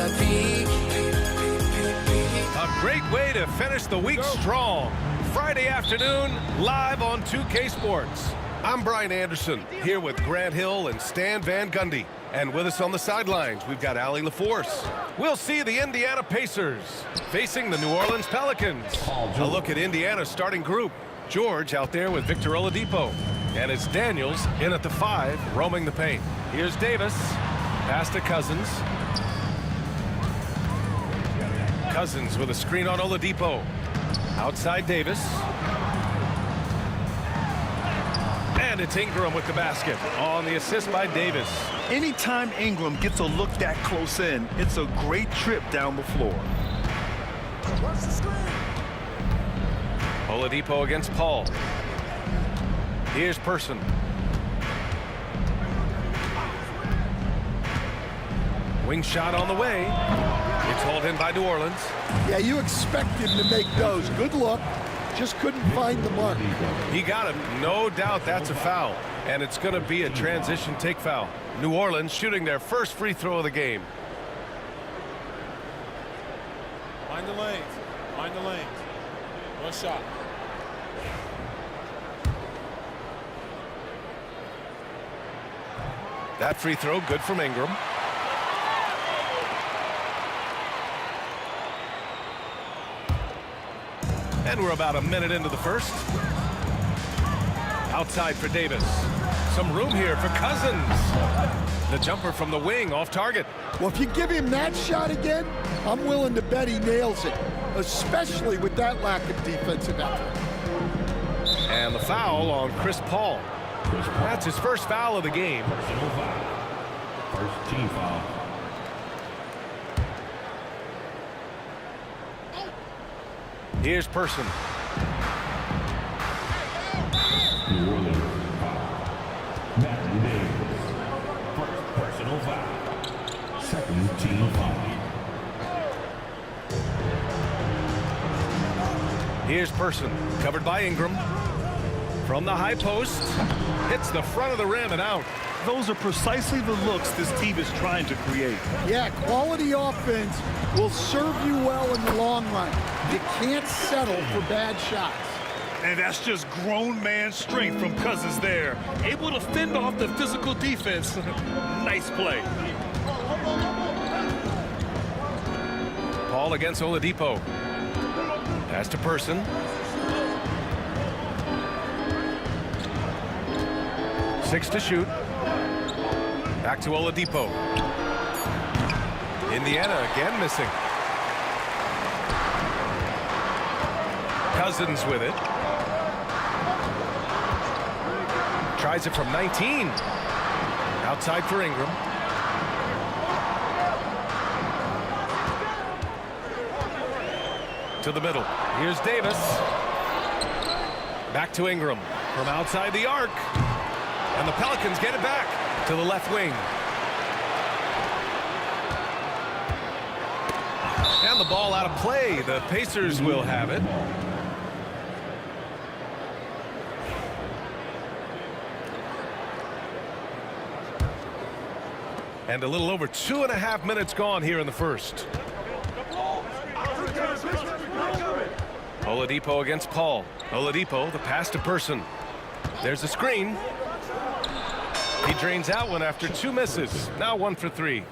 A great way to finish the week strong. Friday afternoon, live on 2K Sports. I'm Brian Anderson, here with Grant Hill and Stan Van Gundy. And with us on the sidelines, we've got Allie LaForce. We'll see the Indiana Pacers facing the New Orleans Pelicans. A look at Indiana's starting group. George out there with Victor Oladipo. And it's Daniels in at the 5, roaming the paint. Here's Davis. Pass to Cousins. Cousins with a screen on Oladipo. Outside Davis. And it's Ingram with the basket on the assist by Davis. Anytime Ingram gets a look that close in, it's a great trip down the floor. Oladipo against Paul. Here's Person. Wing shot on the way. It's hauled in by New Orleans. Yeah, you expect him to make those. Good look. Just couldn't find the mark. He got him. No doubt that's a foul. And it's going to be a transition take foul. New Orleans shooting their first free throw of the game. Mind the lanes. Mind the lanes. One shot. That free throw good from Ingram. And we're about a minute into the first. Outside for Davis. Some room here for Cousins. The jumper from the wing off target. Well, if you give him that shot again, I'm willing to bet he nails it, especially with that lack of defensive effort. And the foul on Chris Paul. That's his first foul of the game. First team foul. Here's Person. New Orleans foul. Matthew Davis. First personal foul. Second team foul. Here's Person. Covered by Ingram. From the high post. Hits the front of the rim and out. Those are precisely the looks this team is trying to create. Yeah, quality offense will serve you well in the long run. You can't settle for bad shots. And that's just grown man strength from Cousins there. Able to fend off the physical defense. Nice play. Paul against Oladipo. Pass to Person. Six to shoot. Back to Oladipo. Indiana again missing. Cousins with it. Tries it from 19. Outside for Ingram. To the middle. Here's Davis. Back to Ingram. From outside the arc. And the Pelicans get it back to the left wing. And the ball out of play. The Pacers will have it. And a little over 2.5 minutes gone here in the first. Oladipo against Paul. Oladipo, the pass to Person. There's a screen. He drains out one after 2 misses. Now 1 for 3.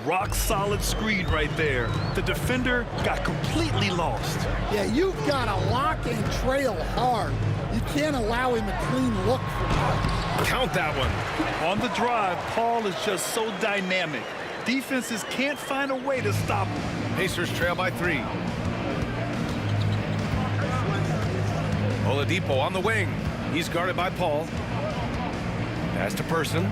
Rock solid screen right there. The defender got completely lost. Yeah, you've got to lock and trail hard. You can't allow him a clean look from that. Count that one. On the drive, Paul is just so dynamic. Defenses can't find a way to stop him. Pacers trail by 3. Oladipo on the wing. He's guarded by Paul. Pass to Person.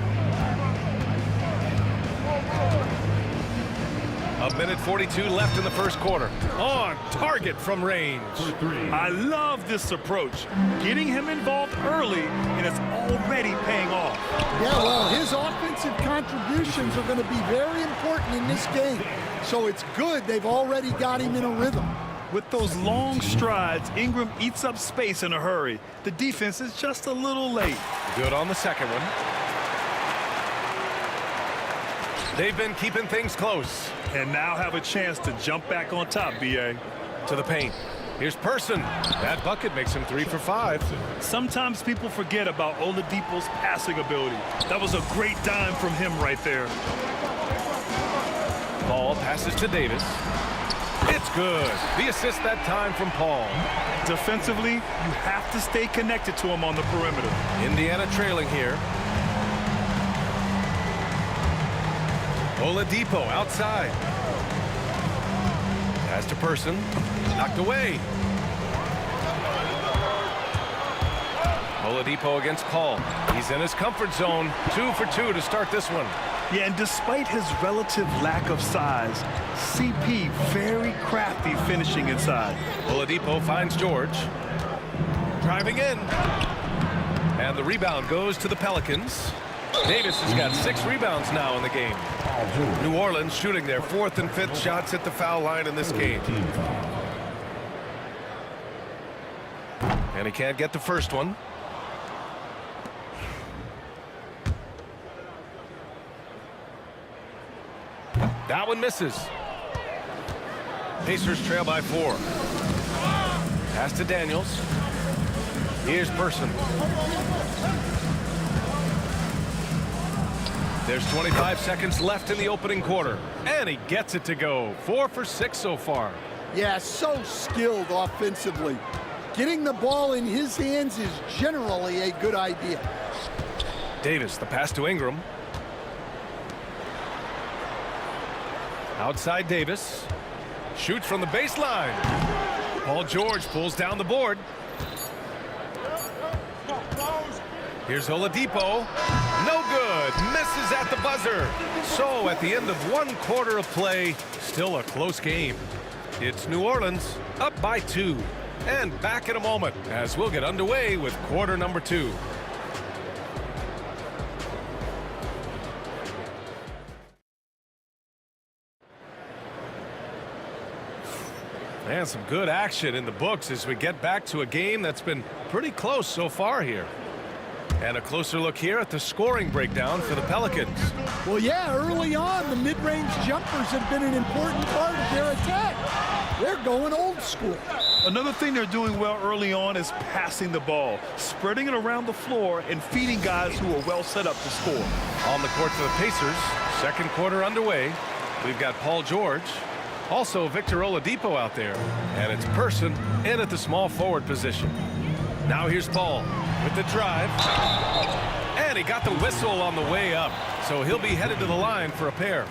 A minute 42 left in the first quarter. On target from range. I love this approach. Getting him involved early, and it's already paying off. Yeah, well, his offensive contributions are going to be very important in this game. So it's good they've already got him in a rhythm. With those long strides, Ingram eats up space in a hurry. The defense is just a little late. Good on the second one. They've been keeping things close. And now have a chance to jump back on top, B.A. To the paint. Here's Person. That bucket makes him 3 for 5. Sometimes people forget about Oladipo's passing ability. That was a great dime from him right there. Paul passes to Davis. It's good. The assist that time from Paul. Defensively, you have to stay connected to him on the perimeter. Indiana trailing here. Oladipo outside. Pass to Person. Knocked away. Oladipo against Paul. He's in his comfort zone. 2 for 2 to start this one. Yeah, and despite his relative lack of size, CP very crafty finishing inside. Oladipo finds George. Driving in. And the rebound goes to the Pelicans. Davis has got 6 rebounds now in the game. New Orleans shooting their 4th and 5th shots at the foul line in this game. And he can't get the first one. That one misses. Pacers trail by 4. Pass to Daniels. Here's Person. There's 25 seconds left in the opening quarter. And he gets it to go. 4 for 6 so far. Yeah, so skilled offensively. Getting the ball in his hands is generally a good idea. Davis, the pass to Ingram. Outside Davis. Shoots from the baseline. Paul George pulls down the board. Here's Oladipo. No good. Misses at the buzzer. So at the end of 1 quarter of play, still a close game. It's New Orleans up by 2. And back in a moment as we'll get underway with quarter number 2. And some good action in the books as we get back to a game that's been pretty close so far here. And a closer look here at the scoring breakdown for the Pelicans. Well, yeah, early on, the mid-range jumpers have been an important part of their attack. They're going old school. Another thing they're doing well early on is passing the ball, spreading it around the floor and feeding guys who are well set up to score. On the court for the Pacers, second quarter underway. We've got Paul George, also Victor Oladipo out there, and it's Person in at the small forward position. Now here's Paul with the drive, and he got the whistle on the way up, so he'll be headed to the line for a pair.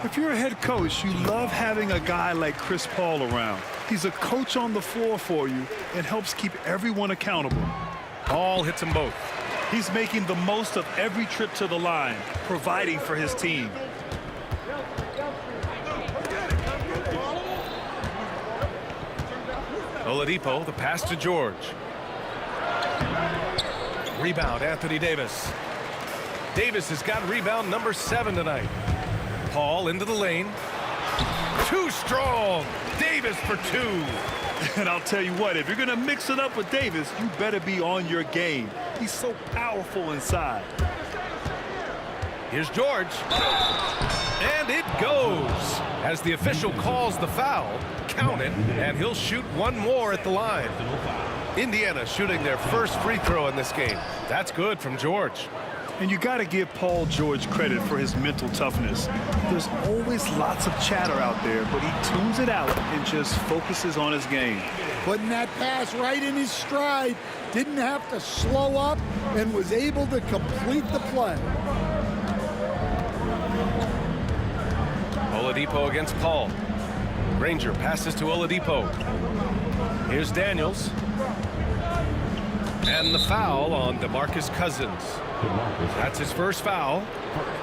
If you're a head coach, you love having a guy like Chris Paul around. He's a coach on the floor for you and helps keep everyone accountable. Paul hits them both. He's making the most of every trip to the line, providing for his team. Oladipo, the pass to George. Rebound, Anthony Davis. Davis has got rebound number 7 tonight. Paul into the lane. Too strong. Davis for 2. And I'll tell you what, if you're going to mix it up with Davis, you better be on your game. He's so powerful inside. Here's George. And it goes. As the official calls the foul, count it, and he'll shoot one more at the line. Indiana shooting their first free throw in this game. That's good from George. And you got to give Paul George credit for his mental toughness. There's always lots of chatter out there, but he tunes it out and just focuses on his game. Putting that pass right in his stride, didn't have to slow up, and was able to complete the play. Oladipo against Paul. Granger passes to Oladipo. Here's Daniels. And the foul on DeMarcus Cousins. That's his first foul.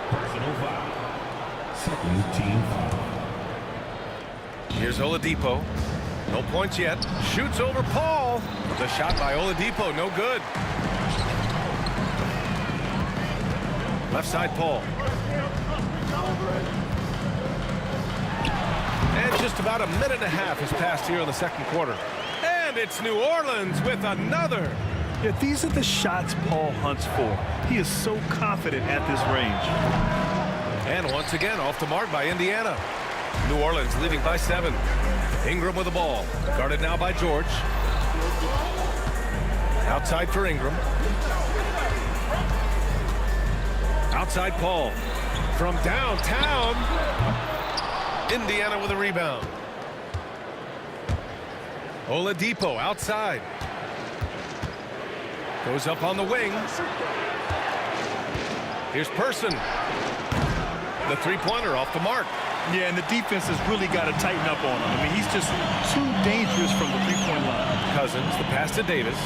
Personal foul. Second team foul. Here's Oladipo. No points yet. Shoots over Paul. The shot by Oladipo, no good. Left side, Paul. And just about a minute and a half has passed here in the second quarter. And it's New Orleans with another. Yeah, these are the shots Paul hunts for. He is so confident at this range. And once again, off the mark by Indiana. New Orleans leading by 7. Ingram with the ball. Guarded now by George. Outside for Ingram. Outside Paul. From downtown. Indiana with a rebound. Oladipo outside. Goes up on the wing. Here's Person. The three-pointer off the mark. Yeah, and the defense has really got to tighten up on him. I mean, he's just too dangerous from the three-point line. Cousins, the pass to Davis.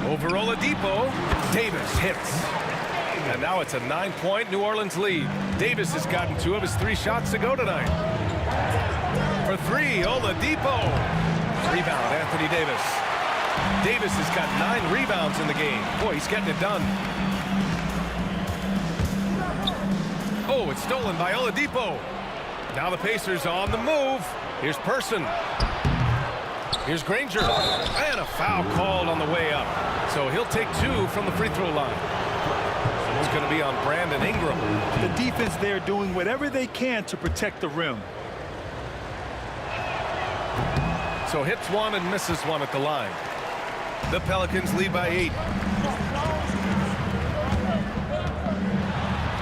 Over Oladipo. Davis hits. And now it's a 9-point New Orleans lead. Davis has gotten 2 of his 3 shots to go tonight. For 3, Oladipo. Rebound, Anthony Davis. Davis has got 9 rebounds in the game. Boy, he's getting it done. Oh, it's stolen by Oladipo. Now the Pacers on the move. Here's Person. Here's Granger. And a foul called on the way up. So he'll take 2 from the free throw line. It's going to be on Brandon Ingram. The defense there doing whatever they can to protect the rim. So hits 1 and misses 1 at the line. The Pelicans lead by 8.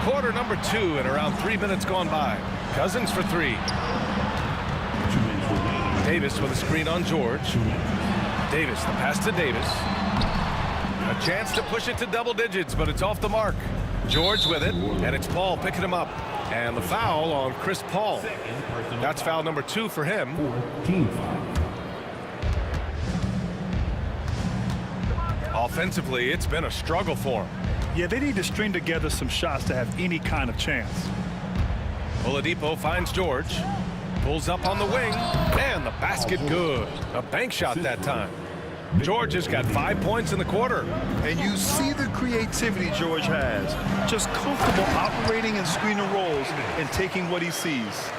Quarter number 2 and around 3 minutes gone by. Cousins for 3. Davis with a screen on George. Davis, the pass to Davis. A chance to push it to double digits, but it's off the mark. George with it, and it's Paul picking him up. And the foul on Chris Paul. That's foul number 2 for him. Team foul. Offensively, it's been a struggle for him. Yeah, they need to string together some shots to have any kind of chance. Oladipo finds George. Pulls up on the wing. And the basket good. A bank shot that time. George has got 5 points in the quarter. And you see the creativity George has. Just comfortable operating in screen and rolls and taking what he sees.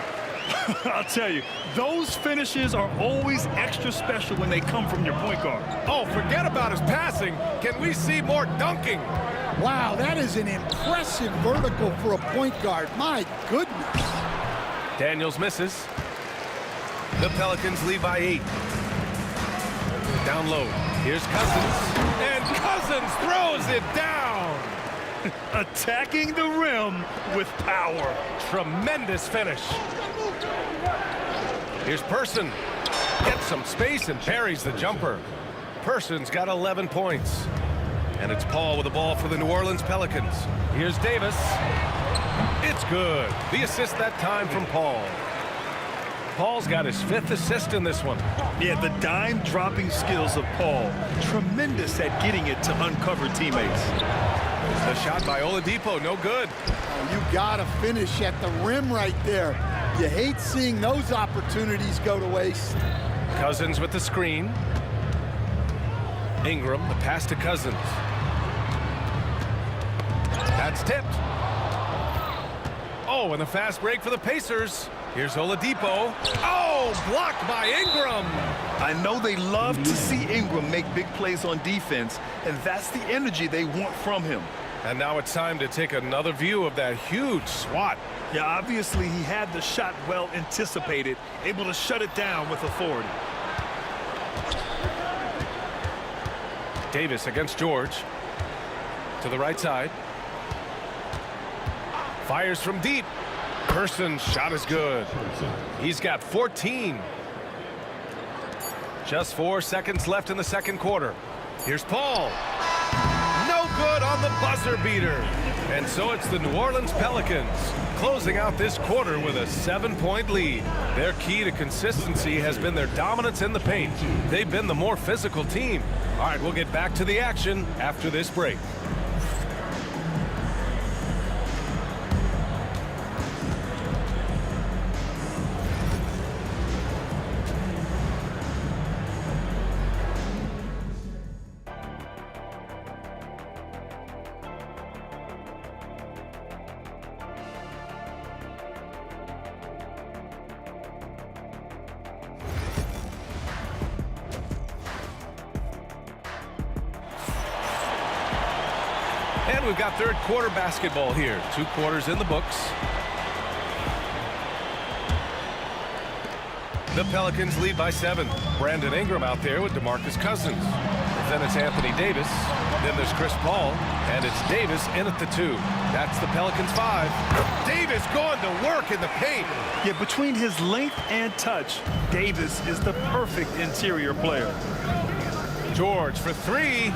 I'll tell you, those finishes are always extra special when they come from your point guard. Oh, forget about his passing. Can we see more dunking? Wow, that is an impressive vertical for a point guard. My goodness. Daniels misses. The Pelicans lead by 8. Down low. Here's Cousins. And Cousins throws it down. Attacking the rim with power. Tremendous finish. Here's Person. Gets some space and buries the jumper. Person's got 11 points. And it's Paul with the ball for the New Orleans Pelicans. Here's Davis. It's good. The assist that time from Paul. Paul's got his 5th assist in this one. Yeah, the dime-dropping skills of Paul. Tremendous at getting it to uncover teammates. The shot by Oladipo, no good. Oh, you got to finish at the rim right there. You hate seeing those opportunities go to waste. Cousins with the screen. Ingram, the pass to Cousins. That's tipped. Oh, and the fast break for the Pacers. Here's Oladipo. Oh, blocked by Ingram. I know they love to see Ingram make big plays on defense, and that's the energy they want from him. And now it's time to take another view of that huge swat. Yeah, obviously he had the shot well anticipated, able to shut it down with authority. Davis against George. To the right side. Fires from deep. Person's shot is good. He's got 14. Just 4 seconds left in the second quarter. Here's Paul. No good on the buzzer beater. And so it's the New Orleans Pelicans closing out this quarter with a 7-point lead. Their key to consistency has been their dominance in the paint. They've been the more physical team. All right, we'll get back to the action after this break. And we've got third quarter basketball here. 2 quarters in the books. The Pelicans lead by 7. Brandon Ingram out there with DeMarcus Cousins. Then it's Anthony Davis. Then there's Chris Paul. And it's Davis in at the 2. That's the Pelicans 5. Davis going to work in the paint. Yeah, between his length and touch, Davis is the perfect interior player. George for 3.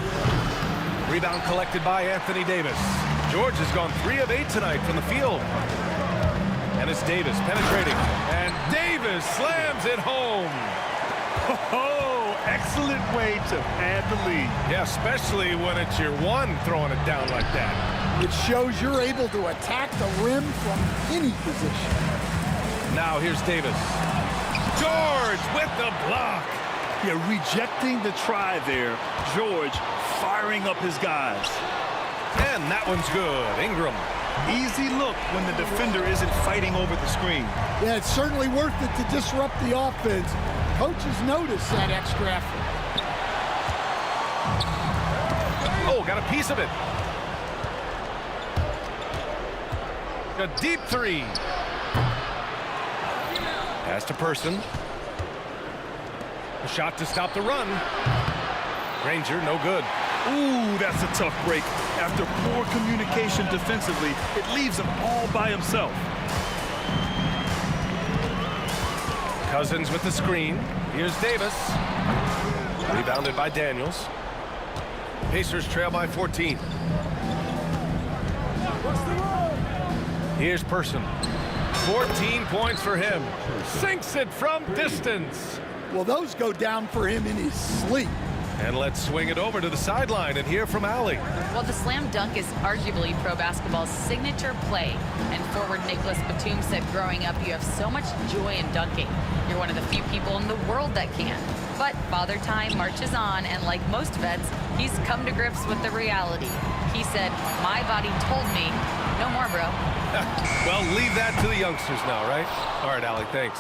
Rebound collected by Anthony Davis. George has gone 3 of 8 tonight from the field. And it's Davis penetrating. And Davis slams it home. Oh, excellent way to add the lead. Yeah, especially when it's your one throwing it down like that. It shows you're able to attack the rim from any position. Now here's Davis. George with the block. Yeah, rejecting the try there. George firing up his guys. And that one's good. Ingram. Easy look when the defender isn't fighting over the screen. Yeah, it's certainly worth it to disrupt the offense. Coaches notice that extra effort. Oh, got a piece of it. A deep 3. Pass to Person. A shot to stop the run. Granger, no good. Ooh, that's a tough break. After poor communication defensively, it leaves him all by himself. Cousins with the screen. Here's Davis. Rebounded by Daniels. Pacers trail by 14. Here's Person. 14 points for him. Sinks it from distance. Well, those go down for him in his sleep. And let's swing it over to the sideline and hear from Allie. Well, the slam dunk is arguably pro basketball's signature play. And forward Nicholas Batum said growing up, you have so much joy in dunking. You're one of the few people in the world that can. But Father Time marches on, and like most vets, he's come to grips with the reality. He said, my body told me, no more, bro. Well, leave that to the youngsters now, right? All right, Allie, thanks.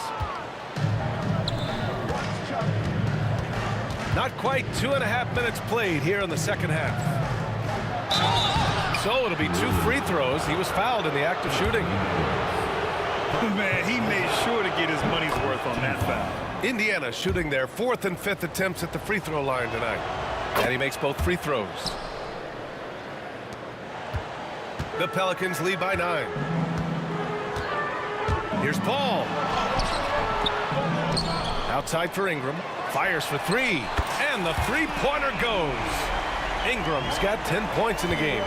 Not quite 2.5 minutes played here in the second half. So it'll be 2 free throws. He was fouled in the act of shooting. Man, he made sure to get his money's worth on that foul. Indiana shooting their 4th and 5th attempts at the free throw line tonight. And he makes both free throws. The Pelicans lead by 9. Here's Paul. Outside for Ingram. Fires for 3. And the 3-pointer goes. Ingram's got 10 points in the game.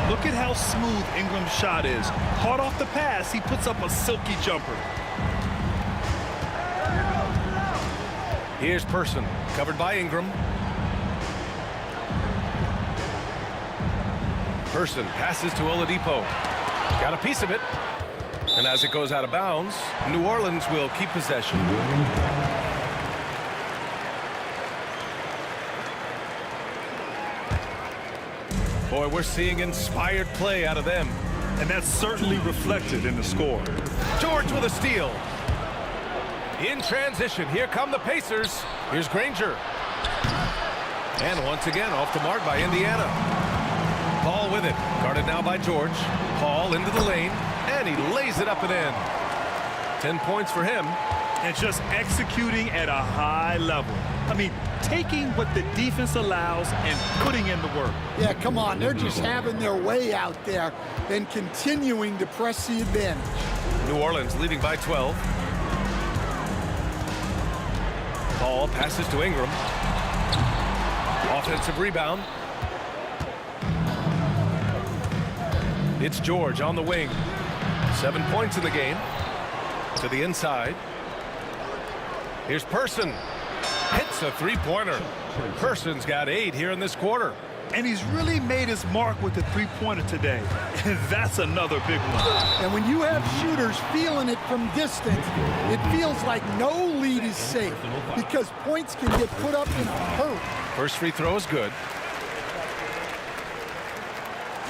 Look at how smooth Ingram's shot is. Hard off the pass, he puts up a silky jumper. Here's Person, covered by Ingram. Person passes to Oladipo. Got a piece of it. And as it goes out of bounds, New Orleans will keep possession. Boy, we're seeing inspired play out of them. And that's certainly reflected in the score. George with a steal. In transition, here come the Pacers. Here's Granger. And once again, off the mark by Indiana. Paul with it. Guarded now by George. Paul into the lane. And he lays it up and in. 10 points for him. And just executing at a high level. I mean, taking what the defense allows and putting in the work. Yeah, come on. They're just having their way out there and continuing to press the advantage. New Orleans leading by 12. Paul passes to Ingram. Offensive rebound. It's George on the wing. 7 points in the game. To the inside. Here's Person. Hits a 3-pointer. Person's got 8 here in this quarter. And he's really made his mark with the 3-pointer today. And that's another big one. And when you have shooters feeling it from distance, it feels like no lead is safe because points can get put up in a hurry. First free throw is good.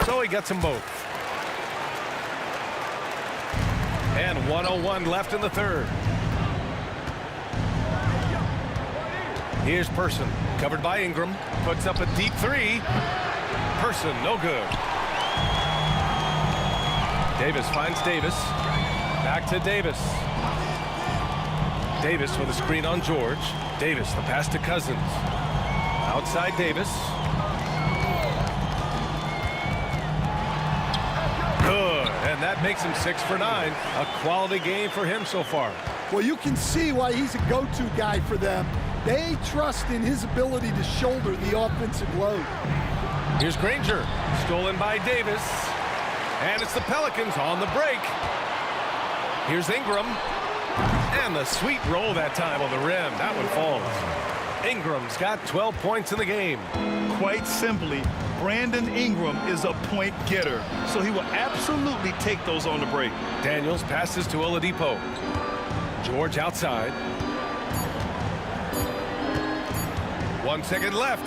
So he gets them both. And 1:01 left in the third. Here's Person, covered by Ingram. Puts up a deep 3. Person, no good. Davis finds Davis. Back to Davis. Davis with a screen on George. Davis, the pass to Cousins. Outside Davis. Good, and that makes him 6 for 9. A quality game for him so far. Well, you can see why he's a go-to guy for them. They trust in his ability to shoulder the offensive load. Here's Granger, stolen by Davis. And it's the Pelicans on the break. Here's Ingram. And the sweet roll that time on the rim. That one falls. Ingram's got 12 points in the game. Quite simply, Brandon Ingram is a point getter, so he will absolutely take those on the break. Daniels passes to Oladipo. George outside. 1 second left.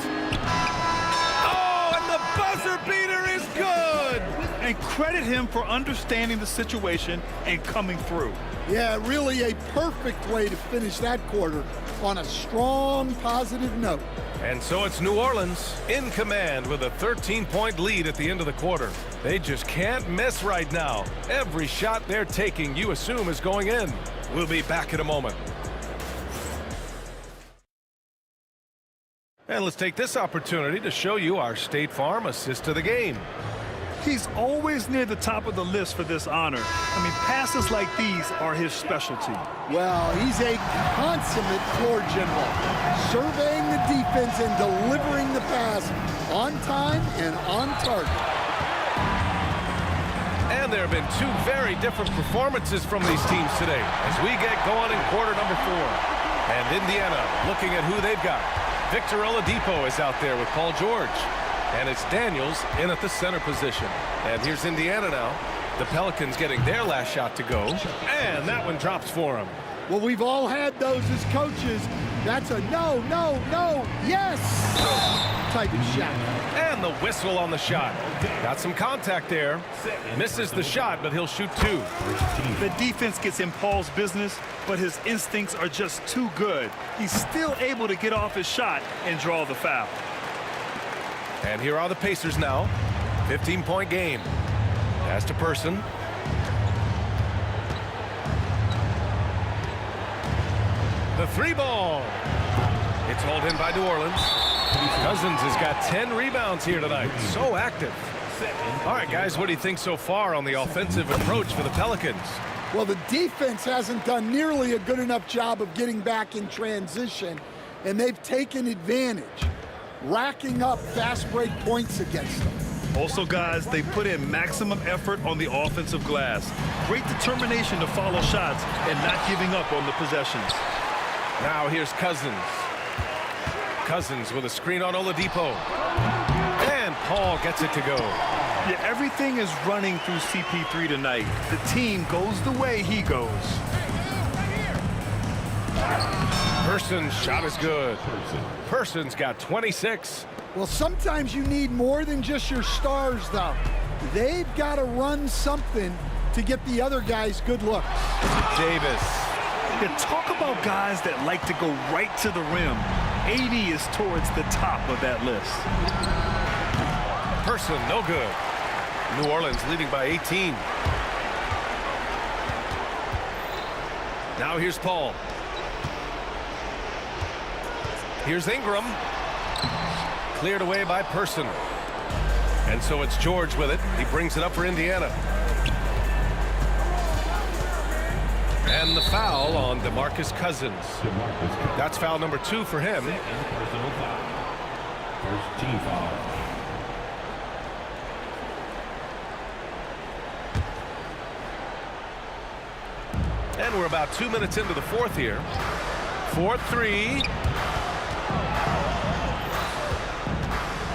Oh, and the buzzer beater is good! And credit him for understanding the situation and coming through. Yeah, really a perfect way to finish that quarter on a strong, positive note. And so it's New Orleans in command with a 13-point lead at the end of the quarter. They just can't miss right now. Every shot they're taking, you assume, is going in. We'll be back in a moment. And let's take this opportunity to show you our State Farm assist to the game. He's always near the top of the list for this honor. I mean, passes like these are his specialty. Well, he's a consummate floor general, surveying the defense and delivering the pass on time and on target. And there have been two very different performances from these teams today as we get going in quarter number 4. And Indiana looking at who they've got. Victor Oladipo is out there with Paul George. And it's Daniels in at the center position. And here's Indiana now. The Pelicans getting their last shot to go. And that one drops for them. Well, we've all had those as coaches. That's a no, no, no, yes type of shot. And the whistle on the shot. Got some contact there. Misses the shot, but he'll shoot 2. The defense gets in Paul's business, but his instincts are just too good. He's still able to get off his shot and draw the foul. And here are the Pacers now. 15-point game. Pass to Person. The 3-ball. It's hauled in by New Orleans. Cousins has got 10 rebounds here tonight. So active. All right, guys, what do you think so far on the offensive approach for the Pelicans? Well, the defense hasn't done nearly a good enough job of getting back in transition, and they've taken advantage, racking up fast break points against them. Also, guys, they put in maximum effort on the offensive glass. Great determination to follow shots and not giving up on the possessions. Now here's Cousins. Cousins with a screen on Oladipo. And Paul gets it to go. Yeah, everything is running through CP3 tonight. The team goes the way he goes. Person's shot is good. Person's got 26. Well, sometimes you need more than just your stars, though. They've got to run something to get the other guys good looks. Davis. Yeah, talk about guys that like to go right to the rim. 80 is towards the top of that list. Person, no good. New Orleans leading by 18. Now here's Paul. Here's Ingram. Cleared away by Person. And so it's George with it. He brings it up for Indiana. And the foul on DeMarcus Cousins. That's foul number 2 for him. First team foul. And we're about 2 minutes into the 4th here. 4-3.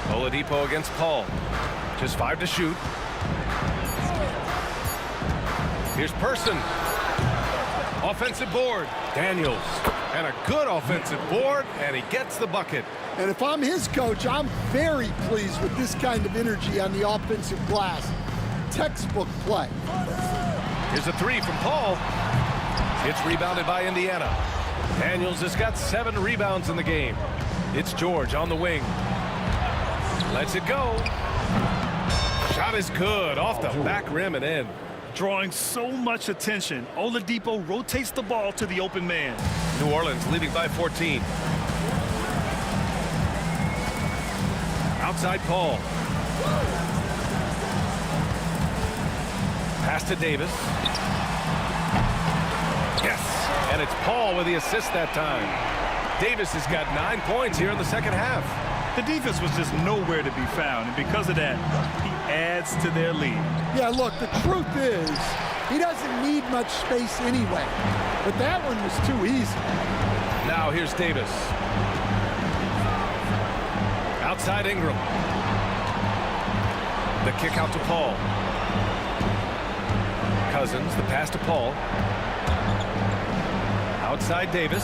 Oladipo against Paul. Just 5 to shoot. Here's Person. Offensive board. Daniels. And a good offensive board, and he gets the bucket. And if I'm his coach, I'm very pleased with this kind of energy on the offensive glass. Textbook play. Here's a 3 from Paul. It's rebounded by Indiana. Daniels has got 7 rebounds in the game. It's George on the wing. Lets it go. Shot is good off the back rim and in. drawing so much attention. Oladipo rotates the ball to the open man. New Orleans leading by 14. Outside Paul. Pass to Davis. Yes, and it's Paul with the assist that time. Davis has got 9 points here in the second half. The defense was just nowhere to be found, and because of that, he adds to their lead. Yeah, look, the truth is, he doesn't need much space anyway. But that one was too easy. Now here's Davis. Outside Ingram. The kick out to Paul. Cousins, the pass to Paul. Outside Davis.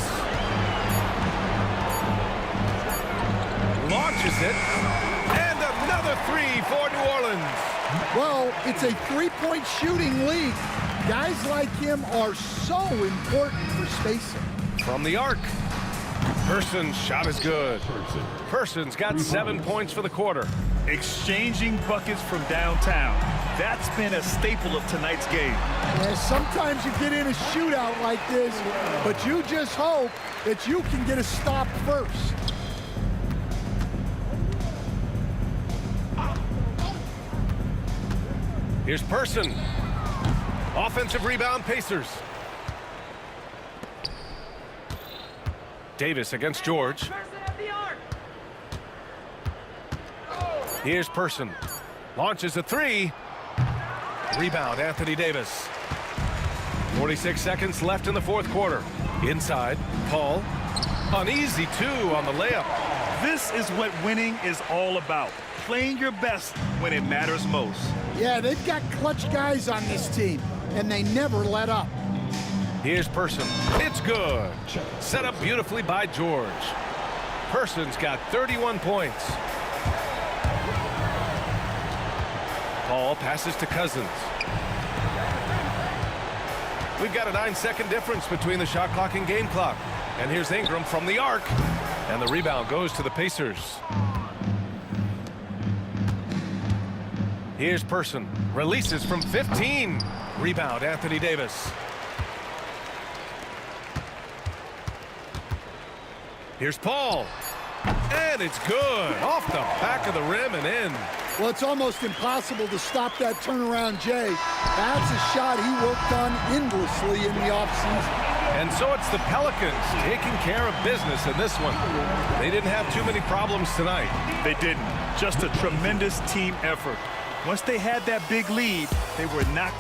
Launches it. And another three for New Orleans. Well, it's a three-point shooting league. Guys like him are so important for spacing. From the arc. Person's shot is good. Person's got 7 points for the quarter. Exchanging buckets from downtown. That's been a staple of tonight's game. Yeah, sometimes you get in a shootout like this, but you just hope that you can get a stop first. Here's Person. Offensive rebound, Pacers. Davis against George. Here's Person. Launches a three. Rebound, Anthony Davis. 46 seconds left in the fourth quarter. Inside, Paul. An easy two on the layup. This is what winning is all about. Playing your best when it matters most. Yeah, they've got clutch guys on this team, and they never let up. Here's Person. It's good. Set up beautifully by George. Person's got 31 points. Paul passes to Cousins. We've got a 9-second difference between the shot clock and game clock. And here's Ingram from the arc. And the rebound goes to the Pacers. Here's Person. Releases from 15. Rebound, Anthony Davis. Here's Paul. And it's good. Off the back of the rim and in. Well, it's almost impossible to stop that turnaround, Jay. That's a shot he worked on endlessly in the offseason. And so it's the Pelicans taking care of business in this one. They didn't have too many problems tonight. They didn't. Just a tremendous team effort. Once they had that big lead, they were not.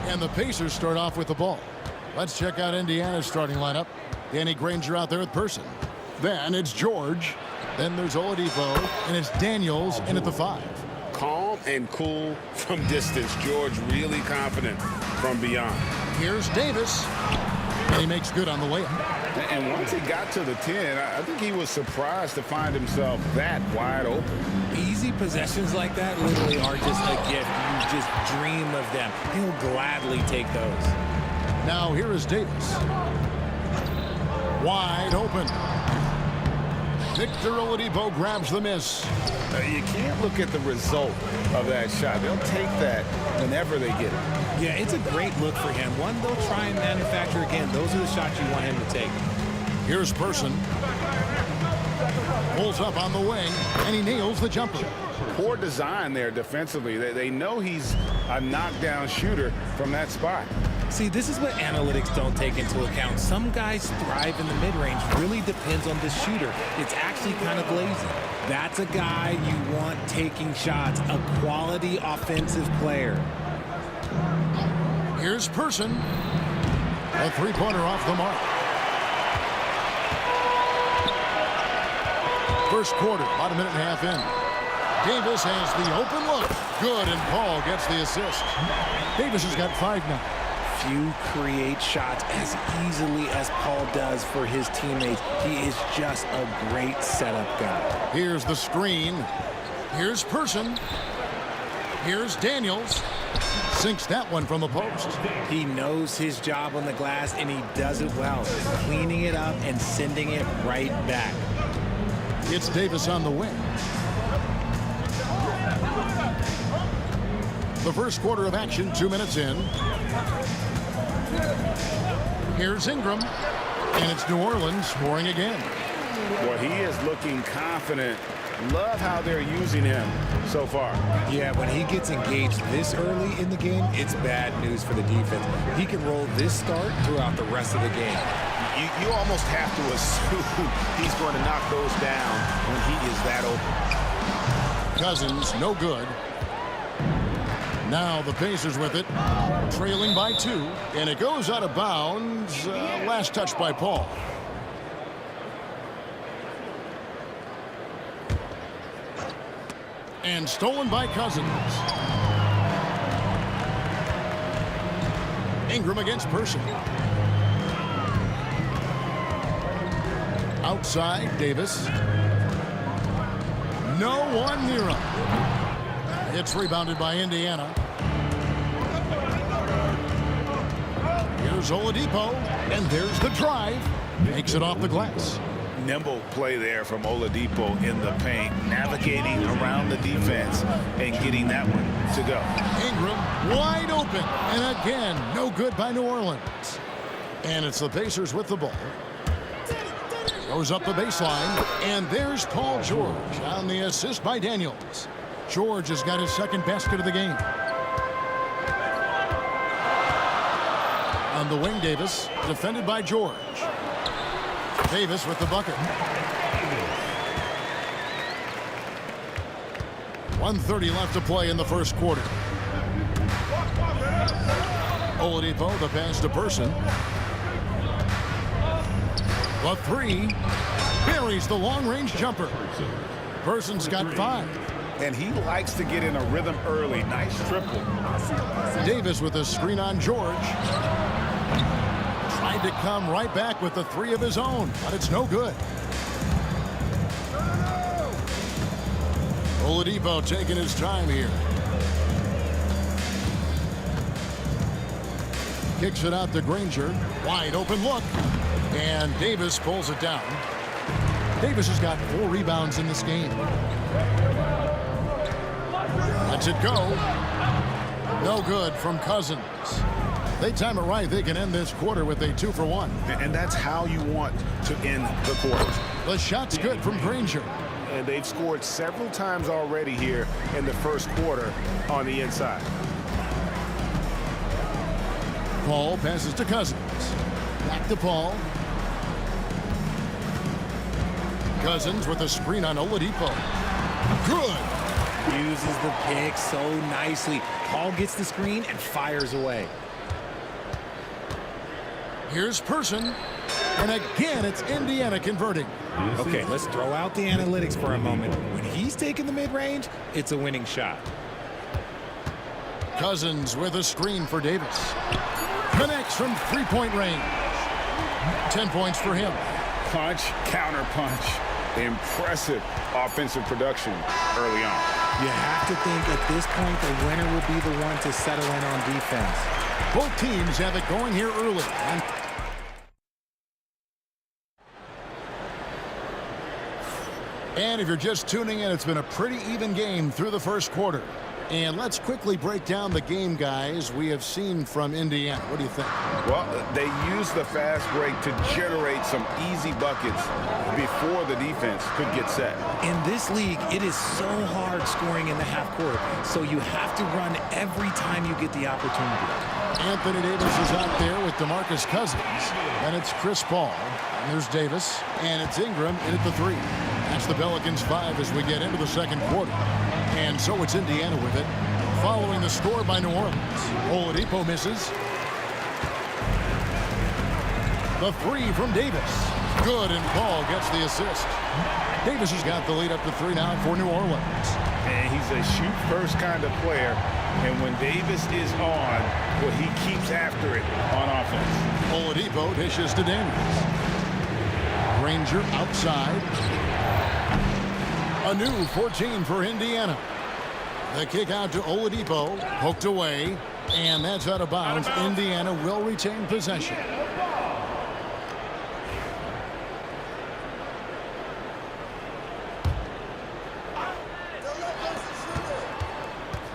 And the Pacers start off with the ball. Let's check out Indiana's starting lineup. Danny Granger out there with Person. Then it's George. Then there's Oladipo. And it's Daniels in at the 5. Calm and cool from distance. George really confident from beyond. Here's Davis. And he makes good on the layup. And once he got to the 10, I think he was surprised to find himself that wide open. Easy possessions like that literally are just a gift. You just dream of them. He'll gladly take those. Now here is Davis. Wide open. Victor Oladipo grabs the miss. You can't look at the result of that shot. They'll take that whenever they get it. Yeah, it's a great look for him. One they'll try and manufacture again. Those are the shots you want him to take. Here's Person. Pulls up on the wing, and he nails the jumper. Poor design there defensively. They know he's a knockdown shooter from that spot. See, this is what analytics don't take into account. Some guys thrive in the mid-range. Really depends on the shooter. It's actually kind of lazy. That's a guy you want taking shots, a quality offensive player. Here's Person. A three-pointer off the mark. First quarter, about a minute and a half in. Davis has the open look. Good, and Paul gets the assist. Davis has got 5 now. Few create shots as easily as Paul does for his teammates. He is just a great setup guy. Here's the screen. Here's Person. Here's Daniels. Sinks that one from the post. He knows his job on the glass, and he does it well. Cleaning it up and sending it right back. It's Davis on the wing. The first quarter of action, 2 minutes in. Here's Ingram, and it's New Orleans scoring again. Well, he is looking confident. Love how they're using him so far. Yeah, when he gets engaged this early in the game, it's bad news for the defense. He can roll this start throughout the rest of the game. You almost have to assume he's going to knock those down when he is that open. Cousins, no good. Now the Pacers with it, trailing by 2, and it goes out of bounds. Last touch by Paul. And stolen by Cousins. Ingram against Person. Outside, Davis. No one near him. It's rebounded by Indiana. Here's Oladipo, and there's the drive. Makes it off the glass. Nimble play there from Oladipo in the paint, navigating around the defense and getting that one to go. Ingram wide open, and again, no good by New Orleans. And it's the Pacers with the ball. Goes up the baseline, and there's Paul George on the assist by Daniels. George has got his second basket of the game. On the wing, Davis, defended by George. Davis with the bucket. 1:30 left to play in the first quarter. Oladipo, the pass to Person. The 3 buries the long-range jumper. Person's got 5. And he likes to get in a rhythm early. Nice triple. Davis with a screen on George. Tried to come right back with the 3 of his own, but it's no good. Oladipo taking his time here. Kicks it out to Granger. Wide open look. And Davis pulls it down. Davis has got 4 rebounds in this game. Lets it go. No good from Cousins. They time it right. They can end this quarter with a 2-for-1. And that's how you want to end the quarter. The shot's good from Granger. And they've scored several times already here in the first quarter on the inside. Paul passes to Cousins. Back to Paul. Cousins with a screen on Oladipo. Good. Uses the pick so nicely. Paul gets the screen and fires away. Here's Person. And again, it's Indiana converting. Okay, let's throw out the analytics for a moment. When he's taking the mid-range, it's a winning shot. Cousins with a screen for Davis. Connects from three-point range. 10 points for him. Punch, counter punch. Impressive offensive production early on. You have to think at this point the winner will be the one to settle in on defense. Both teams have it going here early. And if you're just tuning in, it's been a pretty even game through the first quarter. And let's quickly break down the game, guys, we have seen from Indiana. What do you think? Well, they used the fast break to generate some easy buckets before the defense could get set. In this league, it is so hard scoring in the half court, so you have to run every time you get the opportunity. Anthony Davis is out there with DeMarcus Cousins. And it's Chris Paul. And there's Davis. And it's Ingram in at the three. That's the Pelicans 5 as we get into the second quarter. And so it's Indiana with it, following the score by New Orleans. Oladipo misses. The three from Davis. Good, and Paul gets the assist. Davis has got the lead up to 3 now for New Orleans. And he's a shoot-first kind of player. And when Davis is on, well, he keeps after it on offense. Oladipo dishes to Daniels. Granger outside. A new 14 for Indiana. The kick out to Oladipo, poked away, and that's out of bounds. Indiana will retain possession.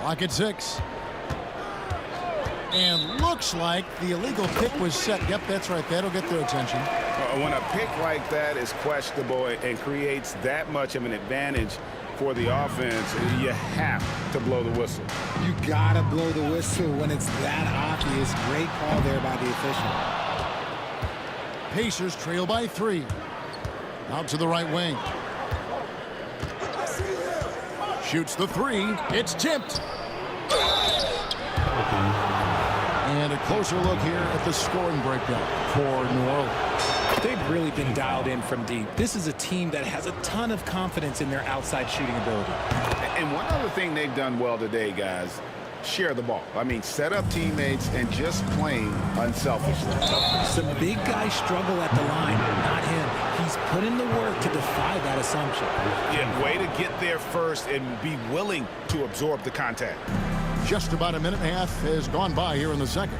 Clock at 6. And looks like the illegal pick was set. Yep, that's right. That'll get their attention. When a pick like that is questionable and creates that much of an advantage for the offense, you have to blow the whistle. You gotta blow the whistle when it's that obvious. Great call there by the official. Pacers trail by 3. Out to the right wing. Shoots the 3. It's tipped. And a closer look here at the scoring breakdown for New Orleans. They've really been dialed in from deep. This is a team that has a ton of confidence in their outside shooting ability. And one other thing they've done well today, guys, share the ball. I mean, set up teammates and just playing unselfishly. Some big guys struggle at the line, not him. He's put in the work to defy that assumption. Yeah, way to get there first and be willing to absorb the contact. Just about a minute and a half has gone by here in the second.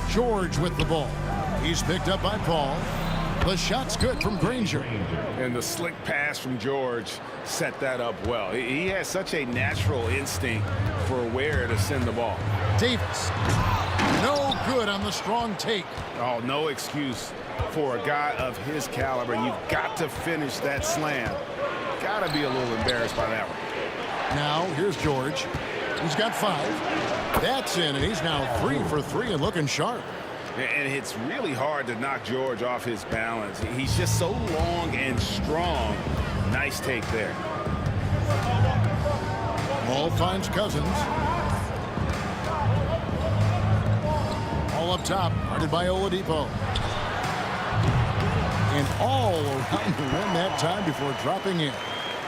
George with the ball. He's picked up by Paul. The shot's good from Granger. And the slick pass from George set that up well. He has such a natural instinct for where to send the ball. Davis. No good on the strong take. Oh, no excuse for a guy of his caliber. You've got to finish that slam. Got to be a little embarrassed by that one. Now, here's George. He's got 5. That's in, and he's now 3 for 3 and looking sharp. And it's really hard to knock George off his balance. He's just so long and strong. Nice take there. Ball finds Cousins. All up top, guarded by Oladipo. And all around the rim that time before dropping in.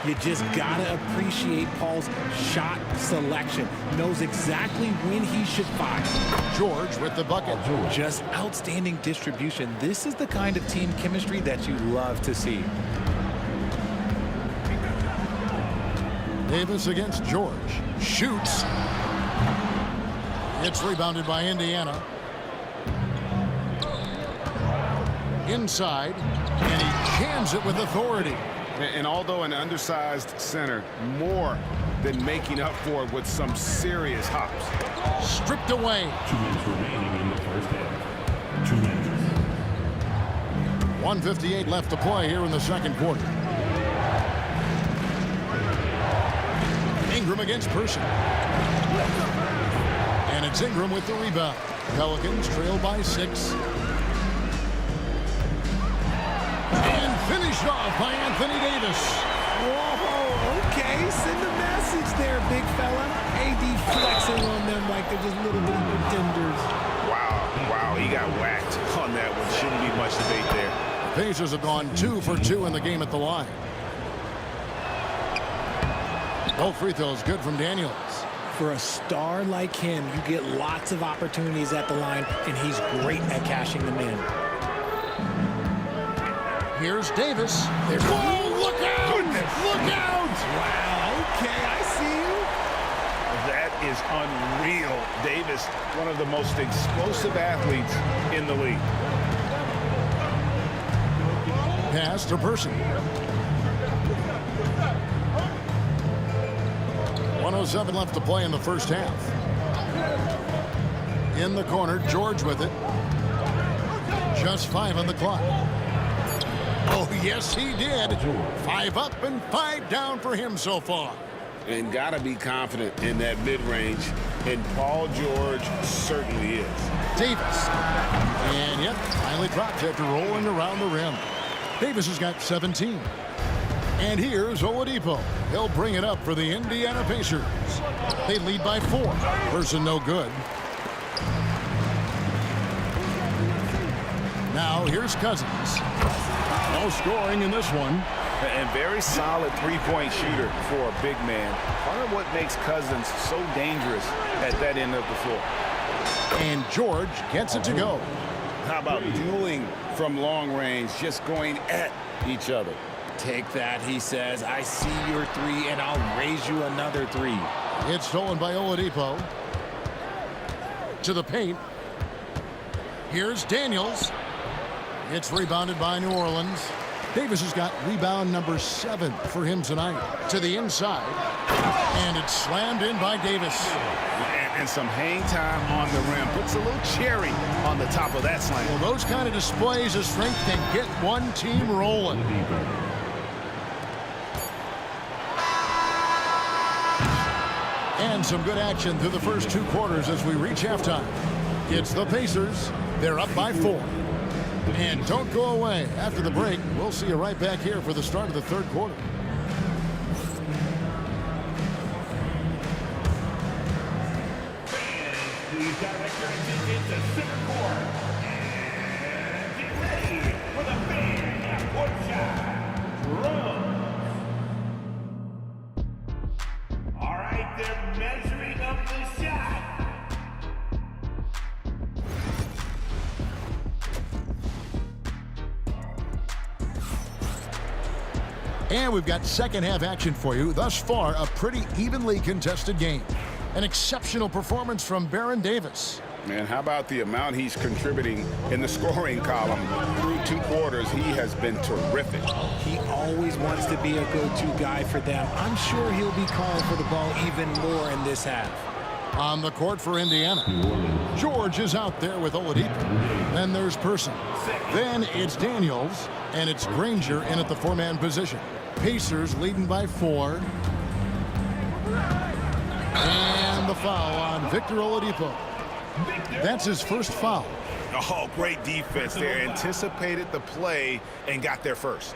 You just gotta appreciate Paul's shot selection. Knows exactly when he should fire. George with the bucket. Just outstanding distribution. This is the kind of team chemistry that you love to see. Davis against George. Shoots. It's rebounded by Indiana. Inside. And he jams it with authority. And although an undersized center, more than making up for it with some serious hops. Stripped away. 2 minutes remaining in the first half. 2 minutes. 1:58 left to play here in the second quarter. Ingram against Person. And it's Ingram with the rebound. Pelicans trail by 6. And finished off by Anthony Davis. Whoa, okay, send a message there, big fella. AD flexing on them like they're just little bitty pretenders. Wow, Oh, he got whacked on that one. Shouldn't be much debate there. Pacers have gone 2 for 2 in the game at the line. Both free throws good from Daniels. For a star like him, you get lots of opportunities at the line, and he's great at cashing them in. Here's Davis. Whoa, look out! Goodness. Look out! Wow, okay, I see you. That is unreal. Davis, one of the most explosive athletes in the league. Pass to Person. 1:07 left to play in the first half. In the corner, George with it. Just 5 on the clock. Oh, yes, he did. 5 up and 5 down for him so far. And got to be confident in that mid-range. And Paul George certainly is. Davis. And yep, finally dropped after rolling around the rim. Davis has got 17. And here's Oladipo. He'll bring it up for the Indiana Pacers. They lead by 4. Person no good. Now here's Cousins. No scoring in this one. And very solid three-point shooter for a big man. Part of what makes Cousins so dangerous at that end of the floor. And George gets it to go. How about dueling from long range, just going at each other? Take that, he says. I see your 3, and I'll raise you another 3. It's stolen by Oladipo. To the paint. Here's Daniels. It's rebounded by New Orleans. Davis has got rebound number 7 for him tonight. To the inside. And it's slammed in by Davis. And some hang time on the rim. Puts a little cherry on the top of that slam. Well, those kind of displays of strength can get one team rolling. And some good action through the first 2 quarters as we reach halftime. It's the Pacers. They're up by 4. And don't go away. After the break, we'll see you right back here for the start of the third quarter. Please direct your attention to center court. And get ready for the big half-court shot. Drums. All right, they're measuring up the shot. And we've got second half action for you. Thus far, a pretty evenly contested game. An exceptional performance from Baron Davis. Man, how about the amount he's contributing in the scoring column? Through 2 quarters, he has been terrific. He always wants to be a go-to guy for them. I'm sure he'll be calling for the ball even more in this half. On the court for Indiana, George is out there with Oladipo. Then there's Person. Then it's Daniels, and it's Granger in at the 4-man position. Pacers leading by 4. And the foul on Victor Oladipo. That's his first foul. Oh, great defense there. Anticipated the play and got there first.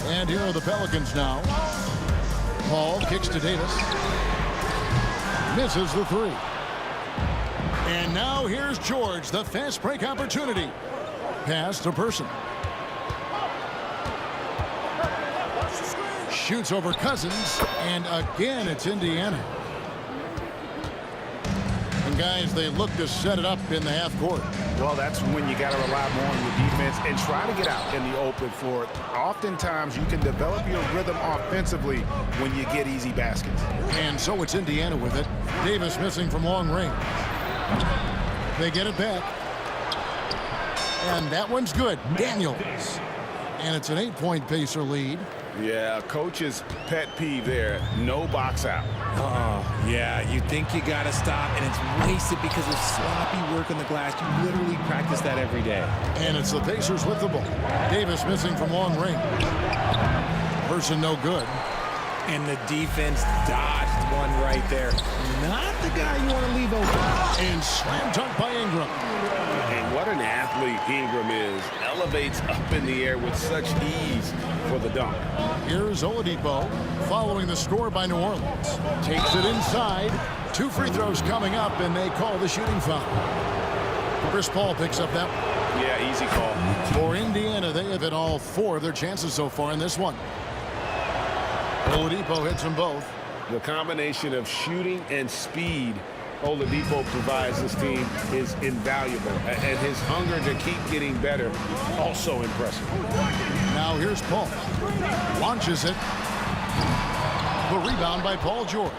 And here are the Pelicans now. Paul kicks to Davis. Misses the 3. And now here's George, the fast break opportunity. Pass to Person. Shoots over Cousins, and again it's Indiana. And guys, they look to set it up in the half court. Well, that's when you got to rely more on your defense and try to get out in the open floor. Oftentimes, you can develop your rhythm offensively when you get easy baskets. And so it's Indiana with it. Davis missing from long range. They get it back. And that one's good. Daniels. And it's an 8-point Pacer lead. Yeah, coach's pet peeve there. No box out. Oh, yeah, you think you got to stop, and it's wasted because of sloppy work on the glass. You literally practice that every day. And it's the Pacers with the ball. Davis missing from long range. Person no good. And the defense dodged one right there. Not the guy you want to leave open. And slam dunk by Ingram. And what an athlete Ingram is. Elevates up in the air with such ease for the dunk. Here's Oladipo following the score by New Orleans. Takes it inside. 2 free throws coming up, and they call the shooting foul. Chris Paul picks up that one. Yeah, easy call. For Indiana, they have hit all 4 of their chances so far in this one. Oladipo hits them both. The combination of shooting and speed Oladipo provides this team is invaluable. And his hunger to keep getting better, also impressive. Now here's Paul. Launches it. The rebound by Paul George.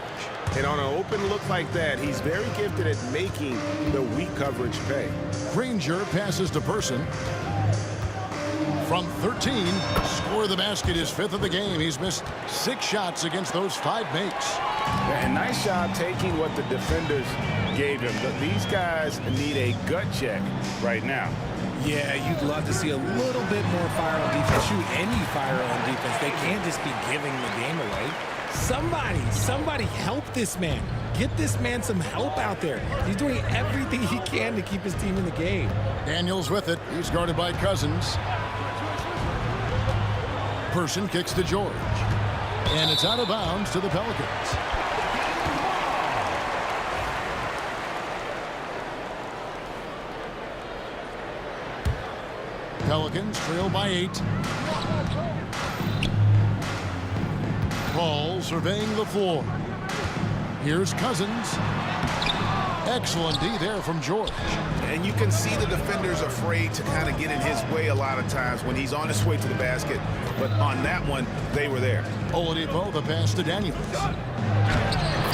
And on an open look like that, he's very gifted at making the weak coverage pay. Granger passes to Person. From 13, score the basket, his 5th of the game. He's missed 6 shots against those 5 makes. And nice job taking what the defenders gave him. But these guys need a gut check right now. Yeah, you'd love to see a little bit more fire on defense. Shoot any fire on defense. They can't just be giving the game away. Somebody help this man. Get this man some help out there. He's doing everything he can to keep his team in the game. Daniels with it. He's guarded by Cousins. Person kicks to George. And it's out of bounds to the Pelicans. Pelicans trail by 8. Paul surveying the floor. Here's Cousins. Excellent D there from George. And you can see the defenders afraid to kind of get in his way a lot of times when he's on his way to the basket. But on that one, they were there. Oladipo, the pass to Daniels.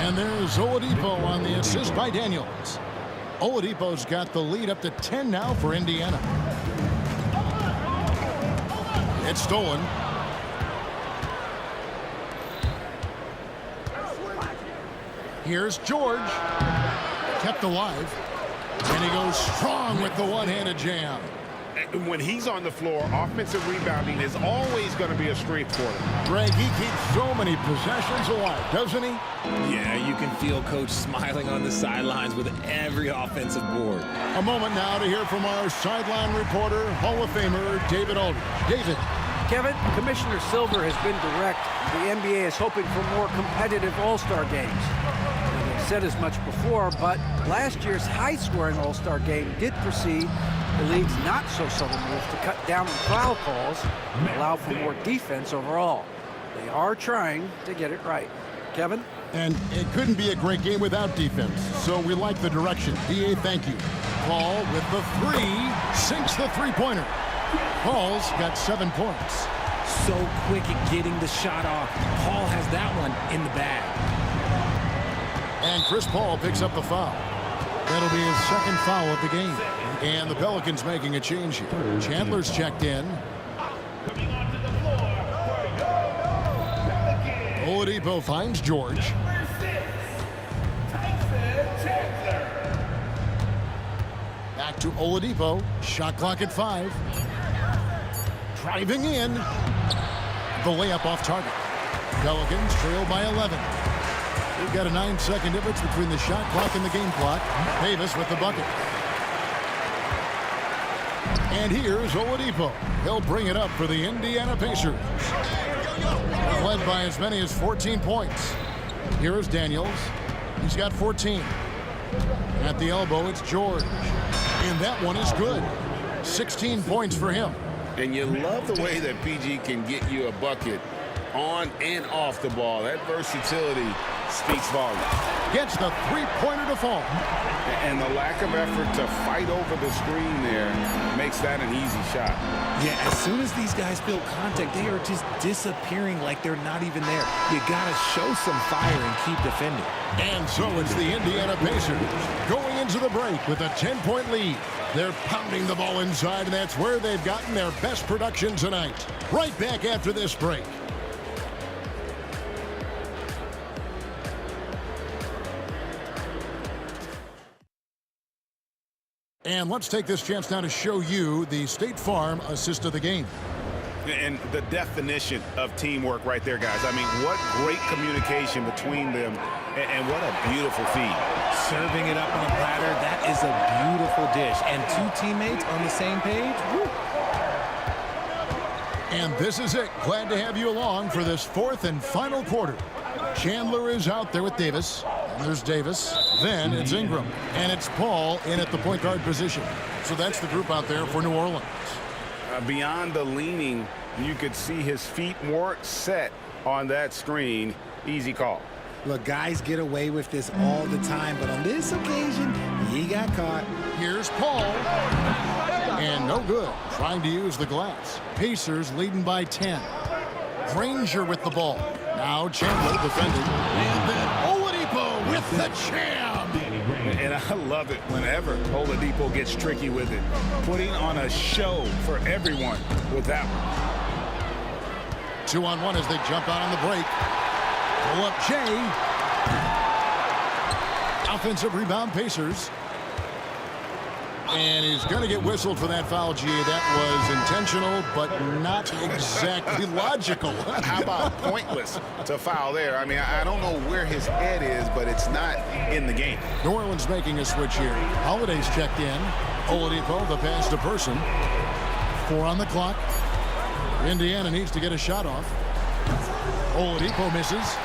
And there's Oladipo on the assist by Daniels. Oladipo's got the lead up to 10 now for Indiana. It's stolen. Here's George. Kept alive. And he goes strong with the one-handed jam. And when he's on the floor, offensive rebounding is always going to be a strength for him. Greg, he keeps so many possessions alive, doesn't he? Yeah, you can feel Coach smiling on the sidelines with every offensive board. A moment now to hear from our sideline reporter, Hall of Famer David Aldridge. David. Kevin, Commissioner Silver has been direct. The NBA is hoping for more competitive All-Star games. They've said as much before, but last year's high-scoring All-Star game did precede the league's not-so-subtle move to cut down on foul calls and allow for more defense overall. They are trying to get it right. Kevin? And it couldn't be a great game without defense, so we like the direction. DA, thank you. Paul with the 3, sinks the three-pointer. Paul's got 7 points. So quick at getting the shot off. Paul has that one in the bag. And Chris Paul picks up the foul. That'll be his 2nd foul of the game. And the Pelicans making a change here. Chandler's checked in. Oladipo finds George. Back to Oladipo. Shot clock at 5. Driving in. The layup off target. Pelicans trail by 11. We've got a 9-second difference between the shot clock and the game clock. Davis with the bucket. And here's Oladipo. He'll bring it up for the Indiana Pacers. Led by as many as 14 points. Here's Daniels. He's got 14. At the elbow, it's George. And that one is good. 16 points for him. And you love the way that PG can get you a bucket on and off the ball. That versatility speaks volumes. Gets the three-pointer to fall. And the lack of effort to fight over the screen there makes that an easy shot. Yeah, as soon as these guys feel contact, they are just disappearing like they're not even there. You got to show some fire and keep defending. And so it's the Indiana Pacers going into the break with a 10-point lead. They're pounding the ball inside, and that's where they've gotten their best production tonight. Right back after this break. And let's take this chance now to show you the State Farm assist of the game. And the definition of teamwork right there, guys. I mean, what great communication between them, and what a beautiful feed. Serving it up on a platter, that is a beautiful dish. And two teammates on the same page. Woo. And this is it. Glad to have you along for this fourth and final quarter. Chandler is out there with Davis. And there's Davis. Then it's Ingram. And it's Paul in at the point guard position. So that's the group out there for New Orleans. Beyond the leaning, you could see his feet weren't set on that screen. Easy call. Look, guys get away with this all the time, but on this occasion, he got caught. Here's Paul. And no good. Trying to use the glass. Pacers leading by 10. Granger with the ball. Now Chandler defending. And then Oladipo with the jam. And I love it whenever Oladipo gets tricky with it. Putting on a show for everyone with that one. 2-on-1 as they jump out on the break. Pull up Jay. Offensive rebound, Pacers. And he's going to get whistled for that foul, G. That was intentional, but not exactly logical. How about pointless to foul there? I mean, I don't know where his head is, but it's not in the game. New Orleans making a switch here. Holiday's checked in. Oladipo, the pass to Person. 4 on the clock. Indiana needs to get a shot off. Oladipo misses.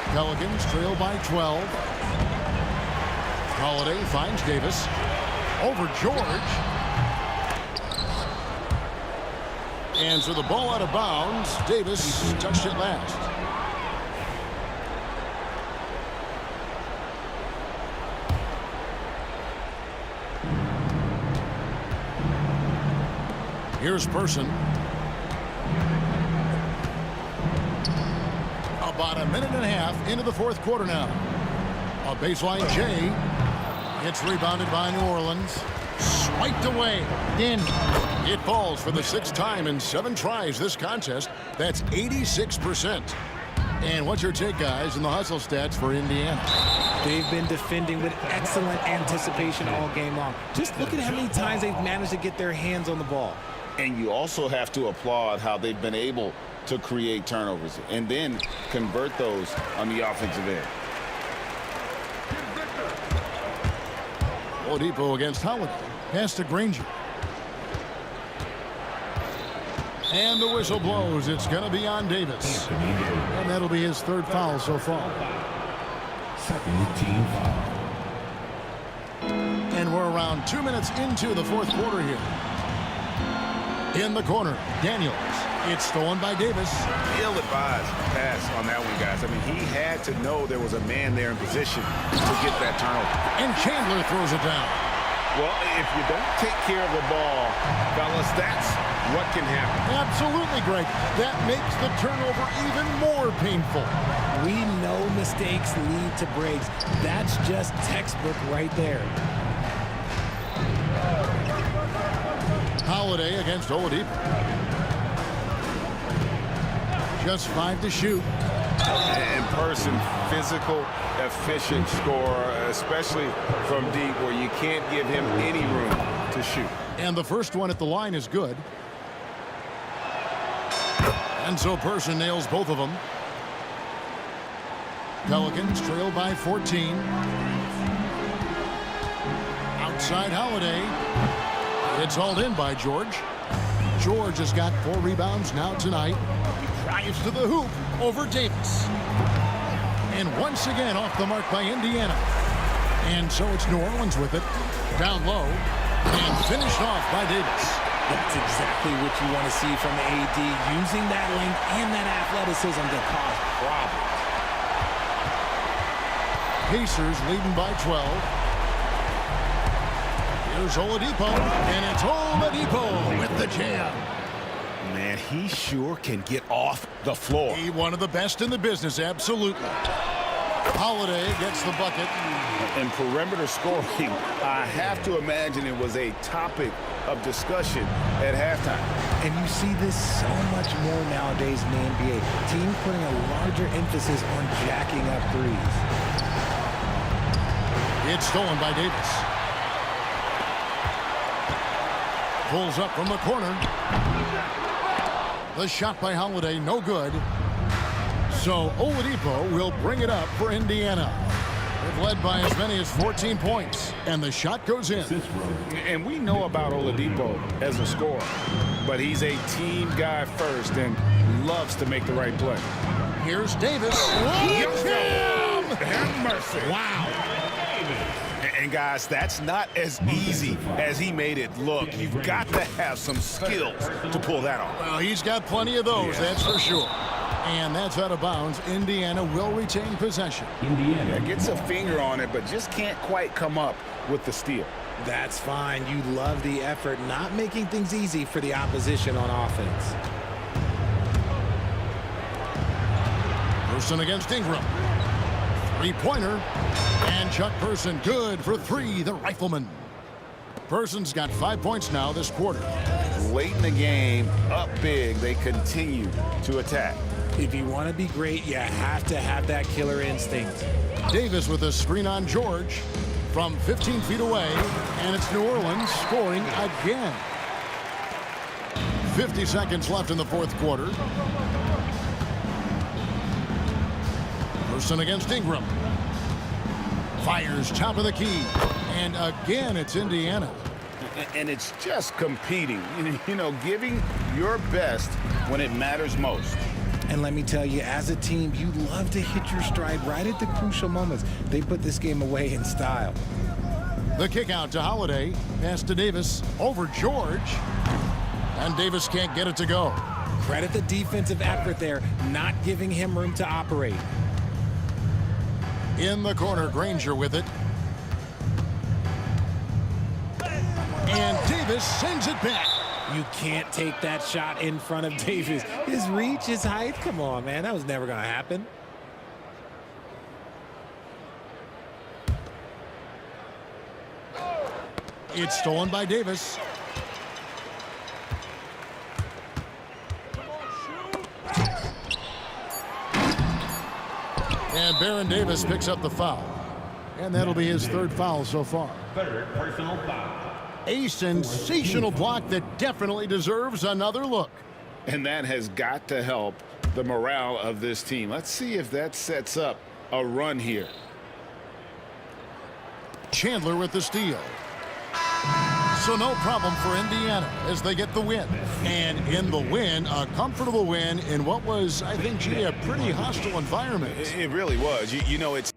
Pelicans trail by 12. Holiday finds Davis. Over George. And so the ball out of bounds. Davis touched it last. Here's Person. About a minute and a half into the fourth quarter now. A baseline Jay. It's rebounded by New Orleans. Swiped away. In. It falls for the 6th time in 7 tries this contest. That's 86%. And what's your take, guys, in the hustle stats for Indiana? They've been defending with excellent anticipation all game long. Just look at how many times they've managed to get their hands on the ball. And you also have to applaud how they've been able to create turnovers and then convert those on the offensive end. Oladipo against Holiday. Pass to Granger. And the whistle blows. It's going to be on Davis. And that'll be his 3rd foul so far. Second team foul. And we're around 2 minutes into the fourth quarter here. In the corner, Daniels. It's stolen by Davis. Ill-advised pass on that one, guys. I mean, he had to know there was a man there in position to get that turnover. And Chandler throws it down. Well, if you don't take care of the ball, fellas, that's what can happen. Absolutely, Greg. That makes the turnover even more painful. We know mistakes lead to breaks. That's just textbook right there. Holiday against Oladipo. Just 5 to shoot. In person, physical, efficient scorer, especially from deep where you can't give him any room to shoot. And the first one at the line is good. And so Person nails both of them. Pelicans trail by 14. Outside Holiday. It's hauled in by George. George has got 4 rebounds now tonight. Drives to the hoop over Davis. And once again off the mark by Indiana. And so it's New Orleans with it. Down low. And finished off by Davis. That's exactly what you want to see from AD. Using that length and that athleticism to cause problems. Pacers leading by 12. Here's Oladipo, and it's Oladipo with the jam. Man, he sure can get off the floor. He one of the best in the business, absolutely. Holiday gets the bucket. In perimeter scoring, I have to imagine it was a topic of discussion at halftime. And you see this so much more nowadays in the NBA. Teams putting a larger emphasis on jacking up threes. It's stolen by Davis. Pulls up from the corner. The shot by Holiday, no good. So Oladipo will bring it up for Indiana. They've led by as many as 14 points, and the shot goes in. And we know about Oladipo as a scorer, but he's a team guy first and loves to make the right play. Here's Davis. Have mercy. Wow. And guys, that's not as easy as he made it look. You've got to have some skills to pull that off. Well, he's got plenty of those, that's for sure. And that's out of bounds. Indiana will retain possession. Indiana gets a finger on it, but just can't quite come up with the steal. That's fine. You love the effort, not making things easy for the opposition on offense. Person against Ingram. Three-pointer. And Chuck Person good for three, the rifleman. Person's got 5 points now this quarter. Late in the game, up big, they continue to attack. If you want to be great, you have to have that killer instinct. Davis with a screen on George from 15 feet away, and it's New Orleans scoring again. 50 seconds left in the fourth quarter. Person against Ingram. Fires top of the key, and again it's Indiana. And it's just competing, you know, giving your best when it matters most. And let me tell you, as a team, you love to hit your stride right at the crucial moments. They put this game away in style. The kick out to Holiday, pass to Davis, over George, and Davis can't get it to go. Credit the defensive effort there, not giving him room to operate. In the corner, Granger with it. And Davis sends it back. You can't take that shot in front of Davis. His reach, his height, come on, man. That was never going to happen. It's stolen by Davis. And Baron Davis picks up the foul. And that'll be his third foul so far. Third personal foul. A sensational block that definitely deserves another look. And that has got to help the morale of this team. Let's see if that sets up a run here. Chandler with the steal. So no problem for Indiana as they get the win. And in the win, a comfortable win in what was, I think, gee, a pretty hostile environment. It really was. You know, it's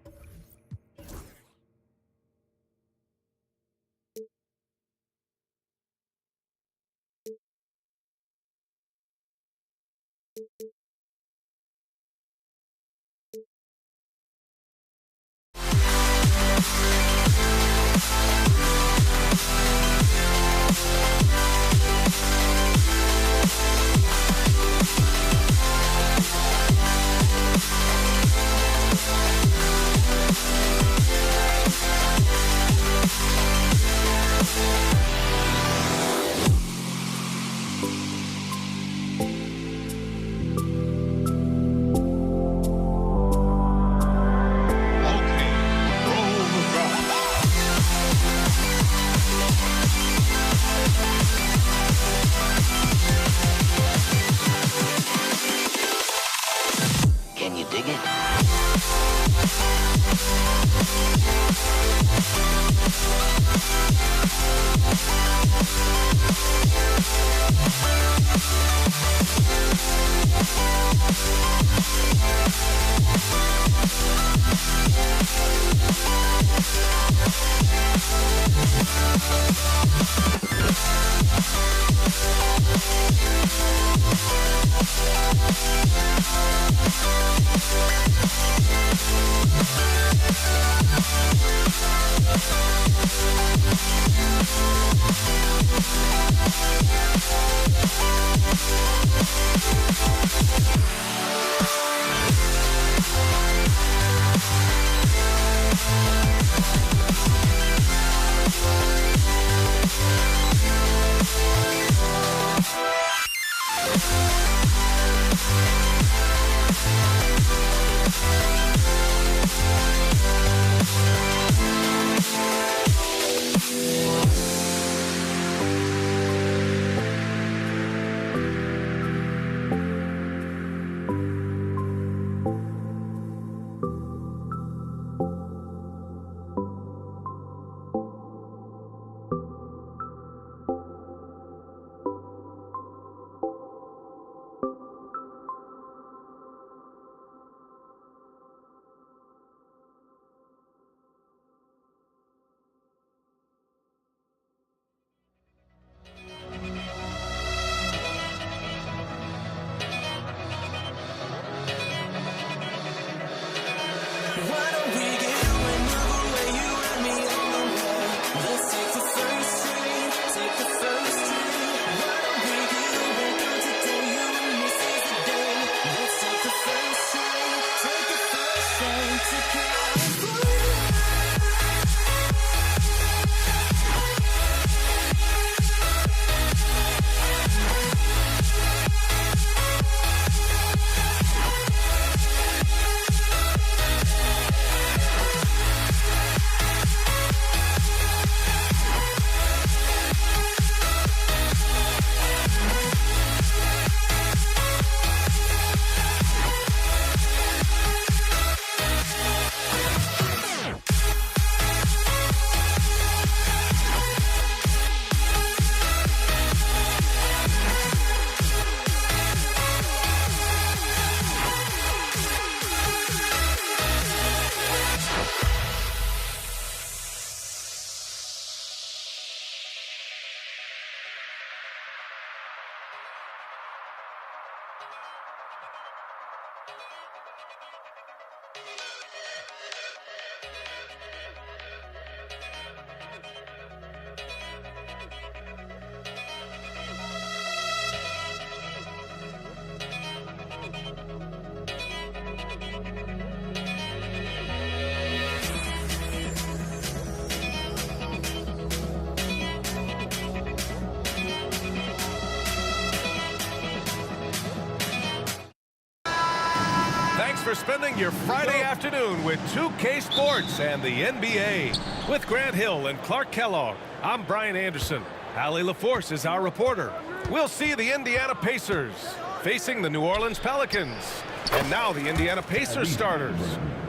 Thanks for spending your Friday afternoon with 2K Sports and the NBA. With Grant Hill and Clark Kellogg, I'm Brian Anderson. Allie LaForce is our reporter. We'll see the Indiana Pacers facing the New Orleans Pelicans. And now the Indiana Pacers starters.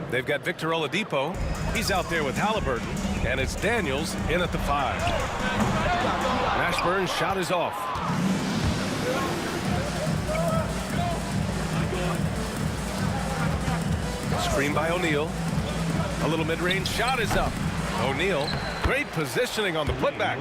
They've got Victor Oladipo. He's out there with Halliburton. And it's Daniels in at the 5. Mashburn's shot is off. Screen by O'Neal. A little mid-range shot is up. O'Neal, great positioning on the putback.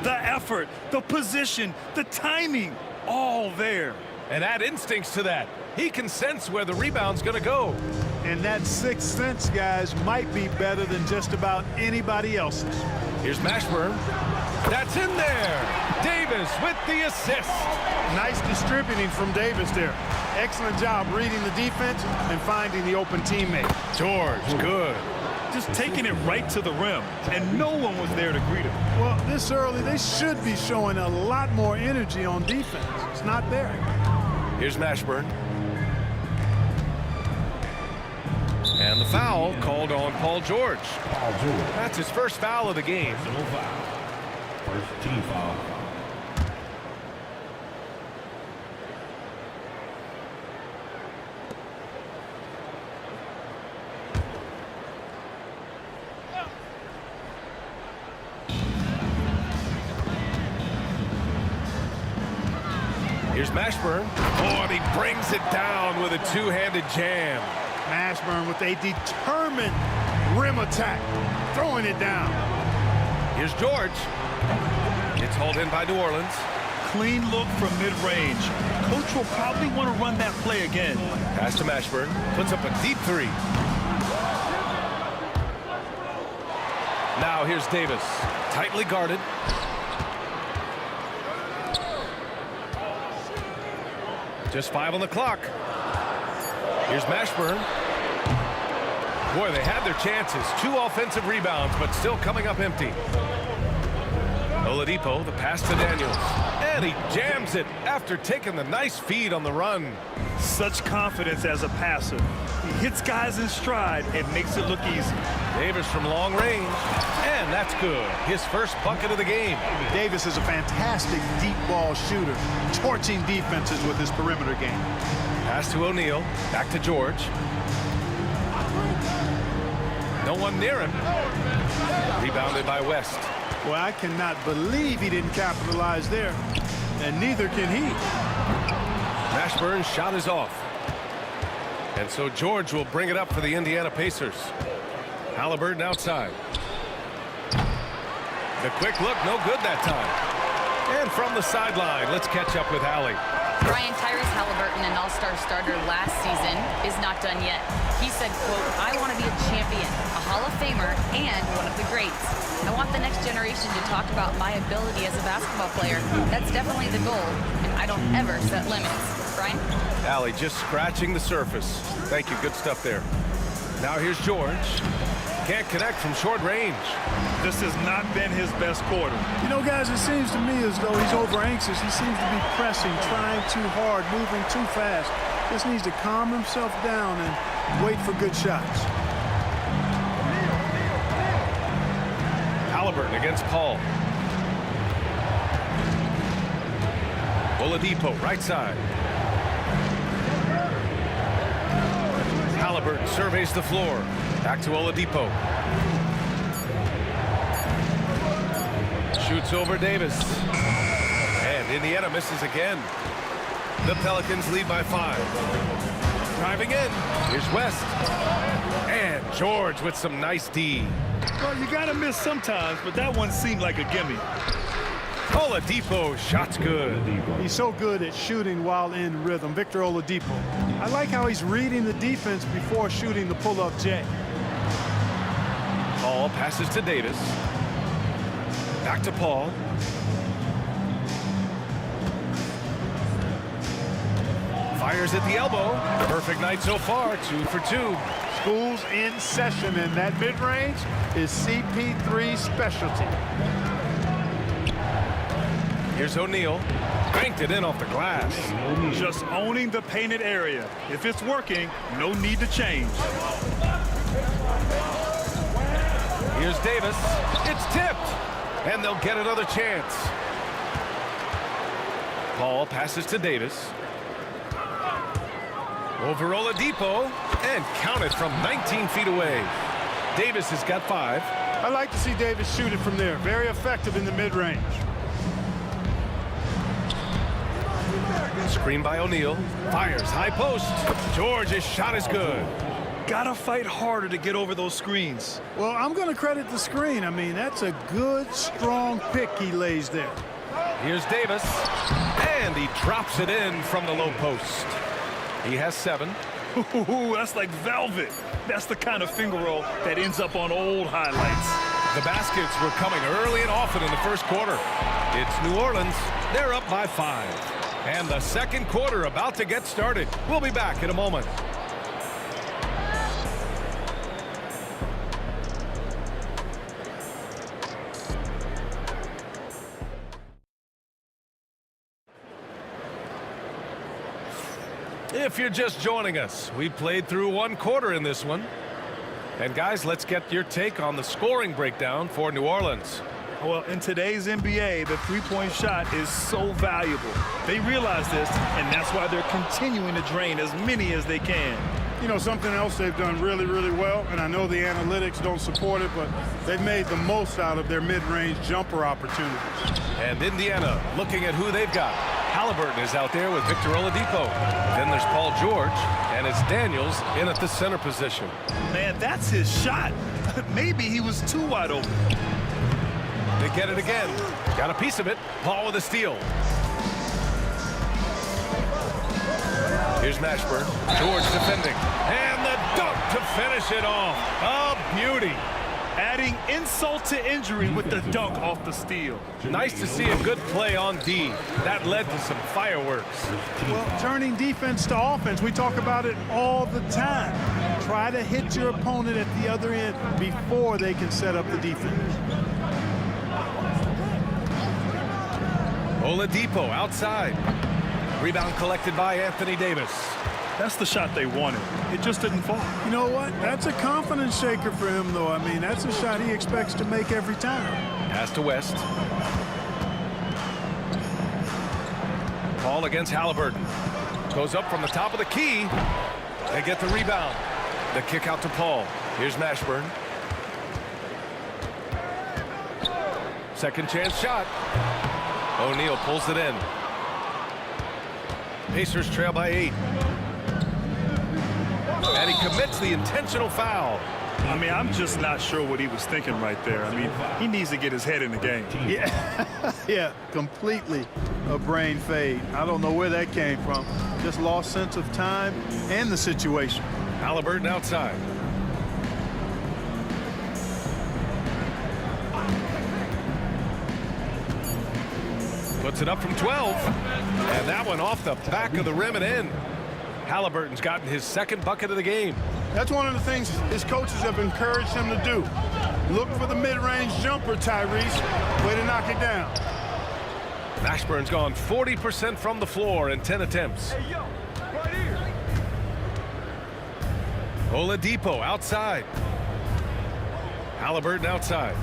The effort, the position, the timing, all there. And add instincts to that. He can sense where the rebound's going to go. And that sixth sense, guys, might be better than just about anybody else's. Here's Mashburn. That's in there. Davis with the assist. Nice distributing from Davis there. Excellent job reading the defense and finding the open teammate. George, good. Just taking it right to the rim, and no one was there to greet him. Well, this early, they should be showing a lot more energy on defense. It's not there. Here's Mashburn. And the foul called on Paul George. That's his first foul of the game. First team foul. Here's Mashburn. Oh, and he brings it down with a two-handed jam. Mashburn with a determined rim attack, throwing it down. Here's George. It's hauled in by New Orleans. Clean look from mid-range. Coach will probably want to run that play again. Pass to Mashburn. Puts up a deep three. Now here's Davis. Tightly guarded. Just 5 on the clock. Here's Mashburn. Boy, they had their chances. 2 offensive rebounds, but still coming up empty. Oladipo, the pass to Daniels. And he jams it after taking the nice feed on the run. Such confidence as a passer. He hits guys in stride and makes it look easy. Davis from long range. And that's good. His first bucket of the game. Davis is a fantastic deep ball shooter, torching defenses with his perimeter game. Pass to O'Neal. Back to George. No one near him. Rebounded by West. Well, I cannot believe he didn't capitalize there, and neither can he. Mashburn's shot is off. And so George will bring it up for the Indiana Pacers. Halliburton outside. The quick look, no good that time. And from the sideline, let's catch up with Allie. Brian, Tyrese Halliburton, an all-star starter last season, is not done yet. He said, quote, "I want to be a Famer and one of the greats. I want the next generation to talk about my ability as a basketball player. That's definitely the goal, and I don't ever set limits. Brian? Allie, just scratching the surface. Thank you, good stuff there. Now here's George. Can't connect from short range. This has not been his best quarter. You know, guys, it seems to me as though he's over anxious. He seems to be pressing, trying too hard, moving too fast. Just needs to calm himself down and wait for good shots. Halliburton against Paul. Oladipo, right side. Halliburton surveys the floor. Back to Oladipo. Shoots over Davis. And Indiana misses again. The Pelicans lead by 5. Driving in. Here's West. And George with some nice D. Well, you got to miss sometimes, but that one seemed like a gimme. Oladipo, shot's good. He's so good at shooting while in rhythm. Victor Oladipo. I like how he's reading the defense before shooting the pull-up J. Paul passes to Davis. Back to Paul. Fires at the elbow. Perfect night so far, 2 for 2. School's in session, and that mid-range is CP3's specialty. Here's O'Neal. Banked it in off the glass. Just owning the painted area. If it's working, no need to change. Here's Davis. It's tipped. And they'll get another chance. Paul passes to Davis. Over Oladipo. And counted from 19 feet away. Davis has got 5. I like to see Davis shoot it from there. Very effective in the mid-range. Screen by O'Neal. Fires high post. George's shot is good. Gotta fight harder to get over those screens. Well, I'm going to credit the screen. I mean, that's a good, strong pick he lays there. Here's Davis. And he drops it in from the low post. He has 7. Ooh, that's like velvet. That's the kind of finger roll that ends up on old highlights. The baskets were coming early and often in the first quarter. It's New Orleans. They're up by 5. And the second quarter about to get started. We'll be back in a moment. If you're just joining us, we played through 1 quarter in this one. And guys, let's get your take on the scoring breakdown for New Orleans. Well, in today's NBA, the three-point shot is so valuable. They realize this, and that's why they're continuing to drain as many as they can. You know, something else they've done really, really well, and I know the analytics don't support it, but they've made the most out of their mid-range jumper opportunities. And Indiana looking at who they've got. Halliburton is out there with Victor Oladipo. Then there's Paul George, and it's Daniels in at the center position. Man, that's his shot. Maybe he was too wide open. They get it again. Got a piece of it. Paul with a steal. Here's Mashburn. George defending. And the dunk to finish it off. A beauty. Adding insult to injury with the dunk off the steal. Nice to see a good play on D. That led to some fireworks. Well, turning defense to offense, we talk about it all the time. Try to hit your opponent at the other end before they can set up the defense. Oladipo outside. Rebound collected by Anthony Davis. That's the shot they wanted. It just didn't fall. You know what? That's a confidence shaker for him, though. I mean, that's a shot he expects to make every time. Pass to West. Paul against Halliburton. Goes up from the top of the key. They get the rebound. The kick out to Paul. Here's Mashburn. Second chance shot. O'Neal pulls it in. Pacers trail by 8. And he commits the intentional foul. I mean, I'm just not sure what he was thinking right there. I mean, he needs to get his head in the game. Yeah, yeah, completely a brain fade. I don't know where that came from. Just lost sense of time and the situation. Halliburton outside. puts it up from 12. And that one off the back of the rim and in. Halliburton's gotten his second bucket of the game. That's one of the things his coaches have encouraged him to do. Look for the mid-range jumper, Tyrese. Way to knock it down. Mashburn's gone 40% from the floor in 10 attempts. Hey, yo, right here. Oladipo outside. Halliburton outside.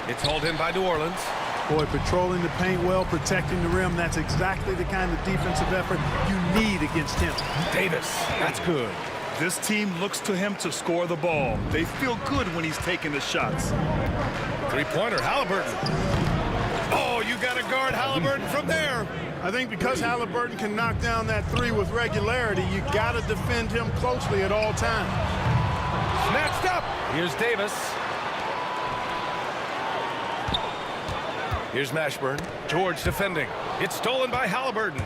It's hauled in by New Orleans. Boy, patrolling the paint well, protecting the rim. That's exactly the kind of defensive effort you need against him. Davis, that's good. This team looks to him to score the ball. They feel good when he's taking the shots. Three-pointer, Halliburton. Oh, you got to guard Halliburton from there. I think because Halliburton can knock down that three with regularity, you got to defend him closely at all times. Snatched up. Here's Davis. Here's Mashburn. George defending. It's stolen by Halliburton.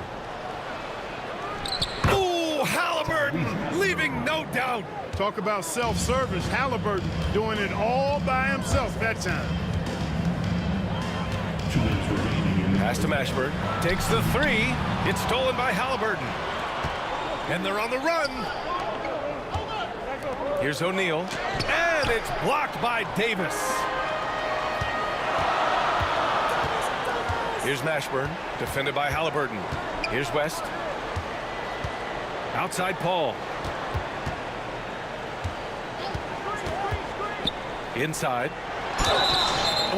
Ooh, Halliburton leaving no doubt. Talk about self-service. Halliburton doing it all by himself that time. Pass to Mashburn. Takes the three. It's stolen by Halliburton. And they're on the run. Here's O'Neal. And it's blocked by Davis. Here's Mashburn, defended by Halliburton. Here's West. Outside Paul. Inside.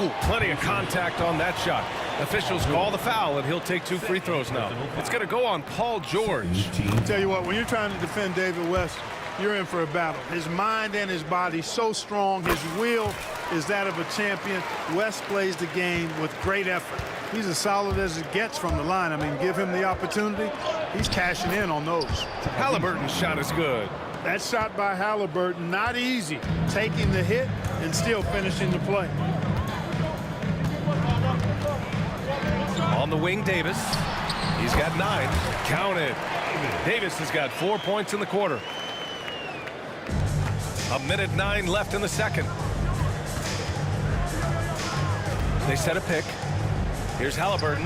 Oh, plenty of contact on that shot. Officials call the foul, and he'll take 2 free throws now. It's going to go on Paul George. Tell you what, when you're trying to defend David West, you're in for a battle. His mind and his body so strong. His will is that of a champion. West plays the game with great effort. He's as solid as it gets from the line. I mean, give him the opportunity. He's cashing in on those. Halliburton's shot is good. That shot by Halliburton, not easy. Taking the hit and still finishing the play. On the wing, Davis. He's got 9. Count it. Davis has got 4 points in the quarter. 1:09 left in the second. They set a pick. Here's Halliburton.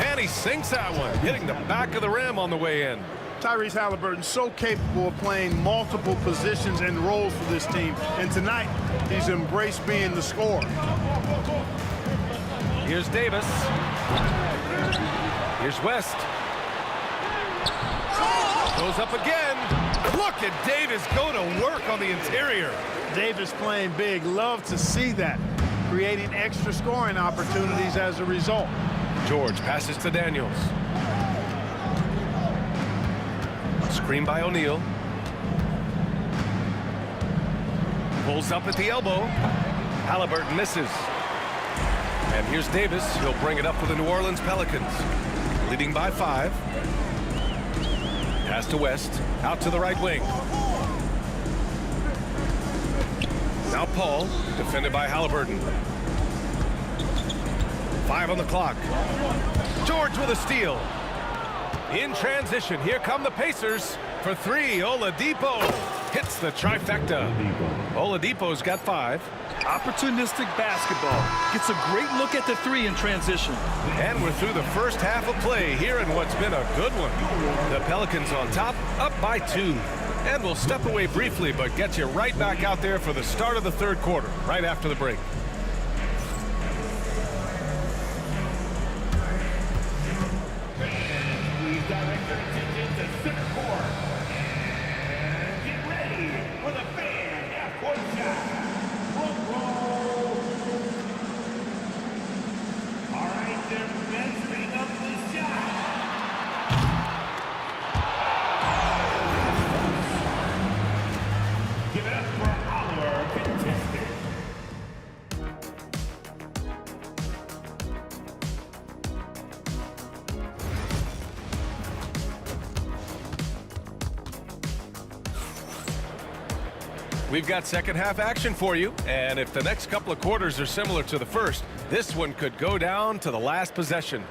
And he sinks that one, hitting the back of the rim on the way in. Tyrese Halliburton so capable of playing multiple positions and roles for this team. And tonight, he's embraced being the scorer. Here's Davis. Here's West. Goes up again. Look at Davis go to work on the interior. Davis playing big. Love to see that. Creating extra scoring opportunities as a result. George passes to Daniels. Screen by O'Neal. Pulls up at the elbow. Halliburton misses. And here's Davis. He'll bring it up for the New Orleans Pelicans. Leading by 5. Pass to West. Out to the right wing. Now Paul, defended by Halliburton. 5 on the clock. George with a steal. In transition, here come the Pacers for 3. Oladipo hits the trifecta. Oladipo's got 5. Opportunistic basketball. Gets a great look at the 3 in transition. And we're through the first half of play here in what's been a good one. The Pelicans on top, up by 2. And we'll step away briefly, but get you right back out there for the start of the third quarter, right after the break. Please direct your attention to center court. And get ready for the fan half-court shot. Front row. All right, they're measuring up the shot. Give it up for our contestant. We've got second half action for you, and if the next couple of quarters are similar to the first, this one could go down to the last possession.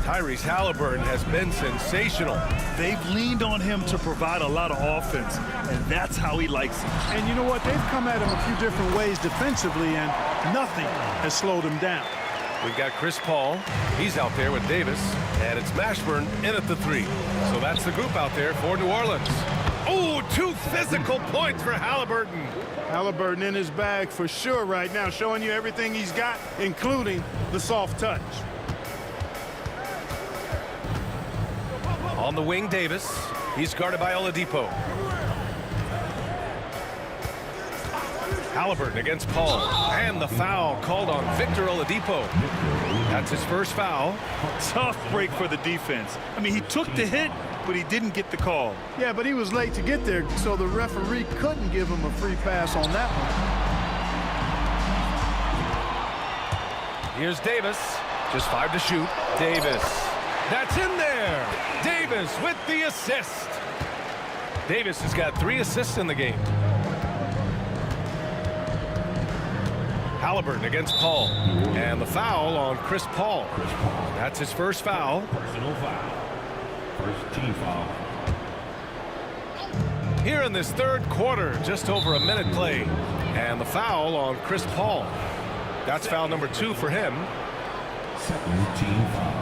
Tyrese Halliburton has been sensational. They've leaned on him to provide a lot of offense, and that's how he likes it. And you know what? They've come at him a few different ways defensively, and nothing has slowed him down. We've got Chris Paul. He's out there with Davis. And it's Mashburn in at the 3. So that's the group out there for New Orleans. Oh, 2 physical points for Halliburton. Halliburton in his bag for sure right now, showing you everything he's got, including the soft touch. On the wing, Davis. He's guarded by Oladipo. Halliburton against Paul. And the foul called on Victor Oladipo. That's his first foul. Tough break for the defense. I mean, he took the hit, but he didn't get the call. Yeah, but he was late to get there, so the referee couldn't give him a free pass on that one. Here's Davis. Just 5 to shoot. Davis. That's in there. Davis with the assist. Davis has got 3 assists in the game. Halliburton against Paul. And the foul on Chris Paul. That's his first foul. Personal foul. First team foul. Here in this third quarter, just over a minute play. And the foul on Chris Paul. That's foul number 2 for him. Second team foul.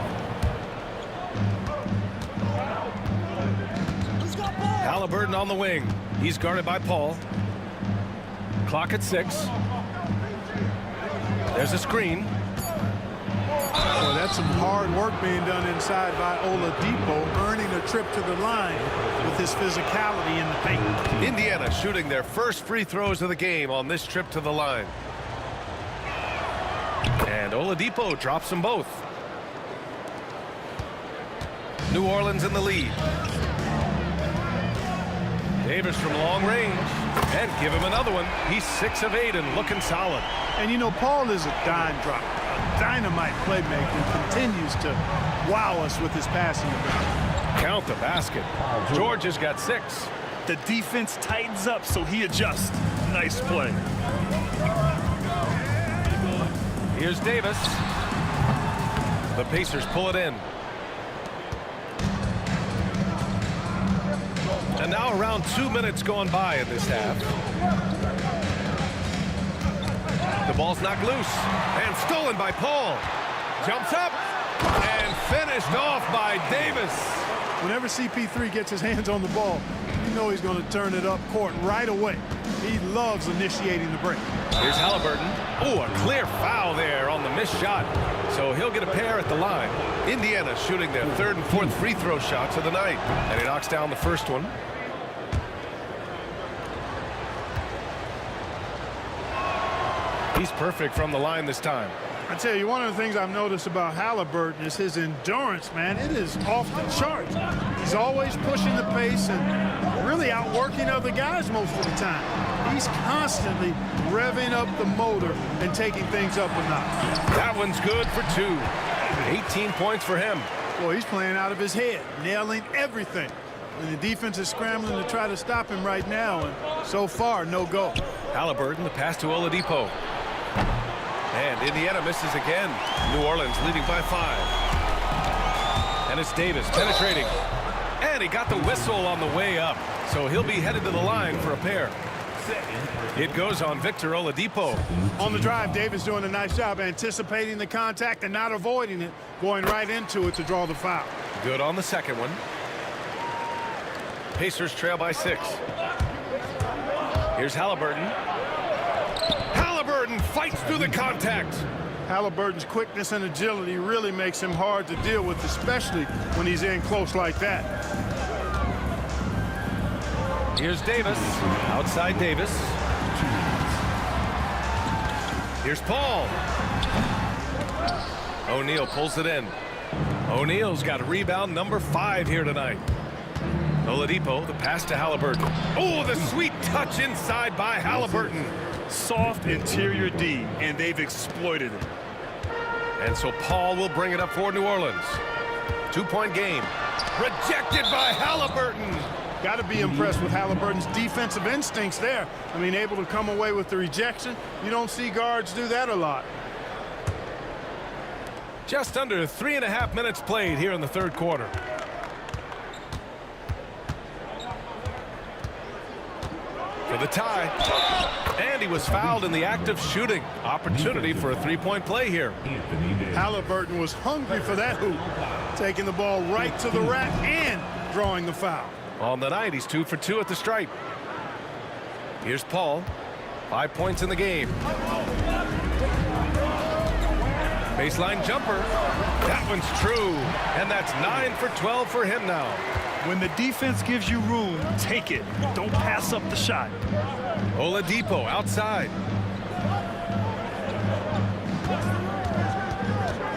Halliburton on the wing. He's guarded by Paul. Clock at 6. There's a screen. Well, that's some hard work being done inside by Oladipo, earning a trip to the line with his physicality in the paint. Indiana shooting their first free throws of the game on this trip to the line. And Oladipo drops them both. New Orleans in the lead. Davis from long range. And give him another one. He's 6 of 8 and looking solid. And you know, Paul is a dime drop, a dynamite playmaker, continues to wow us with his passing ability. Count the basket. George has got 6. The defense tightens up, so he adjusts. Nice play. Here's Davis. The Pacers pull it in. And now around 2 minutes gone by in this half. The ball's knocked loose and stolen by Paul. Jumps up and finished off by Davis. Whenever CP3 gets his hands on the ball, you know he's going to turn it up court right away. He loves initiating the break. Here's Halliburton. Oh, a clear foul there on the missed shot. So he'll get a pair at the line. Indiana shooting their 3rd and 4th free throw shots of the night. And he knocks down the first one. He's perfect from the line this time. I tell you, one of the things I've noticed about Halliburton is his endurance, man. It is off the charts. He's always pushing the pace and really outworking other guys most of the time. He's constantly revving up the motor and taking things up a notch. That one's good for 2. 18 points for him. Boy, he's playing out of his head, nailing everything. And the defense is scrambling to try to stop him right now, and so far, no go. Halliburton, the pass to Oladipo. And Indiana misses again. New Orleans leading by 5. And it's Davis penetrating. And he got the whistle on the way up. So he'll be headed to the line for a pair. It goes on Victor Oladipo. On the drive, Davis doing a nice job anticipating the contact and not avoiding it, going right into it to draw the foul. Good on the second one. Pacers trail by 6. Here's Halliburton. Halliburton fights through the contact. Halliburton's quickness and agility really makes him hard to deal with, especially when he's in close like that. Here's Davis. Outside Davis. Here's Paul. O'Neal pulls it in. O'Neal's got rebound number 5 here tonight. Oladipo, the pass to Halliburton. Oh, the sweet touch inside by Halliburton. Soft interior D, and they've exploited it. And so Paul will bring it up for New Orleans. 2-point game. Rejected by Halliburton. Got to be impressed with Halliburton's defensive instincts there. I mean, able to come away with the rejection. You don't see guards do that a lot. Just under 3.5 minutes played here in the third quarter. For the tie. And he was fouled in the act of shooting. Opportunity for a three-point play here. Halliburton was hungry for that hoop. Taking the ball right to the rack and drawing the foul. On the night, he's 2 for 2 at the stripe. Here's Paul. 5 points in the game. Baseline jumper. That one's true. And that's 9 for 12 for him now. When the defense gives you room, take it. Don't pass up the shot. Oladipo outside.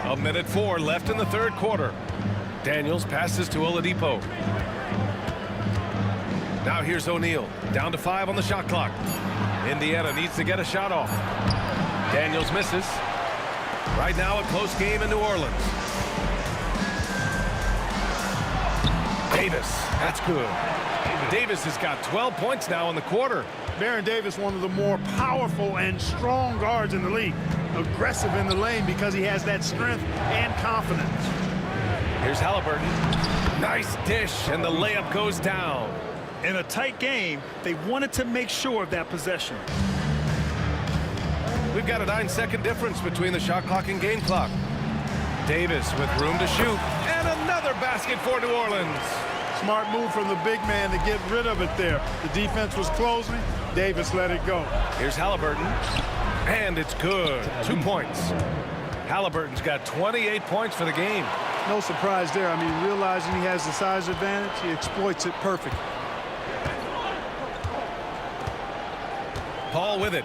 1:04 left in the third quarter. Daniels passes to Oladipo. Now here's O'Neal. Down to 5 on the shot clock. Indiana needs to get a shot off. Daniels misses. Right now a close game in New Orleans. Davis, that's good. Davis has got 12 points now in the quarter. Baron Davis, one of the more powerful and strong guards in the league. Aggressive in the lane because he has that strength and confidence. Here's Halliburton. Nice dish, and the layup goes down. In a tight game, they wanted to make sure of that possession. We've got a 9-second difference between the shot clock and game clock. Davis with room to shoot. And another basket for New Orleans. Smart move from the big man to get rid of it there. The defense was closing. Davis let it go. Here's Halliburton. And it's good. 2 points. Halliburton's got 28 points for the game. No surprise there. I mean, realizing he has the size advantage, he exploits it perfectly. Paul with it.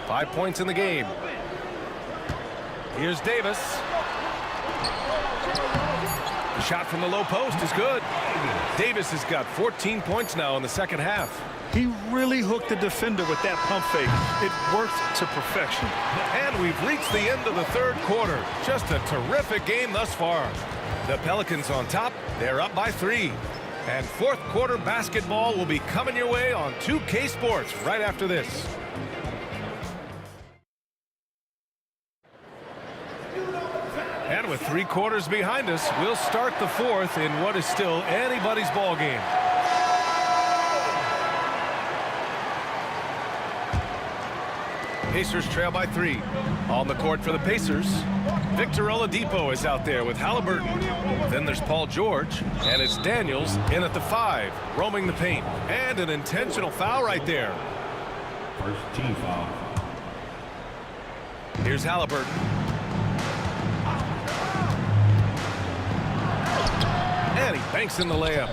5 points in the game. Here's Davis. The shot from the low post is good. Davis has got 14 points now in the second half. He really hooked the defender with that pump fake. It worked to perfection. And we've reached the end of the third quarter. Just a terrific game thus far. The Pelicans on top. They're up by 3. And fourth quarter basketball will be coming your way on 2K Sports right after this. And with 3 quarters behind us, we'll start the fourth in what is still anybody's ball game. Pacers trail by 3. On the court for the Pacers, Victor Oladipo is out there with Halliburton. Then there's Paul George, and it's Daniels in at the 5, roaming the paint. And an intentional foul right there. First team foul. Here's Halliburton. And he banks in the layup.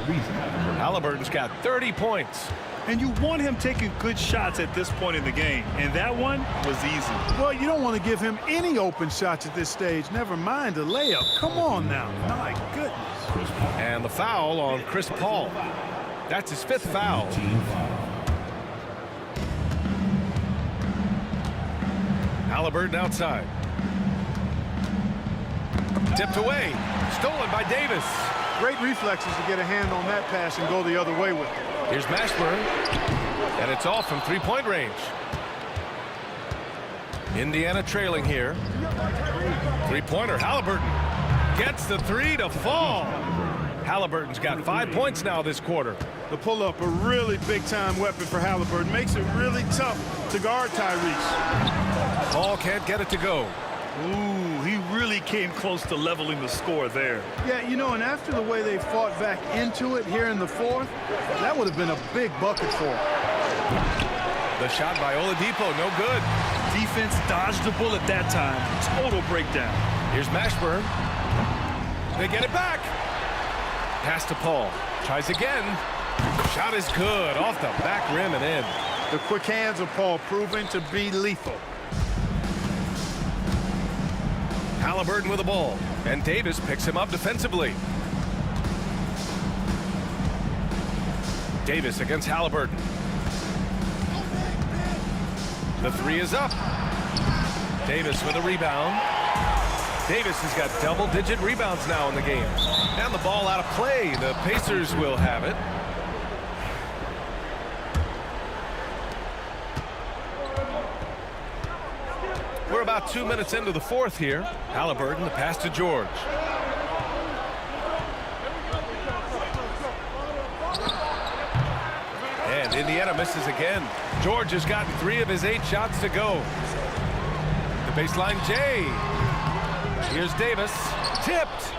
Halliburton's got 30 points. And you want him taking good shots at this point in the game. And that one was easy. Well, you don't want to give him any open shots at this stage. Never mind a layup. Come on now. My goodness. And the foul on Chris Paul. That's his 5th foul. Halliburton outside. Tipped away. Stolen by Davis. Great reflexes to get a hand on that pass and go the other way with it. Here's Mashburn. And it's off from 3-point range. Indiana trailing here. 3-pointer. Halliburton gets the 3 to fall. Halliburton's got 5 points now this quarter. The pull-up, a really big-time weapon for Halliburton. Makes it really tough to guard Tyrese. Paul can't get it to go. Ooh, he really came close to leveling the score there. Yeah, you know, and after the way they fought back into it here in the fourth, that would have been a big bucket for him. The shot by Oladipo, no good. Defense dodged the bullet that time. Total breakdown. Here's Mashburn. They get it back. Pass to Paul. Tries again. Shot is good. Off the back rim and in. The quick hands of Paul proving to be lethal. Halliburton with the ball. And Davis picks him up defensively. Davis against Halliburton. The 3 is up. Davis with a rebound. Davis has got double-digit rebounds now in the game. And the ball out of play. The Pacers will have it. We're about 2 minutes into the fourth here. Halliburton, the pass to George. And Indiana misses again. George has gotten 3 of his 8 shots to go. The baseline Jay. Here's Davis. Tipped.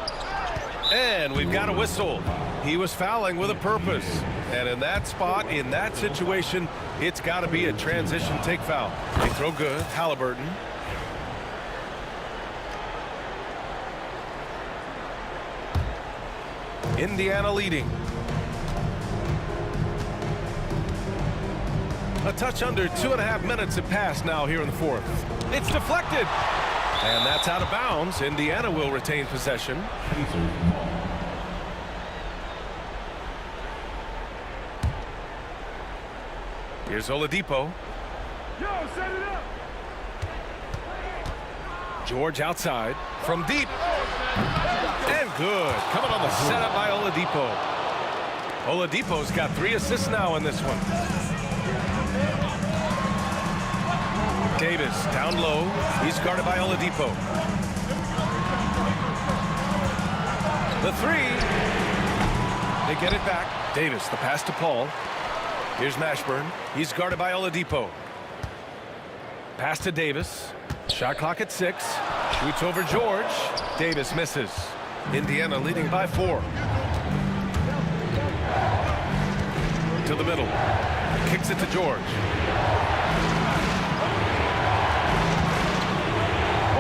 And we've got a whistle. He was fouling with a purpose. And in that spot, in that situation, it's got to be a transition take foul. They throw good. Halliburton. Indiana leading. A touch under 2.5 minutes have passed now here in the fourth. It's deflected. And that's out of bounds. Indiana will retain possession. Here's Oladipo. Yo, set it up. George outside from deep. And good. Coming on the setup by Oladipo. Oladipo's got 3 assists now in this one. Davis down low. He's guarded by Oladipo. The 3. They get it back. Davis, the pass to Paul. Here's Mashburn. He's guarded by Oladipo. Pass to Davis. Shot clock at 6. Shoots over George. Davis misses. Indiana leading by 4. To the middle. Kicks it to George.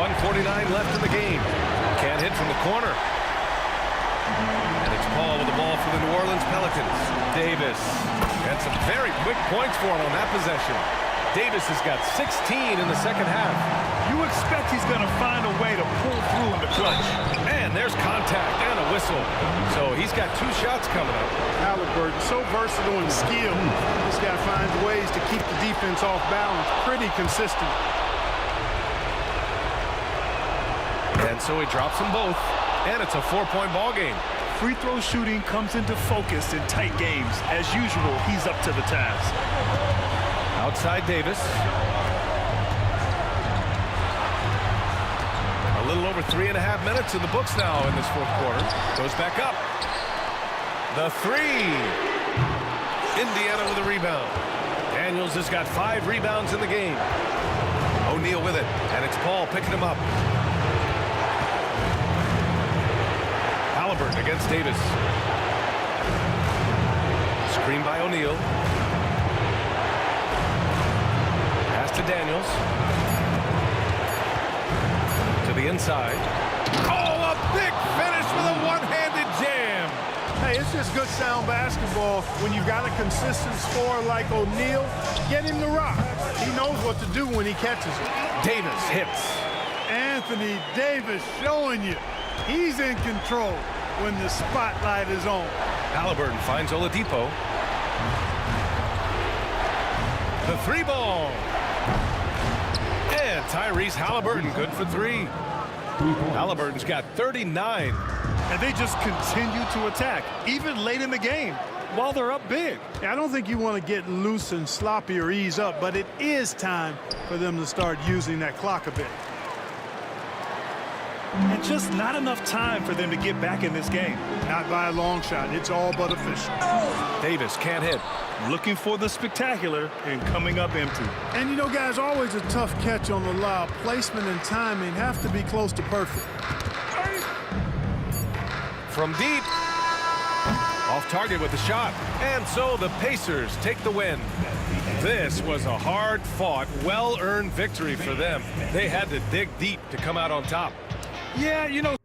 1:49 left in the game. Can't hit from the corner. And it's Paul with the ball for the New Orleans Pelicans. Davis. And some very quick points for him on that possession. Davis has got 16 in the second half. You expect he's going to find a way to pull through in the clutch. And there's contact and a whistle. So he's got 2 shots coming up. Halliburton, so versatile and skilled. This guy finds ways to keep the defense off balance. Pretty consistent. And so he drops them both. And it's a 4-point ball game. Free throw shooting comes into focus in tight games. As usual, he's up to the task. Outside Davis. A little over 3.5 minutes in the books now in this fourth quarter. Goes back up. The 3. Indiana with a rebound. Daniels has got 5 rebounds in the game. O'Neal with it. And it's Paul picking him up. Halliburton against Davis. Screen by O'Neal. Pass to Daniels. To the inside. Oh, a big finish with a one-handed jam. Hey, it's just good sound basketball when you've got a consistent scorer like O'Neal. Get him the rock. He knows what to do when he catches it. Davis hits. Anthony Davis showing you he's in control when the spotlight is on. Halliburton finds Oladipo. The 3 ball. And Tyrese Halliburton good for 3. Halliburton's got 39. And they just continue to attack, even late in the game, while they're up big. I don't think you want to get loose and sloppy or ease up, but it is time for them to start using that clock a bit. And just not enough time for them to get back in this game. Not by a long shot. It's all but official. Davis can't hit. Looking for the spectacular and coming up empty. And you know, guys, always a tough catch on the lob. Placement and timing have to be close to perfect. From deep. Off target with the shot. And so the Pacers take the win. This was a hard-fought, well-earned victory for them. They had to dig deep to come out on top. Yeah, you know.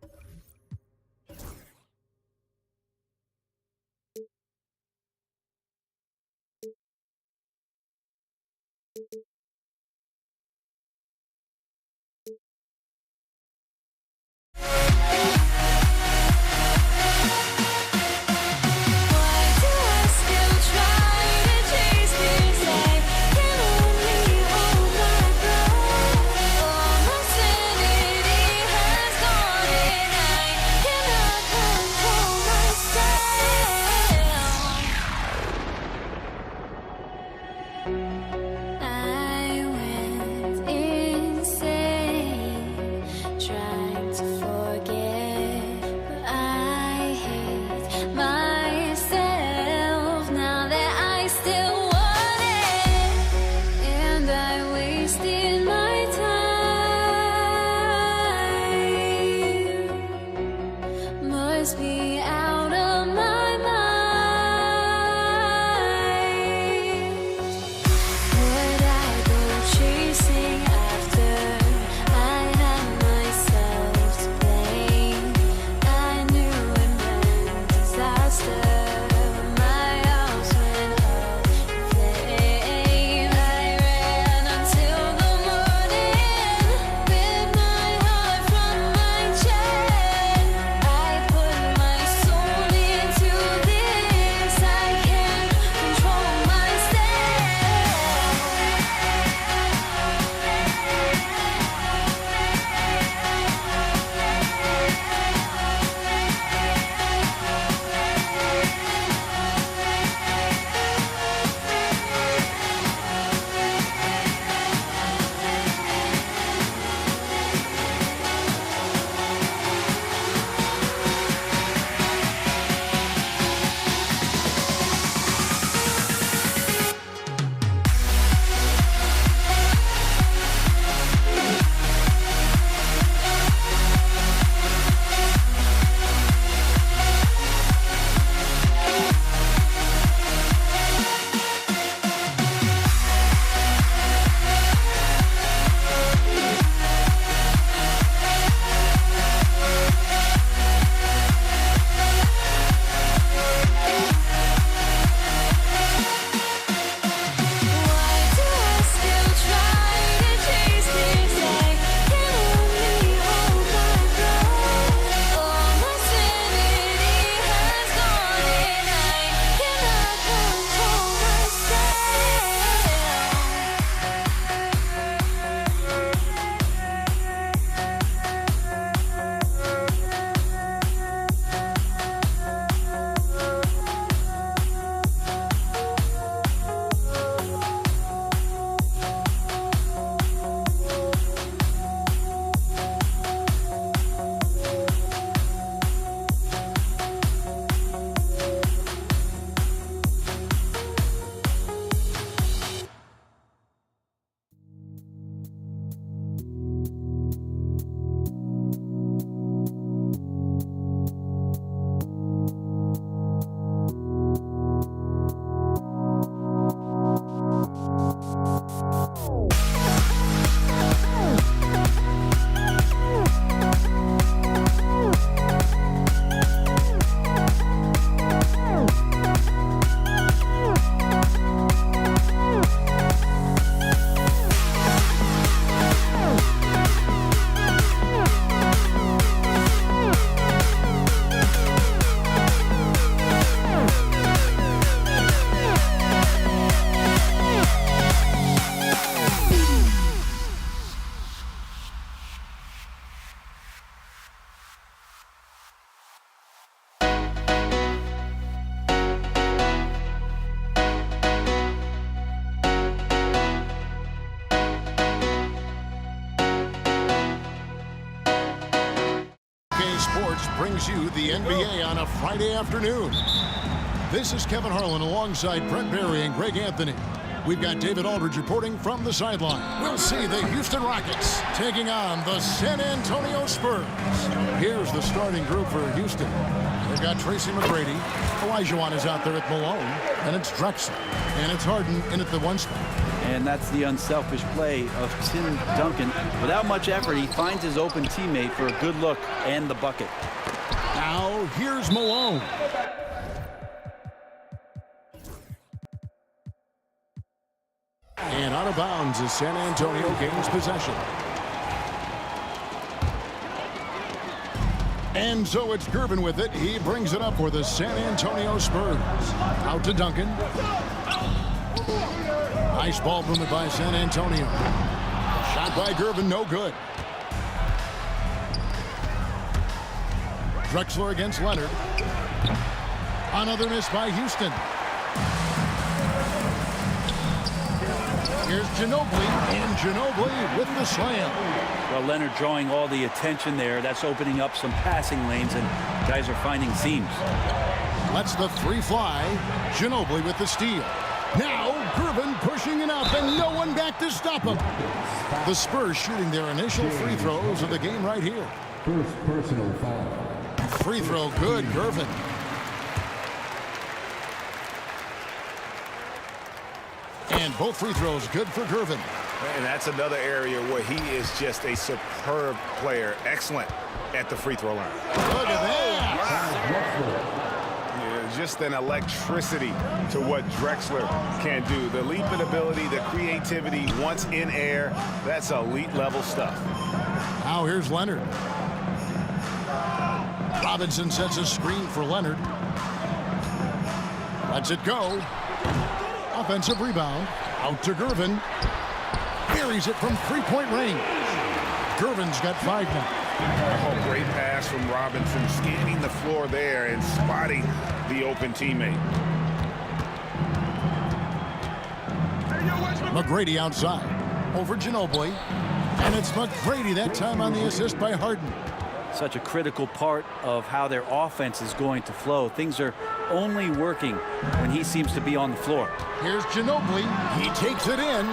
brings you the NBA on a Friday afternoon. This is Kevin Harlan alongside Brent Barry and Greg Anthony. We've got David Aldridge reporting from the sideline. We'll see the Houston Rockets taking on the San Antonio Spurs. Here's the starting group for Houston. They've got Tracy McGrady. Olajuwon is out there at Malone. And it's Drexler. And it's Harden in at the 1 spot. And that's the unselfish play of Tim Duncan. Without much effort, he finds his open teammate for a good look and the bucket. Now, here's Malone. And out of bounds as San Antonio gains possession. And so it's Gervin with it. He brings it up for the San Antonio Spurs. Out to Duncan. Nice ball movement by San Antonio. Shot by Gervin, no good. Drexler against Leonard. Another miss by Houston. Here's Ginobili, and Ginobili with the slam. Well, Leonard drawing all the attention there. That's opening up some passing lanes, and guys are finding seams. Lets the 3 fly. Ginobili with the steal. Now, Gervin pushing it up, and no one back to stop him. The Spurs shooting their initial free throws of the game right here. First personal foul. Free throw good, Gervin. And both free throws good for Gervin. And that's another area where he is just a superb player. Excellent at the free throw line. Look at that. Yeah, just an electricity to what Drexler can do. The leaping ability, the creativity once in air, that's elite level stuff. Now here's Leonard. Robinson sets a screen for Leonard. Lets it go. Offensive rebound. Out to Gervin. Buries it from 3-point range. Gervin's got 5 now. Oh, great pass from Robinson, scanning the floor there and spotting the open teammate. McGrady outside. Over Ginobili. And it's McGrady that time on the assist by Harden. Such a critical part of how their offense is going to flow. Things are only working when he seems to be on the floor. Here's Ginobili. He takes it in.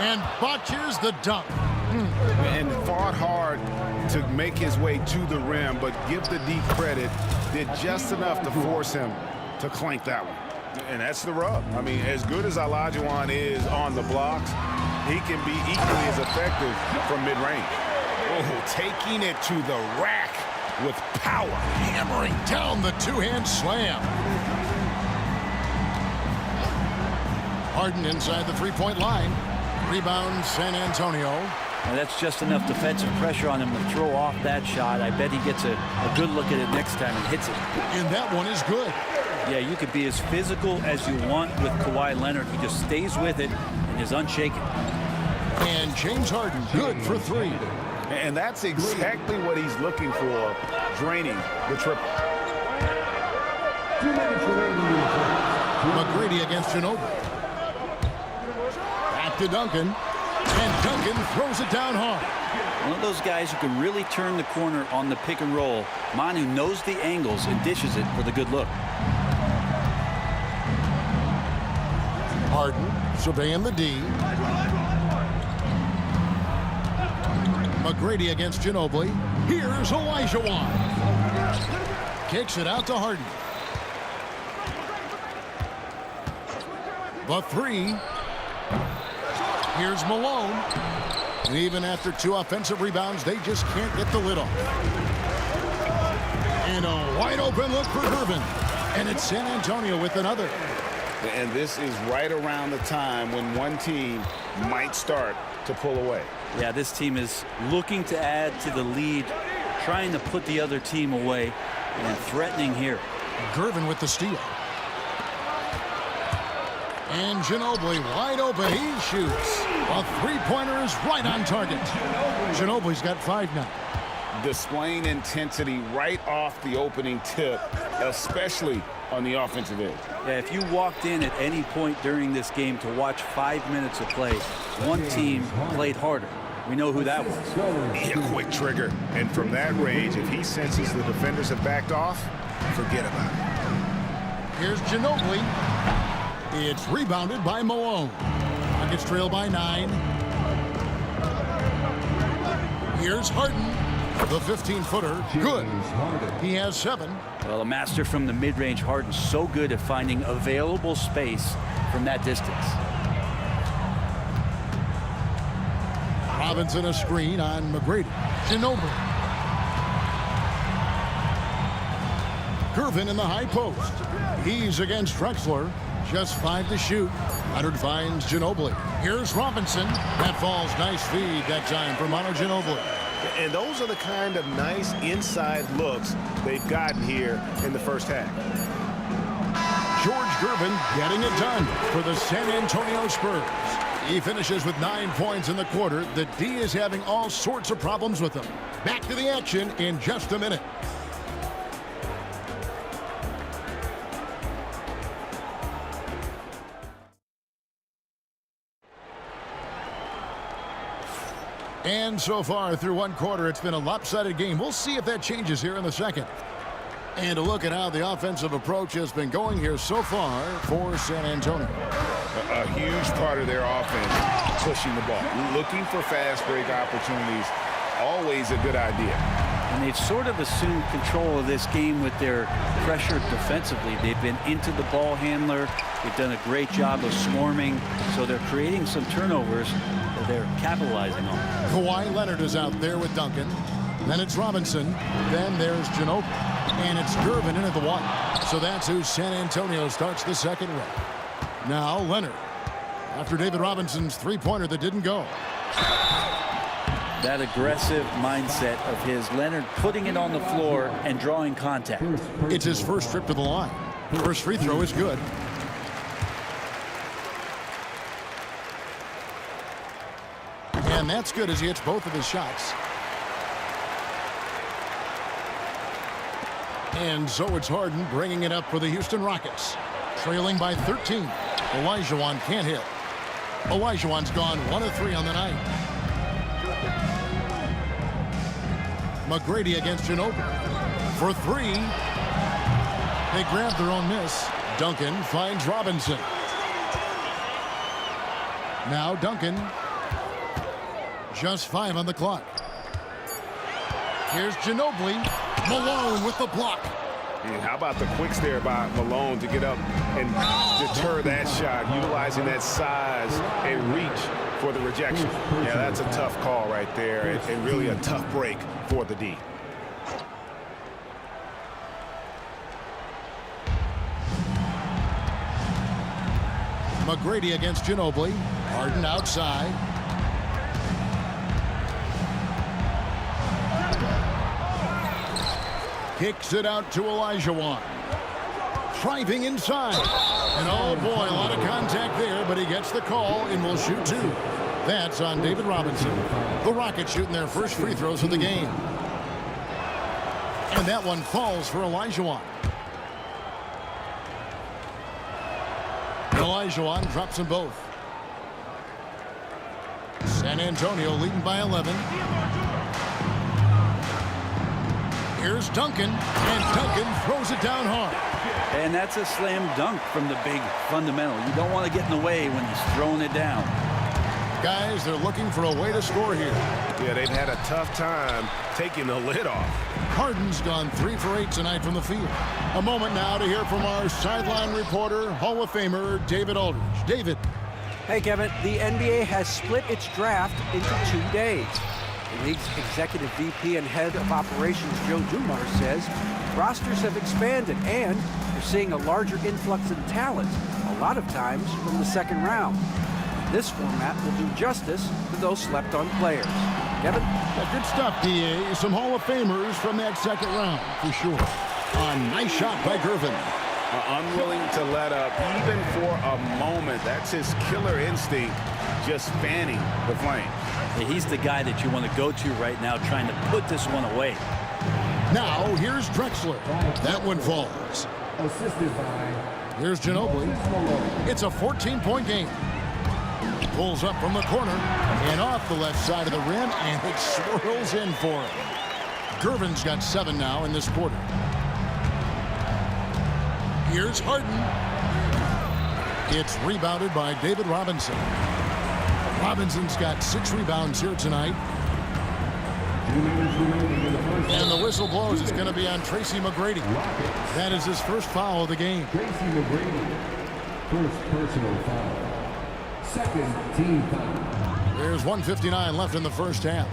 And botches the dunk. And fought hard to make his way to the rim, but give the D credit, did just enough to force him to clank that one. And that's the rub. I mean, as good as Olajuwon is on the blocks, he can be equally as effective from mid-range. Oh, taking it to the rack with power. Hammering down the 2-hand slam. Harden inside the 3-point line. Rebound San Antonio. Now that's just enough defensive pressure on him to throw off that shot. I bet he gets a good look at it next time and hits it. And that one is good. Yeah, you could be as physical as you want with Kawhi Leonard. He just stays with it and is unshaken. And James Harden, good for 3. And that's exactly what he's looking for, draining the triple. McGrady against Ginobili. Back to Duncan. And Duncan throws it down hard. One of those guys who can really turn the corner on the pick and roll. Manu knows the angles and dishes it for the good look. Harden surveying the D. McGrady against Ginobili. Here's Olajuwon. Kicks it out to Harden. The 3. Here's Malone. And even after 2 offensive rebounds, they just can't get the lid off. And a wide open look for Gervin. And it's San Antonio with another. And this is right around the time when one team might start to pull away. Yeah, this team is looking to add to the lead, trying to put the other team away, and threatening here. Gervin with the steal. And Ginobili wide open. He shoots. A 3-pointer is right on target. Ginobili's got 5 now. Displaying intensity right off the opening tip, especially on the offensive end. Yeah, if you walked in at any point during this game to watch 5 minutes of play, one team played harder. We know who that was. Yeah, quick trigger. And from that range, if he senses the defenders have backed off, forget about it. Here's Ginobili. It's rebounded by Malone. Nuggets trail by 9. Here's Harden. The 15-footer. Good. He has 7. Well, a master from the mid-range. Harden so good at finding available space from that distance. Robinson a screen on McGrady. Ginobili. Gervin in the high post. He's against Drexler. Just 5 to shoot. Leonard finds Ginobili. Here's Robinson. That falls. Nice feed that time for Manu Ginobili. And those are the kind of nice inside looks they've gotten here in the first half. George Gervin getting it done for the San Antonio Spurs. He finishes with 9 points in the quarter. The D is having all sorts of problems with him. Back to the action in just a minute. And so far through one quarter, it's been a lopsided game. We'll see if that changes here in the second. And a look at how the offensive approach has been going here so far for San Antonio. A huge part of their offense, pushing the ball, looking for fast break opportunities. Always a good idea. And they've sort of assumed control of this game with their pressure defensively. They've been into the ball handler. They've done a great job of swarming. So they're creating some turnovers that they're capitalizing on. Kawhi Leonard is out there with Duncan. Then it's Robinson. Then there's Ginobili. And it's Gervin in at the 1. So that's who San Antonio starts the second with. Now Leonard. After David Robinson's three-pointer that didn't go. That aggressive mindset of his, Leonard putting it on the floor and drawing contact. It's his first trip to the line. First free throw is good. And that's good as he hits both of his shots. And so it's Harden bringing it up for the Houston Rockets. Trailing by 13. Olajuwon can't hit. Olajuwon's gone 1 of 3 on the night. McGrady against Ginobili. For 3. They grab their own miss. Duncan finds Robinson. Now Duncan. Just 5 on the clock. Here's Ginobili. Malone with the block. And how about the quicks there by Malone to get up and deter that shot, utilizing that size and reach for the rejection. Yeah, that's a tough call right there, and really a tough break for the D. McGrady against Ginobili. Harden outside. Kicks it out to Olajuwon. Driving inside. And oh boy, a lot of contact there, but he gets the call and will shoot 2. That's on David Robinson. The Rockets shooting their first free throws of the game. And that one falls for Olajuwon. Olajuwon drops them both. San Antonio leading by 11. Here's Duncan, and Duncan throws it down hard. And that's a slam dunk from the big fundamental. You don't want to get in the way when he's throwing it down. Guys, they're looking for a way to score here. Yeah, they've had a tough time taking the lid off. Harden's gone 3 for 8 tonight from the field. A moment now to hear from our sideline reporter, Hall of Famer David Aldridge. David. Hey, Kevin. The NBA has split its draft into 2 days. The league's executive VP and head of operations, Joe Dumars, says rosters have expanded and they're seeing a larger influx in talent, a lot of times from the second round. This format will do justice to those slept-on players. Kevin? Good stuff, D.A. Some Hall of Famers from that second round, for sure. A nice shot by Gervin. Unwilling to let up, even for a moment. That's his killer instinct, just fanning the flame. He's the guy that you want to go to right now, trying to put this one away. Now, here's Drexler. That one falls. Assisted by... Here's Ginobili. It's a 14-point game. Pulls up from the corner and off the left side of the rim, and it swirls in for him. Gervin's got 7 now in this quarter. Here's Harden. It's rebounded by David Robinson. Robinson's got 6 rebounds here tonight. And the whistle blows. It's going to be on Tracy McGrady. That is his first foul of the game. Tracy McGrady, first personal foul. Second team foul. There's 1:59 left in the first half.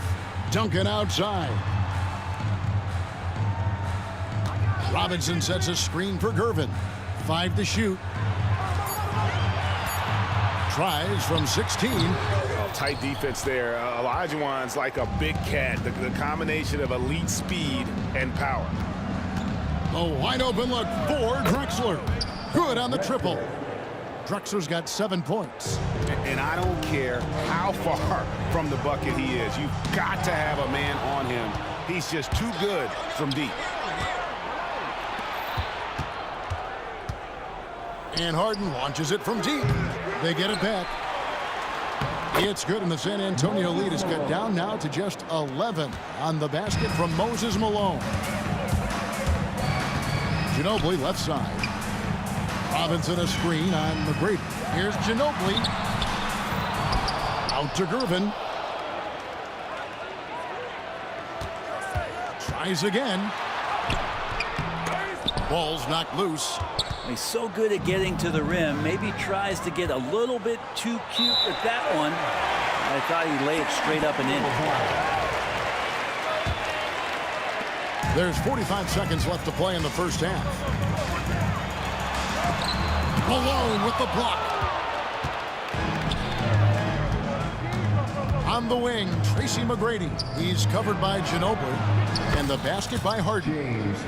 Duncan outside. Robinson sets a screen for Gervin. 5 to shoot. Tries from 16. Tight defense there. Olajuwon's like a big cat. The combination of elite speed and power. A wide open look for Drexler. Good on the triple. Drexler's got 7 points. And I don't care how far from the bucket he is. You've got to have a man on him. He's just too good from deep. And Harden launches it from deep. They get it back. It's good, and the San Antonio lead is cut down now to just 11 on the basket from Moses Malone. Ginobili left side. Robinson a screen on McGrady. Here's Ginobili. Out to Gervin. Tries again. Ball's knocked loose. He's so good at getting to the rim. Maybe tries to get a little bit too cute with that one. I thought he'd lay it straight up and in. There's 45 seconds left to play in the first half. Malone with the block. On the wing, Tracy McGrady. He's covered by Ginobili. And the basket by Harden.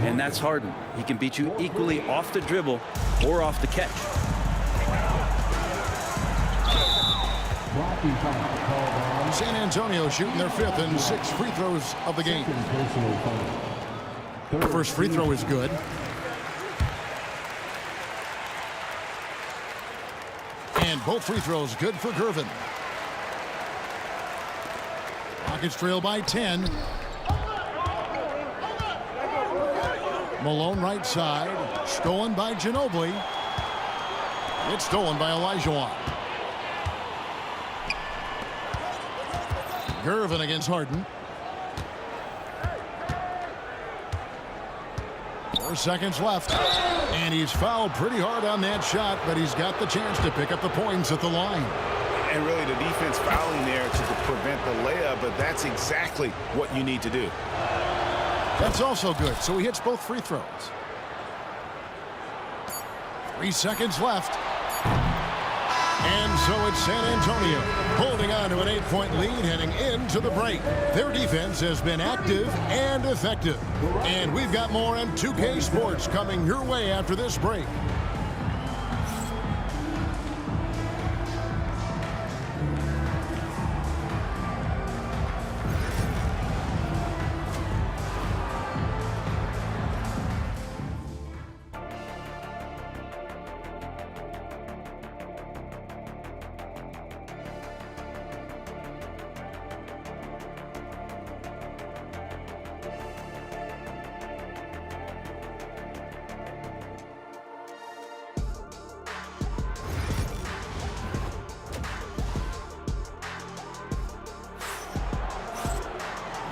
And that's Harden. He can beat you equally off the dribble or off the catch. San Antonio shooting their 5th and 6th free throws of the game. The first free throw is good. And both free throws good for Gervin. Rockets trail by 10. Malone right side. Stolen by Ginobili. It's stolen by Olajuwon. Gervin against Harden. 4 seconds left. And he's fouled pretty hard on that shot, but he's got the chance to pick up the points at the line. And really the defense fouling there to prevent the layup, but that's exactly what you need to do. That's also good. So he hits both free throws. 3 seconds left. And so it's San Antonio holding on to an 8-point lead heading into the break. Their defense has been active and effective. And we've got more on 2K Sports coming your way after this break.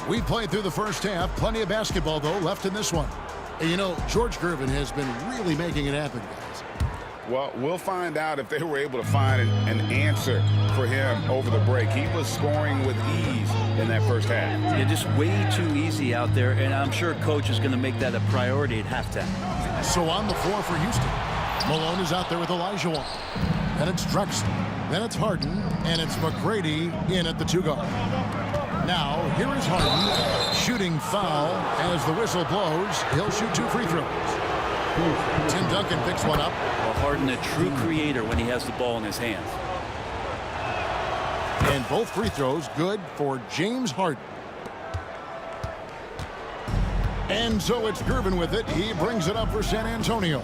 We played through the first half. Plenty of basketball, though, left in this one. And you know, George Gervin has been really making it happen, guys. Well, we'll find out if they were able to find an answer for him over the break. He was scoring with ease in that first half. Yeah, just way too easy out there, and I'm sure Coach is going to make that a priority at halftime. So on the floor for Houston, Malone is out there with Olajuwon. Then it's Drexler. Then it's Harden. And it's McGrady in at the 2-guard. Now, here is Harden, shooting foul as the whistle blows. He'll shoot 2 free throws. Tim Duncan picks one up. Well, Harden, a true creator when he has the ball in his hands. And both free throws good for James Harden. And so it's Gervin with it. He brings it up for San Antonio.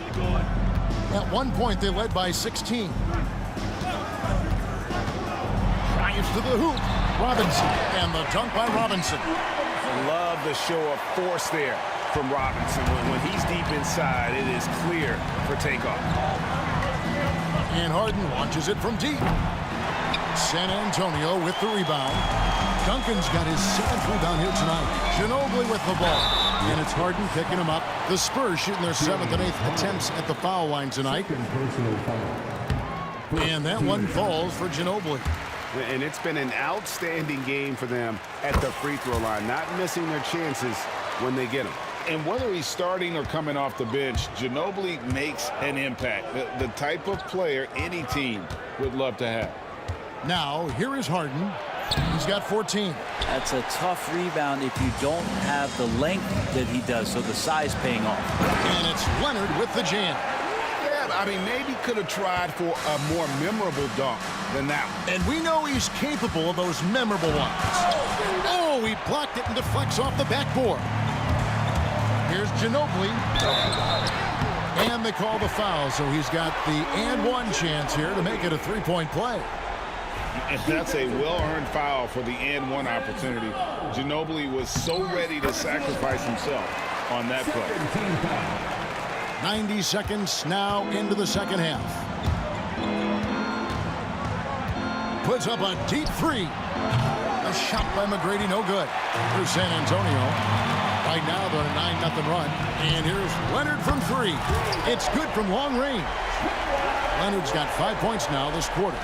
At one point, they led by 16. Drives to the hoop. Robinson. And the dunk by Robinson. Love the show of force there from Robinson. When he's deep inside, it is clear for takeoff. And Harden launches it from deep. San Antonio with the rebound. Duncan's got his 7th rebound here tonight. Ginobili with the ball. And it's Harden picking him up. The Spurs shooting their 7th and 8th attempts at the foul line tonight. And that one falls for Ginobili. And it's been an outstanding game for them at the free throw line, not missing their chances when they get them. And whether he's starting or coming off the bench, Ginobili makes an impact. The type of player any team would love to have. Now, here is Harden. He's got 14. That's a tough rebound if you don't have the length that he does, so the size paying off. And it's Leonard with the jam. Yeah, I mean, maybe could have tried for a more memorable dunk than that one. And we know he's capable of those memorable ones. Oh, he blocked it and deflects off the backboard. Here's Ginobili. And they call the foul, so he's got the and one chance here to make it a three-point play. And that's a well-earned foul for the and one opportunity. Ginobili was so ready to sacrifice himself on that play. 90 seconds now into the second half. Puts up a deep three. A shot by McGrady, no good. Here's San Antonio. Right now they're on a 9-0 run. And here's Leonard from three. It's good from long range. Leonard's got 5 points now this quarter.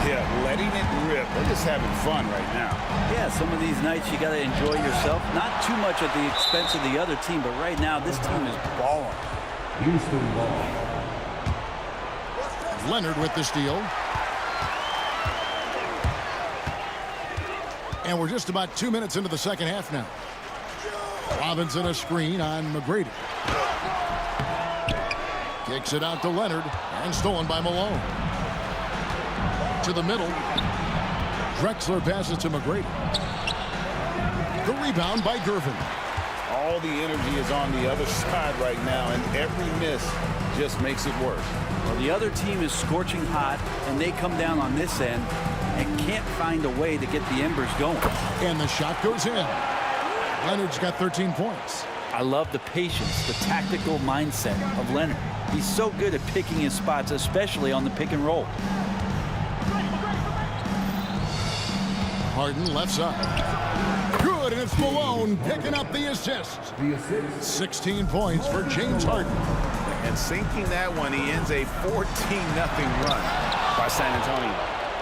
Yeah, letting it rip. They're just having fun right now. Yeah, some of these nights you got to enjoy yourself. Not too much at the expense of the other team, but right now this team is balling. Houston ball. Leonard with the steal. And we're just about 2 minutes into the second half now. Robinson a screen on McGrady. Kicks it out to Leonard and stolen by Malone. To the middle. Drexler passes to McGrady. The rebound by Gervin. All the energy is on the other side right now, and every miss just makes it worse. Well, the other team is scorching hot, and they come down on this end and can't find a way to get the embers going. And the shot goes in. Leonard's got 13 points. I love the patience, the tactical mindset of Leonard. He's so good at picking his spots, especially on the pick and roll. Harden left side. Good, and it's Malone picking up the assist. 16 points for James Harden. And sinking that one, he ends a 14-0 run by San Antonio.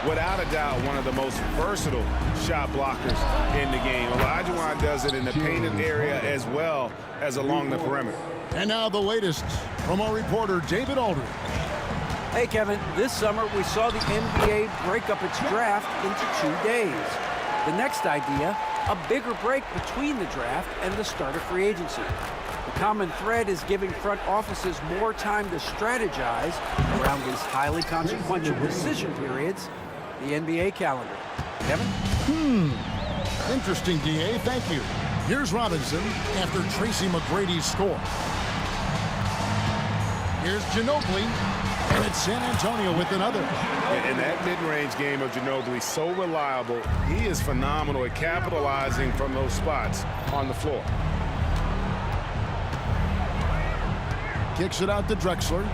Without a doubt, one of the most versatile shot blockers in the game. Olajuwon does it in the painted area as well as along the perimeter. And now the latest from our reporter, David Aldridge. Hey, Kevin, this summer we saw the NBA break up its draft into 2 days. The next idea, a bigger break between the draft and the start of free agency. The common thread is giving front offices more time to strategize around these highly consequential decision periods, the NBA calendar. Kevin? Interesting, DA. Thank you. Here's Robinson after Tracy McGrady's score. Here's Ginobili, and it's San Antonio with another. And that mid-range game of Ginobili, so reliable. He is phenomenal at capitalizing from those spots on the floor. Kicks it out to Drexler.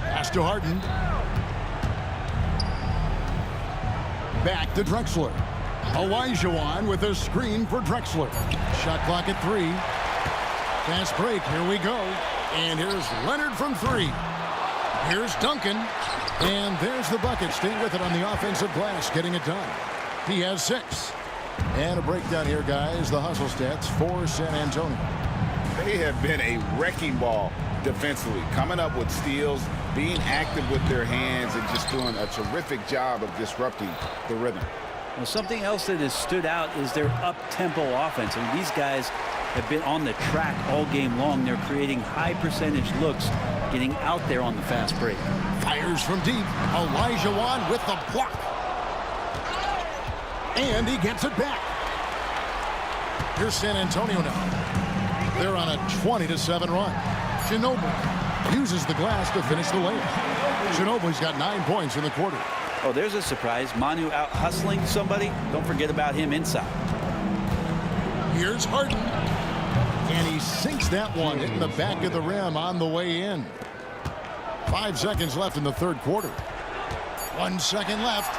Pass to Harden. Back to Drexler. Olajuwon with a screen for Drexler. Shot clock at 3. Fast break. Here we go. And here's Leonard from 3. Here's Duncan. And there's the bucket. Staying with it on the offensive glass. Getting it done. He has 6. And a breakdown here, guys. The hustle stats for San Antonio. They have been a wrecking ball defensively, coming up with steals, being active with their hands, and just doing a terrific job of disrupting the rhythm. Well, something else that has stood out is their up-tempo offense. I mean, these guys have been on the track all game long. They're creating high-percentage looks, getting out there on the fast break. Fires from deep. Olajuwon with the block. And he gets it back. Here's San Antonio now. They're on a 20-7 run. Ginobili uses the glass to finish the layup. Ginobili's got 9 points in the quarter. Oh, there's a surprise. Manu out hustling somebody. Don't forget about him inside. Here's Harden. And he sinks that one, hitting the back of the rim on the way in. 5 seconds left in the third quarter. 1 second left.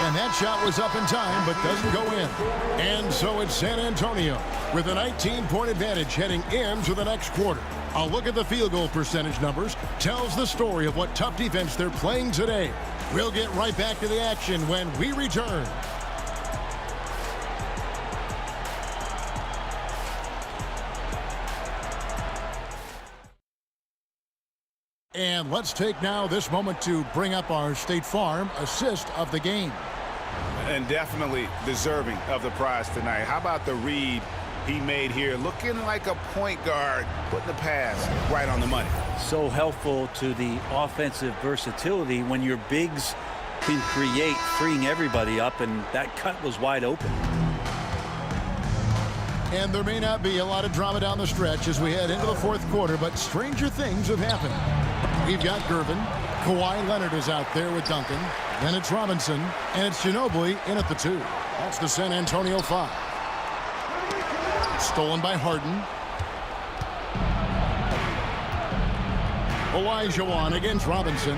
And that shot was up in time, but doesn't go in. And so it's San Antonio with a 19-point advantage heading into the next quarter. A look at the field goal percentage numbers tells the story of what tough defense they're playing today. We'll get right back to the action when we return. And let's take now this moment to bring up our State Farm assist of the game. And definitely deserving of the prize tonight. How about the read he made here? Looking like a point guard, putting the pass right on the money. So helpful to the offensive versatility when your bigs can create, freeing everybody up, and that cut was wide open. And there may not be a lot of drama down the stretch as we head into the fourth quarter, but stranger things have happened. We've got Gervin. Kawhi Leonard is out there with Duncan. Then it's Robinson, and it's Ginobili in at the 2. That's the San Antonio 5. Stolen by Harden. Olajuwon against Robinson.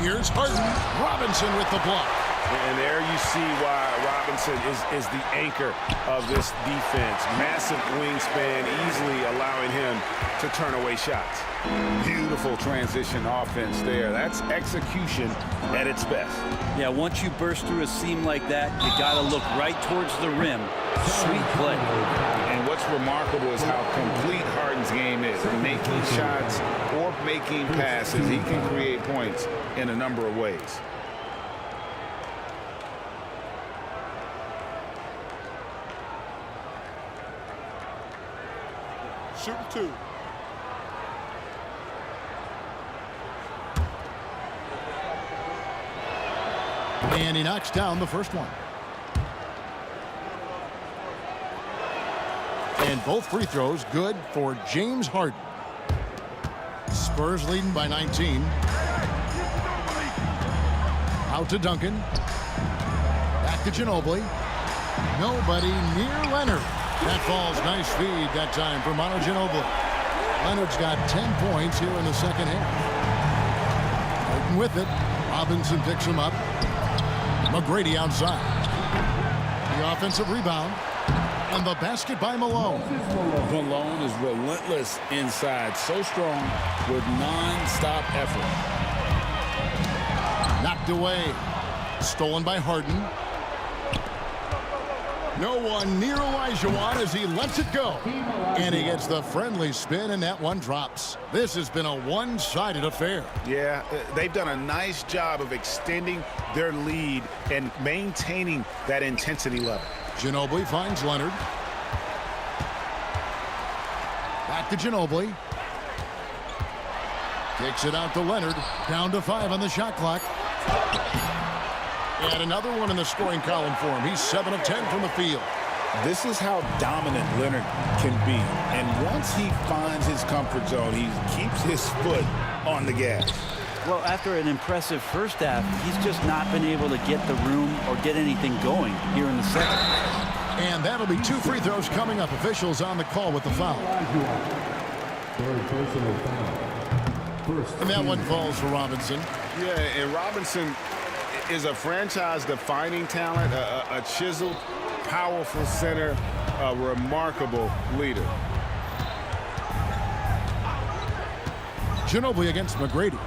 Here's Harden. Robinson with the block. And there you see why Robinson is the anchor of this defense. Massive wingspan, easily allowing him to turn away shots. Beautiful transition offense there. That's execution at its best. Yeah, once you burst through a seam like that, you got to look right towards the rim. Sweet play. And what's remarkable is how complete Harden's game is. Making shots or making passes, he can create points in a number of ways. Shooting 2. And he knocks down the first one. And both free throws good for James Harden. Spurs leading by 19. Out to Duncan. Back to Ginobili. Nobody near Leonard. That falls. Nice feed that time for Manu Ginobili. Leonard's got 10 points here in the second half. Harden with it. Robinson picks him up. McGrady outside. The offensive rebound. And the basket by Malone. Malone is relentless inside. So strong with non-stop effort. Knocked away. Stolen by Harden. No one near Olajuwon as he lets it go. And he gets the friendly spin, and that one drops. This has been a one-sided affair. Yeah, they've done a nice job of extending their lead and maintaining that intensity level. Ginobili finds Leonard. Back to Ginobili. Kicks it out to Leonard. Down to 5 on the shot clock. And another one in the scoring column for him. He's 7 of 10 from the field. This is how dominant Leonard can be. And once he finds his comfort zone, he keeps his foot on the gas. Well, after an impressive first half, he's just not been able to get the room or get anything going here in the second. And that'll be 2 free throws coming up. Officials on the call with the foul. And that one falls for Robinson. Yeah, and Robinson is a franchise-defining talent, a chiseled, powerful center, a remarkable leader. Ginobili against McGrady.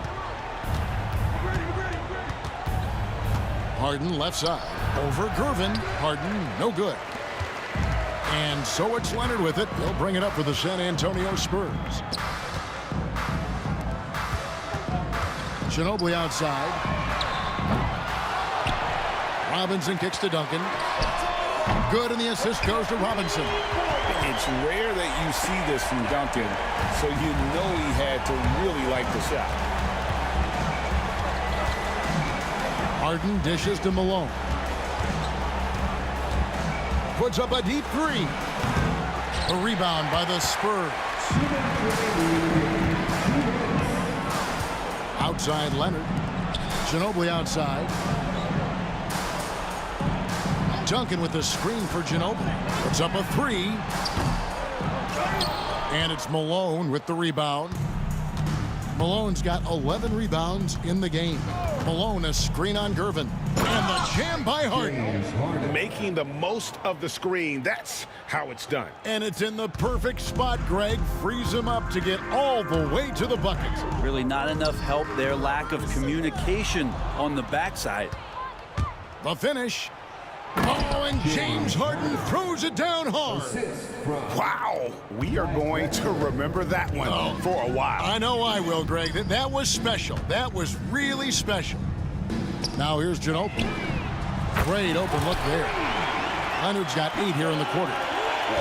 Harden left side. Over Gervin. Harden, no good. And so it's Leonard with it. He'll bring it up for the San Antonio Spurs. Ginobili outside. Robinson kicks to Duncan. Good, and the assist goes to Robinson. It's rare that you see this from Duncan, so you know he had to really like the shot. Harden dishes to Malone. Puts up a deep 3. A rebound by the Spurs. Outside Leonard. Ginobili outside. Duncan with the screen for Ginobili. Puts up a three. And it's Malone with the rebound. Malone's got 11 rebounds in the game. Malone, a screen on Gervin. And the jam by Harden. Making the most of the screen. That's how it's done. And it's in the perfect spot, Greg. Frees him up to get all the way to the bucket. Really not enough help there. Lack of communication on the backside. The finish. Oh, and James Harden throws it down hard. Wow. We are going to remember that one for a while. I know I will, Greg. That was special. That was really special. Now here's Ginobili. Great open look there. Leonard's got 8 here in the quarter.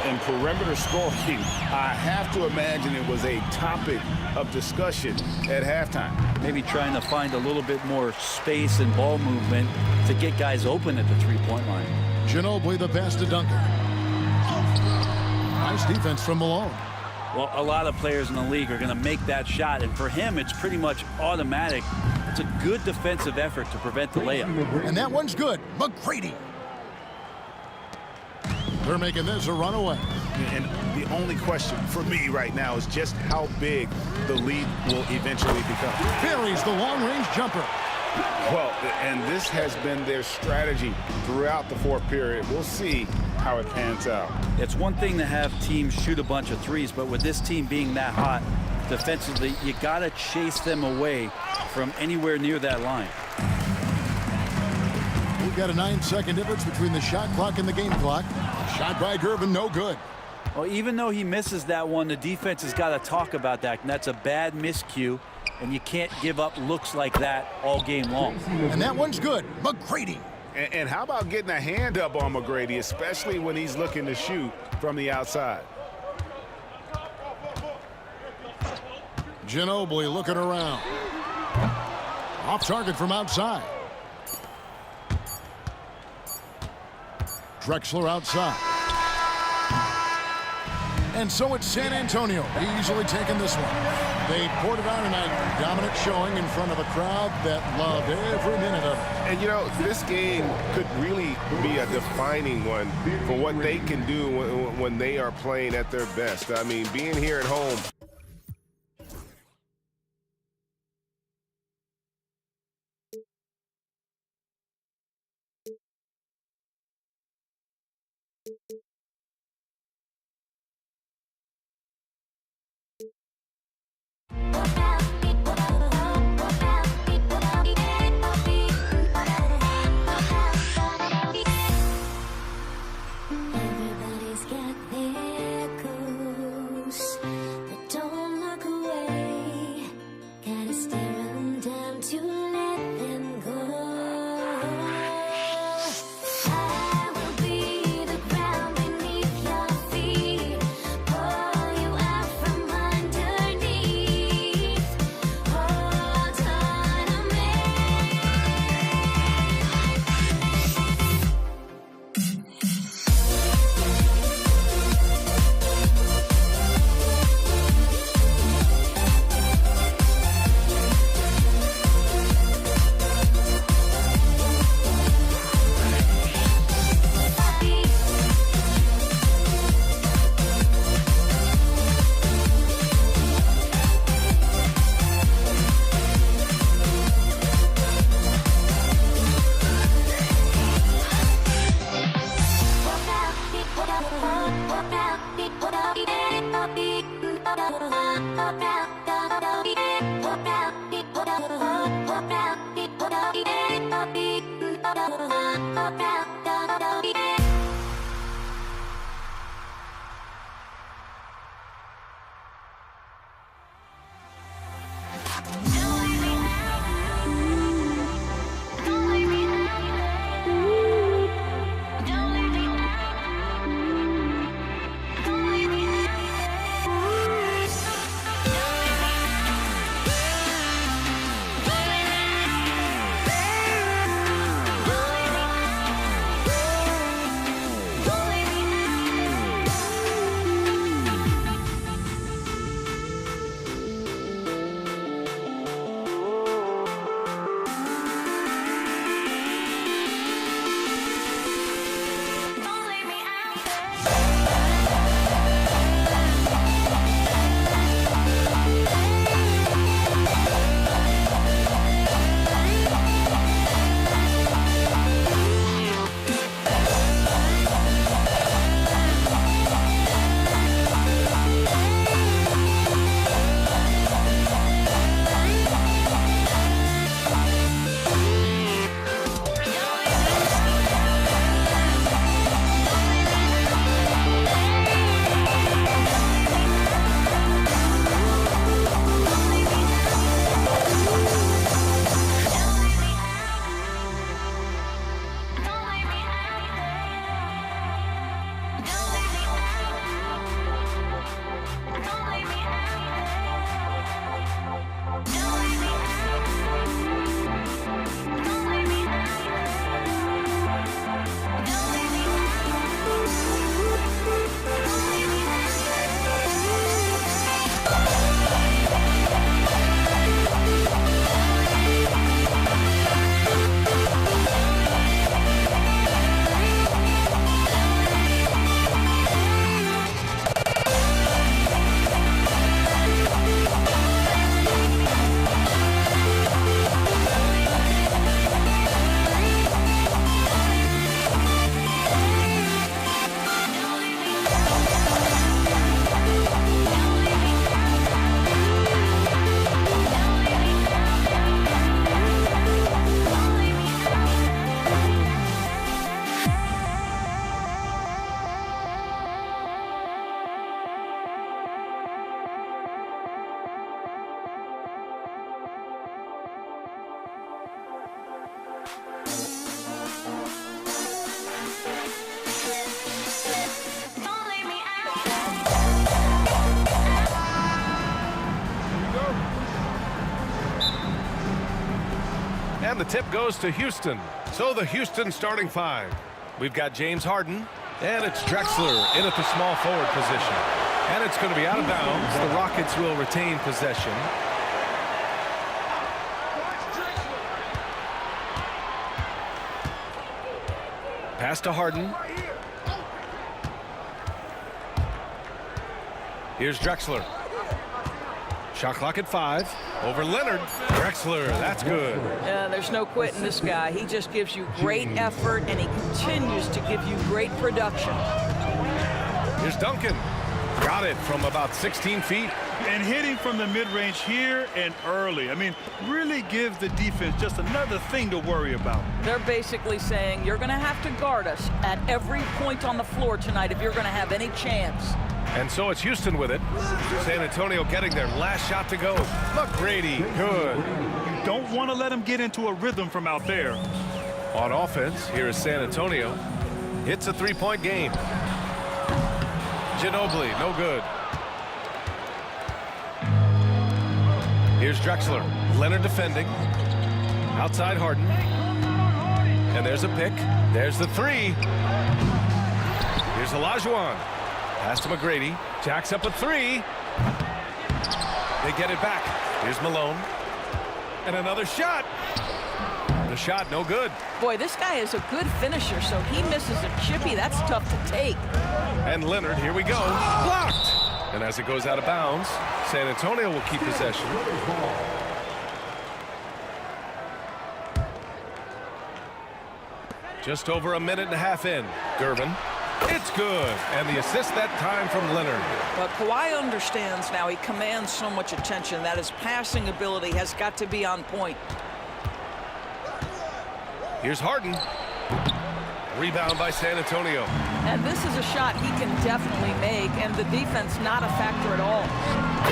In perimeter scoring, I have to imagine it was a topic of discussion at halftime. Maybe trying to find a little bit more space and ball movement to get guys open at the three-point line. Ginobili the pass to Duncan. Nice defense from Malone. Well, a lot of players in the league are going to make that shot, and for him, it's pretty much automatic. It's a good defensive effort to prevent the layup. And that one's good. McGrady. They're making this a runaway. And the only question for me right now is just how big the lead will eventually become. Buries the long-range jumper. Well, and this has been their strategy throughout the fourth period. We'll see how it pans out. It's one thing to have teams shoot a bunch of threes, but with this team being that hot defensively, you got to chase them away from anywhere near that line. We've got a 9-second difference between the shot clock and the game clock. Shot by Gervin, no good. Well, even though he misses that one, the defense has got to talk about that, and that's a bad miscue, and you can't give up looks like that all game long. And that one's good. McGrady. And how about getting a hand up on McGrady, especially when he's looking to shoot from the outside? Ginobili looking around. Off target from outside. Drexler outside. And so it's San Antonio easily taking this one. They poured it on tonight. Dominant showing in front of a crowd that loved every minute of it. And, you know, this game could really be a defining one for what they can do when they are playing at their best. I mean, being here at home. Everybody's got their goals, but don't look away. Gotta stare them down to let them go. I will be the ground beneath your feet, pull you out from underneath. Hold on to me. And the tip goes to Houston. So the Houston starting 5. We've got James Harden, and it's Drexler in at the small forward position. And it's going to be out of bounds. The Rockets will retain possession. Pass to Harden. Here's Drexler. Shot clock at 5. Over Leonard. Drexler, that's good. There's no quitting this guy. He just gives you great effort, and he continues to give you great production. Here's Duncan. Got it from about 16 feet. And hitting from the mid-range here and early. I mean, really gives the defense just another thing to worry about. They're basically saying you're going to have to guard us at every point on the floor tonight if you're going to have any chance. And so it's Houston with it. San Antonio getting their last shot to go. McGrady, good. You don't want to let him get into a rhythm from out there. On offense, here is San Antonio. It's a 3-point game. Ginobili, no good. Here's Drexler. Leonard defending. Outside Harden. And there's a pick. There's the 3. Here's Olajuwon. Pass to McGrady. Jacks up a 3. They get it back. Here's Malone. And another shot. The shot, no good. Boy, this guy is a good finisher, so he misses a chippy. That's tough to take. And Leonard, here we go. Blocked. And as it goes out of bounds, San Antonio will keep possession. Just over a minute and a half in. Gervin. It's good. And the assist that time from Leonard. But Kawhi understands now. He commands so much attention that his passing ability has got to be on point. Here's Harden. Rebound by San Antonio. And this is a shot he can definitely make, and the defense not a factor at all.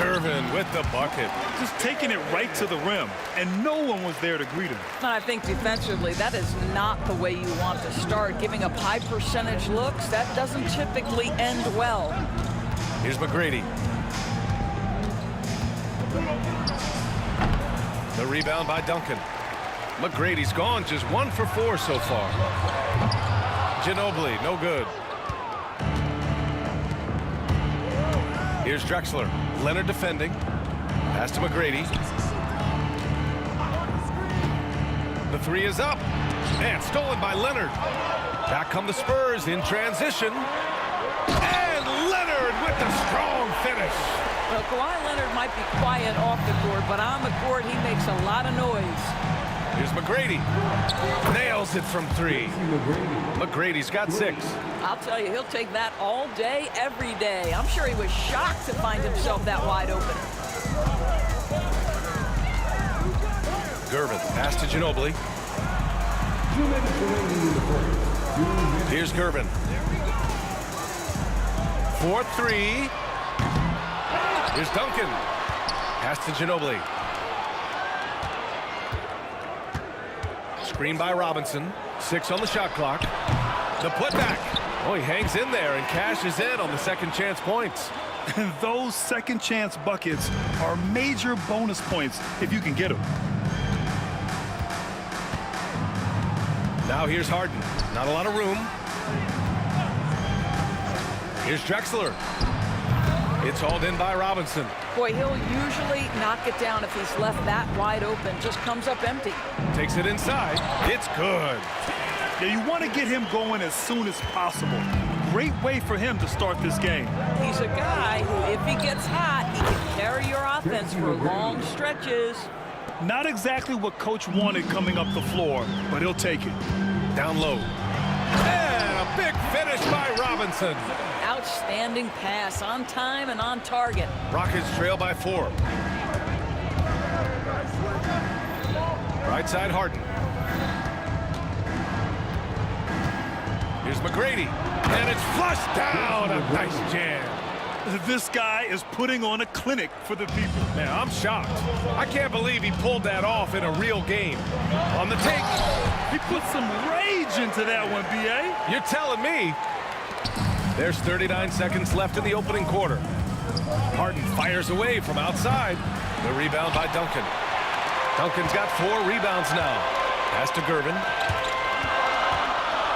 Gervin with the bucket. Just taking it right to the rim, and no one was there to greet him. And I think defensively, that is not the way you want to start. Giving up high percentage looks, that doesn't typically end well. Here's McGrady. The rebound by Duncan. McGrady's gone, just 1 for 4 so far. Ginobili, no good. Here's Drexler. Leonard defending. Pass to McGrady. The 3 is up. And stolen by Leonard. Back come the Spurs in transition. And Leonard with the strong finish. Well, Kawhi Leonard might be quiet off the court, but on the court, he makes a lot of noise. Here's McGrady. Nails it from 3. McGrady's got 6. I'll tell you, he'll take that all day, every day. I'm sure he was shocked to find himself that wide open. Gervin, pass to Ginobili. Here's Gervin. 4-3. Here's Duncan. Pass to Ginobili. Screen by Robinson. 6 on the shot clock. The putback. Oh, he hangs in there and cashes in on the second chance points. And those second chance buckets are major bonus points if you can get them. Now here's Harden. Not a lot of room. Here's Drexler. It's hauled in by Robinson. Boy, he'll usually knock it down if he's left that wide open. Just comes up empty. Takes it inside. It's good. Yeah, you want to get him going as soon as possible. Great way for him to start this game. He's a guy who, if he gets hot, he can carry your offense for long stretches. Not exactly what Coach wanted coming up the floor, but he'll take it. Down low. And a big finish by Robinson. Outstanding pass, on time and on target. Rockets trail by 4. Right side Harden. Here's McGrady. And it's flushed down. A nice jam. This guy is putting on a clinic for the people. Man, I'm shocked. I can't believe he pulled that off in a real game. On the take. He put some rage into that one, B.A. You're telling me. There's 39 seconds left in the opening quarter. Harden fires away from outside. The rebound by Duncan. Duncan's got 4 rebounds now. Pass to Gervin.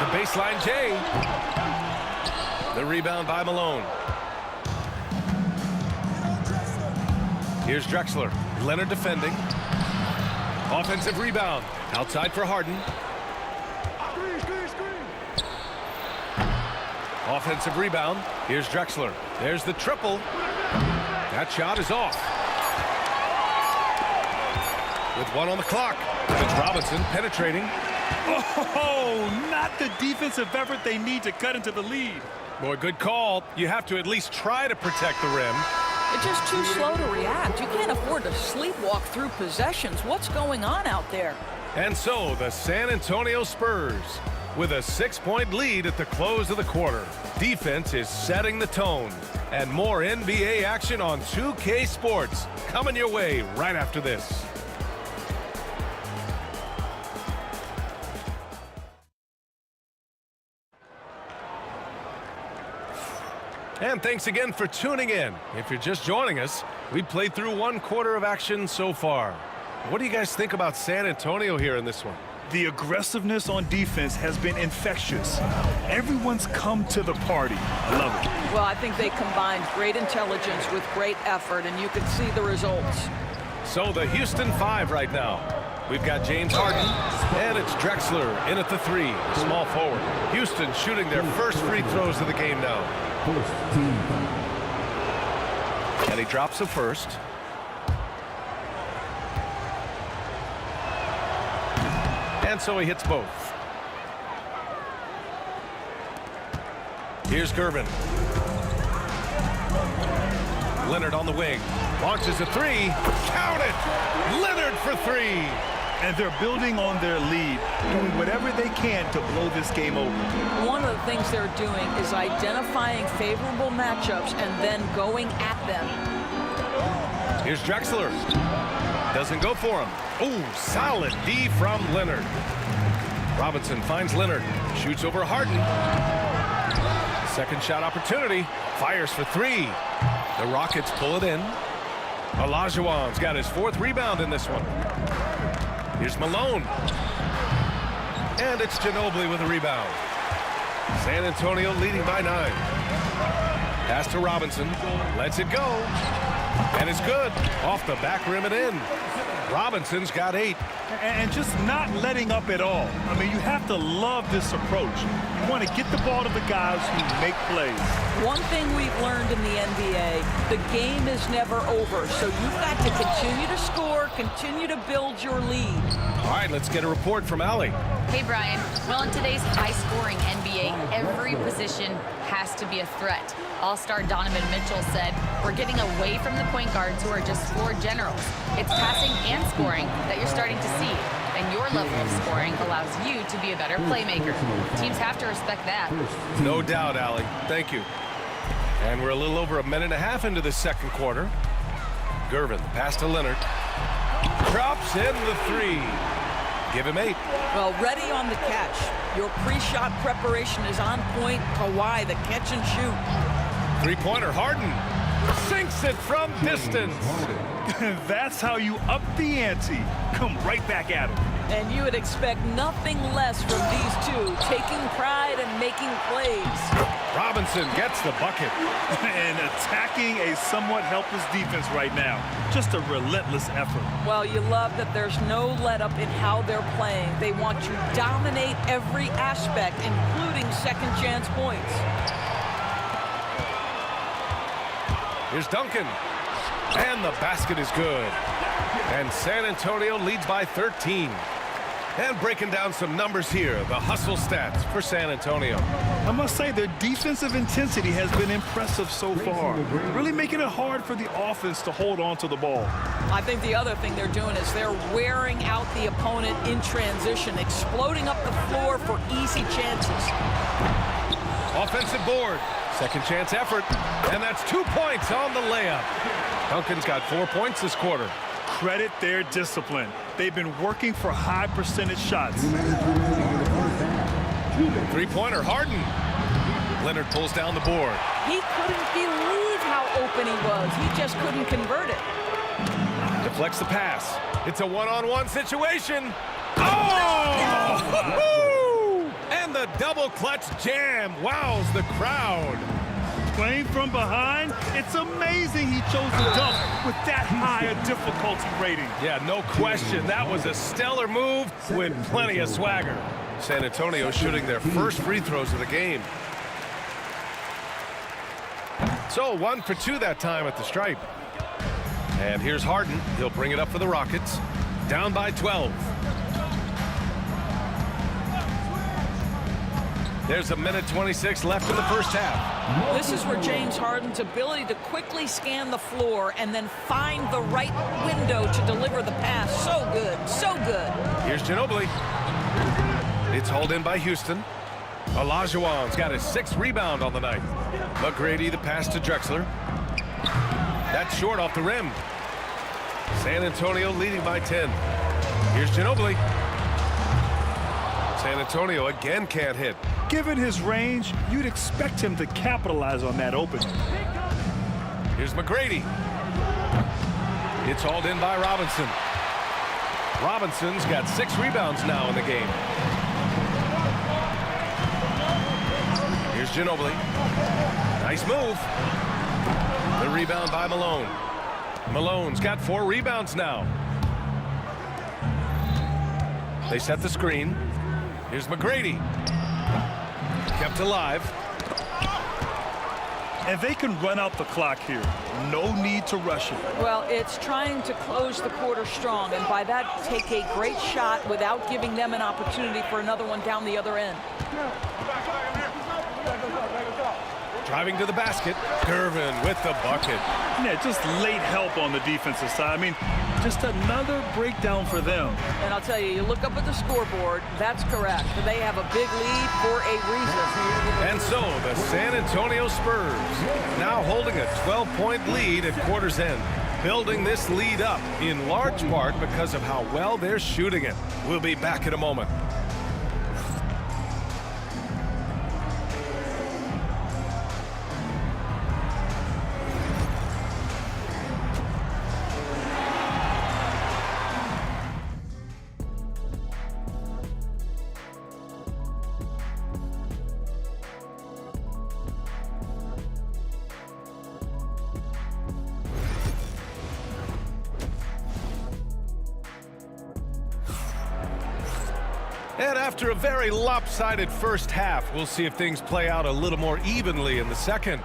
The baseline J. The rebound by Malone. Here's Drexler. Leonard defending. Offensive rebound. Outside for Harden. Offensive rebound. Here's Drexler. There's the triple. That shot is off. With 1 on the clock. It's Robinson penetrating. Oh, not the defensive effort they need to cut into the lead. Boy, good call. You have to at least try to protect the rim. It's just too slow to react. You can't afford to sleepwalk through possessions. What's going on out there? And so the San Antonio Spurs with a 6-point lead at the close of the quarter. Defense is setting the tone. And more NBA action on 2K Sports coming your way right after this. And thanks again for tuning in. If you're just joining us, we played through 1 quarter of action so far. What do you guys think about San Antonio here in this one? The aggressiveness on defense has been infectious. Everyone's come to the party. I love it. Well, I think they combined great intelligence with great effort, and you could see the results. So the Houston 5 right now. We've got James Harden, and it's Drexler in at the 3, small forward. Houston shooting their first free throws of the game now. And he drops the first. And so he hits both. Here's Gervin. Leonard on the wing. Launches a 3. Count it! Leonard for 3. And they're building on their lead, doing whatever they can to blow this game open. One of the things they're doing is identifying favorable matchups and then going at them. Here's Drexler. Doesn't go for him. Oh, solid D from Leonard. Robinson finds Leonard. Shoots over Harden. Second shot opportunity. Fires for 3. The Rockets pull it in. Olajuwon's got his 4th rebound in this one. Here's Malone. And it's Ginobili with a rebound. San Antonio leading by 9. Pass to Robinson. Lets it go. And it's good. Off the back rim and in. Robinson's got 8. And just not letting up at all. I mean, you have to love this approach. You want to get the ball to the guys who make plays. One thing we've learned in the NBA, the game is never over. So you've got to continue to score, continue to build your lead. All right, let's get a report from Allie. Hey, Brian. Well, in today's high-scoring NBA, every position has to be a threat. All-star Donovan Mitchell said, "We're getting away from the point guards who are just floor generals. It's passing and scoring that you're starting to see. And your level of scoring allows you to be a better playmaker. Teams have to respect that." No doubt, Allie. Thank you. And we're a little over a minute and a half into the second quarter. Gervin, pass to Leonard. Drops in the 3. Give him 8. Well, ready on the catch. Your pre-shot preparation is on point. Kawhi, the catch and shoot. 3-pointer, Harden. Sinks it from distance. That's how you up the ante. Come right back at him. And you would expect nothing less from these two, taking pride and making plays. Robinson gets the bucket. And attacking a somewhat helpless defense right now. Just a relentless effort. Well, you love that there's no let-up in how they're playing. They want to dominate every aspect, including second-chance points. Here's Duncan. And the basket is good. And San Antonio leads by 13. And breaking down some numbers here, the hustle stats for San Antonio. I must say their defensive intensity has been impressive so far, really making it hard for the offense to hold on to the ball. I think the other thing they're doing is they're wearing out the opponent in transition, exploding up the floor for easy chances. Offensive board, second chance effort, and that's 2 points on the layup. Duncan's got 4 points this quarter. Credit their discipline. They've been working for high percentage shots. 3-pointer, Harden. Leonard pulls down the board. He couldn't believe how open he was. He just couldn't convert it. Deflects the pass. It's a one-on-one situation. Oh! And the double clutch jam wows the crowd. Playing from behind, it's amazing he chose to dunk with that high a difficulty rating. Yeah, no question. That was a stellar move with plenty of swagger. San Antonio shooting their first free throws of the game. So 1 for 2 that time at the stripe. And here's Harden. He'll bring it up for the Rockets. Down by 12. There's 1:26 left in the first half. This is where James Harden's ability to quickly scan the floor and then find the right window to deliver the pass. So good, so good. Here's Ginobili. It's hauled in by Houston. Olajuwon's got his 6th rebound on the night. McGrady the pass to Drexler. That's short off the rim. San Antonio leading by 10. Here's Ginobili. San Antonio again can't hit. Given his range, you'd expect him to capitalize on that opening. Here's McGrady. It's hauled in by Robinson. Robinson's got 6 rebounds now in the game. Here's Ginobili. Nice move. The rebound by Malone. Malone's got 4 rebounds now. They set the screen. Here's McGrady. Kept alive. And they can run out the clock here. No need to rush it. Well, it's trying to close the quarter strong, and by that, take a great shot without giving them an opportunity for another one down the other end. Driving to the basket. Gervin with the bucket. Yeah, just late help on the defensive side. I mean, just another breakdown for them. And I'll tell you, you look up at the scoreboard, that's correct. They have a big lead for a reason. And so the San Antonio Spurs now holding a 12-point lead at quarter's end. Building this lead up in large part because of how well they're shooting it. We'll be back in a moment. And after a very lopsided first half, we'll see if things play out a little more evenly in the second.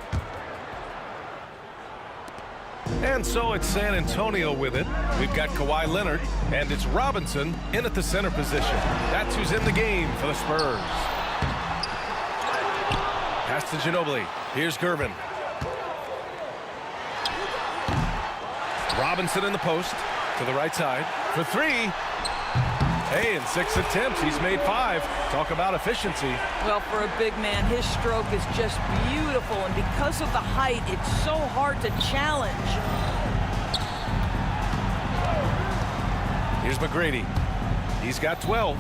And so it's San Antonio with it. We've got Kawhi Leonard, and it's Robinson in at the center position. That's who's in the game for the Spurs. Pass to Ginobili. Here's Gervin. Robinson in the post to the right side for 3. Hey, in 6 attempts, he's made 5. Talk about efficiency. Well, for a big man, his stroke is just beautiful, and because of the height, it's so hard to challenge. Here's McGrady. He's got 12.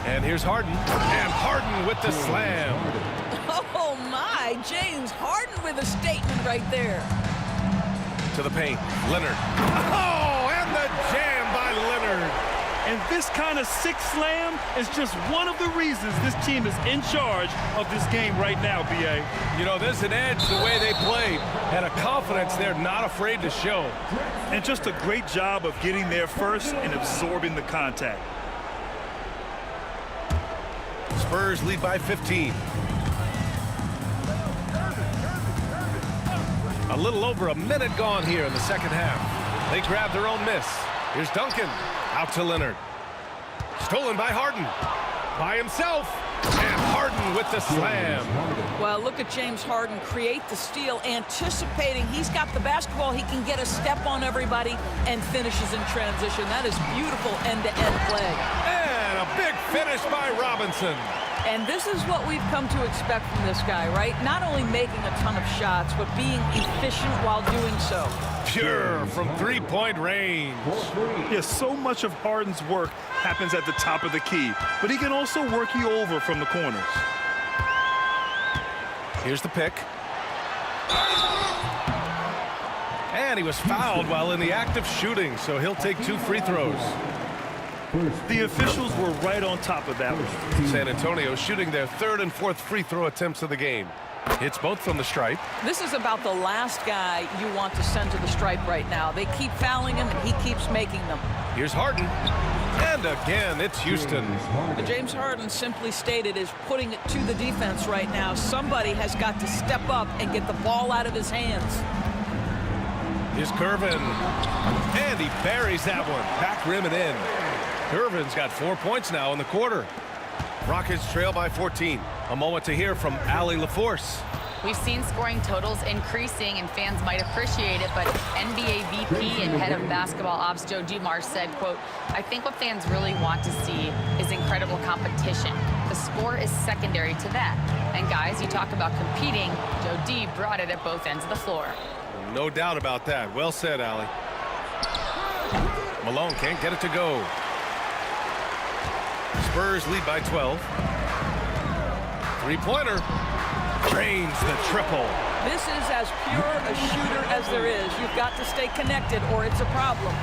And here's Harden. And Harden with the slam. Oh, my. James Harden with a statement right there. To the paint. Leonard. Oh, and the jam by Leonard. And this kind of sick slam is just one of the reasons this team is in charge of this game right now, B.A. You know, there's an edge the way they play and a confidence they're not afraid to show. And just a great job of getting there first and absorbing the contact. Spurs lead by 15. A little over a minute gone here in the second half. They grab their own miss. Here's Duncan. Out to Leonard. Stolen by Harden. By himself. And Harden with the slam. Well, look at James Harden create the steal, anticipating he's got the basketball. He can get a step on everybody and finishes in transition. That is beautiful end-to-end play. And a big finish by Robinson. And this is what we've come to expect from this guy, right? Not only making a ton of shots, but being efficient while doing so. Pure from three-point range. Yes, so much of Harden's work happens at the top of the key, but he can also work you over from the corners. Here's the pick. And he was fouled while in the act of shooting, so he'll take 2 free throws. The officials were right on top of that one. San Antonio shooting their 3rd and 4th free throw attempts of the game. Hits both from the stripe. This is about the last guy you want to send to the stripe right now. They keep fouling him, and he keeps making them. Here's Harden. And again, it's Houston. James Harden, simply stated, is putting it to the defense right now. Somebody has got to step up and get the ball out of his hands. Here's Curvin. And he buries that one. Back rim and in. Curvin's got 4 points now in the quarter. Rockets trail by 14. A moment to hear from Allie LaForce. We've seen scoring totals increasing, and fans might appreciate it, but NBA VP and head of basketball ops Joe Dumars said, quote, "I think what fans really want to see is incredible competition. The score is secondary to that. And guys, you talk about competing, Joe D brought it at both ends of the floor." No doubt about that. Well said, Allie. Malone can't get it to go. Spurs lead by 12. Three-pointer. Drains the triple. This is as pure a shooter as there is. You've got to stay connected or it's a problem.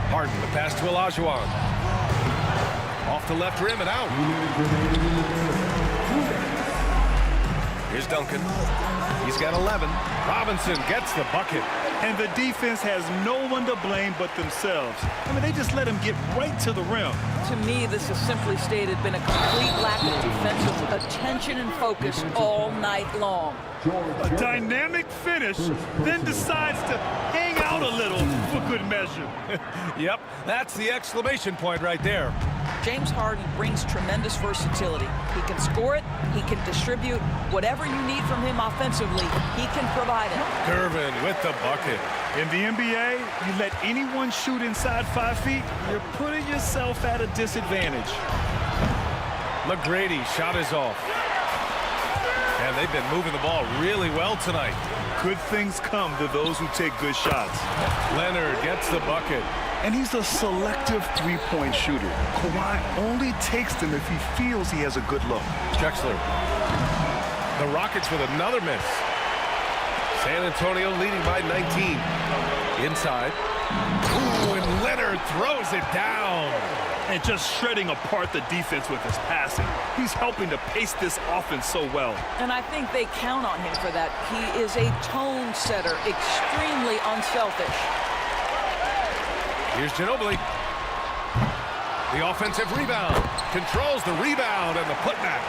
Harden, the pass to Olajuwon. Off the left rim and out. Here's Duncan. He's got 11. Robinson gets the bucket. And the defense has no one to blame but themselves. I mean, they just let him get right to the rim. To me, this has simply stated been a complete lack of defensive attention and focus all night long. A dynamic finish, then decides to hang out a little for good measure. Yep, that's the exclamation point right there. James Harden brings tremendous versatility. He can score it, he can distribute. Whatever you need from him offensively, he can provide it. Curvin with the bucket. In the NBA, you let anyone shoot inside 5 feet, you're putting yourself at a disadvantage. McGrady shot is off. And they've been moving the ball really well tonight. Good things come to those who take good shots. Leonard gets the bucket. And he's a selective three-point shooter. Kawhi only takes them if he feels he has a good look. Drexler. The Rockets with another miss. San Antonio leading by 19. Inside. Ooh, and Leonard throws it down. And just shredding apart the defense with his passing. He's helping to pace this offense so well. And I think they count on him for that. He is a tone setter, extremely unselfish. Here's Ginobili. The offensive rebound. Controls the rebound and the putback.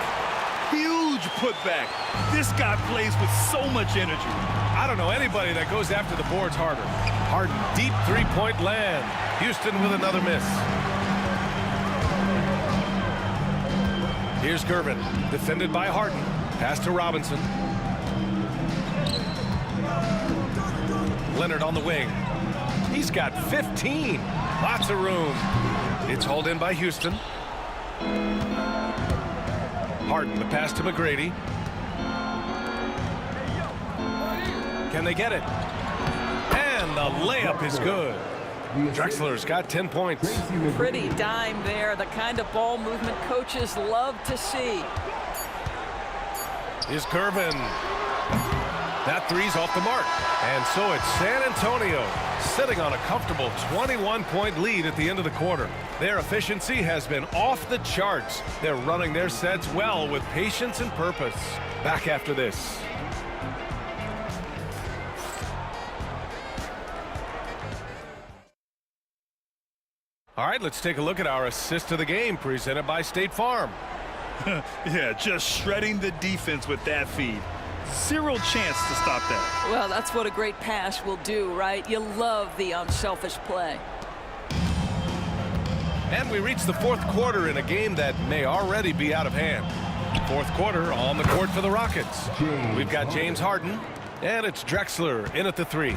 Huge putback. This guy plays with so much energy. I don't know anybody that goes after the boards harder. Harden, deep three-point land. Houston with another miss. Here's Gervin, defended by Harden. Pass to Robinson. Leonard on the wing. He's got 15. Lots of room. It's hauled in by Houston. Harden, the pass to McGrady. Can they get it? And the layup is good. Drexler's got 10 points. Pretty dime there, the kind of ball movement coaches love to see. Here's Gervin. That three's off the mark. And so it's San Antonio sitting on a comfortable 21-point lead at the end of the quarter. Their efficiency has been off the charts. They're running their sets well with patience and purpose. Back after this. All right, let's take a look at our assist of the game presented by State Farm. Yeah, just shredding the defense with that feed. Zero chance to stop that. Well, that's what a great pass will do, right? You love the unselfish play. And we reach the fourth quarter in a game that may already be out of hand. Fourth quarter on the court for the Rockets. We've got James Harden, and it's Drexler in at the three.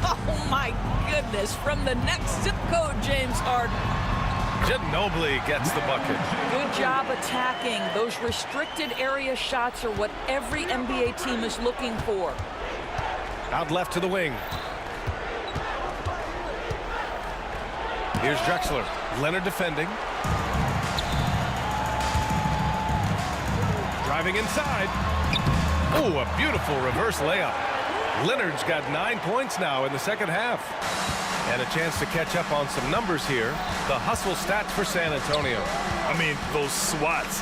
Oh, my goodness. From the next zip code, James Harden. Ginobili gets the bucket. Good job attacking. Those restricted area shots are what every NBA team is looking for. Out left to the wing. Here's Drexler. Leonard defending. Driving inside. Oh, a beautiful reverse layup. Leonard's got 9 points now in the second half. And a chance to catch up on some numbers here. The hustle stats for San Antonio. I mean, those swats,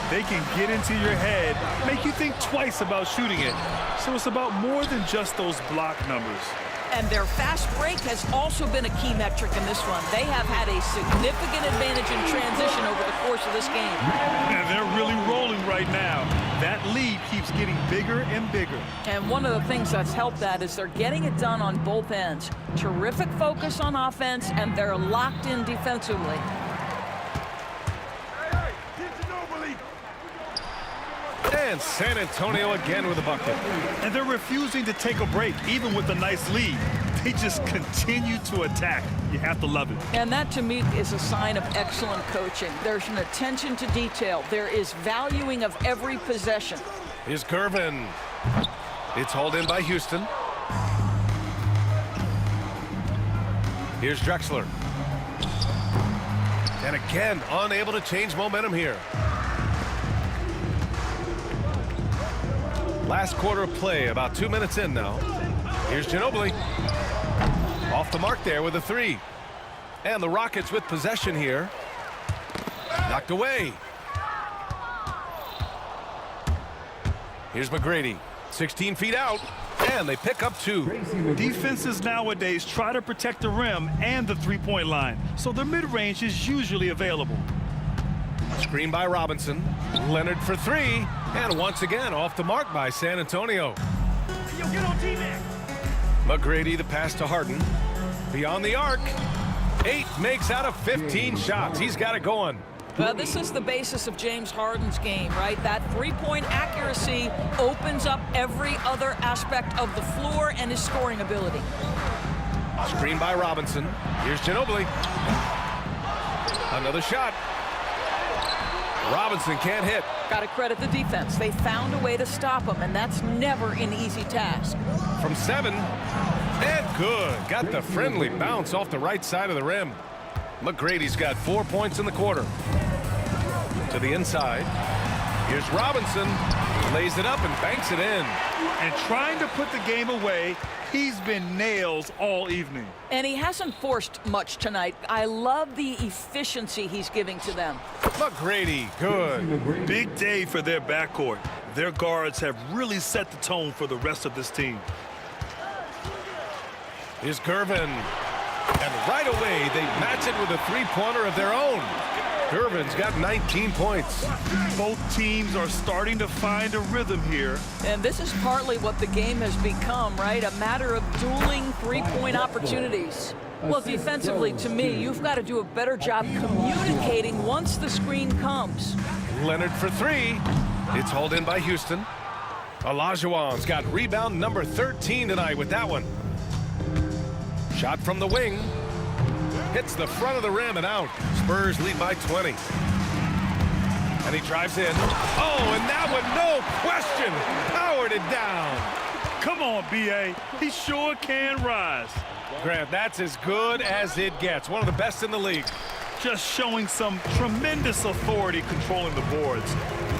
they can get into your head, make you think twice about shooting it. So it's about more than just those block numbers. And their fast break has also been a key metric in this one. They have had a significant advantage in transition over the course of this game. And they're really rolling right now. That lead keeps getting bigger and bigger. And one of the things that's helped that is they're getting it done on both ends. Terrific focus on offense, and they're locked in defensively. And San Antonio again with a bucket. And they're refusing to take a break, even with a nice lead. They just continue to attack. You have to love it. And that, to me, is a sign of excellent coaching. There's an attention to detail. There is valuing of every possession. Here's Gervin. It's hauled in by Houston. Here's Drexler. And again, unable to change momentum here. Last quarter of play, about 2 minutes in now. Here's Ginobili. Off the mark there with a three. And the Rockets with possession here. Knocked away. Here's McGrady. 16 feet out. And they pick up two. Defenses nowadays try to protect the rim and the three-point line, so their mid-range is usually available. Screen by Robinson. Leonard for three. And once again, off the mark by San Antonio. McGrady, the pass to Harden. Beyond the arc. 8 makes out of 15 shots. He's got it going. Well, this is the basis of James Harden's game, right? That three-point accuracy opens up every other aspect of the floor and his scoring ability. Screen by Robinson. Here's Ginobili. Another shot. Robinson can't hit. Got to credit the defense. They found a way to stop him, and that's never an easy task. From 7. And good. Got the friendly bounce off the right side of the rim. McGrady's got 4 points in the quarter. To the inside. Here's Robinson. Lays it up and banks it in. And trying to put the game away, he's been nails all evening. And he hasn't forced much tonight. I love the efficiency he's giving to them. McGrady, good. Big day for their backcourt. Their guards have really set the tone for the rest of this team. Here's Gervin. And right away, they match it with a three-pointer of their own. Gervin's got 19 points. Both teams are starting to find a rhythm here. And this is partly what the game has become, right? A matter of dueling three-point opportunities. Well, defensively, to me, you've got to do a better job communicating once the screen comes. Leonard for three. It's hauled in by Houston. Olajuwon's got rebound number 13 tonight with that one. Shot from the wing. Hits the front of the rim and out. Spurs lead by 20. And he drives in. Oh, and that one, no question, powered it down. Come on, B.A. He sure can rise. Grant, that's as good as it gets. One of the best in the league. Just showing some tremendous authority controlling the boards.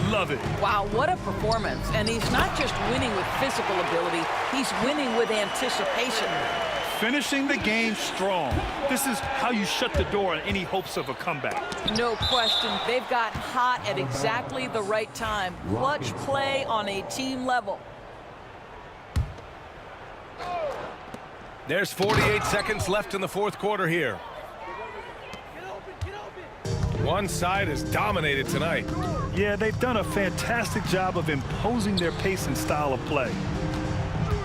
Love it. Wow, what a performance. And he's not just winning with physical ability, he's winning with anticipation. Finishing the game strong. This is how you shut the door on any hopes of a comeback. No question. They've got hot at exactly the right time. Clutch play on a team level. There's 48 seconds left in the fourth quarter here. One side is dominated tonight. Yeah, they've done a fantastic job of imposing their pace and style of play.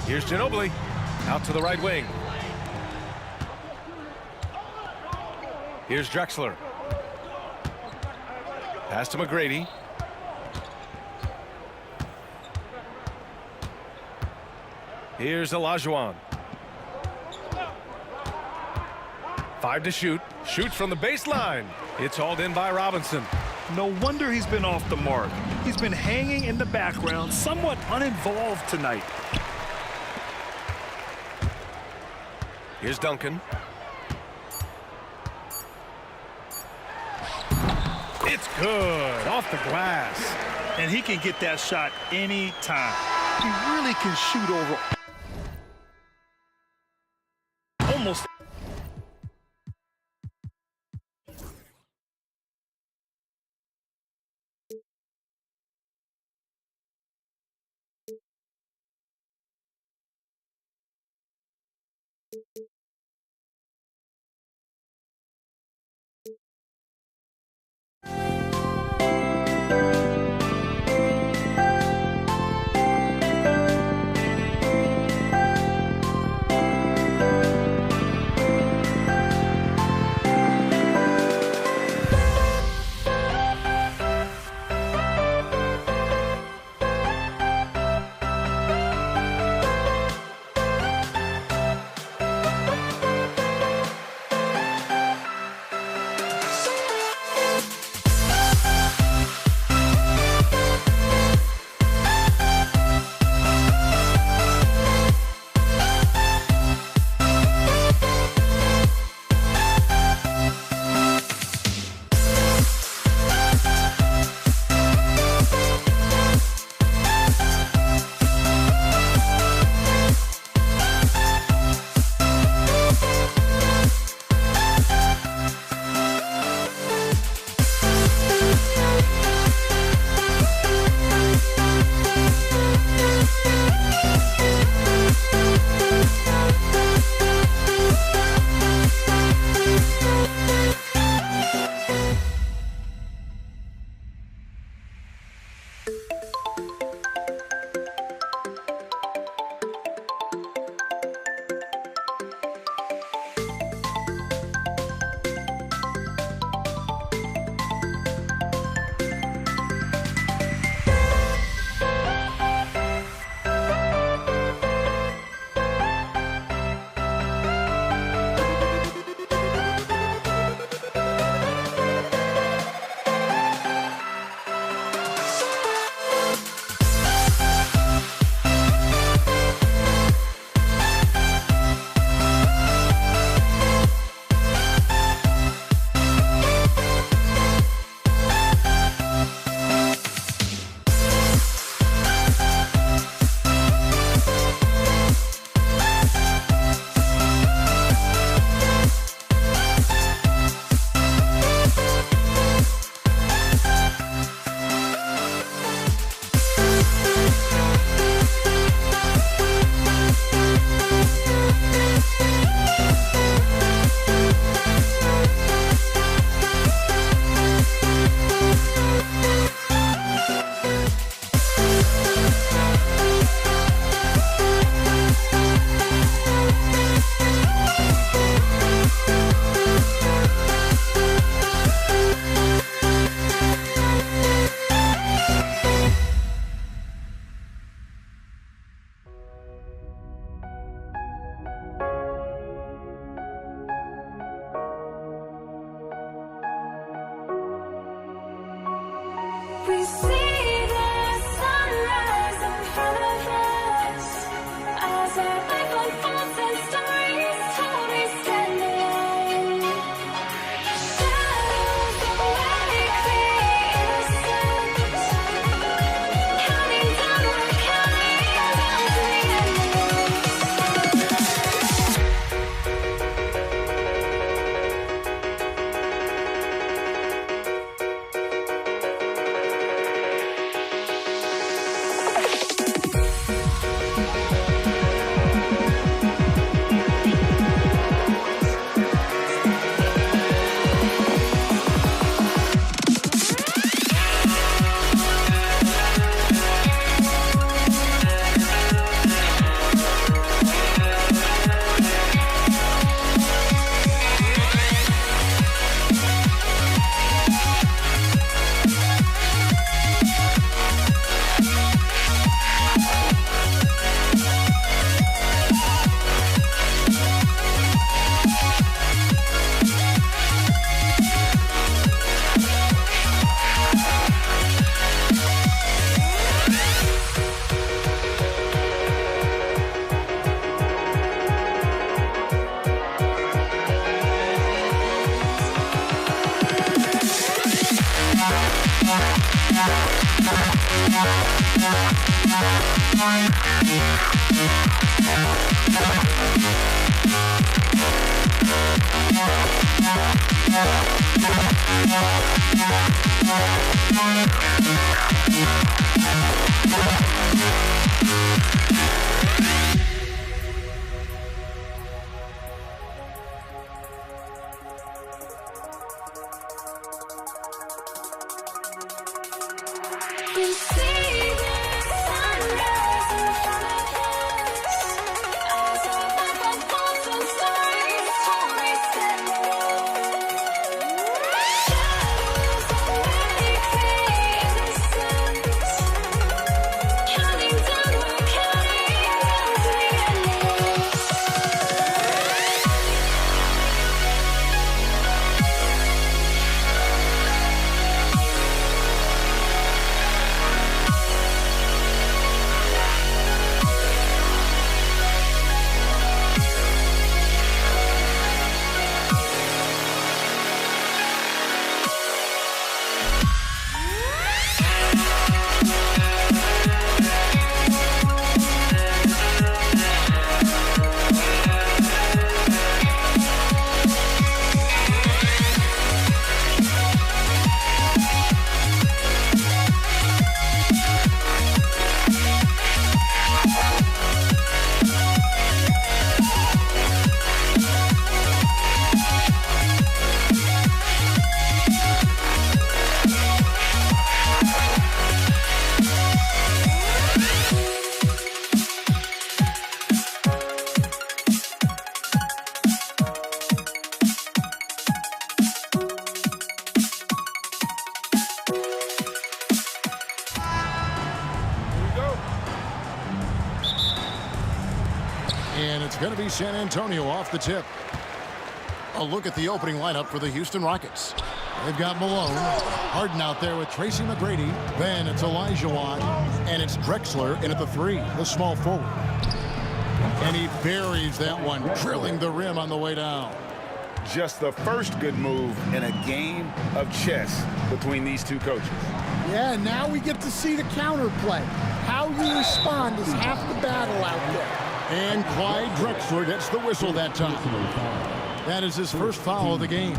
Here's Ginobili. Out to the right wing. Here's Drexler. Pass to McGrady. Here's Olajuwon. 5 to shoot. Shoots from the baseline. It's hauled in by Robinson. No wonder he's been off the mark. He's been hanging in the background, somewhat uninvolved tonight. Here's Duncan. It's good. Off the glass. And he can get that shot anytime. He really can shoot over. almost We see the sunrise in front of us as our life unfolds and stories told we stand alone. Shadows of awake the innocence, counting down, we're counting down to the We'll be right back. We see the sunrise in front of us as our life unfolds and stories told we stand alone. Shadows that we create the suns, counting down, we're counting down to the endless. And it's going to be San Antonio off the tip. A look at the opening lineup for the Houston Rockets. They've got Malone, Harden out there with Tracy McGrady. Then it's Olajuwon, and it's Drexler in at the 3, the small forward. And he buries that one, drilling the rim on the way down. Just the first good move in a game of chess between these two coaches. Yeah, now we get to see the counterplay. How you respond is half the battle out there. And Clyde Drexler gets the whistle that time. That is his first foul of the game.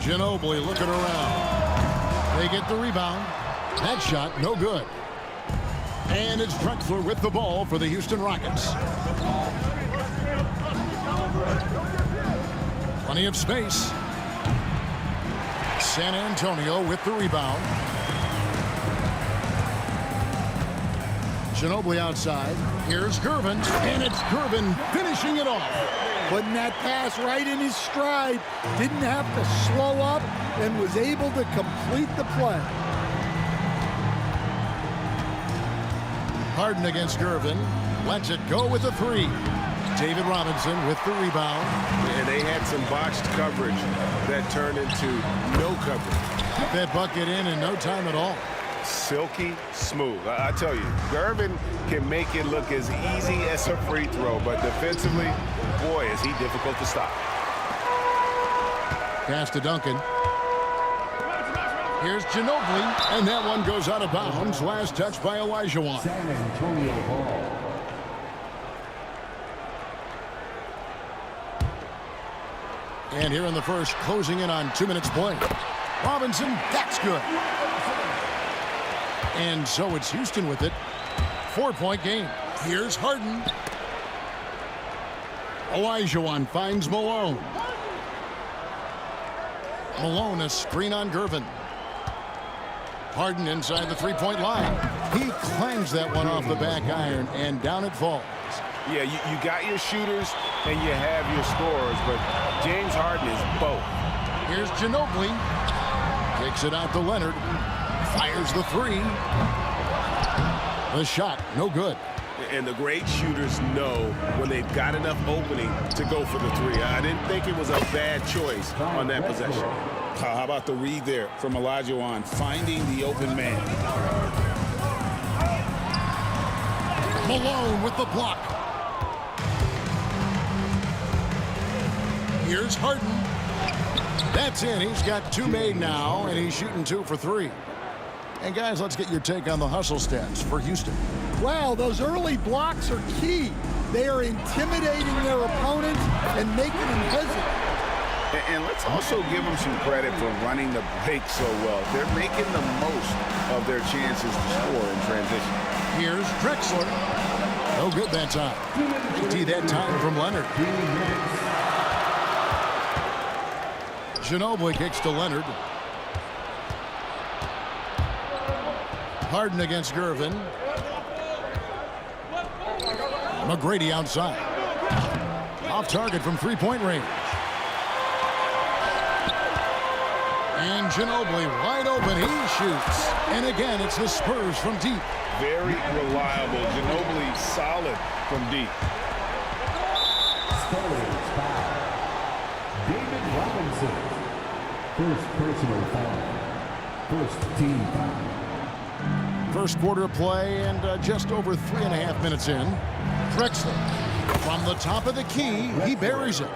Ginobili looking around. They get the rebound. That shot, no good. And it's Drexler with the ball for the Houston Rockets. Plenty of space. San Antonio with the rebound. Ginobili outside. Here's Gervin, and it's Gervin finishing it off. Putting that pass right in his stride. Didn't have to slow up and was able to complete the play. Harden against Gervin. Lets it go with the 3. David Robinson with the rebound. And they had some botched coverage that turned into no coverage. Put that bucket in no time at all. Silky smooth. I tell you, Gervin can make it look as easy as a free throw, but defensively, boy, is he difficult to stop. Pass to Duncan. Here's Ginobili, and that one goes out of bounds. Last touch by Olajuwon. San Antonio ball. And here in the first, closing in on 2 minutes play. Robinson, that's good. And so it's Houston with it. 4-point game. Here's Harden. Olajuwon finds Malone. Malone, a screen on Gervin. Harden inside the 3-point line. He clangs that one off the back iron, and down it falls. Yeah, you got your shooters and you have your scorers, but James Harden is both. Here's Ginobili. Kicks it out to Leonard. Fires the 3. The shot, no good. And the great shooters know when they've got enough opening to go for the 3. I didn't think it was a bad choice on that possession. How about the read there from Olajuwon, finding the open man. Malone with the block. Here's Harden. That's in. He's got 2 made now, and he's shooting 2 for 3. And guys, let's get your take on the hustle stats for Houston. Well, those early blocks are key. They are intimidating their opponents and making them hesitate. And let's also give them some credit for running the break so well. They're making the most of their chances to score in transition. Here's Drexler. No good that time. Tee that time from Leonard. Ginobili kicks to Leonard. Harden against Gervin. McGrady outside. Off target from three-point range. And Ginobili wide open. He shoots. And again, it's the Spurs from deep. Very reliable. Ginobili solid from deep. Spurs foul. David Robinson. First personal foul. First team foul. First quarter play and just over 3.5 minutes in. Drexler from the top of the key. He buries it.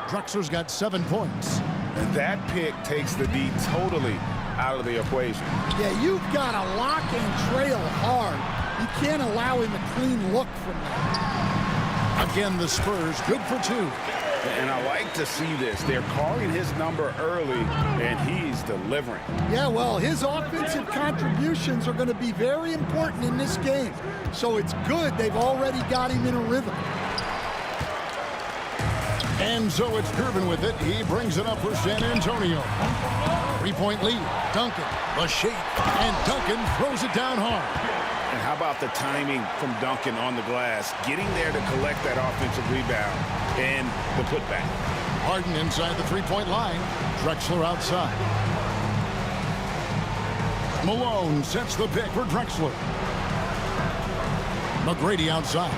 Drexler's got 7 points. And that pick takes the D totally out of the equation. Yeah, you've got to lock and trail hard. You can't allow him a clean look from that. Again, the Spurs good for 2. And I like to see this. They're calling his number early, and he's delivering. Yeah, well, his offensive contributions are going to be very important in this game. So it's good they've already got him in a rhythm. And so it's Gervin with it. He brings it up for San Antonio. 3-point lead. Duncan, the shape, and Duncan throws it down hard. And how about the timing from Duncan on the glass, getting there to collect that offensive rebound and the putback. Harden inside the 3-point line. Drexler outside. Malone sets the pick for Drexler. McGrady outside.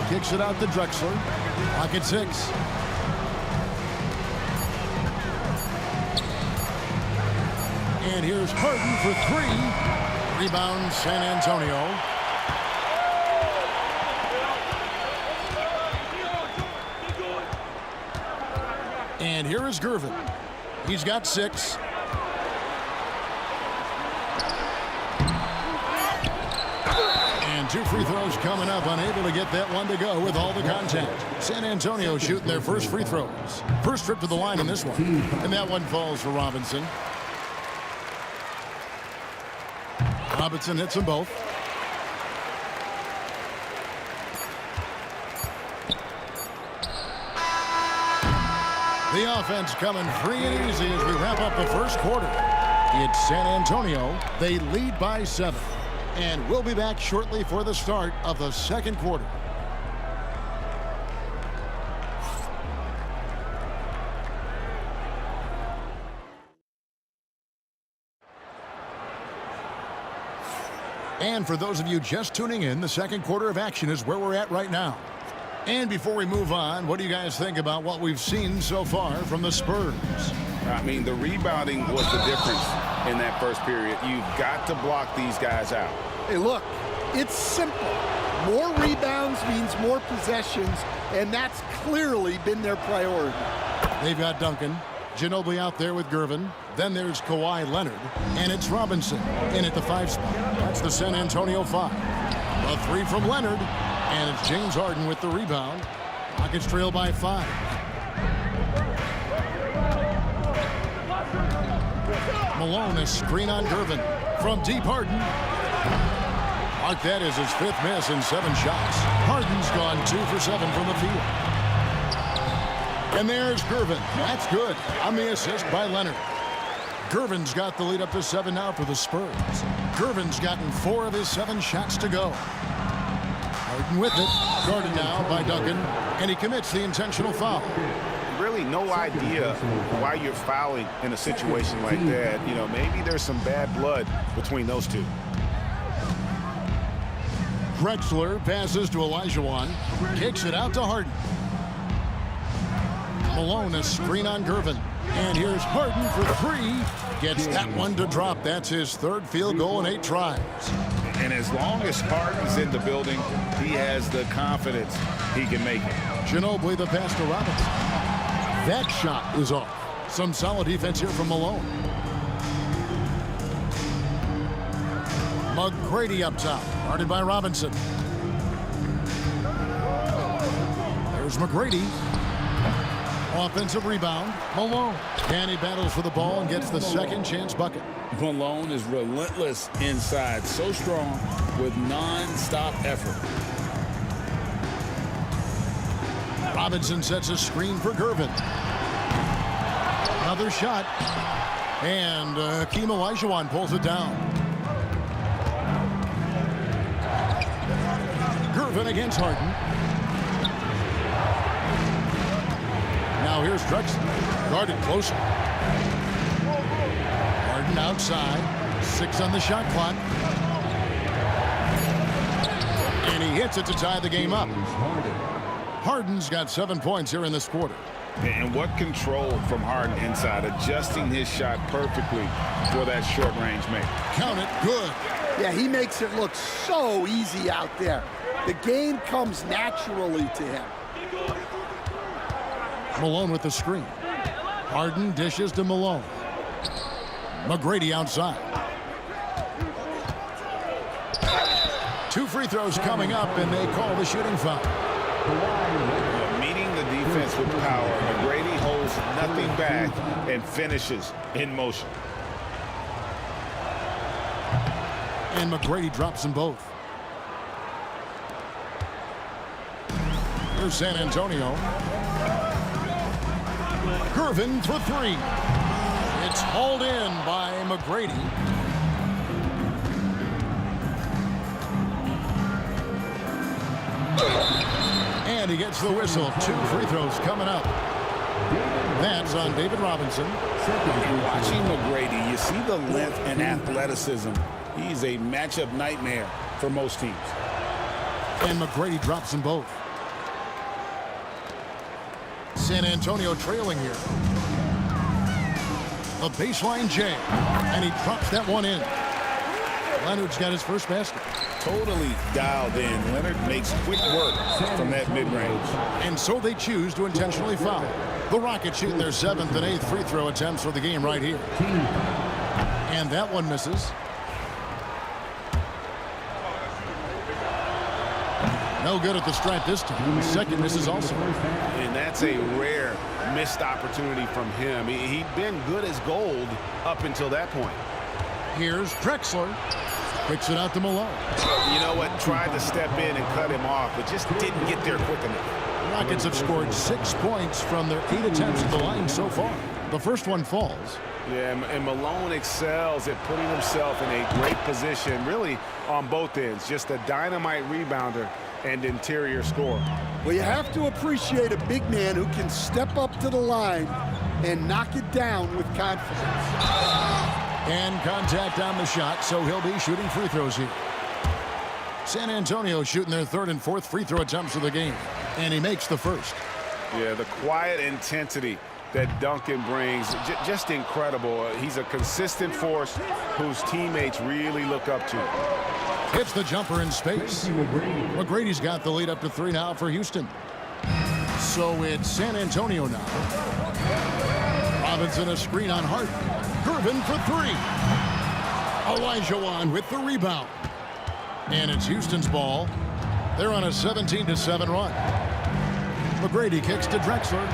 Kicks it out to Drexler. Pocket 6. And here's Harden for 3. Rebound San Antonio. And here is Gervin. He's got 6. And 2 free throws coming up. Unable to get that one to go with all the contact. San Antonio shooting their first free throws. First trip to the line in this one. And that one falls for Robinson. Robinson hits them both. The offense coming free and easy as we wrap up the first quarter. It's San Antonio. They lead by 7. And we'll be back shortly for the start of the second quarter. And for those of you just tuning in, the second quarter of action is where we're at right now. And before we move on, what do you guys think about what we've seen so far from the Spurs? I mean, the rebounding was the difference in that first period. You've got to block these guys out. Hey, look, it's simple. More rebounds means more possessions, and that's clearly been their priority. They've got Duncan. Ginobili out there with Gervin. Then there's Kawhi Leonard. And it's Robinson in at the 5 spot. That's the San Antonio 5. A 3 from Leonard. And it's James Harden with the rebound. Rockets trail by 5. Malone, a screen on Gervin. From deep, Harden. Mark that as his 5th miss in 7 shots. Harden's gone 2 for 7 from the field. And there's Gervin. That's good on the assist by Leonard. Gervin's got the lead up to 7 now for the Spurs. Gervin's gotten 4 of his 7 shots to go. Harden with it. Guarded now by Duncan. And he commits the intentional foul. Really no idea why you're fouling in a situation like that. You know, maybe there's some bad blood between those two. Drexler passes to Olajuwon. Kicks it out to Harden. Malone, a screen on Gervin. And here's Harden for 3. Gets that one to drop. That's his 3rd field goal in 8 tries. And as long as Harden's in the building, he has the confidence he can make it. Ginobili the pass to Robinson. That shot is off. Some solid defense here from Malone. McGrady up top. Guarded by Robinson. There's McGrady. Offensive rebound, Malone. And he battles for the ball and gets the second chance bucket. Malone is relentless inside, so strong with non-stop effort. Robinson sets a screen for Gervin. Another shot. And Hakeem Olajuwon pulls it down. Gervin against Harden. Now here's Drexler. Guarded closer. Harden outside. 6 on the shot clock. And he hits it to tie the game up. Harden's got 7 points here in this quarter. And what control from Harden inside, adjusting his shot perfectly for that short-range make. Count it, good. Yeah, he makes it look so easy out there. The game comes naturally to him. Malone with the screen. Harden dishes to Malone. McGrady outside. 2 free throws coming up, and they call the shooting foul. Meeting the defense with power, McGrady holds nothing back and finishes in motion. And McGrady drops them both. Here's San Antonio. Gervin for 3. It's hauled in by McGrady. And he gets the whistle. 2 free throws coming up. That's on David Robinson. Watching McGrady, you see the length and athleticism. He's a matchup nightmare for most teams. And McGrady drops them both. San Antonio trailing here. A baseline J. And he drops that one in. Leonard's got his first basket. Totally dialed in. Leonard makes quick work from that mid-range. And so they choose to intentionally foul. The Rockets shooting their 7th and 8th free throw attempts for the game right here. And that one misses. No good at the stripe this time. The second misses also. And that's a rare missed opportunity from him. He'd been good as gold up until that point. Here's Drexler. Kicks it out to Malone. You know what? Tried to step in and cut him off, but just didn't get there quick enough. The Rockets have scored 6 points from their 8 attempts at the line so far. The first one falls. Yeah, and Malone excels at putting himself in a great position, really on both ends. Just a dynamite rebounder and interior scorer. Well, you have to appreciate a big man who can step up to the line and knock it down with confidence. And contact on the shot, so he'll be shooting free throws here. San Antonio shooting their 3rd and 4th free throw attempts of the game. And he makes the first. Yeah, the quiet intensity that Duncan brings, just incredible. He's a consistent force whose teammates really look up to. Hits the jumper in space. McGrady's got the lead up to 3 now for Houston. So it's San Antonio now. Robinson a screen on Harden. Gervin for 3. Olajuwon with the rebound. And it's Houston's ball. They're on a 17-7 run. McGrady kicks to Drexler.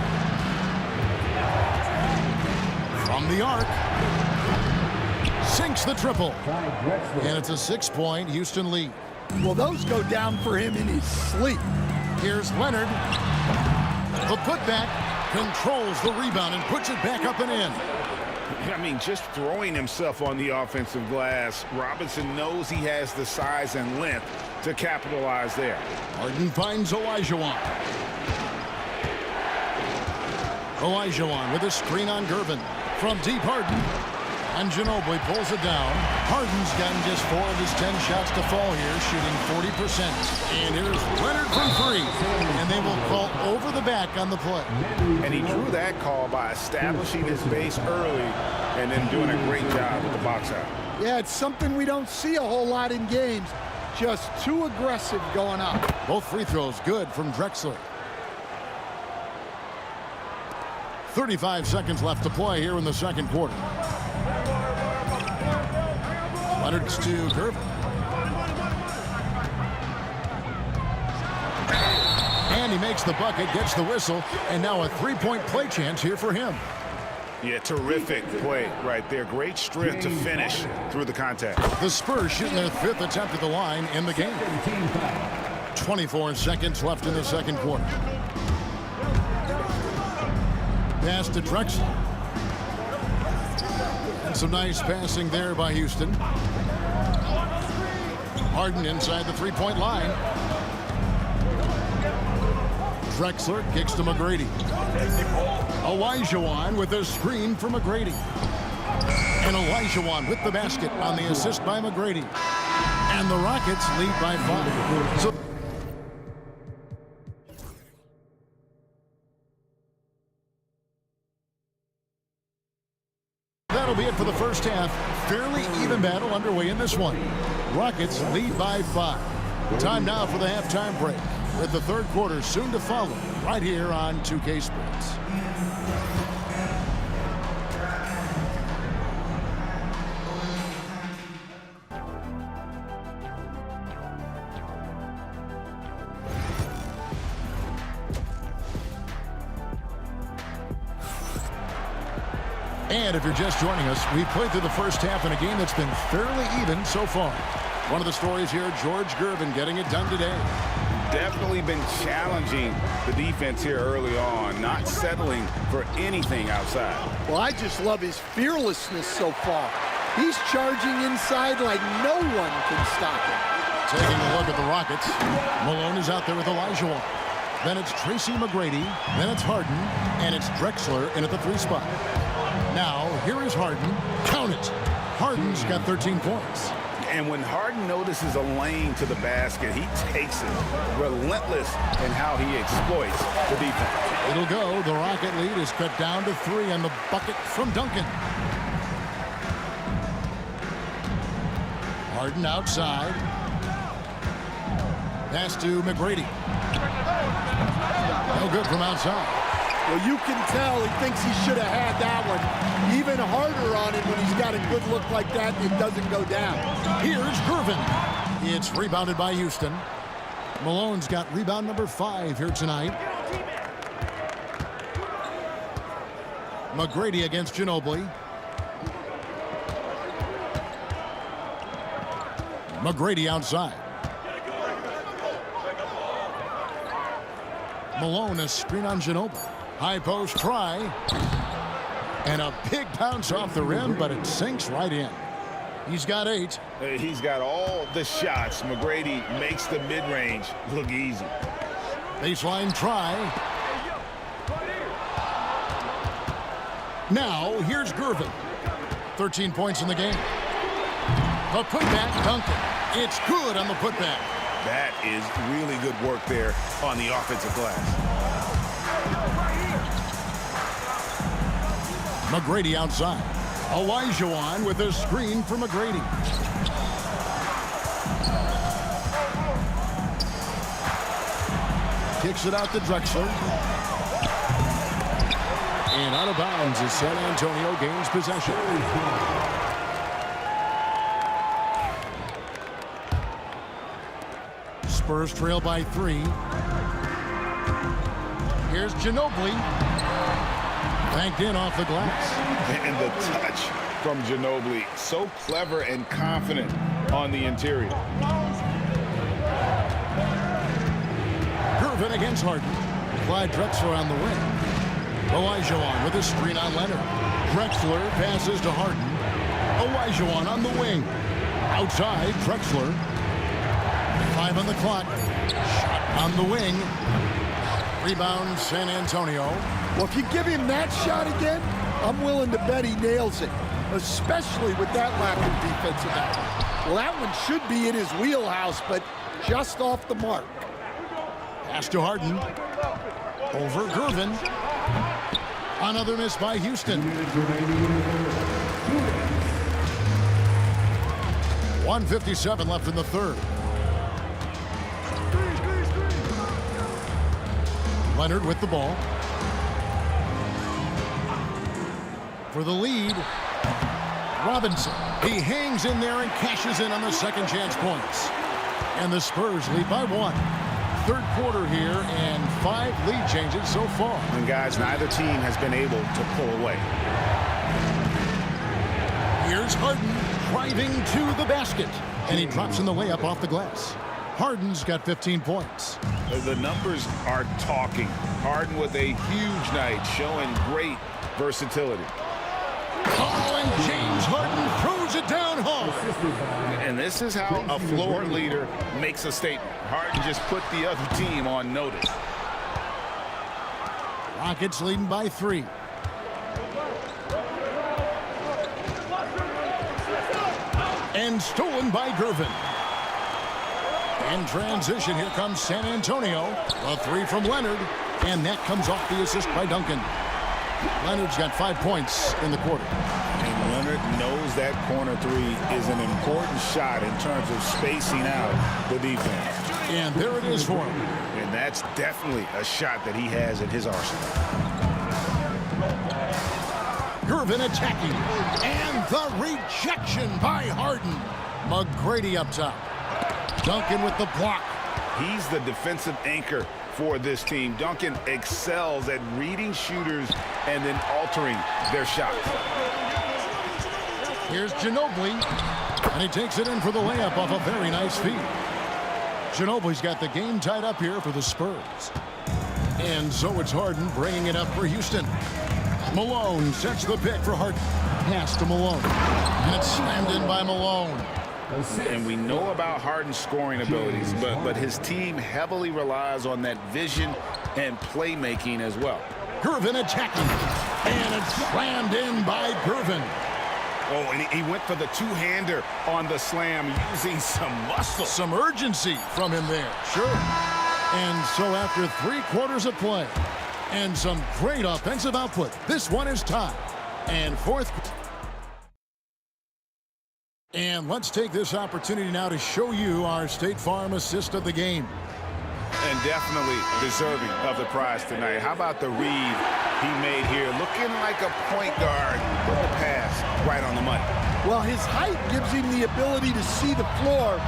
From the arc. Sinks the triple. And it's a 6-point Houston lead. Well, those go down for him in his sleep. Here's Leonard. The putback controls the rebound and puts it back up and in. I mean, just throwing himself on the offensive glass. Robinson knows he has the size and length to capitalize there. Harden finds Olajuwon. Olajuwon with a screen on Gervin. From deep, Harden. And Ginobili pulls it down. Harden's gotten just 4 of his 10 shots to fall here, shooting 40%. And here's Leonard from 3. And they will call over the back on the play. And he drew that call by establishing his base early and then doing a great job with the box out. Yeah, it's something we don't see a whole lot in games. Just too aggressive going up. Both free throws good from Drexler. 35 seconds left to play here in the second quarter. Leonard's to Gervin. And he makes the bucket, gets the whistle, and now a three-point play chance here for him. Yeah, terrific play right there. Great strength to finish through the contact. The Spurs shooting their 5th attempt at the line in the game. 24 seconds left in the second quarter. Pass to Drexler. And some nice passing there by Houston. Harden inside the three-point line. Drexler kicks to McGrady. Olajuwon with a screen for McGrady. And Olajuwon with the basket on the assist by McGrady. And the Rockets lead by 5. So that'll be it for the first half. Fairly even battle underway in this one. Rockets lead by 5. Time now for the halftime break, with the third quarter soon to follow right here on 2K Sports. And if you're just joining us, we've played through the first half in a game that's been fairly even so far. One of the stories here, George Gervin getting it done today. Definitely been challenging the defense here early on, not settling for anything outside. Well, I just love his fearlessness so far. He's charging inside like no one can stop him. Taking a look at the Rockets, Malone is out there with Olajuwon. Then it's Tracy McGrady, then it's Harden, and it's Drexler in at the 3 spot. Now, here is Harden. Count it. Harden's got 13 points. And when Harden notices a lane to the basket, he takes it. Relentless in how he exploits the defense. It'll go. The Rocket lead is cut down to 3 on the bucket from Duncan. Harden outside. Pass to McGrady. No good from outside. Well, you can tell he thinks he should have had that one. Even harder on him when he's got a good look like that, it doesn't go down. Here's Gervin. It's rebounded by Houston. Malone's got rebound number 5 here tonight. McGrady against Ginobili. McGrady outside. Malone, a screen on Ginobili. High post try. And a big bounce off the rim, but it sinks right in. He's got 8. He's got all the shots. McGrady makes the mid-range look easy. Baseline try. Now, here's Gervin. 13 points in the game. A putback, Duncan. It's good on the putback. That is really good work there on the offensive glass. McGrady outside. Olajuwon with a screen for McGrady. Kicks it out to Drexler. And out of bounds as San Antonio gains possession. Spurs trail by 3. Here's Ginobili. Banked in off the glass. And the touch from Ginobili. So clever and confident on the interior. Gervin against Harden. Clyde Drexler on the wing. Olajuwon with a screen on Leonard. Drexler passes to Harden. Olajuwon on the wing. Outside, Drexler. 5 on the clock. Shot on the wing. Rebound, San Antonio. Well, if you give him that shot again, I'm willing to bet he nails it, especially with that lack of defensive effort. Well, that one should be in his wheelhouse, but just off the mark. Pass to Harden. Over Gervin. Another miss by Houston. 1:57 left in the third. Leonard with the ball. For the lead, Robinson. He hangs in there and cashes in on the second chance points. And the Spurs lead by 1. third quarter here and 5 lead changes so far. And guys, neither team has been able to pull away. Here's Harden driving to the basket, and he drops in the layup off the glass. Harden's got 15 points. The numbers are talking. Harden with a huge night, showing great versatility. Oh, and James Harden throws it down hard. And this is how a floor leader makes a statement. Harden just put the other team on notice. Rockets leading by 3. And stolen by Gervin. In transition, here comes San Antonio. A 3 from Leonard, and that comes off the assist by Duncan. Leonard's got 5 points in the quarter. And Leonard knows that corner 3 is an important shot in terms of spacing out the defense. And there it is for him. And that's definitely a shot that he has in his arsenal. Gervin attacking. And the rejection by Harden. McGrady up top. Duncan with the block. He's the defensive anchor for this team. Duncan excels at reading shooters and then altering their shots. Here's Ginobili, and he takes it in for the layup off a very nice feed. Ginobili's got the game tied up here for the Spurs. And so it's Harden bringing it up for Houston. Malone sets the pick for Harden. Pass to Malone, and it's slammed in by Malone. And we know about Harden's scoring abilities, but his team heavily relies on that vision and playmaking as well. Gervin attacking, and it's slammed in by Gervin. Oh, and he went for the two-hander on the slam, using some muscle. Some urgency from him there, sure. And so after 3 quarters of play and some great offensive output, this one is tied. And fourth. And let's take this opportunity now to show you our State Farm assist of the game. And definitely deserving of the prize tonight. How about the read he made here? Looking like a point guard with the pass right on the money. Well, his height gives him the ability to see the floor,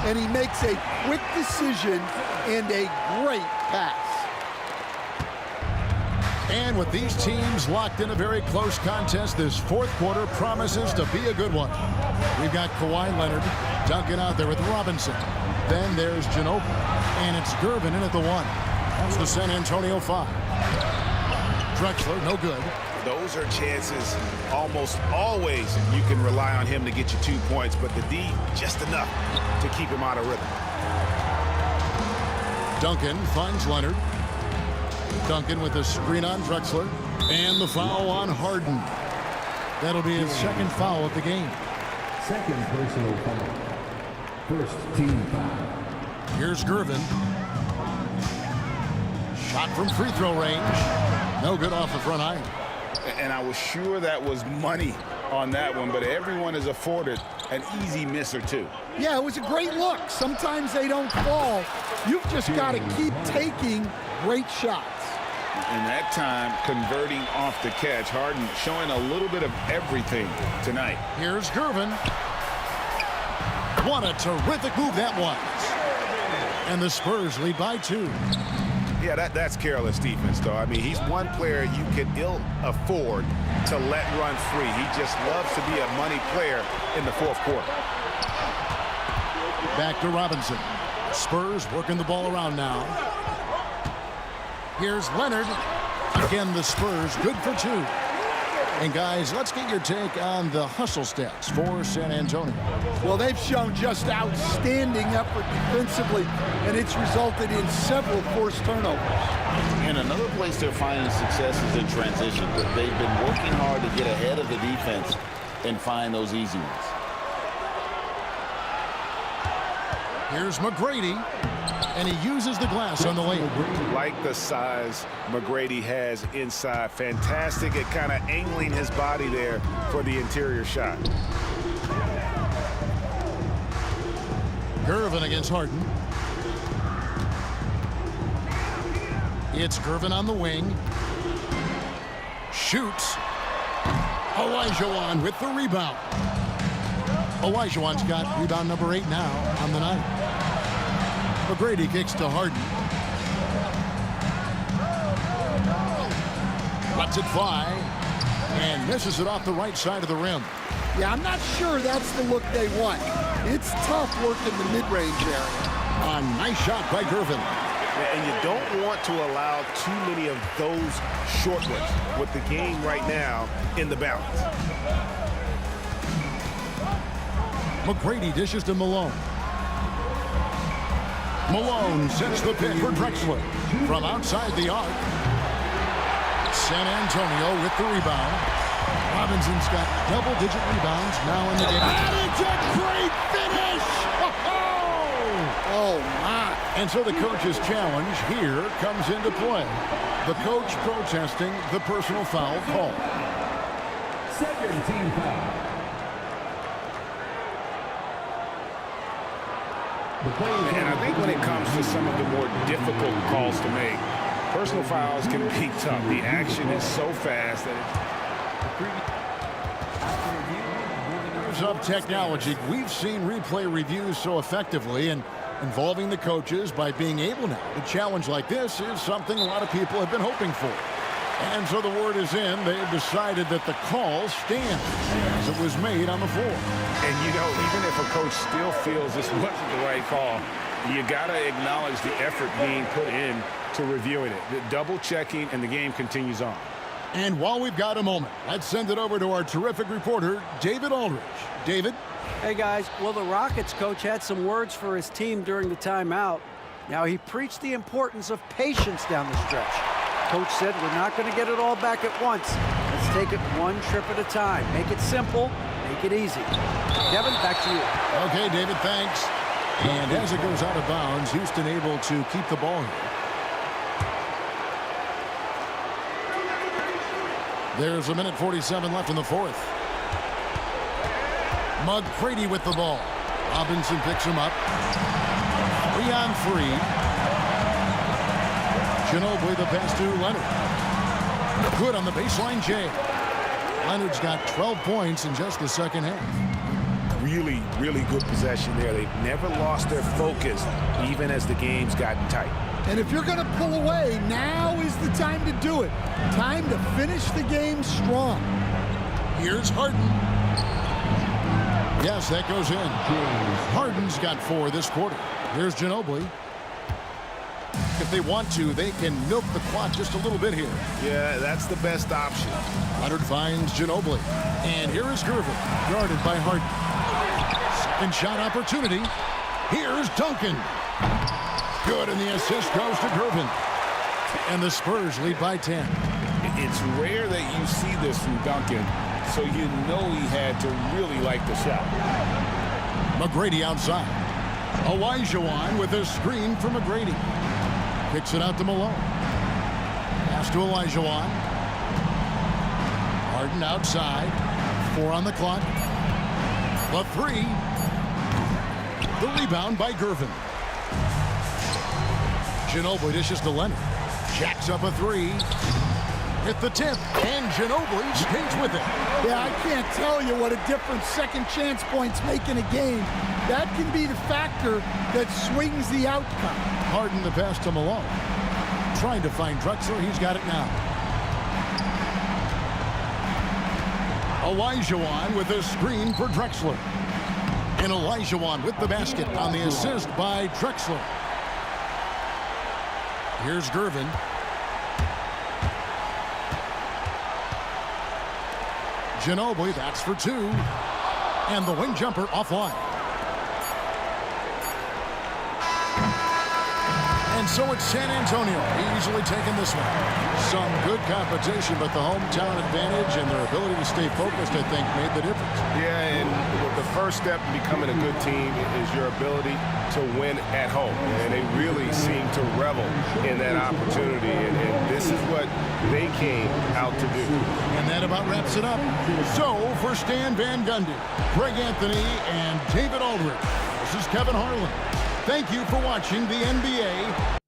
and he makes a quick decision and a great pass. And with these teams locked in a very close contest, this fourth quarter promises to be a good one. We've got Kawhi Leonard, Duncan out there with Robinson. Then there's Ginobili, and it's Gervin in at the 1. That's the San Antonio 5. Drexler, no good. Those are chances almost always you can rely on him to get you 2 points, but the D, just enough to keep him out of rhythm. Duncan finds Leonard. Duncan with a screen on Drexler. And the foul on Harden. That'll be his second foul of the game. Second personal foul. First team foul. Here's Gervin. Shot from free throw range. No good off the front iron. And I was sure that was money on that one, but everyone is afforded an easy miss or two. Yeah, it was a great look. Sometimes they don't fall. You've just got to keep taking great shots. And that time, converting off the catch. Harden showing a little bit of everything tonight. Here's Gervin. What a terrific move that was. And the Spurs lead by 2. Yeah, that's careless defense, though. I mean, he's one player you can ill afford to let run free. He just loves to be a money player in the fourth quarter. Back to Robinson. Spurs working the ball around now. Here's Leonard. Again, the Spurs good for 2. And guys, let's get your take on the hustle stats for San Antonio. Well, they've shown just outstanding effort defensively, and it's resulted in several forced turnovers. And another place they're finding success is in transition. They've been working hard to get ahead of the defense and find those easy ones. Here's McGrady, and he uses the glass on the lane. Like the size McGrady has inside. Fantastic at kind of angling his body there for the interior shot. Gervin against Harden. It's Gervin on the wing. Shoots. Olajuwon with the rebound. Olajuwon's got rebound number 8 now on the night. McGrady kicks to Harden. Lets it fly and misses it off the right side of the rim. Yeah, I'm not sure that's the look they want. It's tough working the mid-range area. A nice shot by Gervin. And you don't want to allow too many of those short ones with the game right now in the balance. McGrady dishes to Malone. Malone sets the pick for Drexler from outside the arc. San Antonio with the rebound. Robinson's got double-digit rebounds now in the game. That is a great finish! Oh, my. And so the coach's challenge here comes into play. The coach protesting the personal foul call. Second team foul. And I think when it comes to some of the more difficult calls to make, personal fouls can be tough. The action is so fast that it's of technology. We've seen replay reviews so effectively, and involving the coaches by being able now to challenge like this is something a lot of people have been hoping for. And so the word is in. They've decided that the call stands as it was made on the floor. And, you know, even if a coach still feels this wasn't the right call, you got to acknowledge the effort being put in to reviewing it. The double checking, and the game continues on. And while we've got a moment, let's send it over to our terrific reporter, David Aldridge. David? Hey, guys. Well, the Rockets coach had some words for his team during the timeout. Now, he preached the importance of patience down the stretch. Coach said we're not going to get it all back at once. Let's take it one trip at a time. Make it simple, make it easy. Kevin, back to you. Okay, David, thanks. And as it goes out of bounds, Houston able to keep the ball here. There's a minute 47 left in the fourth. McGrady with the ball. Robinson picks him up. 3-on-3. Ginobili the pass to Leonard. Good on the baseline, Jay. Leonard's got 12 points in just the second half. Really, really good possession there. They've never lost their focus, even as the game's gotten tight. And if you're going to pull away, now is the time to do it. Time to finish the game strong. Here's Harden. Yes, that goes in. Harden's got 4 this quarter. Here's Ginobili. If they want to, they can milk the clock just a little bit here. Yeah, that's the best option. Leonard finds Ginobili. And here is Gervin, guarded by Harden. Second shot opportunity. Here's Duncan. Good, and the assist goes to Gervin. And the Spurs lead by 10. It's rare that you see this from Duncan, so you know he had to really like the shot. McGrady outside. Olajuwon with a screen for McGrady. Kicks it out to Malone. Pass to Olajuwon. Harden outside. 4 on the clock. The 3. The rebound by Gervin. Ginobili dishes to Leonard. Jacks up a 3. Hit the tip. And Ginobili stays with it. Yeah, I can't tell you what a difference second chance points make in a game. That can be the factor that swings the outcome. Harden the pass to Malone. Trying to find Drexler. He's got it now. Olajuwon with a screen for Drexler. And Olajuwon with the basket on the assist by Drexler. Here's Gervin. Ginobili, that's for 2. And the wing jumper offline. And so it's San Antonio easily taking this one. Some good competition, but the hometown advantage and their ability to stay focused, I think, made the difference. Yeah, and the first step in becoming a good team is your ability to win at home. And they really seem to revel in that opportunity. And this is what they came out to do. And that about wraps it up. So for Stan Van Gundy, Greg Anthony, and David Aldridge, this is Kevin Harlan. Thank you for watching the NBA.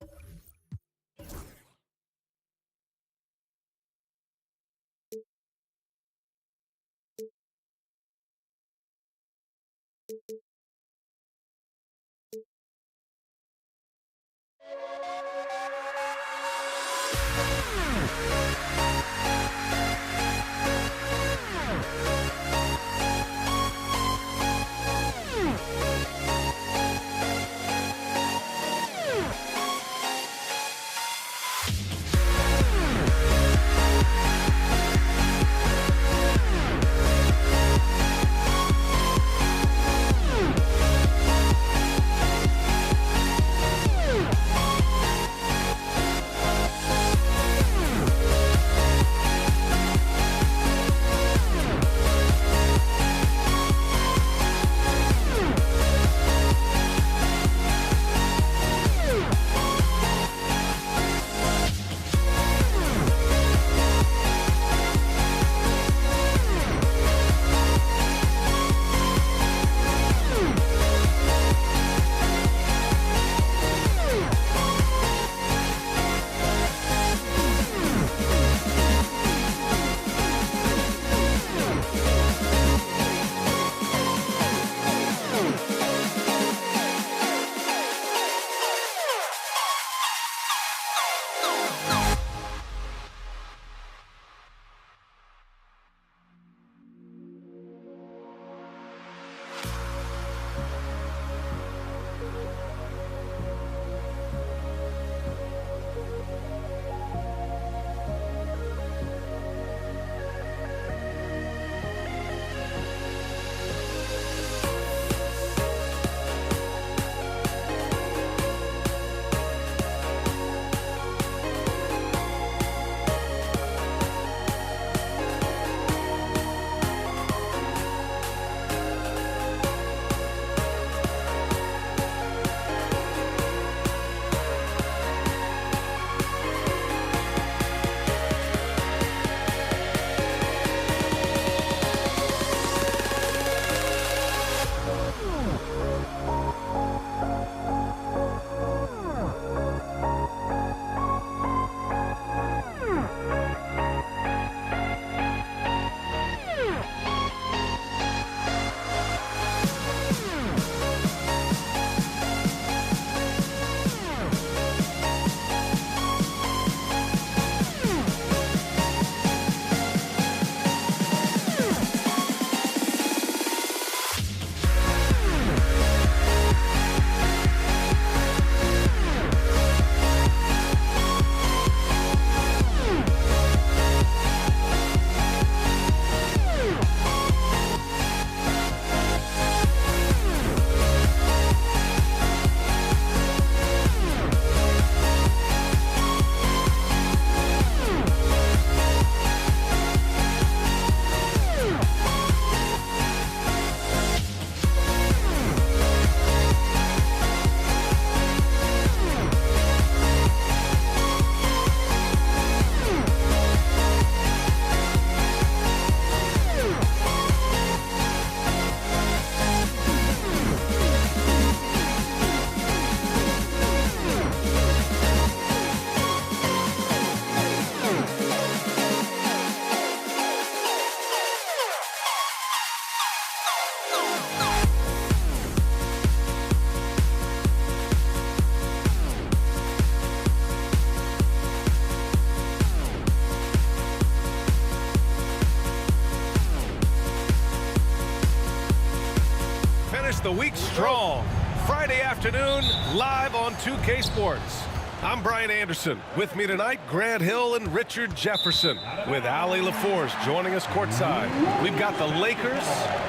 The week strong. Friday afternoon, live on 2K Sports. I'm Brian Anderson. With me tonight, Grant Hill and Richard Jefferson, with Ali LaForce joining us courtside. We've got the Lakers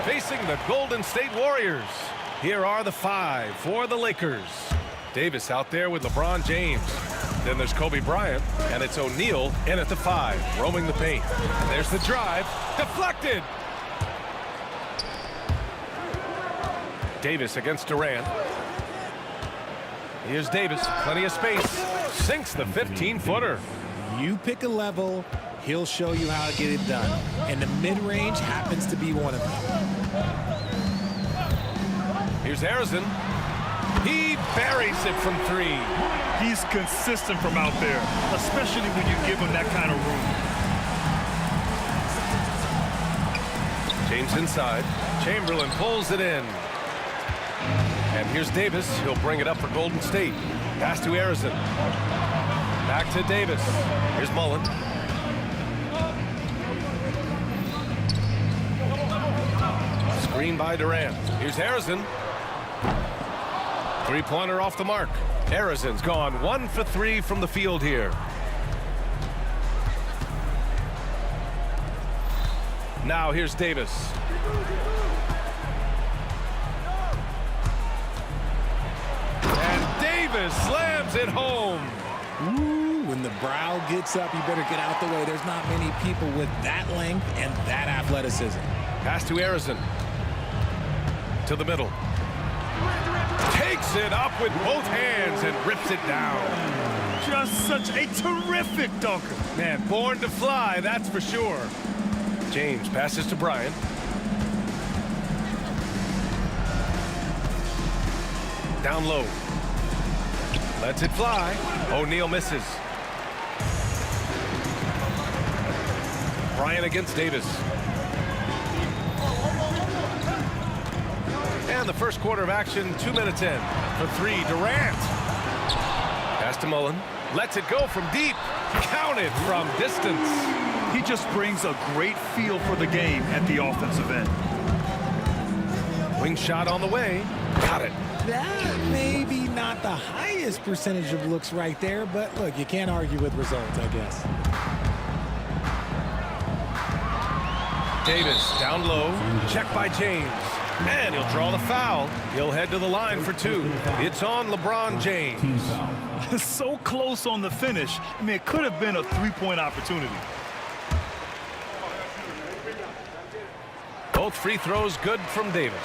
facing the Golden State Warriors. Here are the five for the Lakers. Davis out there with LeBron James. Then there's Kobe Bryant, and it's O'Neal in at the five, roaming the paint. And there's the drive, deflected. Davis against Durant. Here's Davis, plenty of space. Sinks the 15-footer. You pick a level, he'll show you how to get it done. And the mid-range happens to be one of them. Here's Harrison. He buries it from three. He's consistent from out there, especially when you give him that kind of room. James inside. Chamberlain pulls it in. And here's Davis. He'll bring it up for Golden State. Pass to Harrison. Back to Davis. Here's Mullen. Screen by Durant. Here's Harrison. Three-pointer off the mark. Harrison's gone 1 for 3 from the field here. Now here's Davis. And Davis slams it home. Ooh, when the brow gets up, you better get out the way. There's not many people with that length and that athleticism. Pass to Harrison. To the middle. Takes it up with both hands and rips it down. Just such a terrific dunker. Man, born to fly, that's for sure. James passes to Bryant. Down low. Lets it fly. O'Neal misses. Bryant against Davis. And the first quarter of action, 2 minutes in. For 3, Durant. Pass to Mullen. Lets it go from deep. Counted from distance. He just brings a great feel for the game at the offensive end. Wing shot on the way. Got it. That may be not the highest percentage of looks right there, but look, you can't argue with results, I guess. Davis down low. Check by James. And he'll draw the foul. He'll head to the line for 2. It's on LeBron James. So close on the finish. I mean, it could have been a three-point opportunity. Both free throws good from Davis.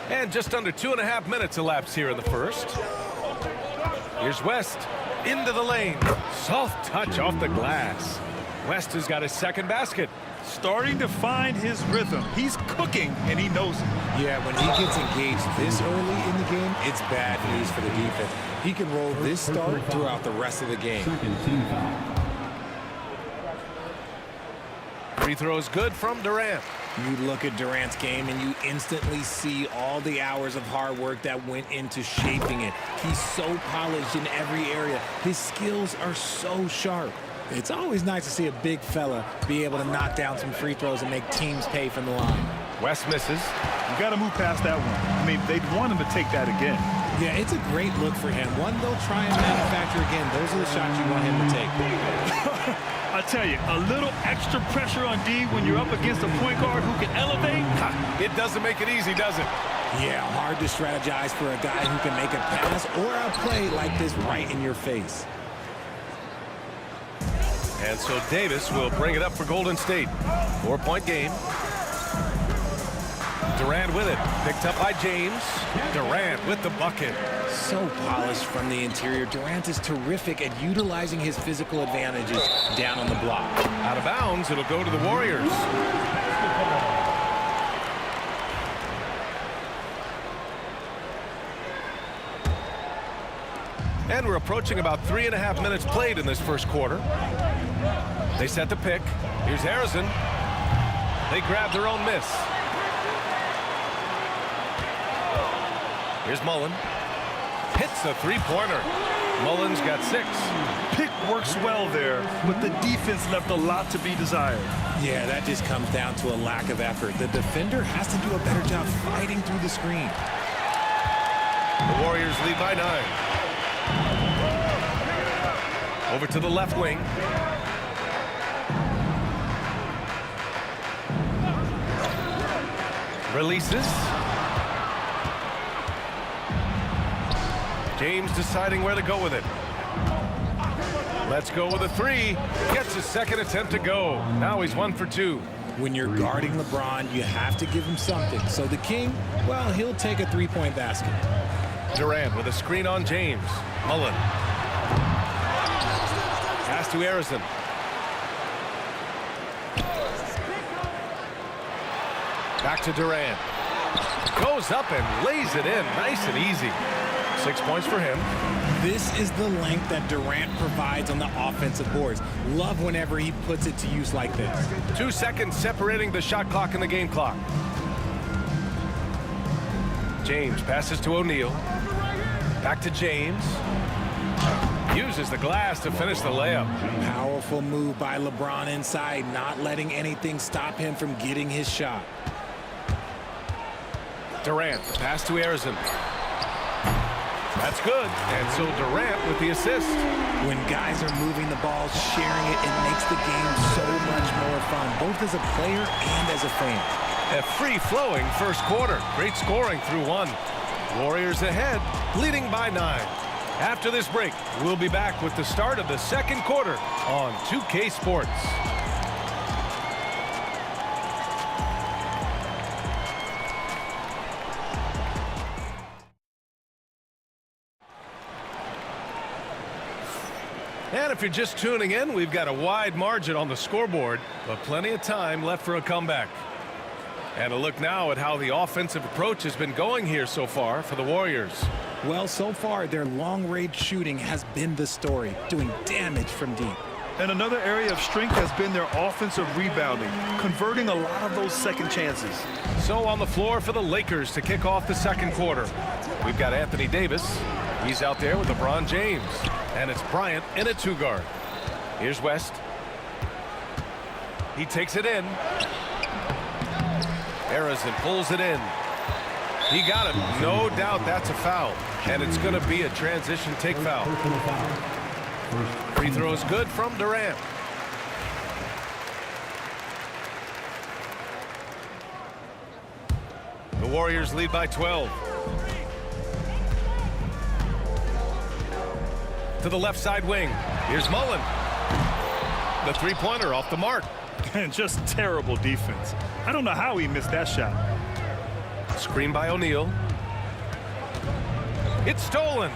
And just under 2.5 minutes elapsed here in the first. Here's West into the lane. Soft touch off the glass. West has got his second basket. Starting to find his rhythm. He's cooking, and he knows it. Yeah, when he gets engaged this early in the game, it's bad news for the defense. He can roll this start throughout the rest of the game. Free throws good from Durant. You look at Durant's game and you instantly see all the hours of hard work that went into shaping it. He's so polished in every area. His skills are so sharp. It's always nice to see a big fella be able to knock down some free throws and make teams pay from the line. West misses. You got to move past that one. I mean, they'd want him to take that again. Yeah, it's a great look for him. One they'll try and manufacture again. Those are the shots you want him to take. I tell you, a little extra pressure on D when you're up against a point guard who can elevate. It doesn't make it easy, does it? Yeah, hard to strategize for a guy who can make a pass or a play like this right in your face. And so Davis will bring it up for Golden State. 4-point game. Durant with it. Picked up by James. Durant with the bucket. So polished from the interior. Durant is terrific at utilizing his physical advantages down on the block. Out of bounds, it'll go to the Warriors. And we're approaching about 3.5 minutes played in this first quarter. They set the pick. Here's Harrison. They grab their own miss. Here's Mullen. Hits a three-pointer. Mullen's got 6. Pick works well there, but the defense left a lot to be desired. Yeah, that just comes down to a lack of effort. The defender has to do a better job fighting through the screen. The Warriors lead by 9. Over to the left wing. Releases. James deciding where to go with it. Let's go with a 3. Gets his second attempt to go. Now he's 1 for 2. When you're guarding LeBron, you have to give him something. So the King, well, he'll take a 3-point basket. Durant with a screen on James. Mullen. Pass to Harrison. Back to Durant. Goes up and lays it in. Nice and easy. 6 points for him. This is the length that Durant provides on the offensive boards. Love whenever he puts it to use like this. 2 seconds separating the shot clock and the game clock. James passes to O'Neal. Back to James. Uses the glass to finish the layup. Powerful move by LeBron inside, not letting anything stop him from getting his shot. Durant, the pass to Arizon. That's good. And so Durant with the assist. When guys are moving the ball, sharing it makes the game so much more fun, both as a player and as a fan. A free-flowing first quarter. Great scoring through one. Warriors ahead, leading by 9. After this break, we'll be back with the start of the second quarter on 2K Sports. And if you're just tuning in, we've got a wide margin on the scoreboard, but plenty of time left for a comeback. And a look now at how the offensive approach has been going here so far for the Warriors. Well, so far, their long-range shooting has been the story, doing damage from deep. And another area of strength has been their offensive rebounding, converting a lot of those second chances. So on the floor for the Lakers to kick off the second quarter, we've got Anthony Davis. He's out there with LeBron James. And it's Bryant in a 2-guard. Here's West. He takes it in. Arizon pulls it in. He got it. No doubt that's a foul. And it's going to be a transition take foul. Free throw is good from Durant. The Warriors lead by 12. To the left side wing. Here's Mullen. The three-pointer off the mark. And just terrible defense. I don't know how he missed that shot. Screen by O'Neal. It's stolen.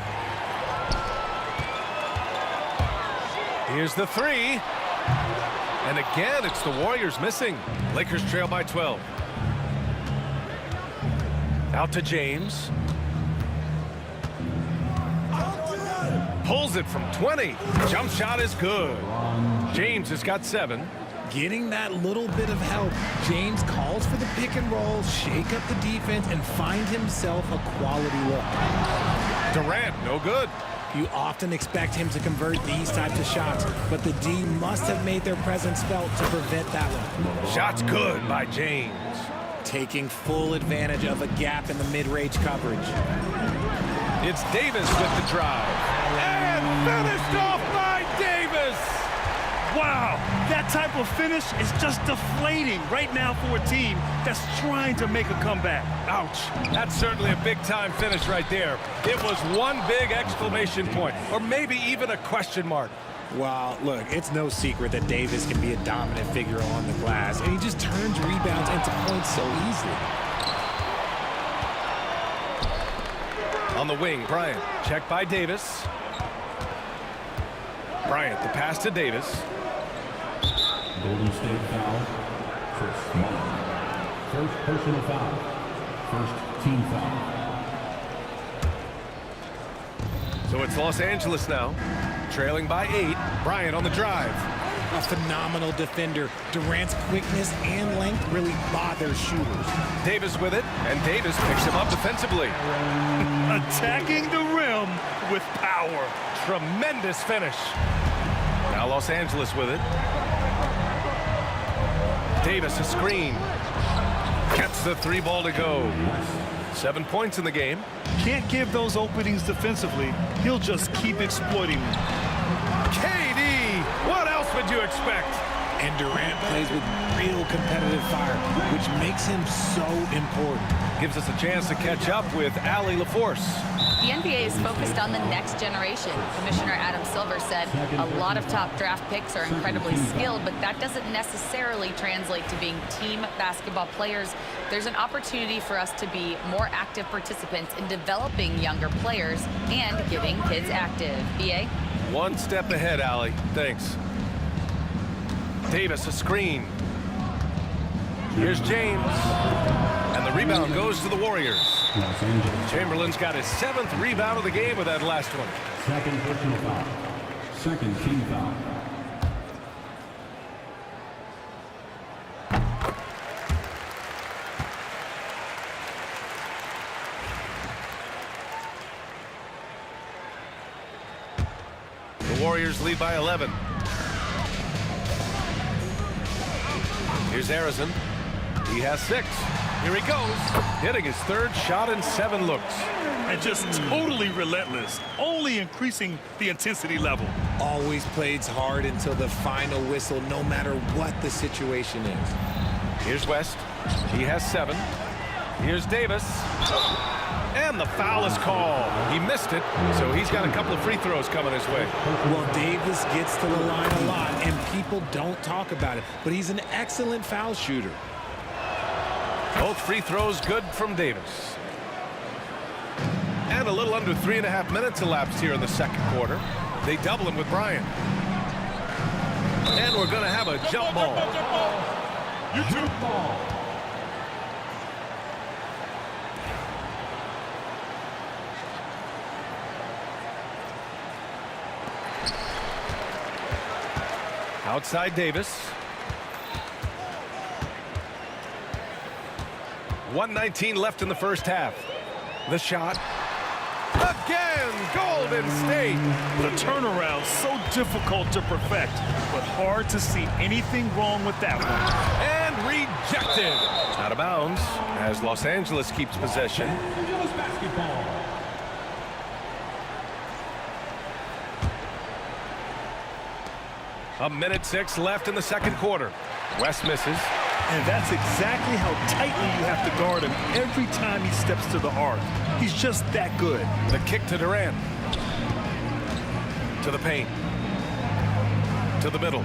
Here's the three. And again, it's the Warriors missing. Lakers trail by 12. Out to James. Pulls it from 20. Jump shot is good. James has got 7. Getting that little bit of help, James calls for the pick and roll, shake up the defense, and find himself a quality look. Durant, no good. You often expect him to convert these types of shots, but the D must have made their presence felt to prevent that one. Shot's good by James. Taking full advantage of a gap in the mid-range coverage. It's Davis with the drive. And finished off by Davis. Wow, that type of finish is just deflating right now for a team that's trying to make a comeback. Ouch. That's certainly a big-time finish right there. It was one big exclamation point, or maybe even a question mark. Well, look, it's no secret that Davis can be a dominant figure on the glass, and he just turns rebounds into points so easily. On the wing, Bryant. Checked by Davis. Bryant, the pass to Davis. Golden State foul. Chris Mullen. First personal foul. First team foul. So it's Los Angeles now. Trailing by 8. Bryant on the drive. A phenomenal defender. Durant's quickness and length really bother shooters. Davis with it, and Davis picks him up defensively. Attacking the rim with power. Tremendous finish. Now Los Angeles with it. Davis a screen. Gets the 3 ball to go. 7 points in the game. Can't give those openings defensively. He'll just keep exploiting them. KD, what else would you expect? And Durant plays with real competitive fire, which makes him so important. Gives us a chance to catch up with Allie LaForce. The NBA is focused on the next generation. Commissioner Adam Silver said a lot of top draft picks are incredibly skilled, but that doesn't necessarily translate to being team basketball players. There's an opportunity for us to be more active participants in developing younger players and getting kids active. BA? One step ahead, Allie. Thanks. Davis a screen. Here's James. And the rebound goes to the Warriors. Chamberlain's got his 7th rebound of the game with that last one. Second personal foul. Second team foul. The Warriors lead by 11. Here's Harrison. He has 6. Here he goes, hitting his 3rd shot in 7 looks. And just totally relentless, only increasing the intensity level. Always plays hard until the final whistle, no matter what the situation is. Here's West. He has 7. Here's Davis. And the foul is called. He missed it, so he's got a couple of free throws coming his way. Well, Davis gets to the line a lot, and people don't talk about it, but he's an excellent foul shooter. Both free throws good from Davis. And a little under 3.5 minutes elapsed here in the second quarter. They double him with Bryant. And we're going to have a jump ball. YouTube ball. Outside Davis. 1:19 left in the first half. The shot. Again, Golden State. The turnaround so difficult to perfect, but hard to see anything wrong with that one. And rejected. Out of bounds as Los Angeles keeps possession. Basketball. A minute 6 left in the second quarter. West misses. And that's exactly how tightly you have to guard him every time he steps to the arc. He's just that good. The kick to Durant. To the paint. To the middle.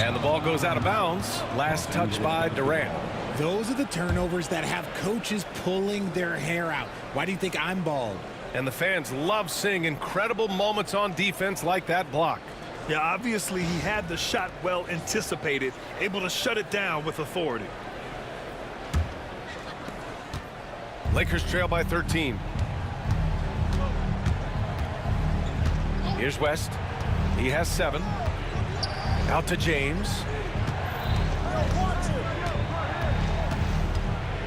And the ball goes out of bounds. Last touch by Durant. Those are the turnovers that have coaches pulling their hair out. Why do you think I'm bald? And the fans love seeing incredible moments on defense like that block. Yeah, obviously he had the shot well anticipated, able to shut it down with authority. Lakers trail by 13. Here's West. He has 7. Out to James.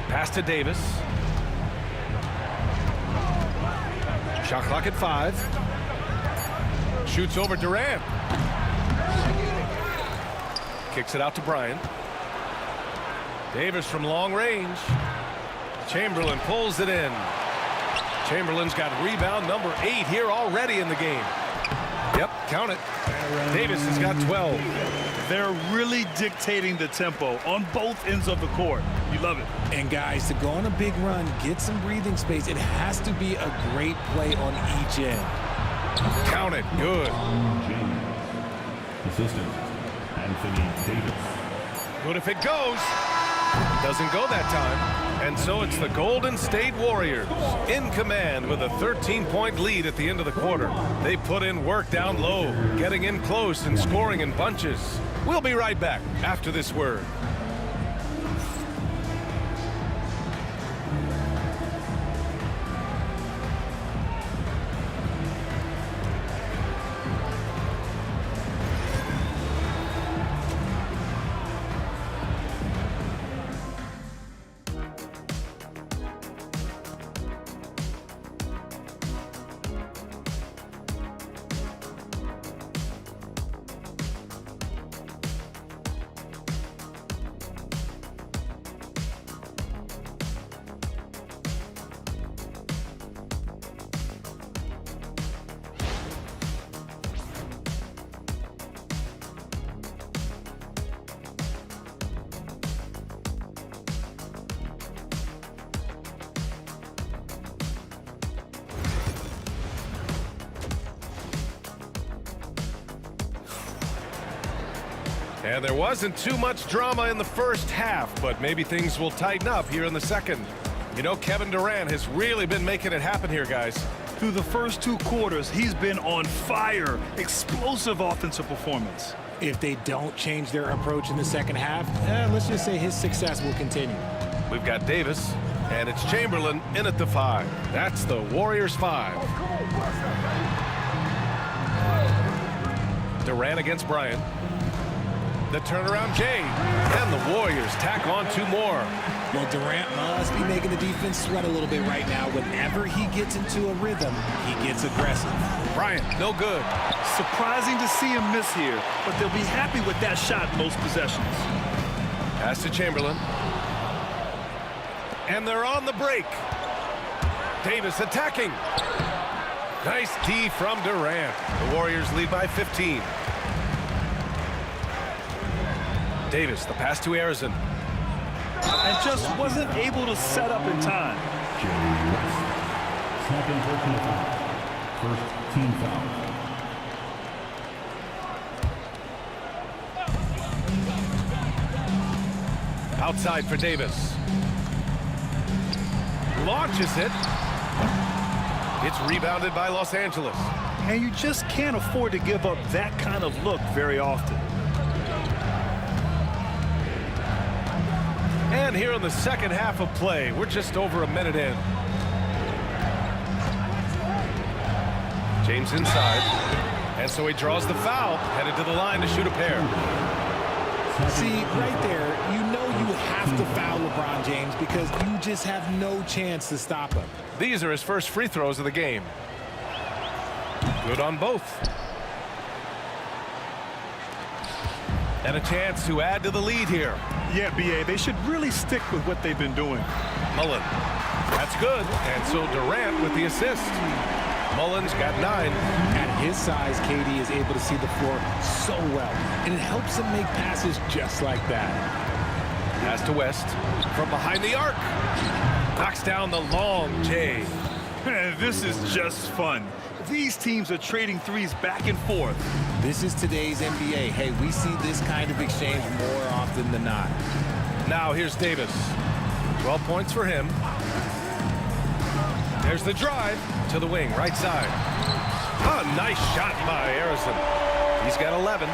Pass to Davis. Shot clock at 5. Shoots over Durant. Kicks it out to Bryant. Davis from long range. Chamberlain pulls it in. Chamberlain's got rebound number 8 here already in the game. Yep, count it. Davis has got 12. They're really dictating the tempo on both ends of the court. You love it. And guys, to go on a big run, get some breathing space, it has to be a great play on each end. Count it. Good. Assistant, Anthony Davis. Good if it goes. Doesn't go that time. And so it's the Golden State Warriors in command with a 13-point lead at the end of the quarter. They put in work down low, getting in close and scoring in bunches. We'll be right back after this word. And there wasn't too much drama in the first half, but maybe things will tighten up here in the second. You know, Kevin Durant has really been making it happen here, guys. Through the first 2 quarters, he's been on fire. Explosive offensive performance. If they don't change their approach in the second half, let's just say his success will continue. We've got Davis, and it's Chamberlain in at the 5. That's the Warriors 5. Durant against Bryant. The turnaround Jay. And the Warriors tack on 2 more. Well, Durant must be making the defense sweat a little bit right now. Whenever he gets into a rhythm, he gets aggressive. Bryant, no good. Surprising to see him miss here, but they'll be happy with that shot most possessions. Pass to Chamberlain. And they're on the break. Davis attacking. Nice D from Durant. The Warriors lead by 15. Davis, the pass to Arizon. And just wasn't able to set up in time. Second personal foul. First team foul. Outside for Davis. Launches it. It's rebounded by Los Angeles. And you just can't afford to give up that kind of look very often. And here in the second half of play, we're just over a minute in. James inside. And so he draws the foul, headed to the line to shoot a pair. See, right there, you know you have to foul LeBron James because you just have no chance to stop him. These are his first free throws of the game. Good on both. And a chance to add to the lead here. Yeah, B.A., they should really stick with what they've been doing. Mullen. That's good. And so Durant with the assist. Mullen's got 9. At his size, KD is able to see the floor so well, and it helps him make passes just like that. Pass to West. From behind the arc. Knocks down the long J. This is just fun. These teams are trading threes back and forth. This is today's NBA. Hey, we see this kind of exchange more often than not. Now here's Davis. 12 points for him. There's the drive to the wing, right side. A nice shot by Arizon. He's got 11.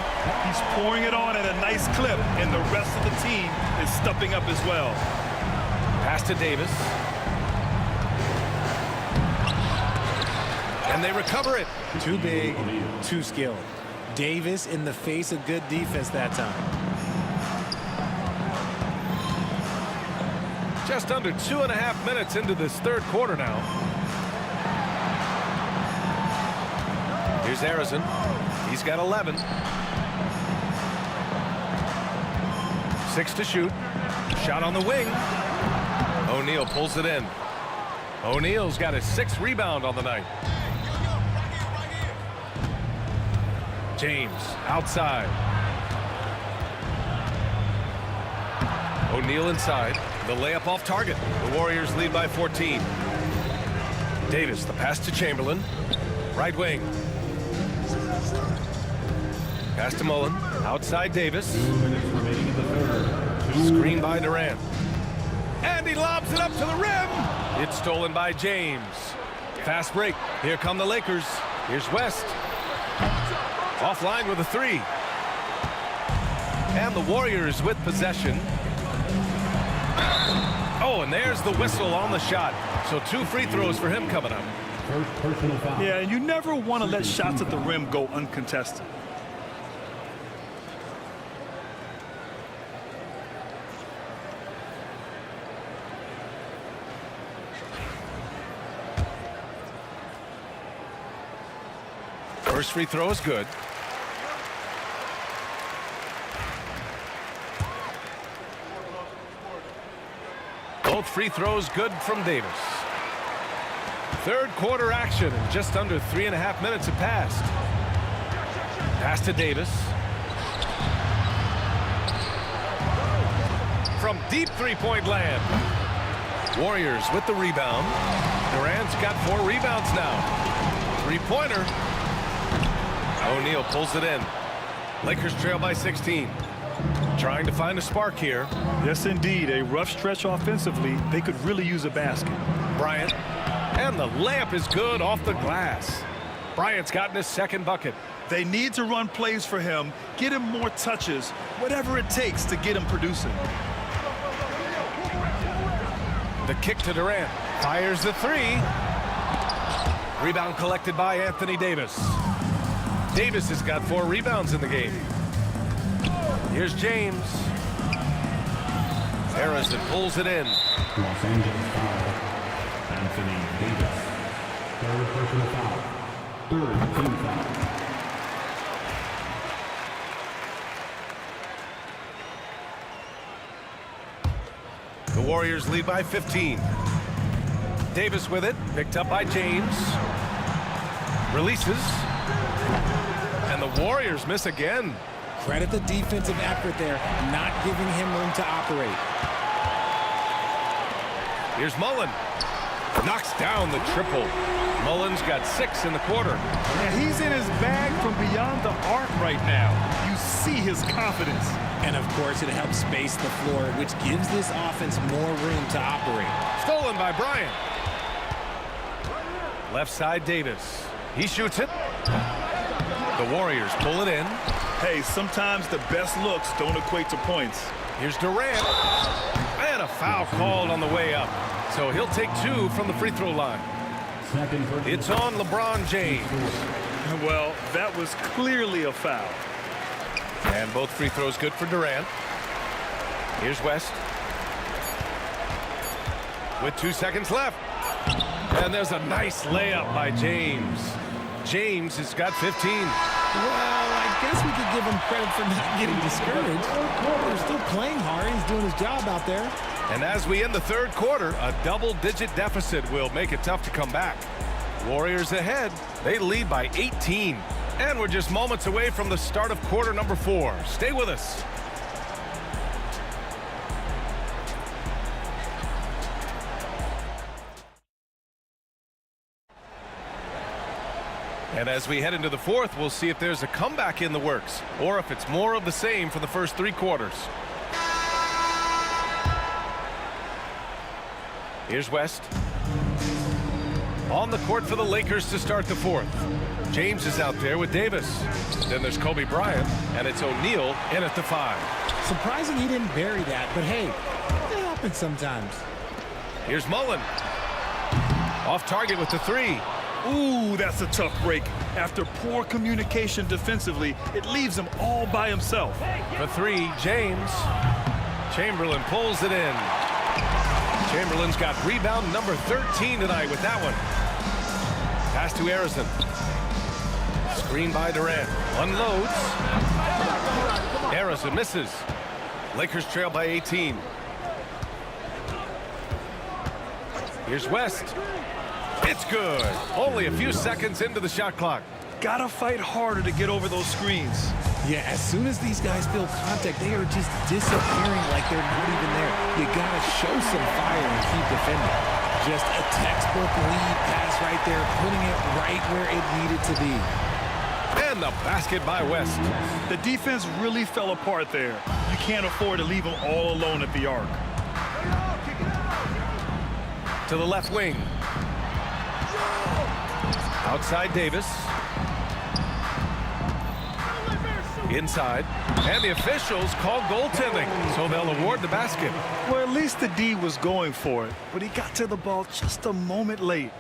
He's pouring it on at a nice clip, and the rest of the team is stepping up as well. Pass to Davis. And they recover it. Too big, too skilled. Davis in the face of good defense that time. Just under 2.5 minutes into this third quarter now. Here's Arizon. He's got 11. 6 to shoot. Shot on the wing. O'Neal pulls it in. O'Neal's got his 6th rebound on the night. James outside. O'Neal inside. The layup off target. The Warriors lead by 14. Davis, the pass to Chamberlain. Right wing. Pass to Mullen. Outside Davis. 2 minutes remaining in the third. Screen by Durant. And he lobs it up to the rim. It's stolen by James. Fast break. Here come the Lakers. Here's West. Offline with a 3. And the Warriors with possession. Oh, and there's the whistle on the shot. So 2 free throws for him coming up. First personal foul. Yeah, and you never want to let shots at the rim go uncontested. First free throw is good. Both free throws good from Davis. Third quarter action, and just under 3.5 minutes have passed. Pass to Davis. From deep three-point land. Warriors with the rebound. Durant's got 4 rebounds now. Three-pointer. O'Neal pulls it in. Lakers trail by 16. Trying to find a spark here. Yes, indeed. A rough stretch offensively. They could really use a basket. Bryant. And the layup is good off the glass. Bryant's gotten his 2nd bucket. They need to run plays for him, get him more touches, whatever it takes to get him producing. The kick to Durant. Fires the 3. Rebound collected by Anthony Davis. Davis has got 4 rebounds in the game. Here's James. Harrison pulls it in. Los Angeles foul. Anthony Davis. Third personal foul. Third team foul. The Warriors lead by 15. Davis with it, picked up by James. Releases. And the Warriors miss again. Credit the defensive effort there, not giving him room to operate. Here's Mullen. Knocks down the triple. Mullen's got 6 in the quarter. Yeah, he's in his bag from beyond the arc right now. You see his confidence. And of course, it helps space the floor, which gives this offense more room to operate. Stolen by Bryant. Left side Davis. He shoots it. The Warriors pull it in. Hey, sometimes the best looks don't equate to points. Here's Durant. And a foul called on the way up. So he'll take 2 from the free throw line. It's on LeBron James. Well, that was clearly a foul. And both free throws good for Durant. Here's West. With 2 seconds left. And there's a nice layup by James. James has got 15. Well, I guess we could give him credit for not getting discouraged. They're still playing hard. He's doing his job out there. And as we end the third quarter, a double-digit deficit will make it tough to come back. Warriors ahead. They lead by 18. And we're just moments away from the start of quarter number 4. Stay with us. And as we head into the fourth, we'll see if there's a comeback in the works or if it's more of the same for the first 3 quarters. Here's West. On the court for the Lakers to start the fourth. James is out there with Davis. Then there's Kobe Bryant, and it's O'Neal in at the 5. Surprising he didn't bury that, but hey, it happens sometimes. Here's Mullen. Off target with the 3. Ooh, that's a tough break. After poor communication defensively, it leaves him all by himself. For 3, James. Chamberlain pulls it in. Chamberlain's got rebound number 13 tonight with that one. Pass to Harrison. Screen by Durant. Unloads. Harrison misses. Lakers trail by 18. Here's West. It's good. Only a few seconds into the shot clock. Gotta fight harder to get over those screens. Yeah, as soon as these guys feel contact, they are just disappearing like they're not even there. You gotta show some fire and keep defending. Just a textbook lead pass right there, putting it right where it needed to be. And the basket by West. The defense really fell apart there. You can't afford to leave them all alone at the arc. To the left wing. Outside Davis. Inside. And the officials call goaltending, so they'll award the basket. Well, at least the D was going for it, but he got to the ball just a moment late.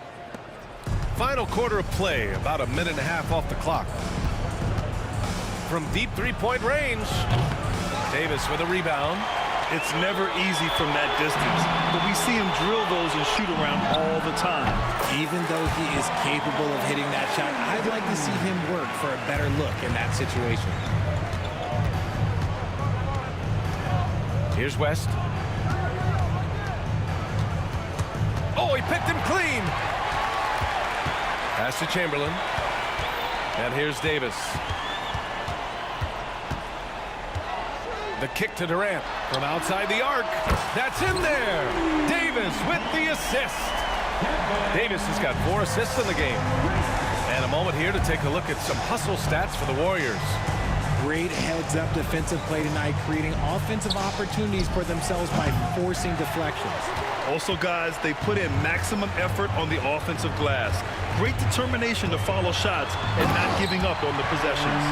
Final quarter of play, about a minute and a half off the clock. From deep three-point range, Davis with a rebound. It's never easy from that distance, but we see him drill those and shoot around all the time. Even though he is capable of hitting that shot, I'd like to see him work for a better look in that situation. Here's West. Oh, he picked him clean. Pass to Chamberlain. And here's Davis. The kick to Durant from outside the arc. That's in there. Davis with the assist. Davis has got 4 assists in the game. And a moment here to take a look at some hustle stats for the Warriors. Great heads-up defensive play tonight, creating offensive opportunities for themselves by forcing deflections. Also, guys, they put in maximum effort on the offensive glass. Great determination to follow shots and not giving up on the possessions.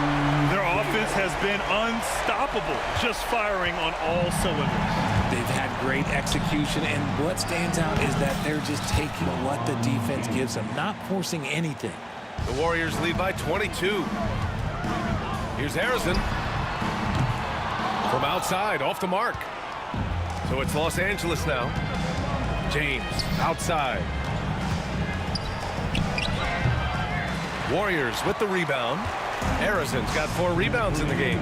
Their offense has been unstoppable, just firing on all cylinders. They've had great execution, and what stands out is that they're just taking what the defense gives them, not forcing anything. The Warriors lead by 22. Here's Harrison. From outside, off the mark. So it's Los Angeles now. James, outside. Warriors with the rebound. Harrison's got 4 rebounds in the game.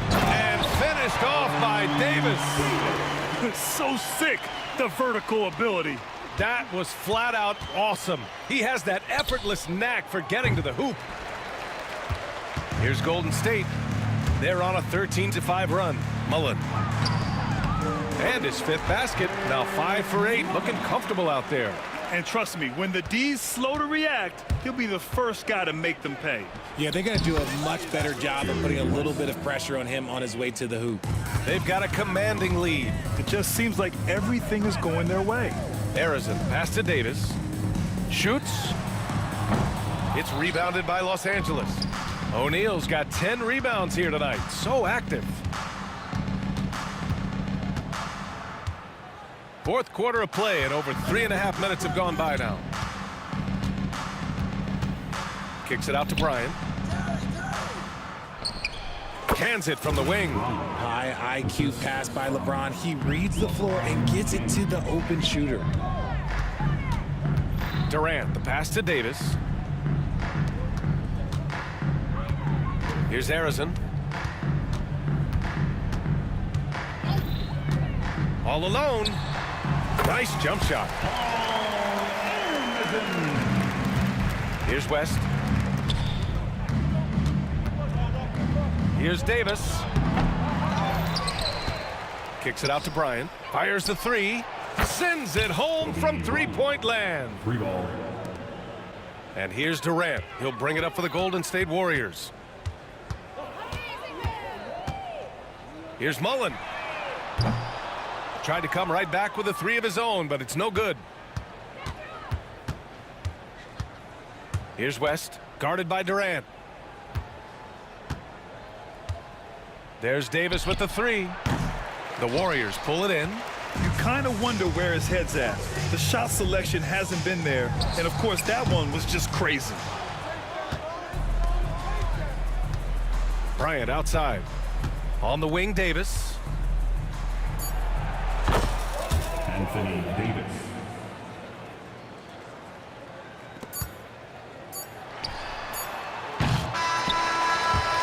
And finished off by Davis. So sick, the vertical ability. That was flat out awesome. He has that effortless knack for getting to the hoop. Here's Golden State. They're on a 13-5 run. Mullen. And his 5th basket. Now 5 for 8. Looking comfortable out there. And trust me, when the D's slow to react, he'll be the first guy to make them pay. Yeah, they're going to do a much better job of putting a little bit of pressure on him on his way to the hoop. They've got a commanding lead. It just seems like everything is going their way. Harrison, pass to Davis. Shoots. It's rebounded by Los Angeles. O'Neal's got 10 rebounds here tonight. So active. 4th quarter of play, and over 3.5 minutes have gone by now. Kicks it out to Bryant. Cans it from the wing. High IQ pass by LeBron. He reads the floor and gets it to the open shooter. Durant, the pass to Davis. Here's Harrison. All alone. Nice jump shot. Here's West. Here's Davis. Kicks it out to Bryant. Fires the 3. Sends it home from 3-point land. 3 ball. And here's Durant. He'll bring it up for the Golden State Warriors. Here's Mullen. Tried to come right back with a 3 of his own, but it's no good. Here's West, guarded by Durant. There's Davis with the 3. The Warriors pull it in. You kind of wonder where his head's at. The shot selection hasn't been there, and of course that one was just crazy. Bryant outside. On the wing, Davis. Anthony Davis.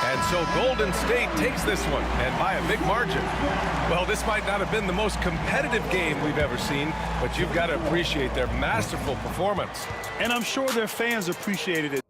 And so Golden State takes this one, and by a big margin. Well, this might not have been the most competitive game we've ever seen, but you've got to appreciate their masterful performance. And I'm sure their fans appreciated it.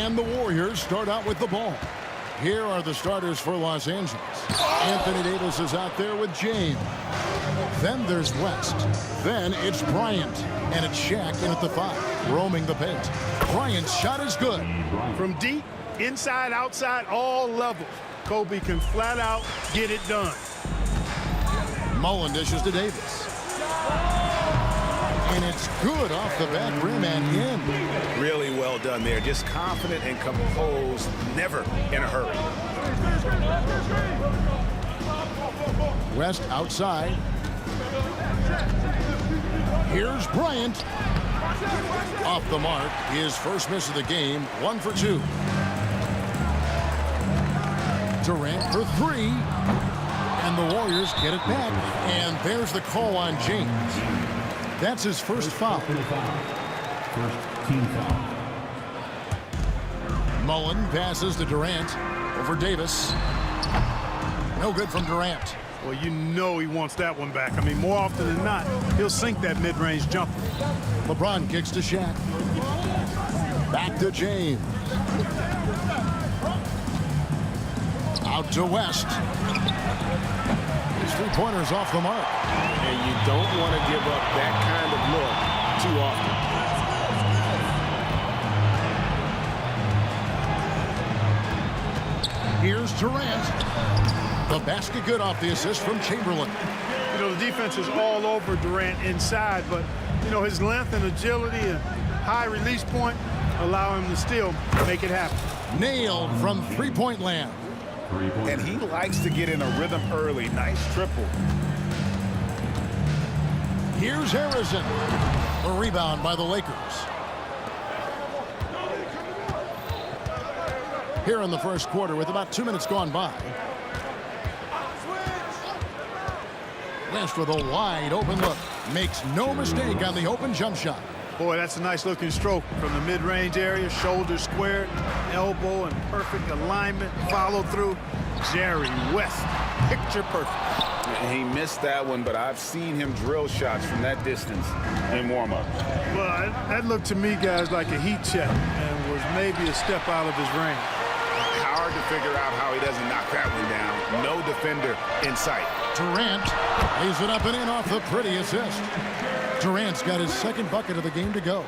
And the Warriors start out with the ball. Here are the starters for Los Angeles. Anthony Davis is out there with James. Then there's West. Then it's Bryant. And it's Shaq in at the 5, roaming the paint. Bryant's shot is good. From deep, inside, outside, all levels, Kobe can flat out get it done. Mullen dishes to Davis. And it's good off the back rim and in. Really well done there. Just confident and composed, never in a hurry. West outside. Here's Bryant. Off the mark. His first miss of the game. 1 for 2. Durant for 3. And the Warriors get it back. And there's the call on James. That's his first foul. First team foul. Mullen passes to Durant. Over Davis. No good from Durant. Well, you know he wants that one back. I mean, more often than not, he'll sink that mid-range jumper. LeBron kicks to Shaq. Back to James. Out to West. His three-pointer's off the mark. And you don't want to give up that kind of look too often. Here's Durant. The basket good off the assist from Chamberlain. You know, the defense is all over Durant inside, but, you know, his length and agility and high release point allow him to still make it happen. Nailed from three-point land. And he likes to get in a rhythm early. Nice triple. Here's Harrison. A rebound by the Lakers. Here in the first quarter with about 2 minutes gone by. West with a wide open look. Makes no mistake on the open jump shot. Boy, that's a nice looking stroke from the mid-range area. Shoulder squared, elbow in perfect alignment, follow through. Jerry West, picture perfect. He missed that one, but I've seen him drill shots from that distance in warm-up. Well, that looked to me, guys, like a heat check and was maybe a step out of his range. Hard to figure out how he doesn't knock that one down. No defender in sight. Durant lays it up and in off the pretty assist. Durant's got his second bucket of the game to go.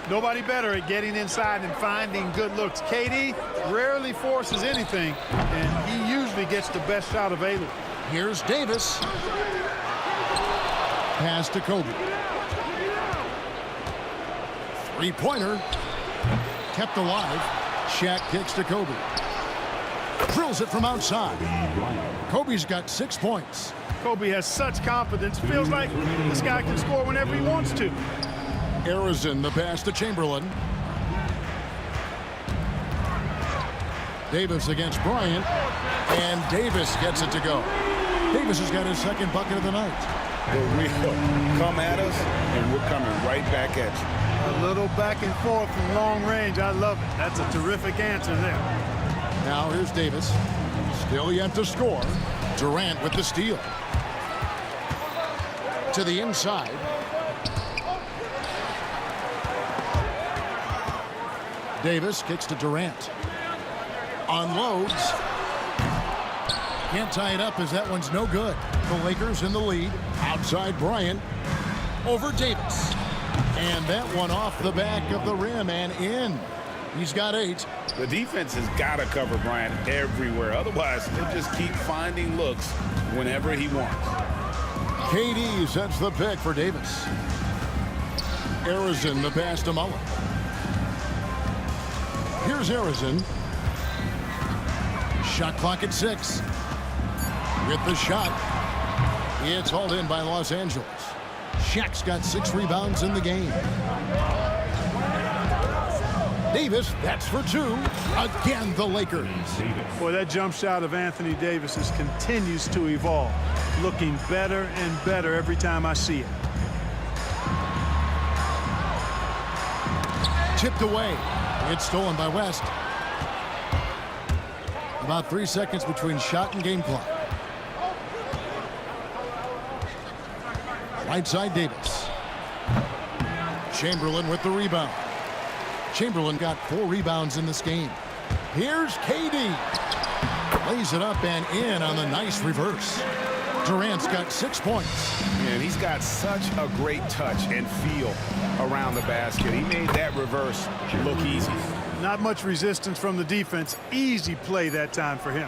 Nobody better at getting inside and finding good looks. KD rarely forces anything, and he usually gets the best shot available. Here's Davis. Pass to Kobe. Three-pointer. Kept alive. Shaq kicks to Kobe. Drills it from outside. Kobe's got 6 points. Kobe has such confidence. Feels like this guy can score whenever he wants to. Harrison, the pass to Chamberlain. Davis against Bryant. And Davis gets it to go. Davis has got his second bucket of the night. We'll come at us, and we're coming right back at you. A little back and forth from long range. I love it. That's a terrific answer there. Now here's Davis. Still yet to score. Durant with the steal. To the inside. Davis kicks to Durant. Unloads. Can't tie it up as that one's no good. The Lakers in the lead. Outside Bryant. Over Davis. And that one off the back of the rim and in. He's got 8. The defense has got to cover Bryant everywhere. Otherwise, he'll just keep finding looks whenever he wants. KD sets the pick for Davis. Harrison, the pass to Mullen. Here's Harrison. Shot clock at 6. With the shot. It's hauled in by Los Angeles. Shaq's got 6 rebounds in the game. Davis, that's for 2. Again, the Lakers. Boy, that jump shot of Anthony Davis continues to evolve. Looking better and better every time I see it. Tipped away. It's stolen by West. About 3 seconds between shot and game clock. Right side Davis. Chamberlain with the rebound. Chamberlain got 4 rebounds in this game. Here's KD. Lays it up and in on the nice reverse. Durant's got 6 points. And he's got such a great touch and feel around the basket. He made that reverse look easy. Not much resistance from the defense. Easy play that time for him.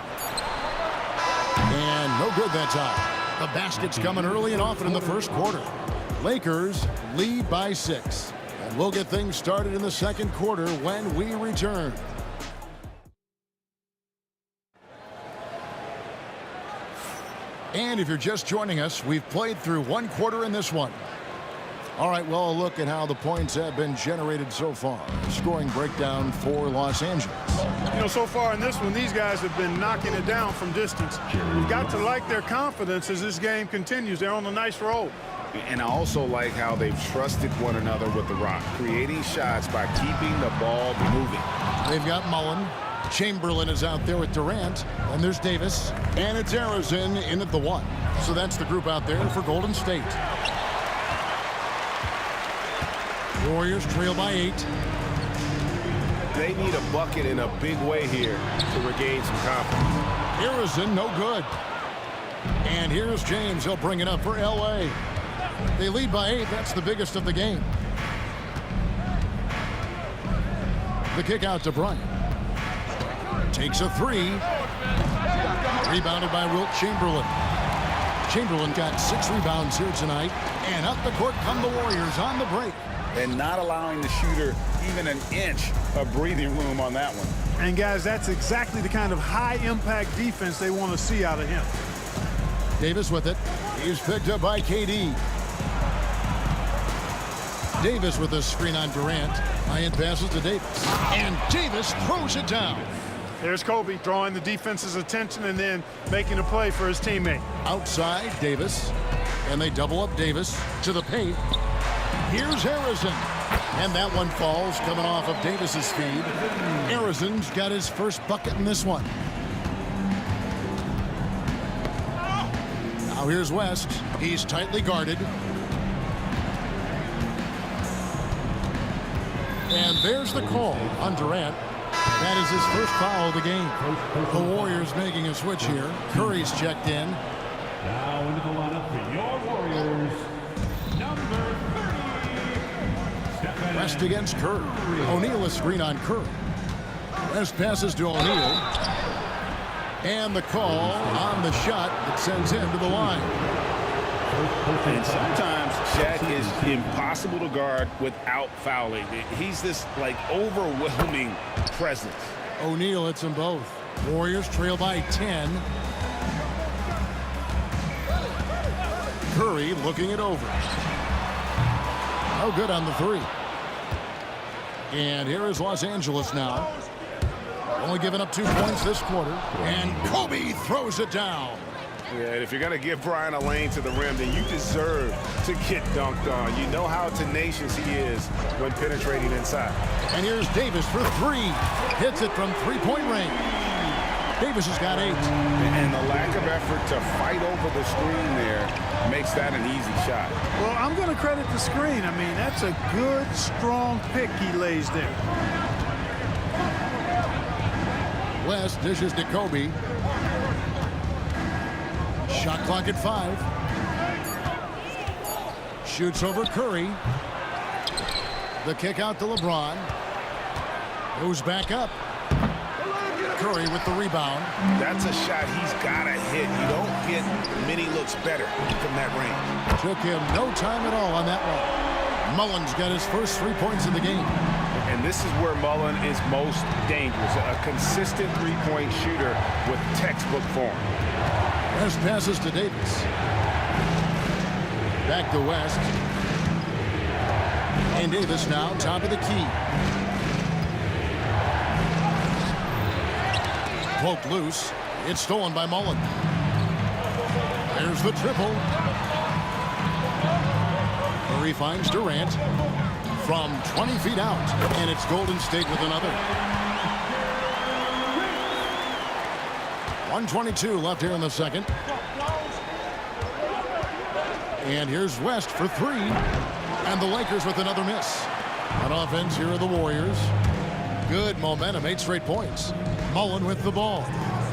And no good that time. The basket's coming early and often in the first quarter. Lakers lead by 6. And we'll get things started in the second quarter when we return. And if you're just joining us, we've played through 1 quarter in this one. All right, well, a look at how the points have been generated so far. Scoring breakdown for Los Angeles. You know, so far in this one, these guys have been knocking it down from distance. You've got to like their confidence as this game continues. They're on a nice roll. And I also like how they've trusted one another with the rock, creating shots by keeping the ball moving. They've got Mullen. Chamberlain is out there with Durant. And there's Davis. And it's Arizona in at the 1. So that's the group out there for Golden State. Warriors trail by 8. They need a bucket in a big way here to regain some confidence. Arizona, no good. And here's James. He'll bring it up for L.A. They lead by 8. That's the biggest of the game. The kick out to Bryant. Takes a 3. Rebounded by Wilt Chamberlain. Chamberlain got 6 rebounds here tonight. And up the court come the Warriors on the break. And not allowing the shooter even an inch of breathing room on that one. And, guys, that's exactly the kind of high-impact defense they want to see out of him. Davis with it. He's picked up by KD. Davis with a screen on Durant. High-end passes to Davis. And Davis throws it down. There's Kobe drawing the defense's attention and then making a play for his teammate. Outside, Davis. And they double up Davis to the paint. Here's Harrison. And that one falls coming off of Davis's feed. Harrison's got his first bucket in this one. Now here's West. He's tightly guarded. And there's the call on Durant. That is his first foul of the game. The Warriors making a switch here. Curry's checked in. Now into the lineup for your Warriors, number 30. West against Curry. O'Neal is screen on Curry. West passes to O'Neal. And the call on the shot that sends him to the line. And sometimes Shaq is impossible to guard without fouling. He's this, like, overwhelming presence. O'Neal hits them both. Warriors trail by 10. Curry looking it over. No good on the 3. And here is Los Angeles now. Only giving up 2 points this quarter. And Kobe throws it down. Yeah, and if you're going to give Brian a lane to the rim, then you deserve to get dunked on. You know how tenacious he is when penetrating inside. And here's Davis for 3. Hits it from 3-point range. Davis has got 8. And the lack of effort to fight over the screen there makes that an easy shot. Well, I'm going to credit the screen. I mean, that's a good, strong pick he lays there. West dishes to Kobe. Shot clock at 5. Shoots over Curry. The kick out to LeBron. Goes back up. Curry with the rebound. That's a shot he's got to hit. You don't get many looks better from that range. Took him no time at all on that one. Mullen's got his first 3 points of the game. And this is where Mullen is most dangerous. A consistent three-point shooter with textbook form. West passes to Davis. Back to West. And Davis now top of the key. Poked loose. It's stolen by Mullen. There's the triple. Murray finds Durant from 20 feet out. And it's Golden State with another. 1:22 left here in the second. And here's West for 3. And the Lakers with another miss. On offense, here are the Warriors. Good momentum, 8 straight points. Mullen with the ball.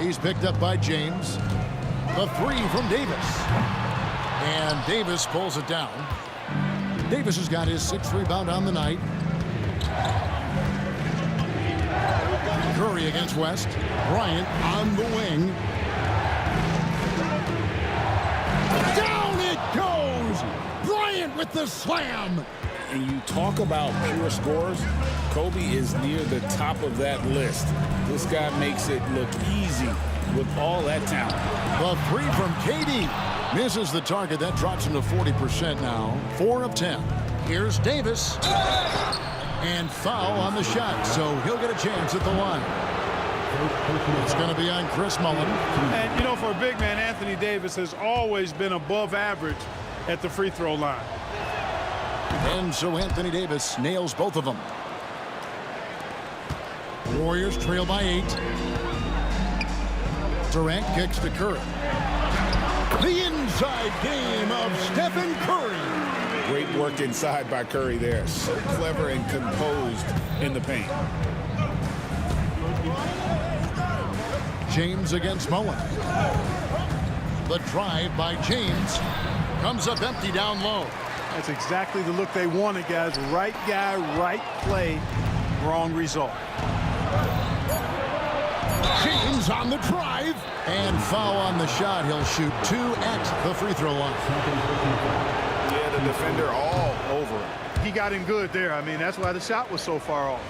He's picked up by James. The 3 from Davis. And Davis pulls it down. Davis has got his 6th rebound on the night. Curry against West. Bryant on the wing. Down it goes! Bryant with the slam! And you talk about pure scores, Kobe is near the top of that list. This guy makes it look easy with all that talent. The 3 from KD. Misses the target. That drops him to 40% now. 4 of 10. Here's Davis. And foul on the shot, so he'll get a chance at the line. It's going to be on Chris Mullen. And, you know, for a big man, Anthony Davis has always been above average at the free throw line. And so Anthony Davis nails both of them. Warriors trail by 8. Durant kicks to Curry. The inside game of Stephen Curry. Great work inside by Curry there. So clever and composed in the paint. James against Mullen. The drive by James comes up empty down low. That's exactly the look they wanted, guys. Right guy, right play, wrong result. James on the drive. And foul on the shot. He'll shoot 2 at the free throw line. Yeah, the defender all over him. He got in good there. I mean, that's why the shot was so far off.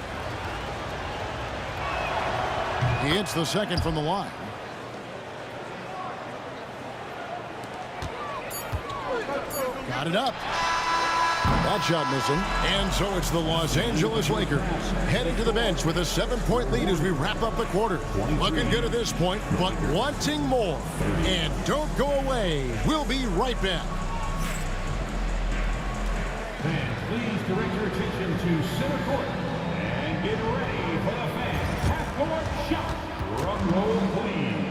He hits the second from the line. Got it up. That shot missing. And so it's the Los Angeles Lakers heading to the bench with a 7-point lead as we wrap up the quarter. Looking good at this point, but wanting more. And don't go away. We'll be right back. Fans, please direct your attention to center court and get ready for the fans half-court shot. Drum roll, please.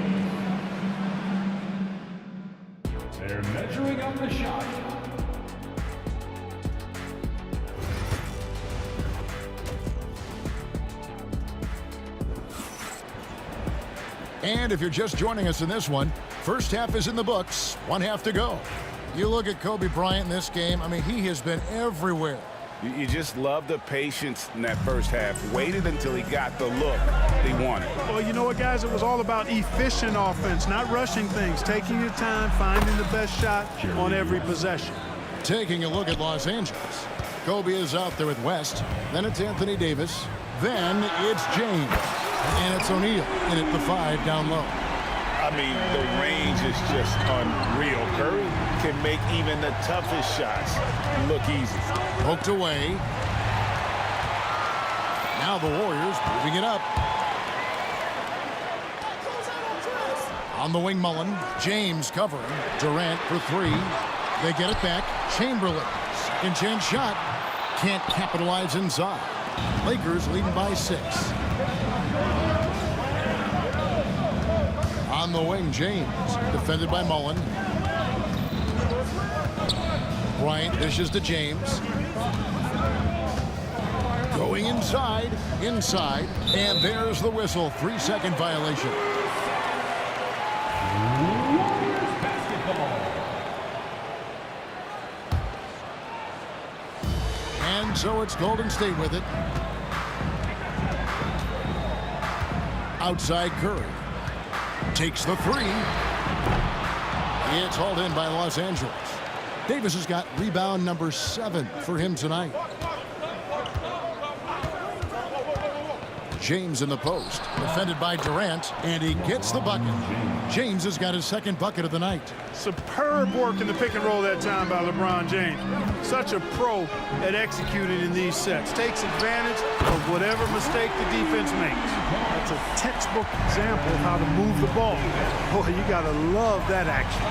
They're measuring up the shot. And if you're just joining us in this one, first half is in the books. 1 half to go. You look at Kobe Bryant in this game, I mean, he has been everywhere. You just love the patience in that first half. Waited until he got the look he wanted. Well, you know what, guys? It was all about efficient offense, not rushing things, taking your time, finding the best shot on every possession. Taking a look at Los Angeles. Kobe is out there with West. Then it's Anthony Davis. Then it's James. And it's O'Neal in at the 5 down low. I mean, the range is just unreal. Curry can make even the toughest shots look easy. Poked away. Now the Warriors moving it up. On the wing, Mullen. James covering. Durant for 3. They get it back. Chamberlain. Second chance shot. Can't capitalize inside. Lakers leading by 6. On the wing, James. Defended by Mullen. Bryant dishes to James. Going inside. And there's the whistle. 3-second violation. And so it's Golden State with it. Outside Curry. Takes the 3. It's hauled in by Los Angeles. Davis has got rebound number 7 for him tonight. James in the post. Defended by Durant. And he gets the bucket. James has got his second bucket of the night. Superb work in the pick and roll that time by LeBron James. Such a pro at executing in these sets. Takes advantage of whatever mistake the defense makes. That's a textbook example of how to move the ball. Boy, you got to love that action.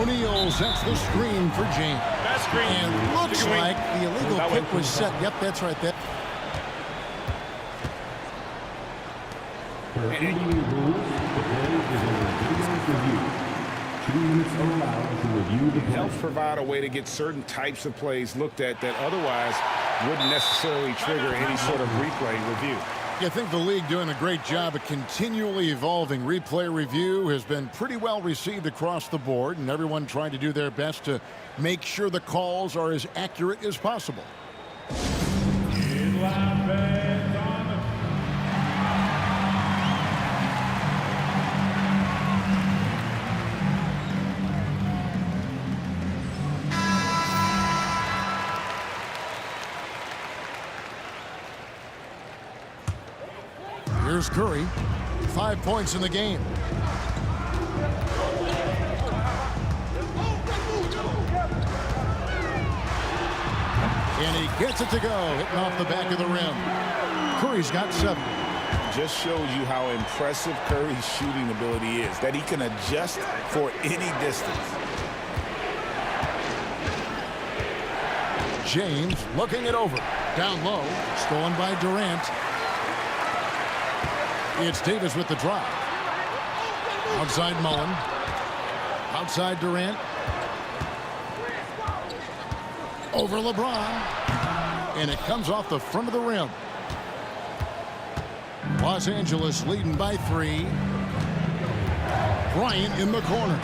O'Neal sets the screen for James. That screen. And looks like the illegal kick was set. Yep, that's right there. Per NBA rules, the play is under video review. 2 minutes are allowed to review the play. Helps provide a way to get certain types of plays looked at that otherwise wouldn't necessarily trigger any sort of replay review. I think the league doing a great job of continually evolving. Replay review has been pretty well received across the board, and everyone trying to do their best to make sure the calls are as accurate as possible. Here's Curry. 5 points in the game. And he gets it to go, hitting off the back of the rim. Curry's got 7. Just shows you how impressive Curry's shooting ability is, that he can adjust for any distance. James looking it over. Down low, stolen by Durant. It's Davis with the drive. Outside Mullen. Outside Durant. Over LeBron. And it comes off the front of the rim. Los Angeles leading by 3. Bryant in the corner.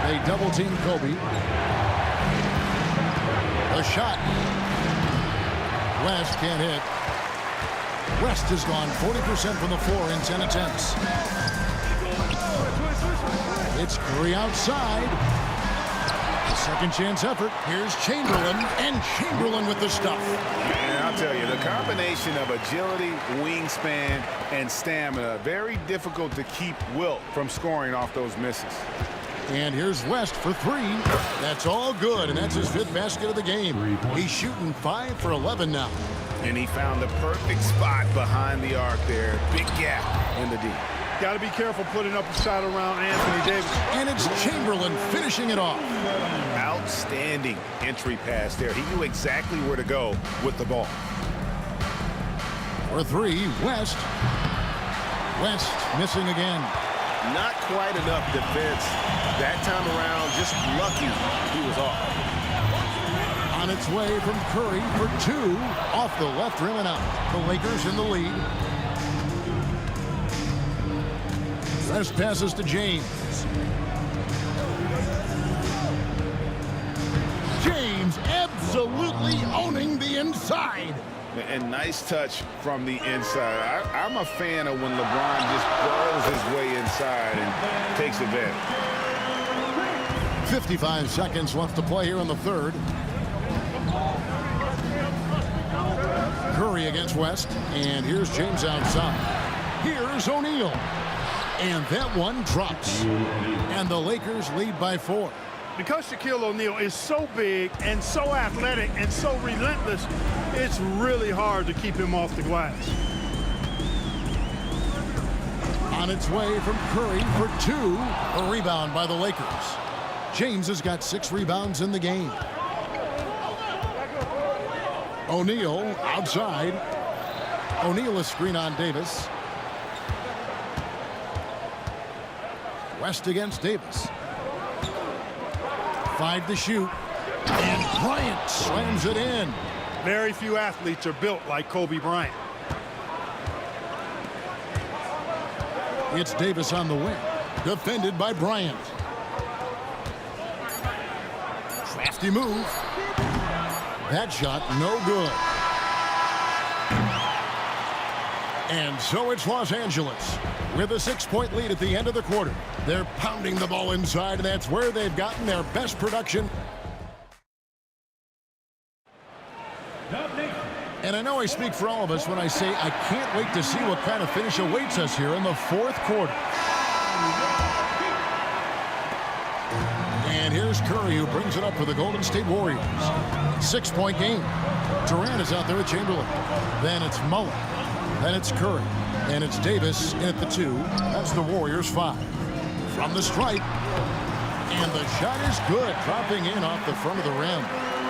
They double team Kobe. The shot. West can't hit. West has gone 40% from the floor in 10 attempts. It's Curry outside. Second chance effort. Here's Chamberlain, and Chamberlain with the stuff. And I'll tell you, the combination of agility, wingspan, and stamina, very difficult to keep Wilt from scoring off those misses. And here's West for 3. That's all good, and that's his 5th basket of the game. He's shooting 5 for 11 now. And he found the perfect spot behind the arc there. Big gap in the D. Got to be careful putting up a shot around Anthony Davis. And it's Chamberlain finishing it off. Outstanding entry pass there. He knew exactly where to go with the ball. For 3, West. West missing again. Not quite enough defense that time around. Just lucky he was off. On its way from Curry for 2. Off the left rim and out. The Lakers in the lead. West passes to James. James absolutely owning the inside. And nice touch from the inside. I'm a fan of when LeBron just burrows his way inside and takes advantage. 55 seconds left to play here in the third. Curry against West. And here's James outside. Here's O'Neal. And that one drops. And the Lakers lead by 4. Because Shaquille O'Neal is so big and so athletic and so relentless, it's really hard to keep him off the glass. On its way from Curry for 2. A rebound by the Lakers. James has got 6 rebounds in the game. O'Neal outside. O'Neal a screen on Davis. West against Davis. 5 to shoot. And Bryant slams it in. Very few athletes are built like Kobe Bryant. It's Davis on the wing. Defended by Bryant. Crafty move. That shot no good. And so it's Los Angeles with a 6-point lead at the end of the quarter. They're pounding the ball inside, and that's where they've gotten their best production. And I know I speak for all of us when I say I can't wait to see what kind of finish awaits us here in the fourth quarter. And here's Curry, who brings it up for the Golden State Warriors. 6-point game. Durant is out there with Chamberlain. Then it's Mullen. Then it's Curry. And it's Davis in at the 2. That's the Warriors' 5. From the stripe. And the shot is good, dropping in off the front of the rim.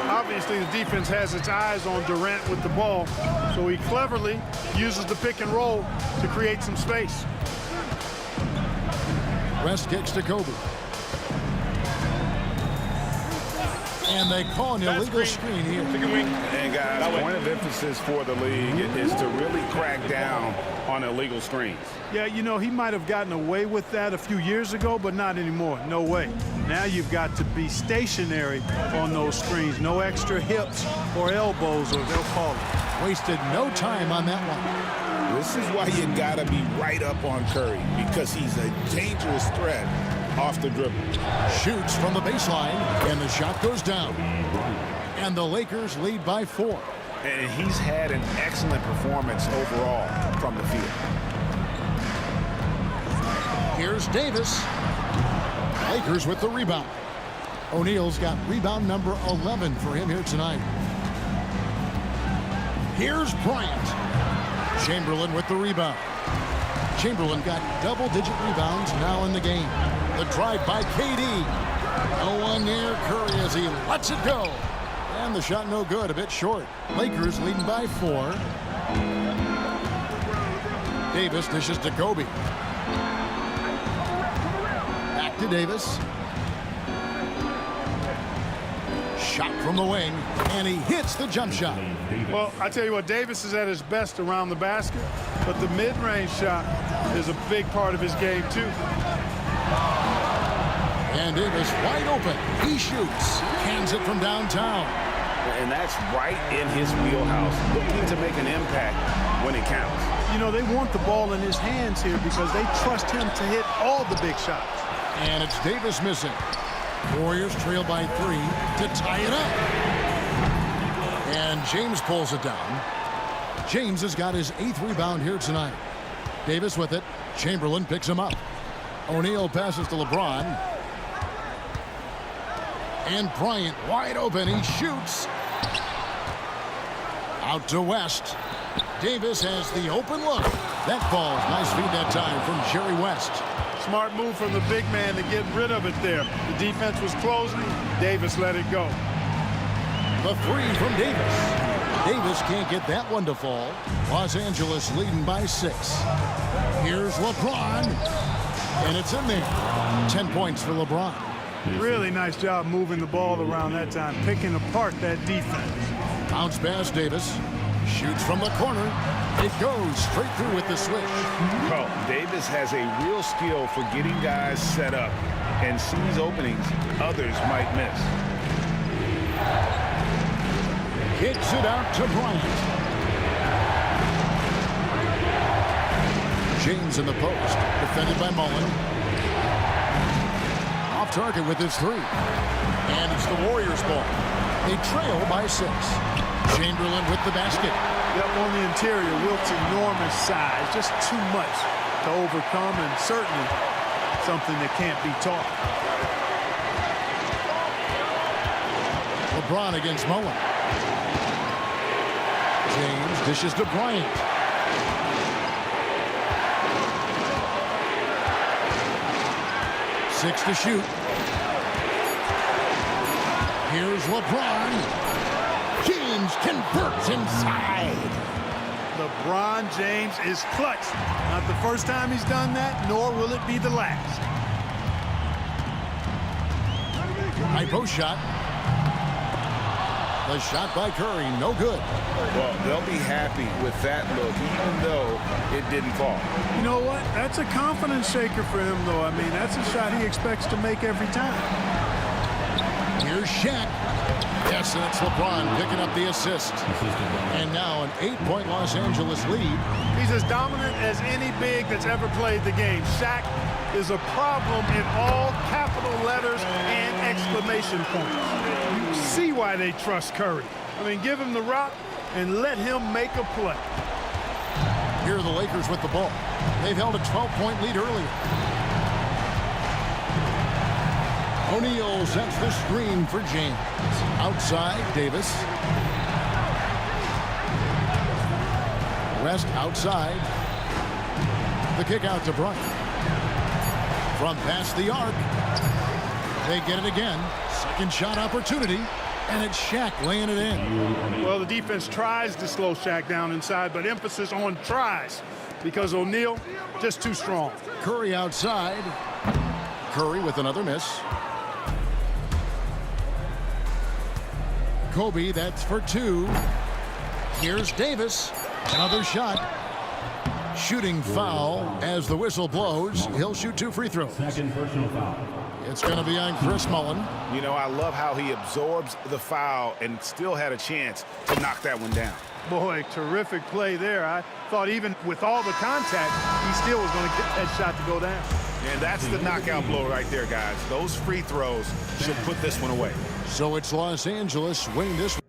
Obviously, the defense has its eyes on Durant with the ball, so he cleverly uses the pick and roll to create some space. West kicks to Kobe. And they call an illegal screen here. And guys, point of emphasis for the league is to really crack down on illegal screens. Yeah, you know, he might have gotten away with that a few years ago, but not anymore. No way. Now you've got to be stationary on those screens. No extra hips or elbows, or they'll call it. Wasted no time on that one. This is why you got to be right up on Curry, because he's a dangerous threat off the dribble. Shoots from the baseline, and the shot goes down. And the Lakers lead by 4. And he's had an excellent performance overall from the field. Here's Davis. Lakers with the rebound. O'Neal's got rebound number 11 for him here tonight. Here's Bryant. Chamberlain with the rebound. Chamberlain got double-digit rebounds now in the game. The drive by KD. No one near Curry as he lets it go. And the shot no good, a bit short. Lakers leading by 4. Davis dishes to Kobe. Back to Davis. Shot from the wing, and he hits the jump shot. Well, I tell you what, Davis is at his best around the basket, but the mid-range shot is a big part of his game, too. And Davis wide open. He shoots. Hands it from downtown. And that's right in his wheelhouse, looking to make an impact when it counts. You know, they want the ball in his hands here because they trust him to hit all the big shots. And it's Davis missing. Warriors trail by 3 to tie it up. And James pulls it down. James has got his 8th rebound here tonight. Davis with it. Chamberlain picks him up. O'Neal passes to LeBron. And Bryant wide open. He shoots. Out to West. Davis has the open look. That falls. Nice feed that time from Jerry West. Smart move from the big man to get rid of it there. The defense was closing. Davis let it go. The 3 from Davis. Davis can't get that one to fall. Los Angeles leading by 6. Here's LeBron. And it's in there. 10 points for LeBron. Really nice job moving the ball around that time, picking apart that defense. Bounce pass Davis. Shoots from the corner. It goes straight through with the switch. Well, Davis has a real skill for getting guys set up and sees openings others might miss. Kicks it out to Bryant. James in the post. Defended by Mullen. Off target with his 3. And it's the Warriors ball. They trail by 6. Chamberlain with the basket. Yep, on the interior, Wilt's enormous size. Just too much to overcome, and certainly something that can't be taught. LeBron against Mullen. James dishes to Bryant. Six to shoot. Here's LeBron. James converts inside. LeBron James is clutch. Not the first time he's done that, nor will it be the last. High post shot. The shot by Curry, no good. Well, they'll be happy with that look, even though it didn't fall. You know what? That's a confidence shaker for him, though. I mean, that's a shot he expects to make every time. Here's Shaq. Yes, and it's LeBron picking up the assist. And now an 8-point Los Angeles lead. He's as dominant as any big that's ever played the game. Shaq is a problem in all capital letters and exclamation points. You see why they trust Curry. I mean, give him the rock and let him make a play. Here are the Lakers with the ball. They've held a 12-point lead earlier. O'Neal sets the screen for James. Outside, Davis. West outside. The kick out to Bryant. From past the arc. They get it again. Second shot opportunity. And it's Shaq laying it in. Well, the defense tries to slow Shaq down inside, but emphasis on tries because O'Neal just too strong. Curry outside. Curry with another miss. Kobe. That's for 2. Here's Davis. Another shot. Shooting foul as the whistle blows. He'll shoot 2 free throws. Second personal foul. It's going to be on Chris Mullen. You know, I love how he absorbs the foul and still had a chance to knock that one down. Boy, terrific play there. I thought even with all the contact, he still was going to get that shot to go down. And that's the knockout blow right there, guys. Those free throws should put this one away. So it's Los Angeles winning this.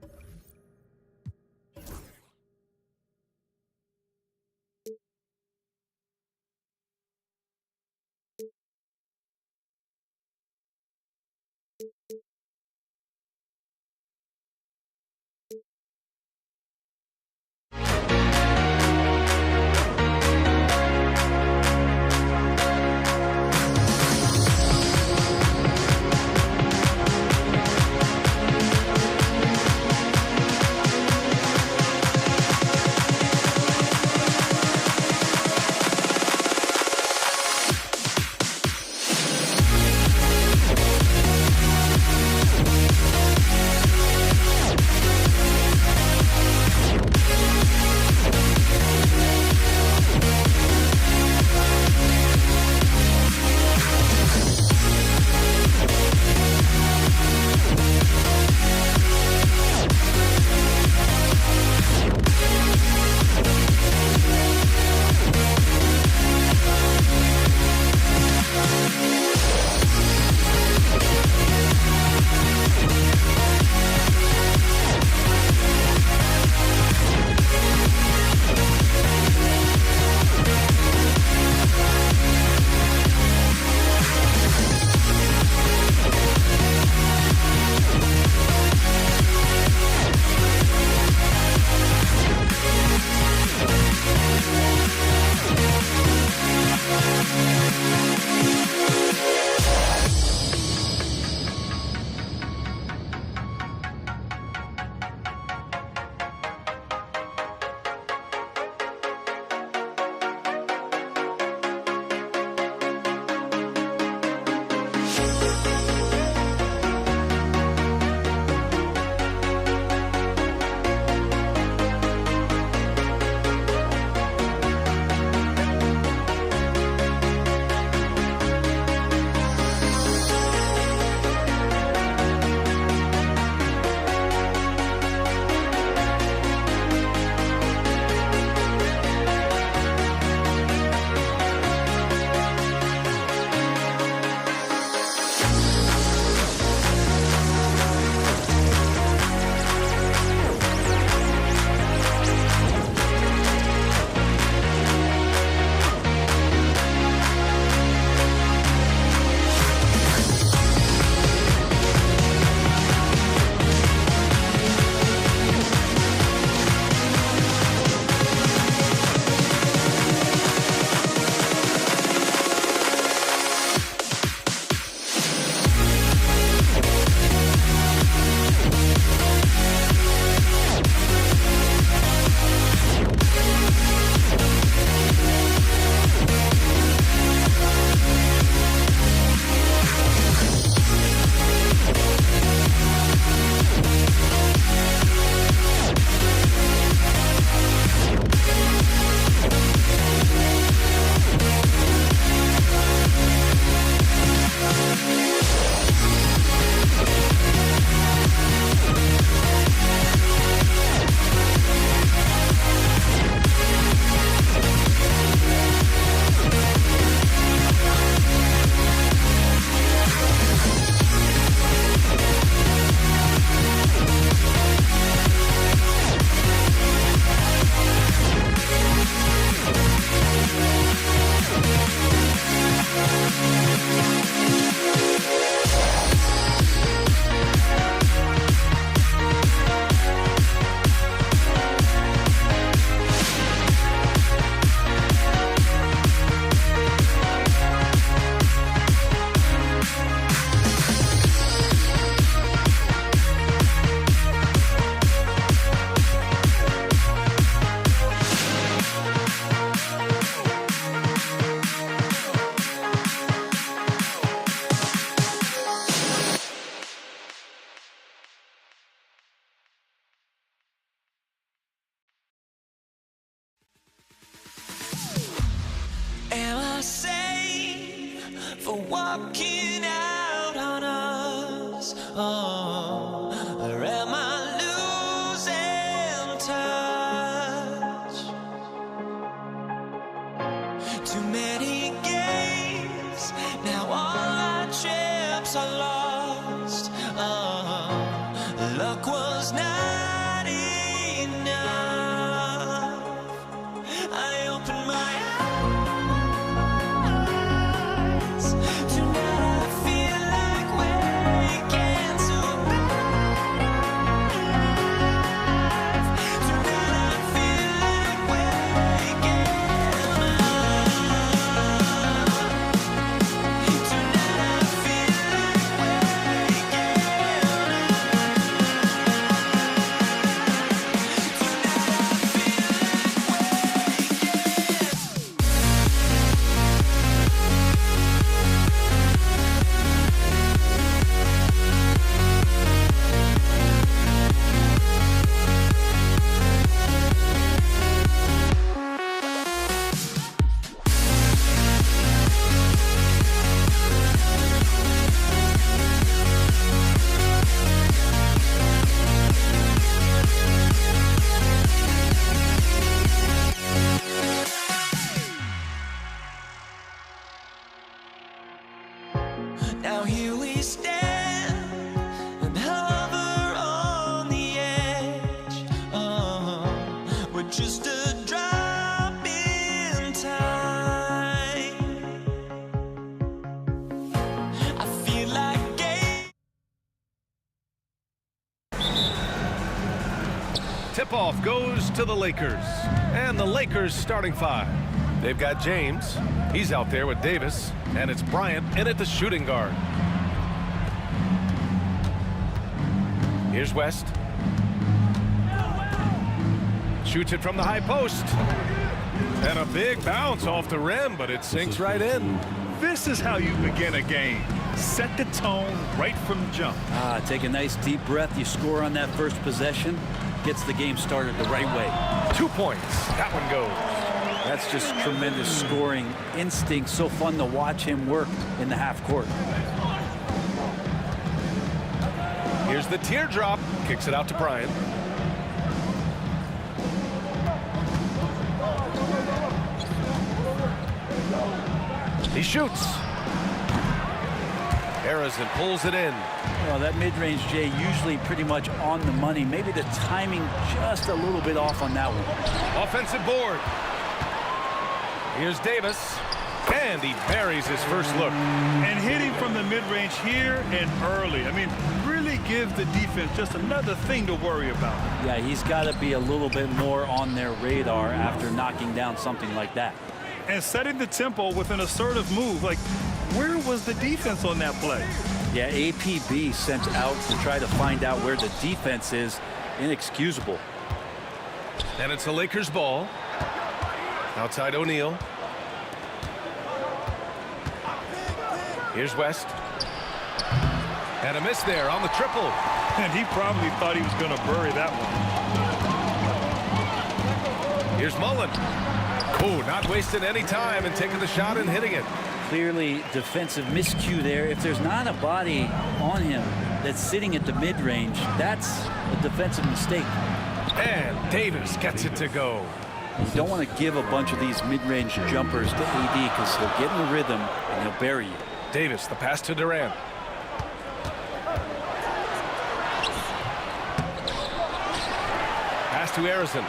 walking out on us? Oh, or am I losing touch? Too many games, now all our chips are lost. Oh, luck was not enough. I opened my eyes. Tonight I feel like waking to a better life. Tonight I feel like waking up. Tonight I feel like waking Now here we stand and hover on the edge. Oh, we're just a drop in time. I feel like Tip-off goes to the Lakers. And the Lakers starting five. They've got James. He's out there with Davis. And it's Bryant in at the shooting guard. Here's West. Shoots it from the high post. And a big bounce off the rim, but it sinks right in. This is how you begin a game. Set the tone right from the jump. Take a nice deep breath. You score on that first possession. Gets the game started the right way. 2 points. That one goes. That's just tremendous scoring instinct. So fun to watch him work in the half court. Here's the teardrop. Kicks it out to Bryant. He shoots. Harrison pulls it in. Well, that mid-range, Jay, usually pretty much on the money. Maybe the timing just a little bit off on that one. Offensive board. Here's Davis. And he buries his first look. And hitting from the mid-range here and early. I mean, really gives the defense just another thing to worry about. Yeah, he's got to be a little bit more on their radar after knocking down something like that. And setting the tempo with an assertive move. Like, where was the defense on that play? Yeah, APB sent out to try to find out where the defense is. Inexcusable. And it's the Lakers ball. Outside O'Neal. Here's West. And a miss there on the triple. And he probably thought he was going to bury that one. Here's Mullen. Oh, not wasting any time and taking the shot and hitting it. Clearly defensive miscue there. If there's not a body on him that's sitting at the mid-range, that's a defensive mistake. And Davis gets it to go. You don't want to give a bunch of these mid-range jumpers to AD because he'll get in the rhythm and he'll bury you. Davis, the pass to Durant. Pass to Harrison.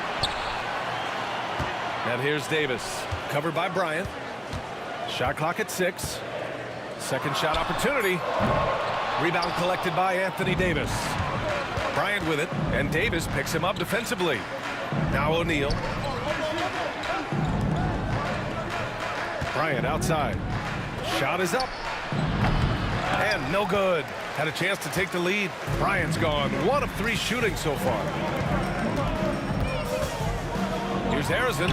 And here's Davis. Covered by Bryant. Shot clock at 6. Second shot opportunity. Rebound collected by Anthony Davis. Bryant with it, and Davis picks him up defensively. Now O'Neal. Bryant outside. Shot is up. And no good. Had a chance to take the lead. Bryant's gone. 1 of 3 shooting so far. Here's Harrison.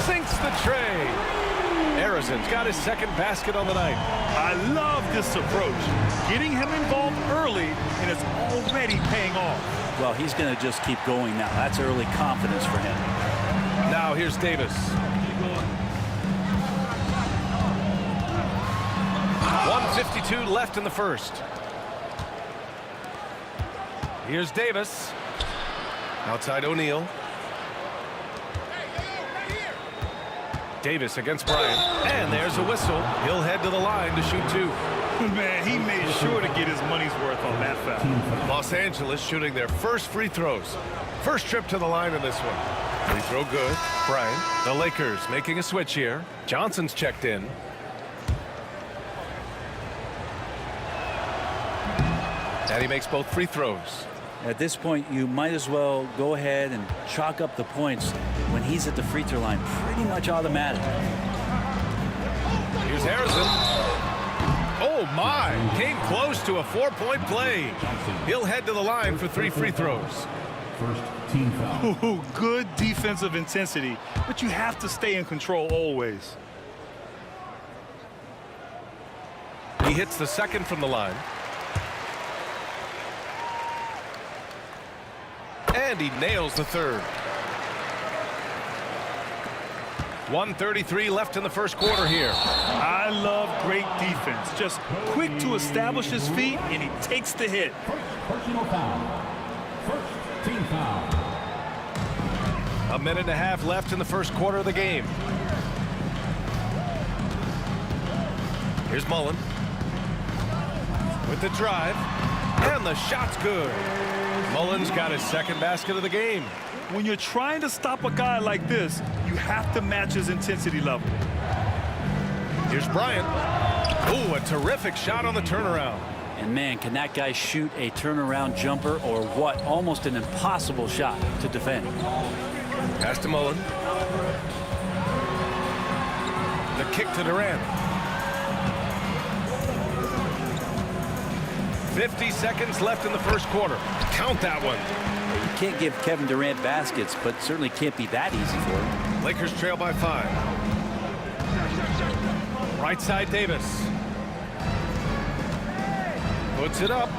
Sinks the tray. Harrison's got his second basket on the night. I love this approach. Getting him involved early, and it's already paying off. Well, he's going to just keep going now. That's early confidence for him. Now here's Davis. 1:52 left in the first. Here's Davis. Outside O'Neal. Davis against Bryant. And there's a whistle. He'll head to the line to shoot 2. Man, he made sure to get his money's worth on that foul. Los Angeles shooting their first free throws. First trip to the line in this one. Free throw good. Bryant. The Lakers making a switch here. Johnson's checked in. And he makes both free throws. At this point, you might as well go ahead and chalk up the points when he's at the free throw line. Pretty much automatic. Here's Harrison. Oh, my. Came close to a 4-point play. He'll head to the line for 3 free throws. First team foul. Ooh, good defensive intensity, but you have to stay in control always. He hits the second from the line. And he nails the third. 1:33 left in the first quarter here. I love great defense. Just quick to establish his feet, and he takes the hit. Personal foul. First team foul. 1.5 minutes left in the first quarter of the game. Here's Mullen. With the drive. And the shot's good. Mullen's got his second basket of the game. When you're trying to stop a guy like this, you have to match his intensity level. Here's Bryant. Oh, a terrific shot on the turnaround. And man, can that guy shoot a turnaround jumper or what? Almost an impossible shot to defend. Pass to Mullen. The kick to Durant. 50 seconds left in the first quarter. Count that one. You can't give Kevin Durant baskets, but certainly can't be that easy for him. Lakers trail by 5. Right side Davis. Puts it up.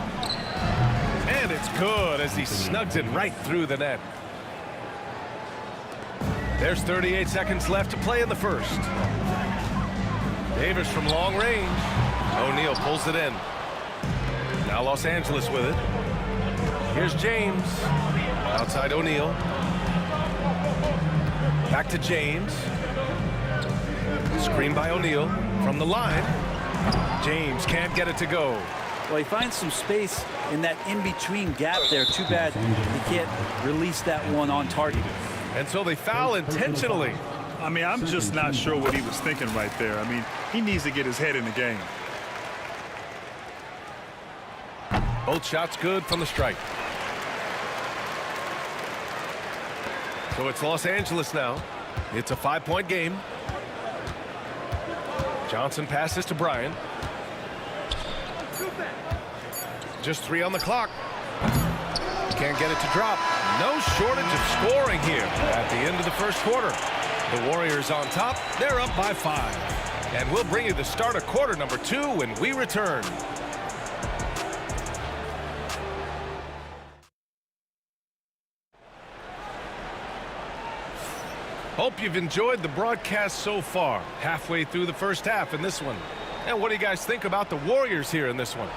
And it's good as he snugs it right through the net. There's 38 seconds left to play in the first. Davis from long range. O'Neal pulls it in. Now Los Angeles with it. Here's James. Outside O'Neal. Back to James. Screen by O'Neal from the line. James can't get it to go. Well, he finds some space in that in-between gap there. Too bad he can't release that one on target. And so they foul intentionally. I mean, I'm just not sure what he was thinking right there. I mean, he needs to get his head in the game. Both shots good from the strike. So it's Los Angeles now. It's a 5-point game. Johnson passes to Bryant. Just 3 on the clock. Can't get it to drop. No shortage of scoring here at the end of the first quarter. The Warriors on top. They're up by 5. And we'll bring you the start of quarter number 2 when we return. Hope you've enjoyed the broadcast so far. Halfway through the first half in this one. And what do you guys think about the Warriors here in this one?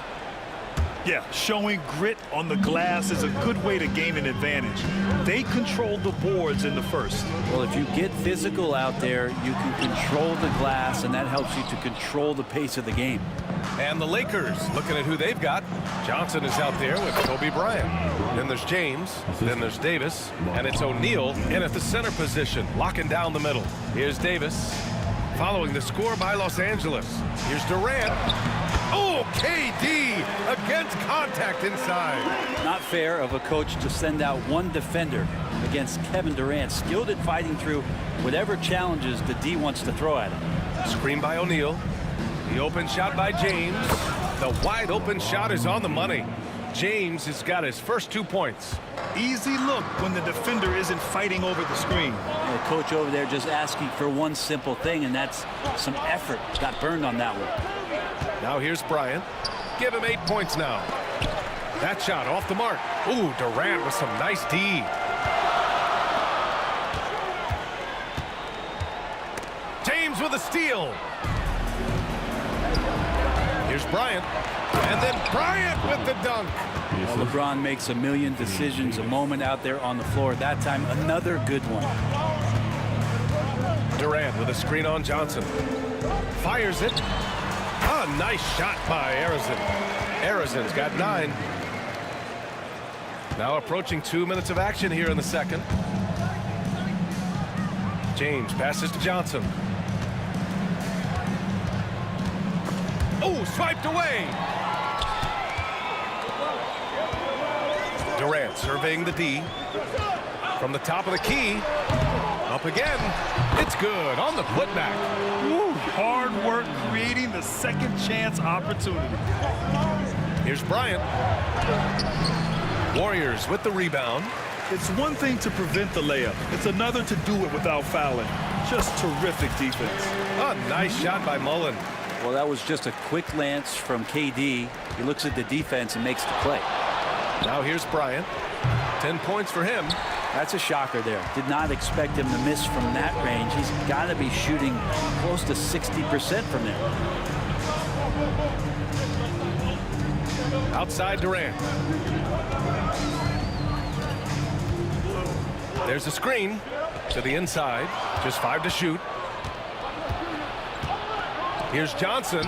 Yeah, showing grit on the glass is a good way to gain an advantage. They controlled the boards in the first. Well, if you get physical out there, you can control the glass, and that helps you to control the pace of the game. And the Lakers, looking at who they've got. Johnson is out there with Kobe Bryant. Then there's James. Then there's Davis. And it's O'Neal in at the center position, locking down the middle. Here's Davis, following the score by Los Angeles. Here's Durant. Oh, KD against contact inside. Not fair of a coach to send out one defender against Kevin Durant, skilled at fighting through whatever challenges the D wants to throw at him. Screen by O'Neal. The open shot by James. The wide open shot is on the money. James has got his first 2 points. Easy look when the defender isn't fighting over the screen. The coach over there just asking for one simple thing, and that's some effort. Got burned on that one. Now here's Bryant. Give him 8 points now. That shot off the mark. Ooh, Durant with some nice D. James with a steal. Here's Bryant. And then Bryant with the dunk. Well, LeBron makes a million decisions a moment out there on the floor. That time, another good one. Durant with a screen on Johnson. Fires it. A nice shot by Arizin. Arizin's got 9. Now approaching 2 minutes of action here in the second. James passes to Johnson. Oh, swiped away. Durant surveying the D. From the top of the key. Up again. It's good on the putback. Woo, hard work creating the second chance opportunity. Here's Bryant. Warriors with the rebound. It's one thing to prevent the layup. It's another to do it without fouling. Just terrific defense. A nice shot by Mullen. Well, that was just a quick lance from KD. He looks at the defense and makes the play. Now here's Bryant. 10 points for him. That's a shocker there. Did not expect him to miss from that range. He's got to be shooting close to 60% from there. Outside Durant. There's a screen to the inside. Just 5 to shoot. Here's Johnson.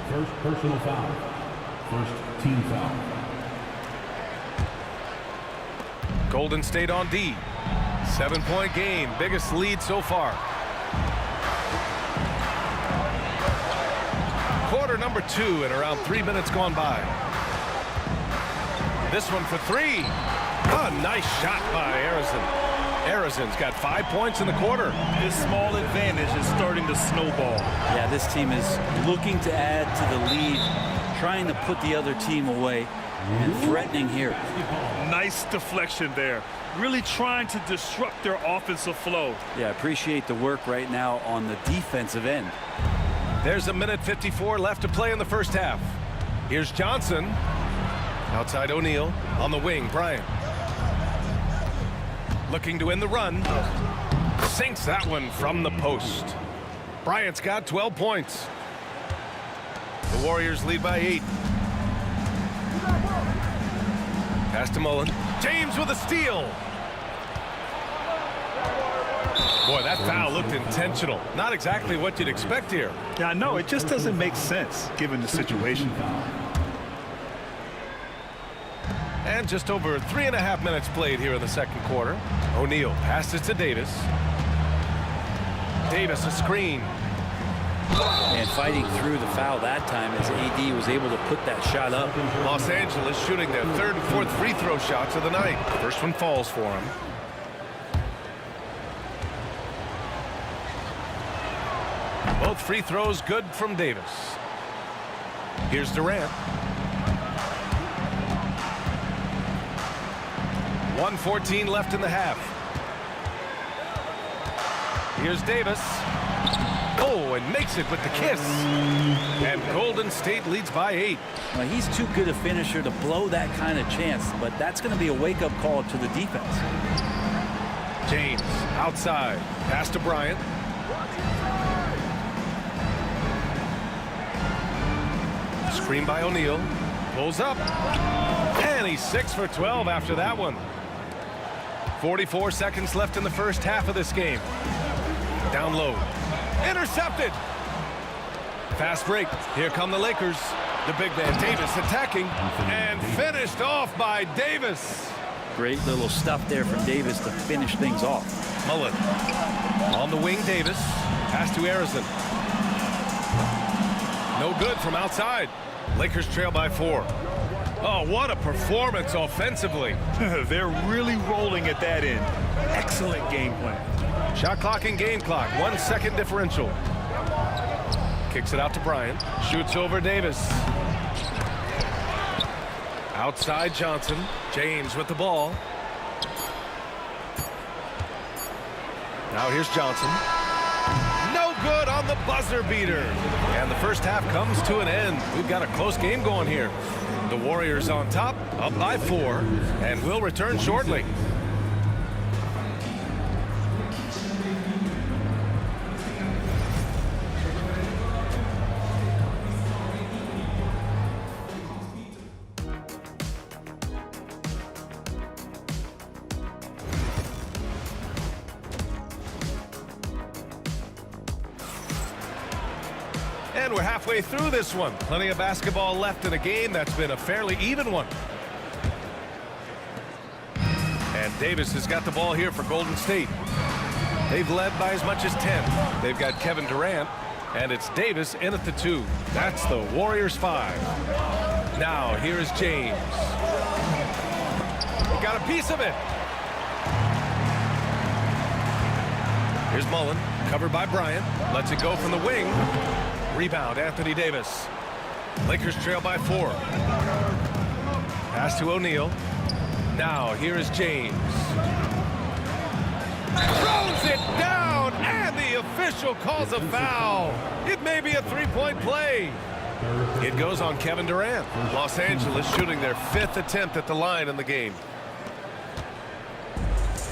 First personal foul. First team foul. Golden State on D. 7-point game. Biggest lead so far. Quarter number 2 and around 3 minutes gone by. This one for 3. A nice shot by Arizin. Arizin's got 5 points in the quarter. This small advantage is starting to snowball. Yeah, this team is looking to add to the lead, trying to put the other team away, and threatening here. Nice deflection there. Really trying to disrupt their offensive flow. Yeah, appreciate the work right now on the defensive end. There's a minute 54 left to play in the first half. Here's Johnson. Outside O'Neal. On the wing, Bryant. Looking to end the run. Sinks that one from the post. Bryant's got 12 points. The Warriors lead by 8. Pass to Mullen. James with a steal. Boy, that foul looked intentional. Not exactly what you'd expect here. Yeah, I know. It just doesn't make sense given the situation. And just over 3.5 minutes played here in the second quarter. O'Neal passes to Davis. Davis a screen. And fighting through the foul that time as AD was able to put that shot up. Los Angeles shooting their 3rd and 4th free throw shots of the night. First one falls for him. Both free throws good from Davis. Here's Durant. 1:14 left in the half. Here's Davis. Oh, and makes it with the kiss. And Golden State leads by 8. Well, he's too good a finisher to blow that kind of chance, but that's going to be a wake-up call to the defense. James outside. Pass to Bryant. Screen by O'Neal. Pulls up. And he's 6 for 12 after that one. 44 seconds left in the first half of this game. Down low. Intercepted. Fast break. Here come the Lakers. The big man Davis attacking. And finished off by Davis. Great little stuff there from Davis to finish things off. Mullen. On the wing, Davis. Pass to Arizin. No good from outside. Lakers trail by 4. Oh, what a performance offensively. They're really rolling at that end. Excellent game plan. Shot clock and game clock. 1 second differential. Kicks it out to Bryant. Shoots over Davis. Outside Johnson. James with the ball. Now here's Johnson. No good on the buzzer beater. And the first half comes to an end. We've got a close game going here. The Warriors on top, up by 4, and will return shortly. And we're halfway through this one. Plenty of basketball left in a game that's been a fairly even one. And Davis has got the ball here for Golden State. They've led by as much as 10. They've got Kevin Durant, and it's Davis in at the 2. That's the Warriors 5. Now, here is James. Got a piece of it. Here's Mullen, covered by Bryant. Lets it go from the wing. Rebound, Anthony Davis. Lakers trail by 4. Pass to O'Neal. Now, here is James. Throws it down, and the official calls a foul. It may be a three-point play. It goes on Kevin Durant. Los Angeles shooting their 5th attempt at the line in the game.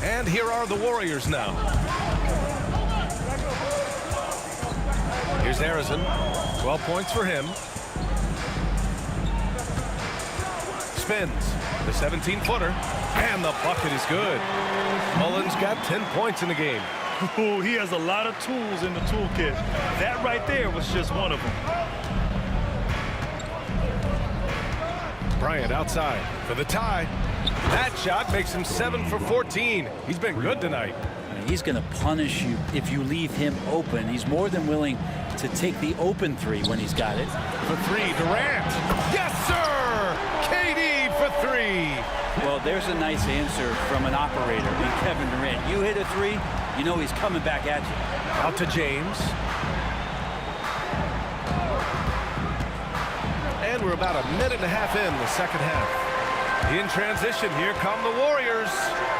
And here are the Warriors now. Here's Harrison. 12 points for him. Spins. The 17-footer. And the bucket is good. Mullen's got 10 points in the game. Ooh, he has a lot of tools in the toolkit. That right there was just one of them. Bryant outside for the tie. That shot makes him 7 for 14. He's been good tonight. He's going to punish you if you leave him open. He's more than willing to take the open 3 when he's got it. For 3, Durant. Yes, sir! KD for 3. Well, there's a nice answer from an operator in Kevin Durant. You hit a 3, you know he's coming back at you. Out to James. And we're about a minute and a half in the second half. In transition, here come the Warriors.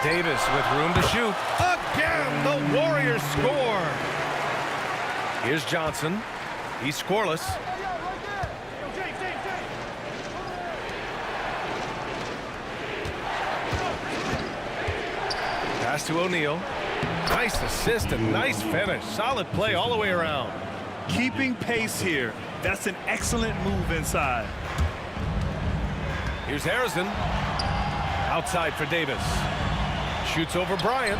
Davis with room to shoot. Again, the Warriors score. Here's Johnson. He's scoreless. Pass to O'Neal. Nice assist and nice finish. Solid play all the way around. Keeping pace here. That's an excellent move inside. Here's Harrison. Outside for Davis. Shoots over Bryant.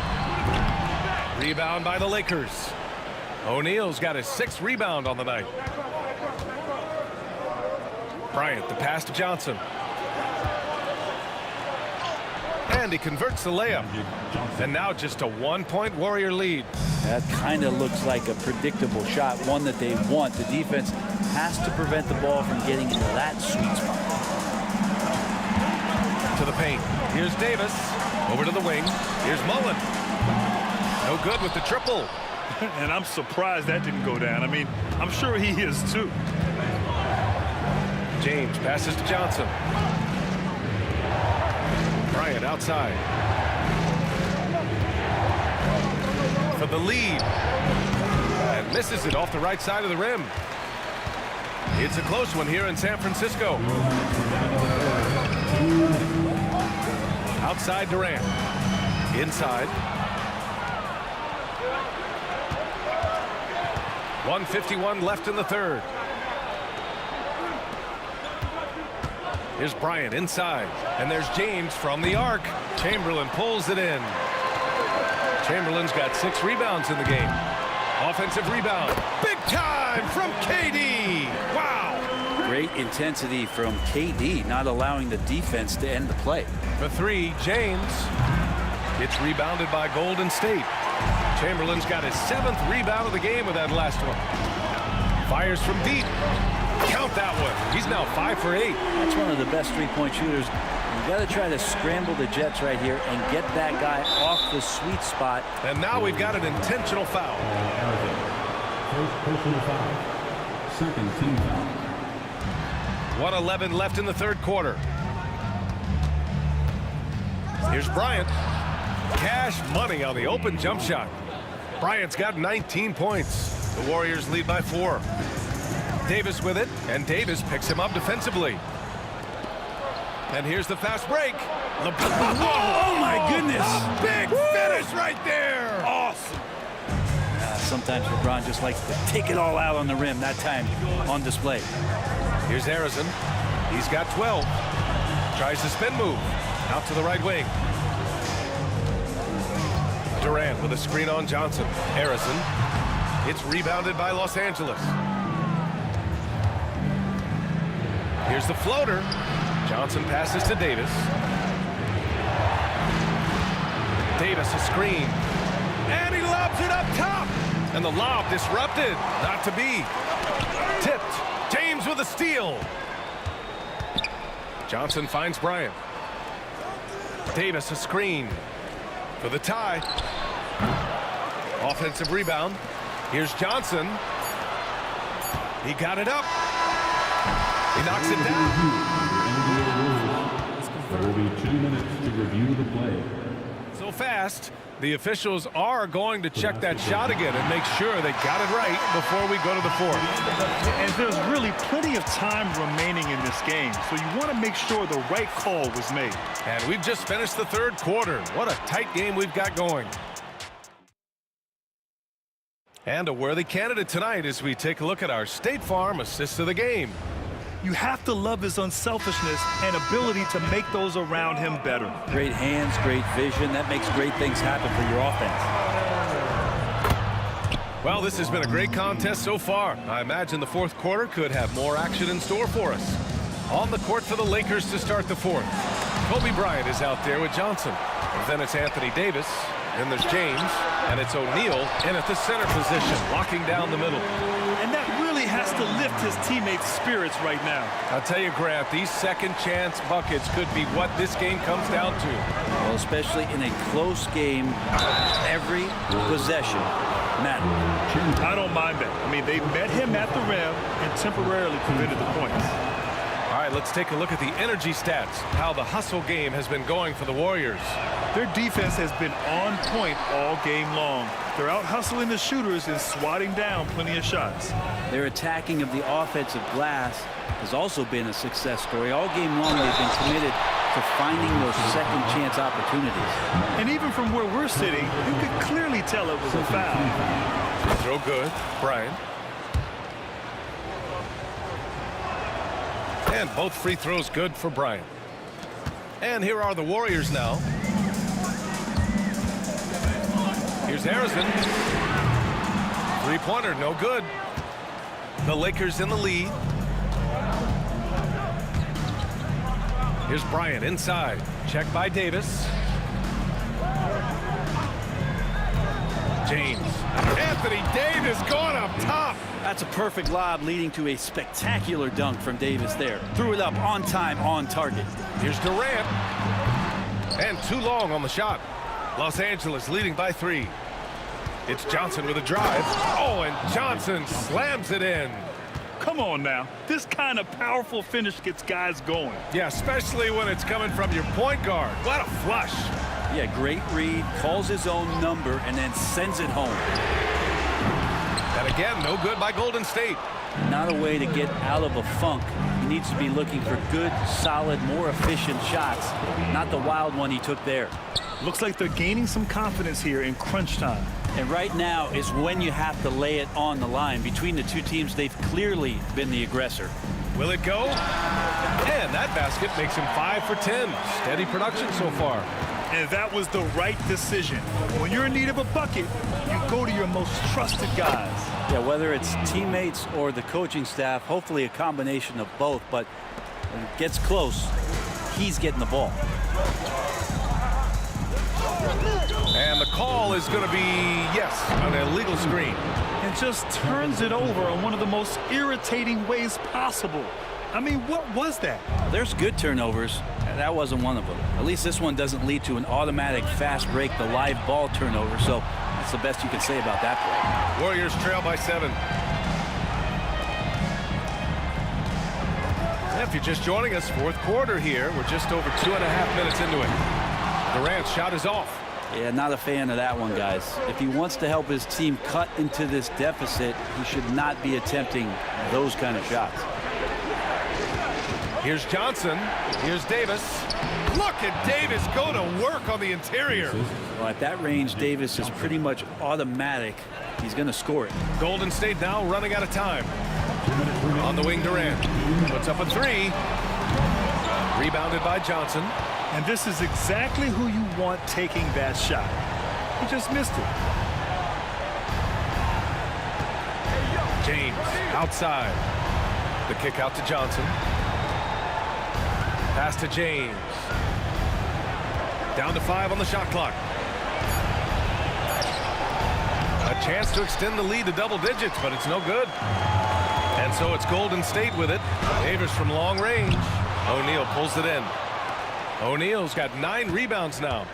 Rebound by the Lakers. O'Neal's got his 6th rebound on the night. Bryant, the pass to Johnson. And he converts the layup. And now just a 1-point Warrior lead. That kind of looks like a predictable shot, one that they want. The defense has to prevent the ball from getting into that sweet spot. To the paint. Here's Davis. Over to the wing. Here's Mullen. No good with the triple. And I'm surprised that didn't go down. I mean, I'm sure he is too. James passes to Johnson. Bryant outside. For the lead. And misses it off the right side of the rim. It's a close one here in San Francisco. Outside Durant. Inside. 1:51 left in the third. Here's Bryant inside. And there's James from the arc. Chamberlain pulls it in. Chamberlain's got 6 rebounds in the game. Offensive rebound. Big time from KD. Wow. Great intensity from KD, not allowing the defense to end the play. For 3, James. It's rebounded by Golden State. Chamberlain's got his 7th rebound of the game with that last one. Fires from deep. Count that one. He's now 5 for 8. That's one of the best three-point shooters. You got to try to scramble the Jets right here and get that guy off the sweet spot. And now we've got an intentional foul. First personal foul. Second team foul. 1:11 left in the third quarter. Here's Bryant. Cash money on the open jump shot. Bryant's got 19 points. The Warriors lead by 4. Davis with it, and Davis picks him up defensively. And here's the fast break. Oh my goodness. A big finish right there. Awesome. Sometimes LeBron just likes to take it all out on the rim. That time on display. Here's Harrison. He's got 12. Tries the spin move. Out to the right wing. Durant with a screen on Johnson. Harrison. It's rebounded by Los Angeles. Here's the floater. Johnson passes to Davis. Davis a screen. And he lobs it up top. And the lob disrupted. Not to be. Tipped. James with a steal. Johnson finds Bryant. Davis a screen for the tie. Offensive rebound. Here's Johnson. He got it up. He knocks it down. There will be 2 minutes to review the play. So fast, the officials are going to check that shot again and make sure they got it right before we go to the fourth. And there's really plenty of time remaining in this game, so you want to make sure the right call was made. And we've just finished the third quarter. What a tight game we've got going. And a worthy candidate tonight as we take a look at our State Farm assists of the game. You have to love his unselfishness and ability to make those around him better. Great hands, great vision. That makes great things happen for your offense. Well, this has been a great contest so far. I imagine the fourth quarter could have more action in store for us. On the court for the Lakers to start the fourth. Kobe Bryant is out there with Johnson. And then it's Anthony Davis. Then there's James. And it's O'Neal in at the center position, locking down the middle. And that really has to lift his teammates' spirits right now. I'll tell you, Grant, these second chance buckets could be what this game comes down to. Well, especially in a close game, every possession matters. I don't mind that. I mean, they met him at the rim and temporarily prevented the points. All right, let's take a look at the energy stats, how the hustle game has been going for the Warriors. Their defense has been on point all game long. They're out hustling the shooters and swatting down plenty of shots. Their attacking of the offensive glass has also been a success story. All game long, they've been committed to finding those second chance opportunities. And even from where we're sitting, you could clearly tell it was a foul. Throw good, Bryant. And both free throws good for Bryant. And here are the Warriors now. Here's Harrison. Three-pointer, no good. The Lakers in the lead. Here's Bryant inside. Check by Davis. James. Anthony Davis going up top. That's a perfect lob leading to a spectacular dunk from Davis there. Threw it up on time, on target. Here's Durant. And too long on the shot. Los Angeles leading by 3. It's Johnson with a drive. Oh, and Johnson slams it in. Come on now. This kind of powerful finish gets guys going. Yeah, especially when it's coming from your point guard. What a flush. Yeah, great read, calls his own number, and then sends it home. And again, no good by Golden State. Not a way to get out of a funk. He needs to be looking for good, solid, more efficient shots, not the wild one he took there. Looks like they're gaining some confidence here in crunch time. And right now is when you have to lay it on the line. Between the two teams, they've clearly been the aggressor. Will it go? And that basket makes him 5 for 10. Steady production so far. And that was the right decision. When you're in need of a bucket, you go to your most trusted guys. Yeah, whether it's teammates or the coaching staff, hopefully a combination of both. But when it gets close, he's getting the ball. And the call is going to be, yes, an illegal screen. And just turns it over in one of the most irritating ways possible. I mean, what was that? There's good turnovers. That wasn't one of them. At least this one doesn't lead to an automatic fast break, the live ball turnover. So that's the best you can say about that play. Warriors trail by 7. If you're just joining us, fourth quarter here. We're just over 2.5 minutes into it. Durant's shot is off. Yeah, not a fan of that one, guys. If he wants to help his team cut into this deficit, he should not be attempting those kind of shots. Here's Johnson. Here's Davis. Look at Davis go to work on the interior. Well, at that range, Davis is pretty much automatic. He's going to score it. Golden State now running out of time. On the wing, Durant puts up a 3. Rebounded by Johnson. And this is exactly who you want taking that shot. He just missed it. James outside. The kick out to Johnson. Pass to James. Down to 5 on the shot clock. A chance to extend the lead to double digits, but it's no good. And so it's Golden State with it. Davis from long range. O'Neal pulls it in. O'Neal's got 9 rebounds now.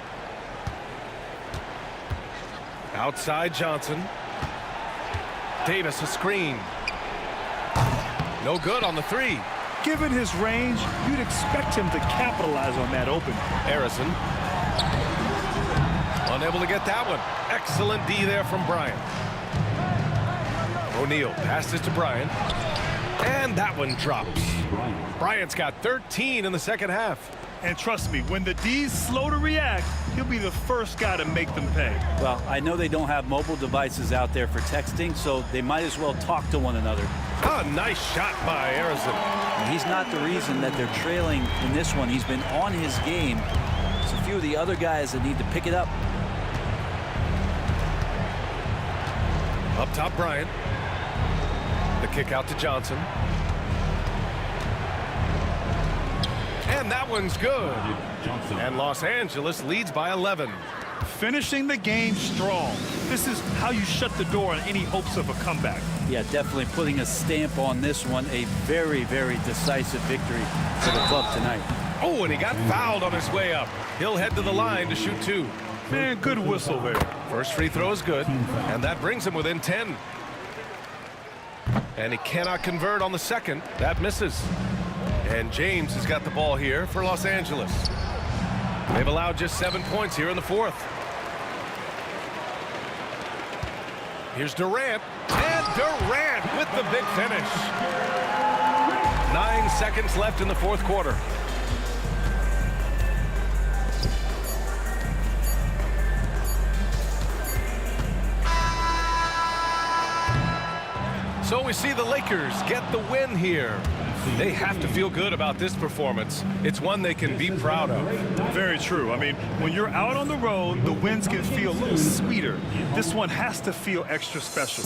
Outside Johnson. Davis a screen. No good on the 3. Given his range, you'd expect him to capitalize on that open. Harrison. Unable to get that one. Excellent D there from Bryant. O'Neal passes to Bryant. And that one drops. Bryant's got 13 in the second half. And trust me, when the D's slow to react, he'll be the first guy to make them pay. Well, I know they don't have mobile devices out there for texting, so they might as well talk to one another. Oh, nice shot by Harrison. And he's not the reason that they're trailing in this one. He's been on his game. It's a few of the other guys that need to pick it up. Up top, Bryant. The kick out to Johnson. And that one's good. And Los Angeles leads by 11. Finishing the game strong. This is how you shut the door on any hopes of a comeback. Yeah, definitely putting a stamp on this one. A very, very decisive victory for the club tonight. Oh, and he got fouled on his way up. He'll head to the line to shoot 2. Man, good whistle there. First free throw is good, and that brings him within 10. And he cannot convert on the second. That misses. And James has got the ball here for Los Angeles. They've allowed just 7 points here in the 4th. Here's Durant. And Durant with the big finish. 9 seconds left in the 4th quarter. So we see the Lakers get the win here. They have to feel good about this performance. It's one they can be proud of. Very true. I mean, when you're out on the road, the wins can feel a little sweeter. This one has to feel extra special.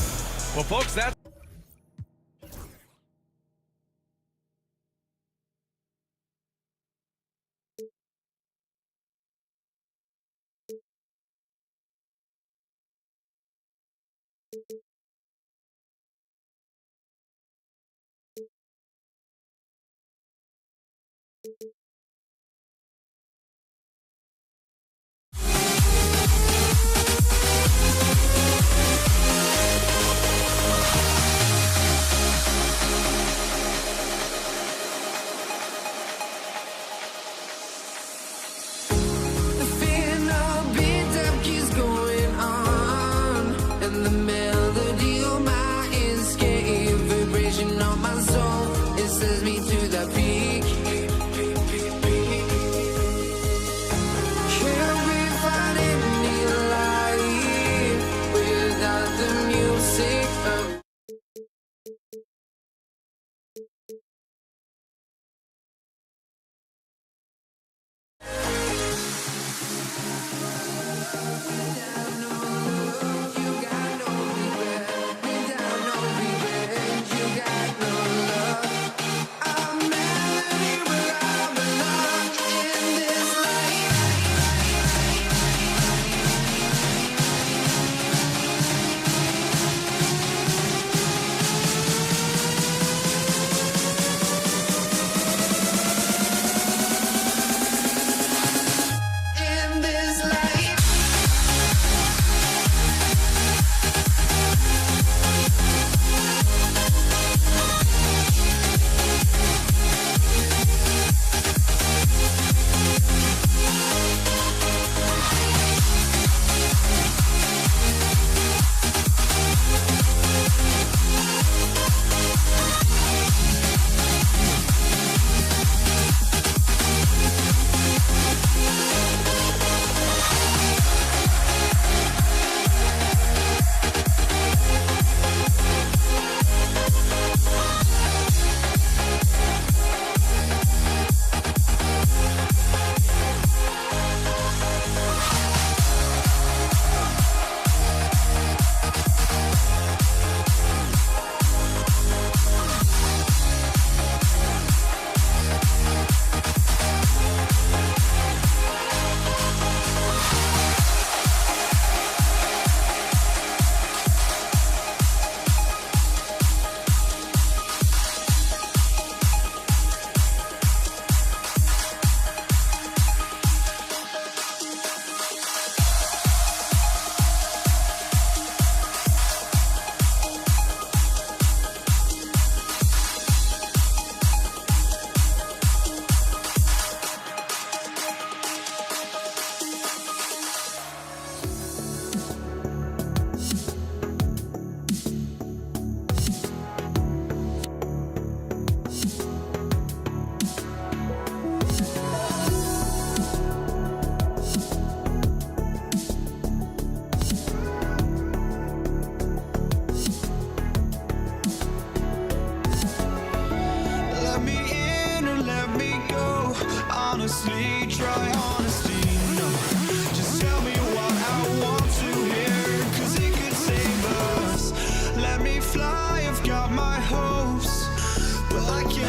Well, folks, that's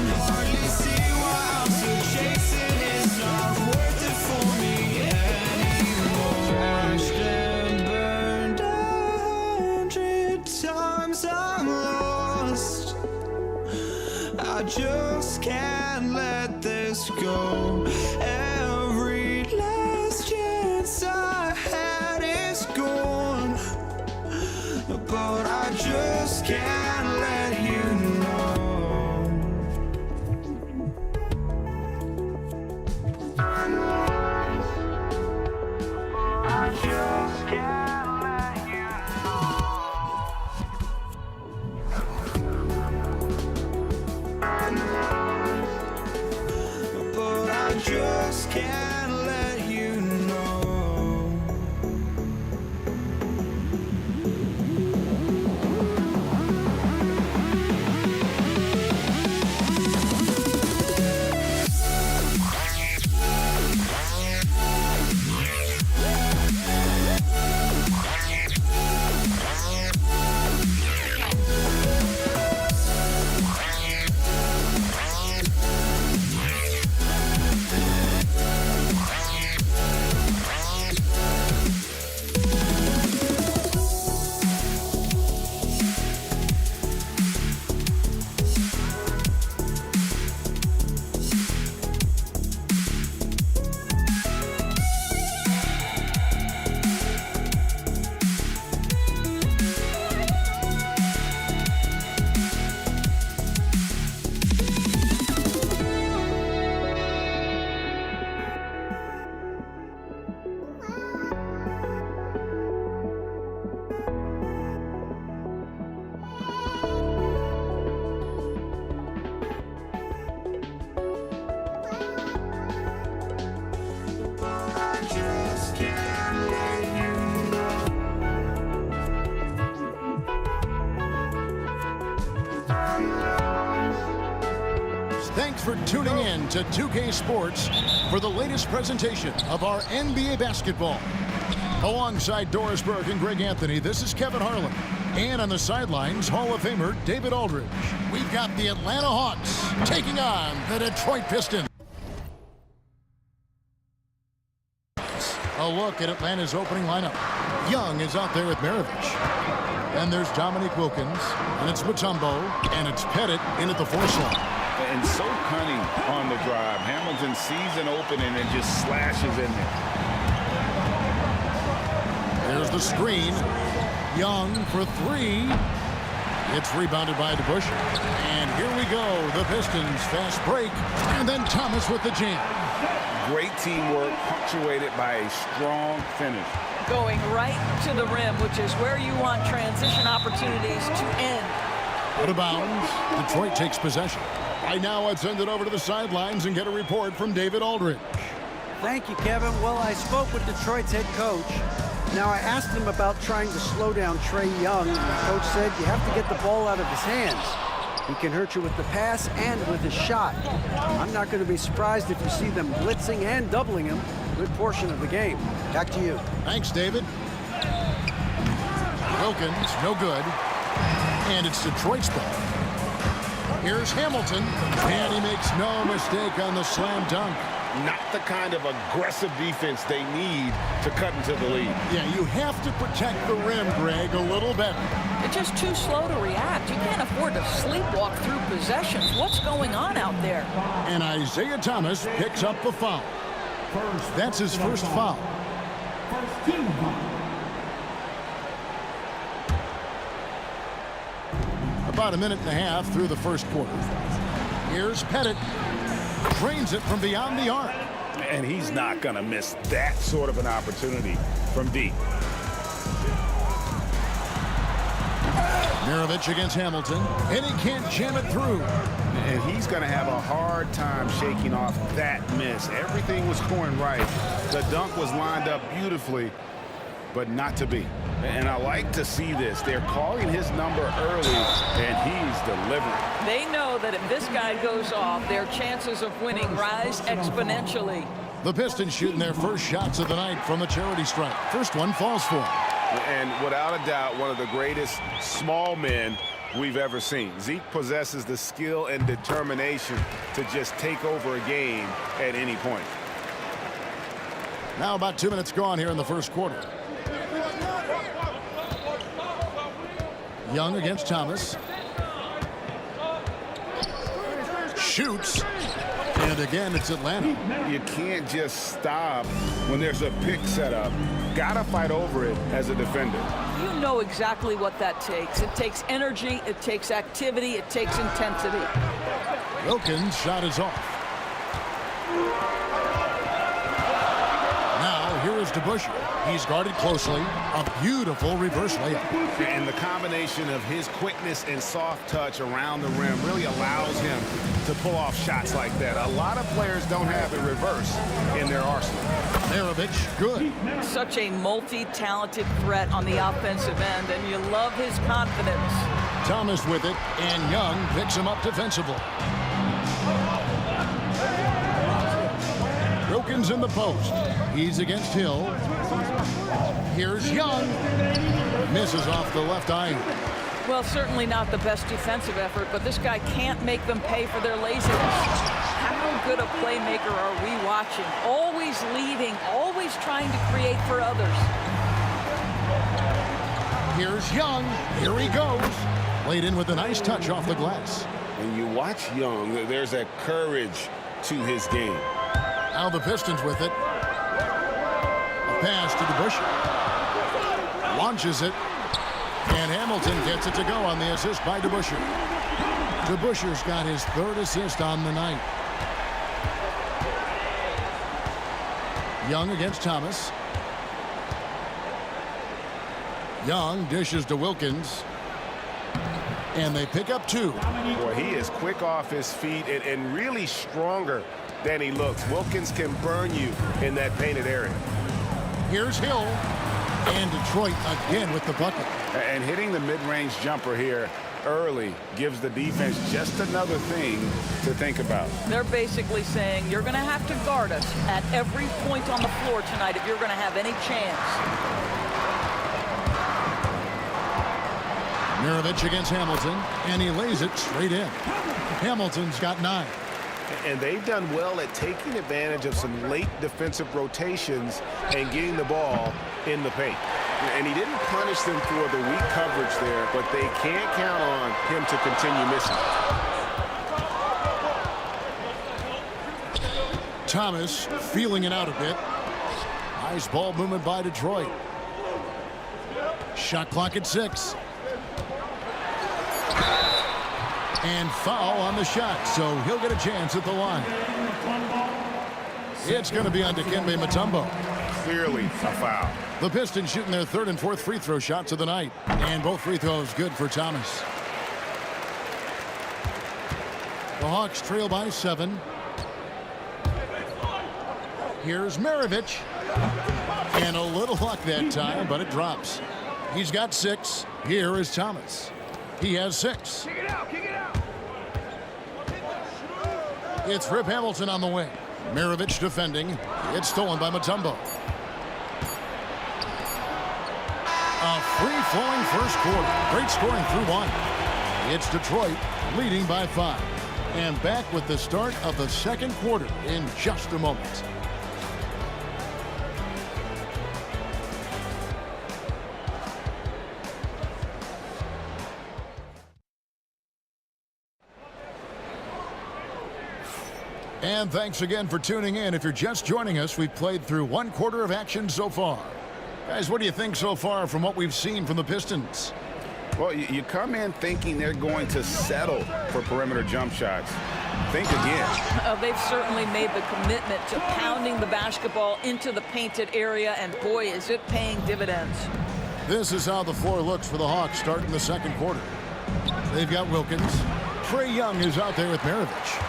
can hardly see why I'm still chasing. It's not worth it for me anymore. Crashed and burned 100 times I'm lost. I just can't let this go. Every last chance I had is gone, but I just can't let you know. I just can't let you know. But I just can't let you know. Thanks for tuning in to 2K Sports for the latest presentation of our NBA basketball. Alongside Doris Burke and Greg Anthony, this is Kevin Harlan. And on the sidelines, Hall of Famer David Aldridge. We've got the Atlanta Hawks taking on the Detroit Pistons. A look at Atlanta's opening lineup. Young is out there with Maravich. And there's Dominique Wilkins, and it's Mutombo, and it's Pettit in at the 4 slot. And so cunning on the drive. Hamilton sees an opening and just slashes in there. There's the screen. Young for 3. It's rebounded by DeBush. And here we go. The Pistons fast break. And then Thomas with the jam. Great teamwork punctuated by a strong finish. Going right to the rim, which is where you want transition opportunities to end. Out of bounds. Detroit takes possession. Right now, I'd send it over to the sidelines and get a report from David Aldridge. Thank you, Kevin. Well, I spoke with Detroit's head coach. Now, I asked him about trying to slow down Trae Young, and the coach said you have to get the ball out of his hands. He can hurt you with the pass and with his shot. I'm not going to be surprised if you see them blitzing and doubling him a good portion of the game. Back to you. Thanks, David. Wilkins, no good. And it's Detroit's ball. Here's Hamilton, and he makes no mistake on the slam dunk. Not the kind of aggressive defense they need to cut into the lead. Yeah, you have to protect the rim, Greg, a little better. They're just too slow to react. You can't afford to sleepwalk through possessions. What's going on out there? And Isaiah Thomas picks up the foul. That's his first foul. First team foul. About a minute and a half through the first quarter. Here's Pettit. Drains it from beyond the arc. And he's not going to miss that sort of an opportunity from deep. Maravich against Hamilton, and he can't jam it through. And he's going to have a hard time shaking off that miss. Everything was going right. The dunk was lined up beautifully, but not to be. And I like to see this. They're calling his number early, and he's delivering. They know that if this guy goes off, their chances of winning rise exponentially. The Pistons shooting their first shots of the night from the charity stripe. First one falls for him. And without a doubt, one of the greatest small men we've ever seen. Zeke possesses the skill and determination to just take over a game at any point. Now about 2 minutes gone here in the first quarter. Young against Thomas. Shoots. And again, it's Atlanta. You can't just stop when there's a pick set up. Gotta fight over it as a defender. You know exactly what that takes. It takes energy, it takes activity, it takes intensity. Wilkins' shot is off. Now, here is DeBusschere. He's guarded closely. A beautiful reverse layup. And the combination of his quickness and soft touch around the rim really allows him to pull off shots like that. A lot of players don't have a reverse in their arsenal. Maravich, good. Such a multi-talented threat on the offensive end, and you love his confidence. Thomas with it, and Young picks him up defensively. Wilkins in the post. He's against Hill. Here's Young. Misses off the left eye. Well, certainly not the best defensive effort, but this guy can't make them pay for their laziness. How good a playmaker are we watching? Always leading, always trying to create for others. Here's Young. Here he goes. Laid in with a nice touch off the glass. When you watch Young, there's a courage to his game. Now the Pistons with it. A pass to DeBusschere. Launches it. And Hamilton gets it to go on the assist by DeBusschere. DeBusschere's got his third assist on the night. Young against Thomas. Young dishes to Wilkins. And they pick up two. Boy, he is quick off his feet and really stronger than he looks. Wilkins can burn you in that painted area. Here's Hill. And Detroit again with the bucket. And hitting the mid-range jumper here early gives the defense just another thing to think about. They're basically saying you're going to have to guard us at every point on the floor tonight if you're going to have any chance. Maravich against Hamilton, and he lays it straight in. Hamilton's got 9. And they've done well at taking advantage of some late defensive rotations and getting the ball in the paint. And he didn't punish them for the weak coverage there, but they can't count on him to continue missing. Thomas feeling it out a bit. Nice ball movement by Detroit. Shot clock at 6. And foul on the shot, so he'll get a chance at the line. It's going to be on Dikembe Mutombo. Clearly a foul. The Pistons shooting their third and fourth free throw shots of the night. And both free throws good for Thomas. The Hawks trail by 7. Here's Maravich. And a little luck that time, but it drops. He's got 6. Here is Thomas. He has 6. Kick it out, kick it out. It's Rip Hamilton on the wing. Maravich defending. It's stolen by Mutombo. A free-flowing first quarter. Great scoring through 1. It's Detroit leading by 5. And back with the start of the second quarter in just a moment. And thanks again for tuning in. If you're just joining us, we've played through 1 quarter of action so far. Guys, what do you think so far from what we've seen from the Pistons? Well, you come in thinking they're going to settle for perimeter jump shots. Think again. They've certainly made the commitment to pounding the basketball into the painted area, and boy, is it paying dividends. This is how the floor looks for the Hawks starting the second quarter. They've got Wilkins. Trae Young is out there with Maravich.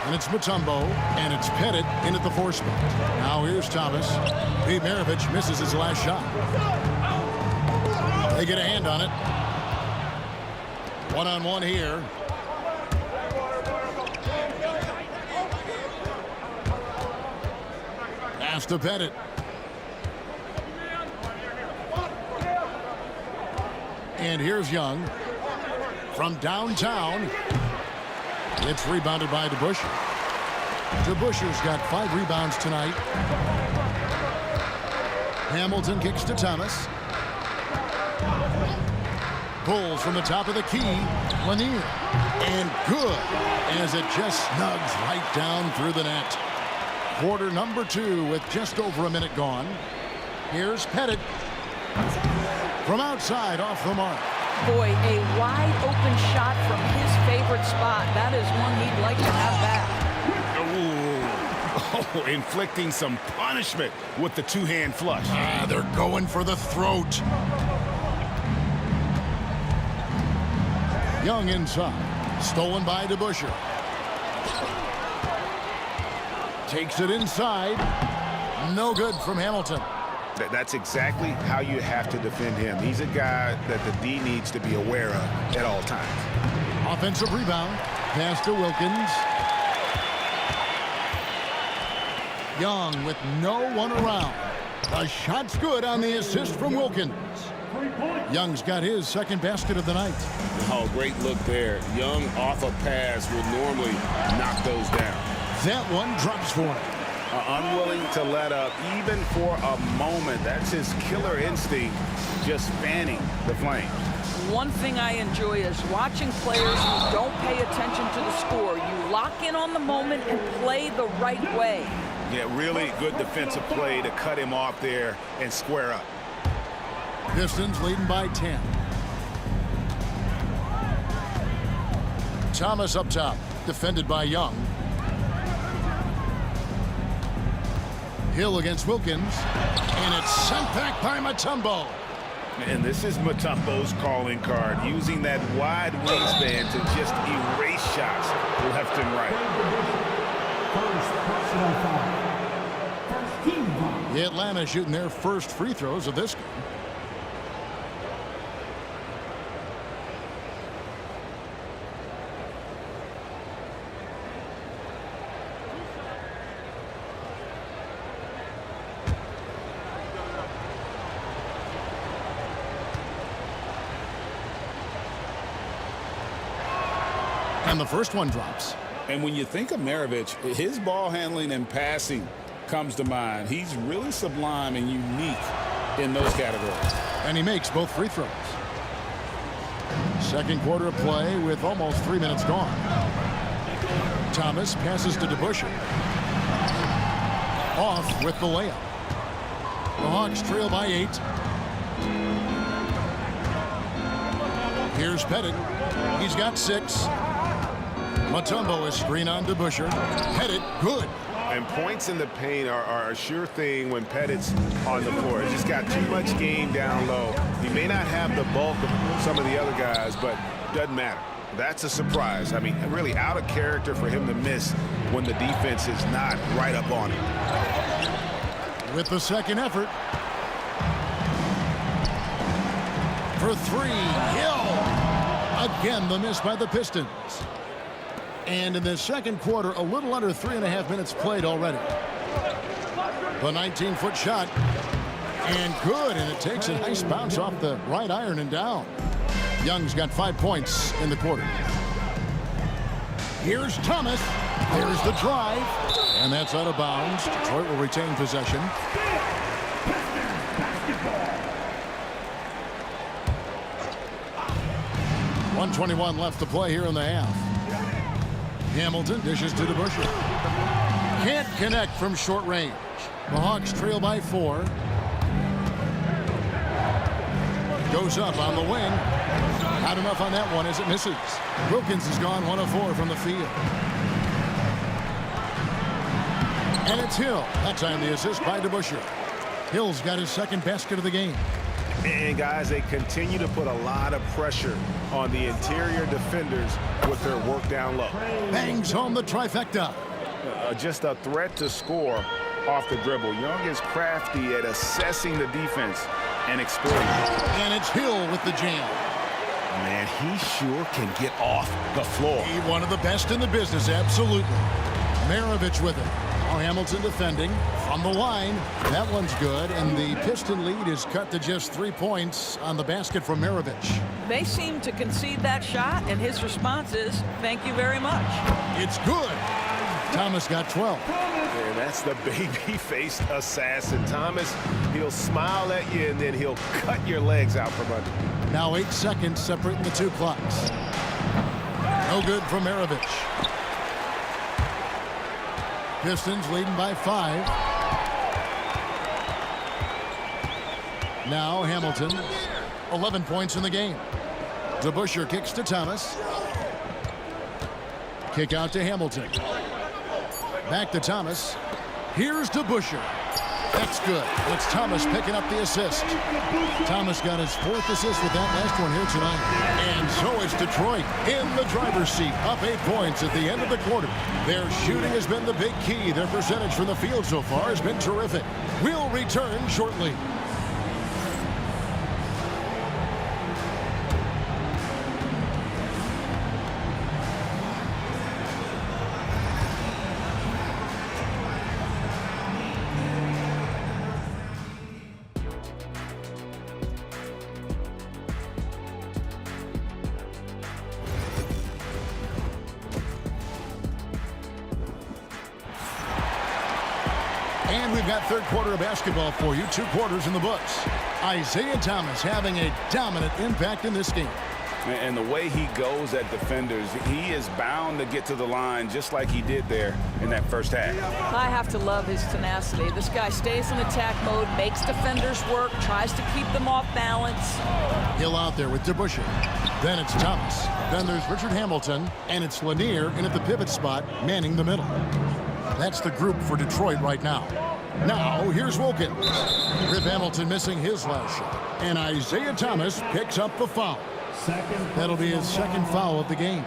And it's Mutombo, and it's Pettit in at the 4 spot. Now here's Thomas. Pete Maravich misses his last shot. They get a hand on it. One-on-one here. Pass to Pettit. And here's Young. from downtown. It's rebounded by DeBusschere. DeBusschere's got 5 rebounds tonight. Hamilton kicks to Thomas. Bulls from the top of the key. Lanier. And good as it just snugs right down through the net. Quarter number 2 with just over a minute gone. Here's Pettit. From outside off the mark. Boy, a wide open shot from his favorite spot. That is one he'd like to have back. Oh, inflicting some punishment with the two-hand flush. They're going for the throat. Young inside. Stolen by DeBusschere. Takes it inside. No good from Hamilton. That's exactly how you have to defend him. He's a guy that the D needs to be aware of at all times. Offensive rebound. Pass to Wilkins. Young with no one around. The shot's good on the assist from Wilkins. Young's got his second basket of the night. Oh, great look there. Young off a pass would normally knock those down. That one drops for him. Unwilling to let up even for a moment. That's his killer instinct, just fanning the flames. One thing I enjoy is watching players who don't pay attention to the score. You lock in on the moment and play the right way. Yeah, really good defensive play to cut him off there and square up. Pistons leading by 10. Thomas up top, defended by Young. Hill against Wilkins, and it's sent back by Mutombo. And this is Mutombo's calling card, using that wide wingspan to just erase shots left and right. Atlanta shooting their first free throws of this game. And the first one drops. And when you think of Maravich, his ball handling and passing comes to mind. He's really sublime and unique in those categories. And he makes both free throws. Second quarter of play with almost 3 minutes gone. Thomas passes to DeBusschere. Off with the layup. The Hawks trail by 8. Here's Pettit. He's got 6. Mutombo is screen on DeBusschere. Pettit, good. And points in the paint are a sure thing when Pettit's on the floor. He's just got too much game down low. He may not have the bulk of some of the other guys, but doesn't matter. That's a surprise. I mean, really out of character for him to miss when the defense is not right up on him. With the second effort. For 3, Hill. Again, the miss by the Pistons. And in the second quarter, a little under 3.5 minutes played already. The 19-foot shot. And good, and it takes a nice bounce off the right iron and down. Young's got 5 points in the quarter. Here's Thomas. There's the drive. And that's out of bounds. Detroit will retain possession. 1:21 left to play here in the half. Hamilton dishes to DeBusschere. Can't connect from short range. The Hawks trail by 4. Goes up on the wing. Not enough on that one as it misses. Wilkins has gone 1 of 4 from the field. And it's Hill. That time the assist by DeBusschere. Hill's got his second basket of the game. And guys, they continue to put a lot of pressure on the interior defenders with their work down low. Bangs home the trifecta. Just a threat to score off the dribble. Young is crafty at assessing the defense and exploiting it. And it's Hill with the jam. Man, he sure can get off the floor. He one of the best in the business, absolutely. Maravich with it. Now Hamilton defending from the line. That one's good, and the Piston lead is cut to just 3 points on the basket from Maravich. They seem to concede that shot, and his response is, thank you very much. It's good. Thomas got 12. And that's the baby-faced assassin. Thomas, he'll smile at you, and then he'll cut your legs out from under. Now 8 seconds separating the two clocks. No good from Maravich. Pistons leading by 5. Now Hamilton, 11 points in the game. DeBusschere kicks to Thomas. Kick out to Hamilton. Back to Thomas. Here's DeBusschere. That's good. It's Thomas picking up the assist. Thomas got his 4th assist with that last one here tonight. And so it's Detroit in the driver's seat, up 8 points at the end of the quarter. Their shooting has been the big key. Their percentage from the field so far has been terrific. We'll return shortly. And we've got third quarter of basketball for you. 2 quarters in the books. Isaiah Thomas having a dominant impact in this game. And the way he goes at defenders, he is bound to get to the line just like he did there in that first half. I have to love his tenacity. This guy stays in attack mode, makes defenders work, tries to keep them off balance. Hill out there with DeBusschere. Then it's Thomas. Then there's Richard Hamilton, and it's Lanier in at the pivot spot, manning the middle. That's the group for Detroit right now. Now, here's Wilkins. Rip Hamilton missing his last shot. And Isaiah Thomas picks up the foul. That'll be his 2nd foul of the game.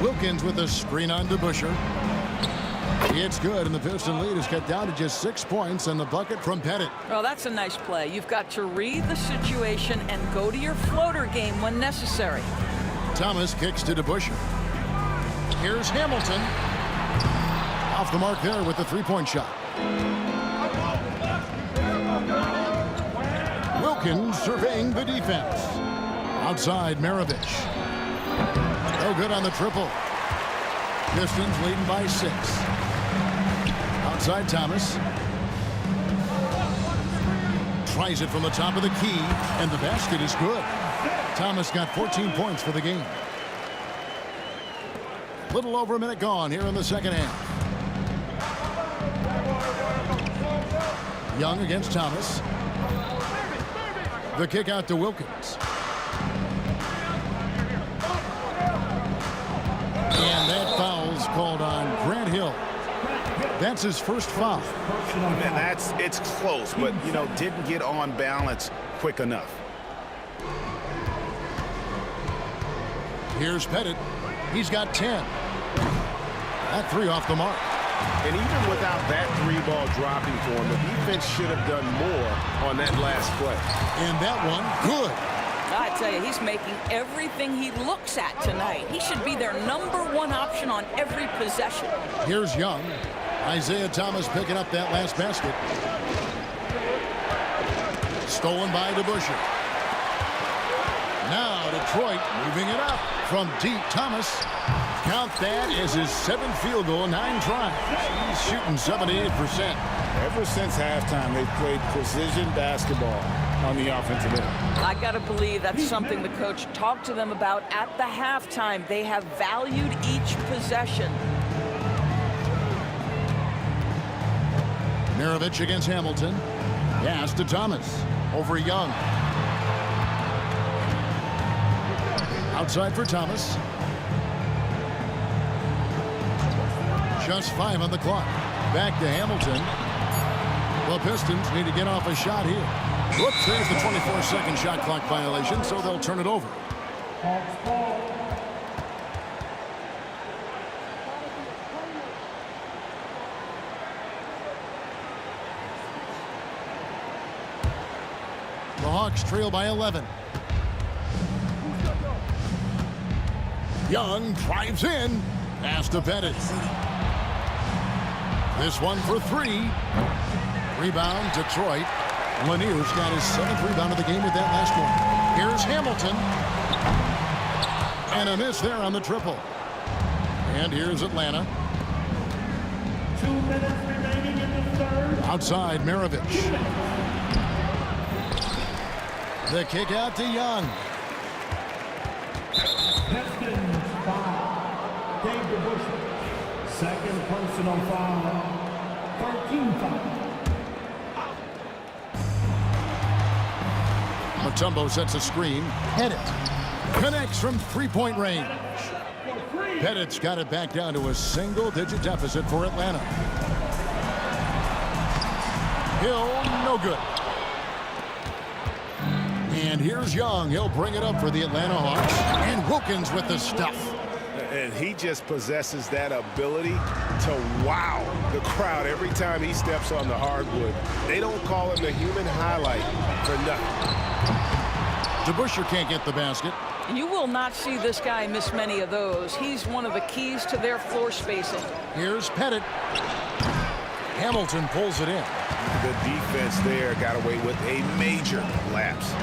Wilkins with a screen on DeBusschere. It's good, and the Piston lead is cut down to just 6 points, and the bucket from Pettit. Oh, that's a nice play. You've got to read the situation and go to your floater game when necessary. Thomas kicks to DeBusschere. Here's Hamilton. Off the mark there with the 3-point shot. Wilkins surveying the defense. Outside, Maravich. No good on the triple. Pistons leading by 6. Outside Thomas. Tries it from the top of the key, and the basket is good. Thomas got 14 points for the game. Little over a minute gone here in the second half. Young against Thomas. The kick out to Wilkins. And that foul's called on Grant Hill. That's his first foul. Man, it's close, but, you know, didn't get on balance quick enough. Here's Pettit. He's got 10. That 3 off the mark. And even without that 3-ball dropping for him, the defense should have done more on that last play. And that one, good. I tell you, he's making everything he looks at tonight. He should be their #1 option on every possession. Here's Young. Isaiah Thomas picking up that last basket. Stolen by DeBusschere. Now Detroit moving it up from deep. Thomas. Count that as his 7th field goal, 9 tries. He's shooting 78%. Ever since halftime, they've played precision basketball on the offensive end. I got to believe that's something the coach talked to them about at the halftime. They have valued each possession. Maravich against Hamilton. Pass to Thomas. Over Young. Outside for Thomas. Just 5 on the clock. Back to Hamilton. The Pistons need to get off a shot here. Whoops, there's the 24-second shot clock violation, so they'll turn it over. The Hawks trail by 11. Young drives in. Pass to Pettit. This one for 3. Rebound, Detroit. Lanier's got his 7th rebound of the game with that last one. Here's Hamilton. And a miss there on the triple. And here's Atlanta. 2 minutes remaining in the third. Outside, Maravich. The kick out to Young. Pistons foul. Dave DeBusschere. Second personal foul. 13 foul. Mutombo sets a screen. Pettit connects from 3-point range. Pettit's got it back down to a single-digit deficit for Atlanta. Hill, no good. And here's Young. He'll bring it up for the Atlanta Hawks. And Wilkins with the stuff. And he just possesses that ability to wow the crowd every time he steps on the hardwood. They don't call him the human highlight for nothing. DeBusschere can't get the basket. You will not see this guy miss many of those. He's one of the keys to their floor spacing. Here's Pettit. Hamilton pulls it in. The defense there got away with a major lapse.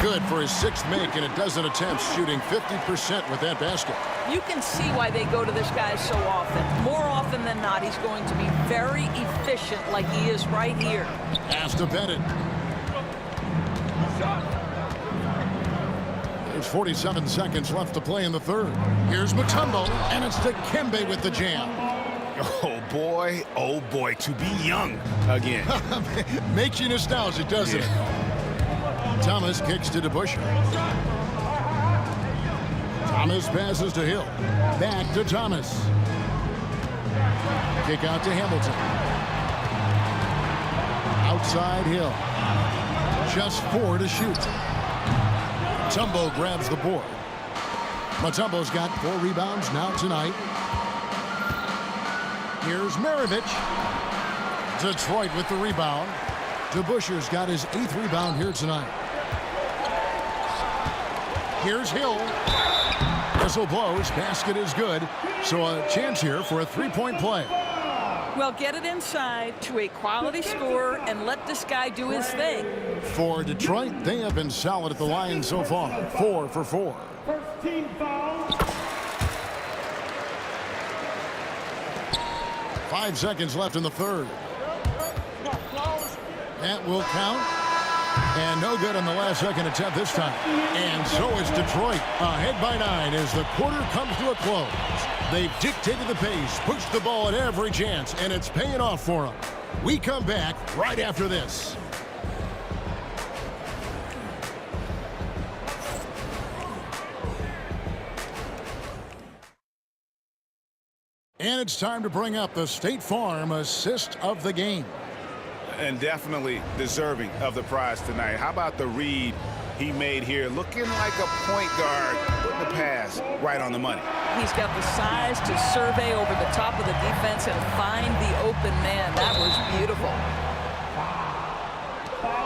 Good for his 6th make and a dozen attempts, shooting 50% with that basket. You can see why they go to this guy so often. More often than not, he's going to be very efficient like he is right here. Pass to Pettit. There's 47 seconds left to play in the third. Here's Mutombo, and it's Dikembe with the jam. Oh boy, to be young again. Makes you nostalgic, doesn't it? Thomas kicks to DeBusschere. Thomas passes to Hill. Back to Thomas. Kick out to Hamilton. Outside Hill. Just 4 to shoot. Mutombo grabs the board. Mutombo's got 4 rebounds now tonight. Here's Maravich. Detroit with the rebound. DeBusschere's got his 8th rebound here tonight. Here's Hill. Whistle blows. Basket is good. So a chance here for a 3-point play. Well, get it inside to a quality scorer and let this guy do his thing. For Detroit, they have been solid at the line so far. 4 for 4. First team foul. 5 seconds left in the third. That will count. And no good on the last second attempt this time. And so is Detroit, ahead by 9 as the quarter comes to a close. They've dictated the pace, pushed the ball at every chance, and it's paying off for them. We come back right after this. And it's time to bring up the State Farm assist of the game. And definitely deserving of the prize tonight. How about the read he made here? Looking like a point guard, putting the pass right on the money. He's got the size to survey over the top of the defense and find the open man. That was beautiful.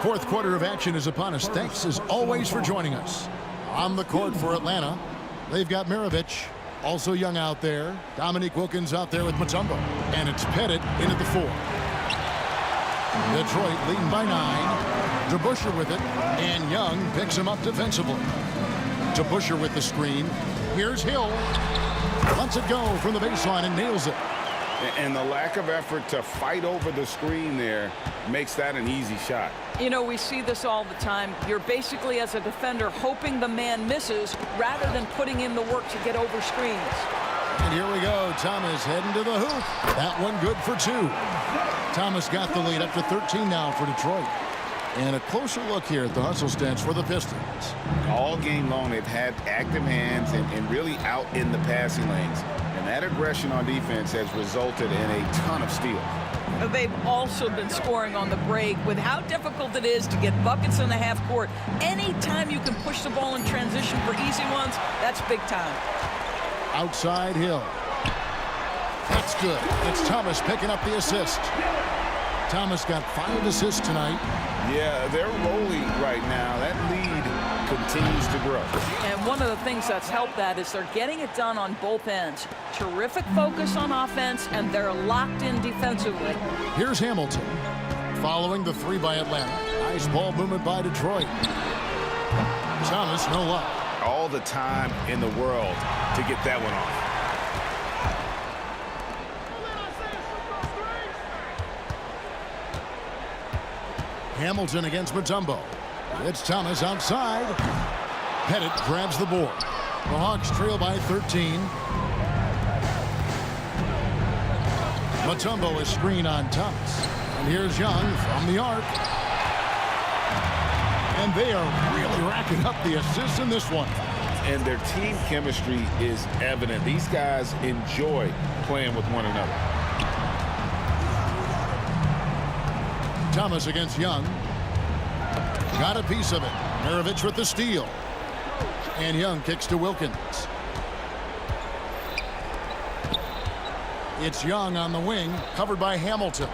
4th quarter of action is upon us. Thanks as always for joining us. On the court for Atlanta, they've got Maravich. Also Young out there. Dominique Wilkins out there with Mutombo. And it's Pettit into the 4. Detroit leading by 9. DeBusschere with it. And Young picks him up defensively. DeBusschere with the screen. Here's Hill. Lets it go from the baseline and nails it. And the lack of effort to fight over the screen there makes that an easy shot. You know, we see this all the time. You're basically, as a defender, hoping the man misses rather than putting in the work to get over screens. And here we go. Thomas heading to the hoop. That one good for 2. Thomas got the lead up to 13 now for Detroit. And a closer look here at the hustle stats for the Pistons. All game long, they've had active hands and really out in the passing lanes. And that aggression on defense has resulted in a ton of steals. They've also been scoring on the break. With how difficult it is to get buckets in the half court, anytime you can push the ball in transition for easy ones, that's big time. Outside Hill. That's good. It's Thomas picking up the assist. Thomas got 5 assists tonight. Yeah, they're rolling right now. That lead continues to grow. And one of the things that's helped that is they're getting it done on both ends. Terrific focus on offense, and they're locked in defensively. Here's Hamilton following the three by Atlanta. Nice ball movement by Detroit. Thomas, no luck. All the time in the world to get that one off. Hamilton against Mutombo. It's Thomas outside. Pettit grabs the board. The Hawks trail by 13. Mutombo is screen on Thomas. And here's Young from the arc. And they are really racking up the assists in this one. And their team chemistry is evident. These guys enjoy playing with one another. Thomas against Young. Got a piece of it. Maravich with the steal. And Young kicks to Wilkins. It's Young on the wing, covered by Hamilton.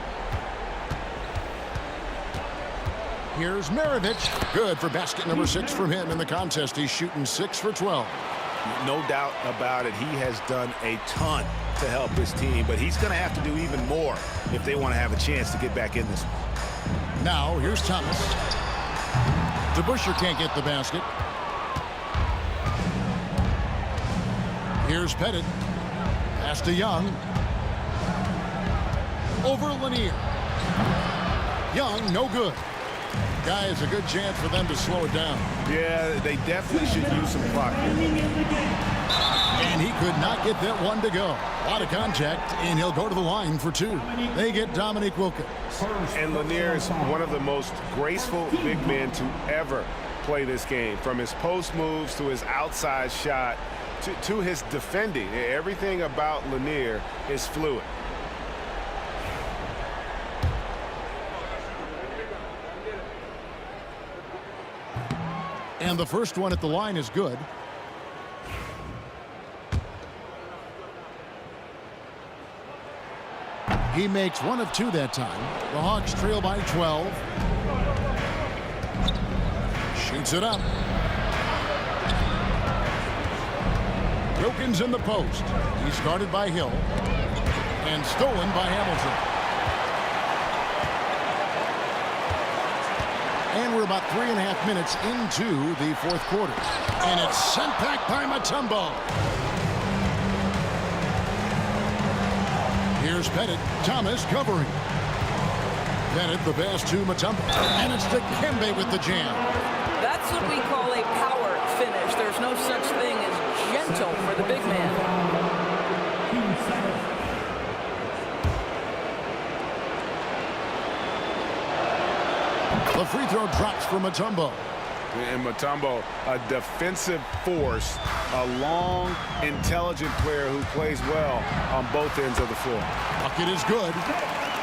Here's Maravich. Good for basket number 6 from him in the contest. He's shooting 6 for 12. No doubt about it. He has done a ton to help his team, but he's going to have to do even more if they want to have a chance to get back in this one. Now, here's Thomas. DeBusschere can't get the basket. Here's Pettit. Pass to Young. Over Lanier. Young, no good. Guys, a good chance for them to slow it down. Yeah, they definitely should use some clock here. And he could not get that one to go. A lot of contact, and he'll go to the line for 2. They get Dominique Wilkins. And Lanier is one of the most graceful big men to ever play this game. From his post moves to his outside shot to his defending. Everything about Lanier is fluid. And the first one at the line is good. He makes 1 of 2 that time. The Hawks trail by 12. Shoots it up. Wilkins in the post. He's guarded by Hill. And stolen by Hamilton. And we're about 3.5 minutes into the fourth quarter. And it's sent back by Mutombo. Here's Pettit. Thomas covering. Pettit the pass to Mutombo. And it's to Kembe with the jam. That's what we call a power finish. There's no such thing as gentle for the big man. The free throw drops for Mutombo. And Mutombo, a defensive force, a long, intelligent player who plays well on both ends of the floor. Bucket is good.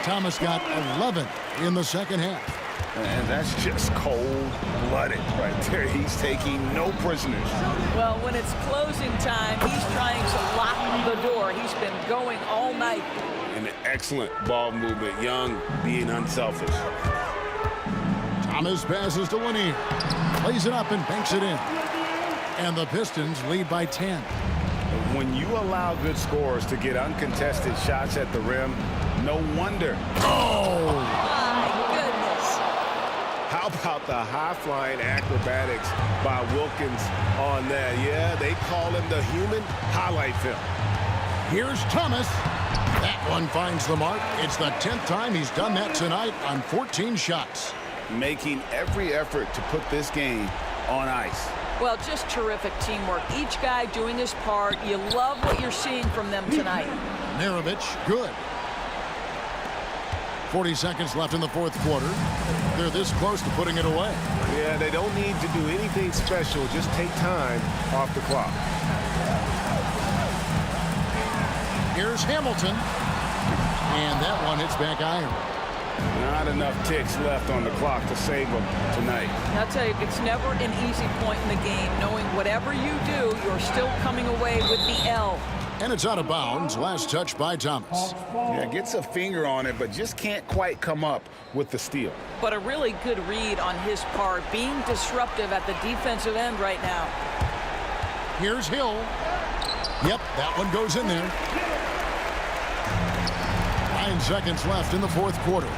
Thomas got 11 in the second half. And that's just cold-blooded right there. He's taking no prisoners. Well, when it's closing time, he's trying to lock the door. He's been going all night. An excellent ball movement. Young being unselfish. Thomas passes to Lanier. Plays it up and banks it in. And the Pistons lead by 10. When you allow good scorers to get uncontested shots at the rim, no wonder. Oh! My goodness. How about the high-flying acrobatics by Wilkins on that? Yeah, they call him the human highlight film. Here's Thomas. That one finds the mark. It's the 10th time he's done that tonight on 14 shots. Making every effort to put this game on ice. Well, just terrific teamwork. Each guy doing his part. You love what you're seeing from them tonight. Maravich, good. 40 seconds left in the fourth quarter. They're this close to putting it away. Yeah, they don't need to do anything special. Just take time off the clock. Here's Hamilton. And that one hits back iron. Not enough ticks left on the clock to save them tonight. I'll tell you, it's never an easy point in the game, knowing whatever you do, you're still coming away with the L. And it's out of bounds. Last touch by Thomas. Yeah, gets a finger on it, but just can't quite come up with the steal. But a really good read on his part, being disruptive at the defensive end right now. Here's Hill. Yep, that one goes in there. 9 seconds left in the fourth quarter.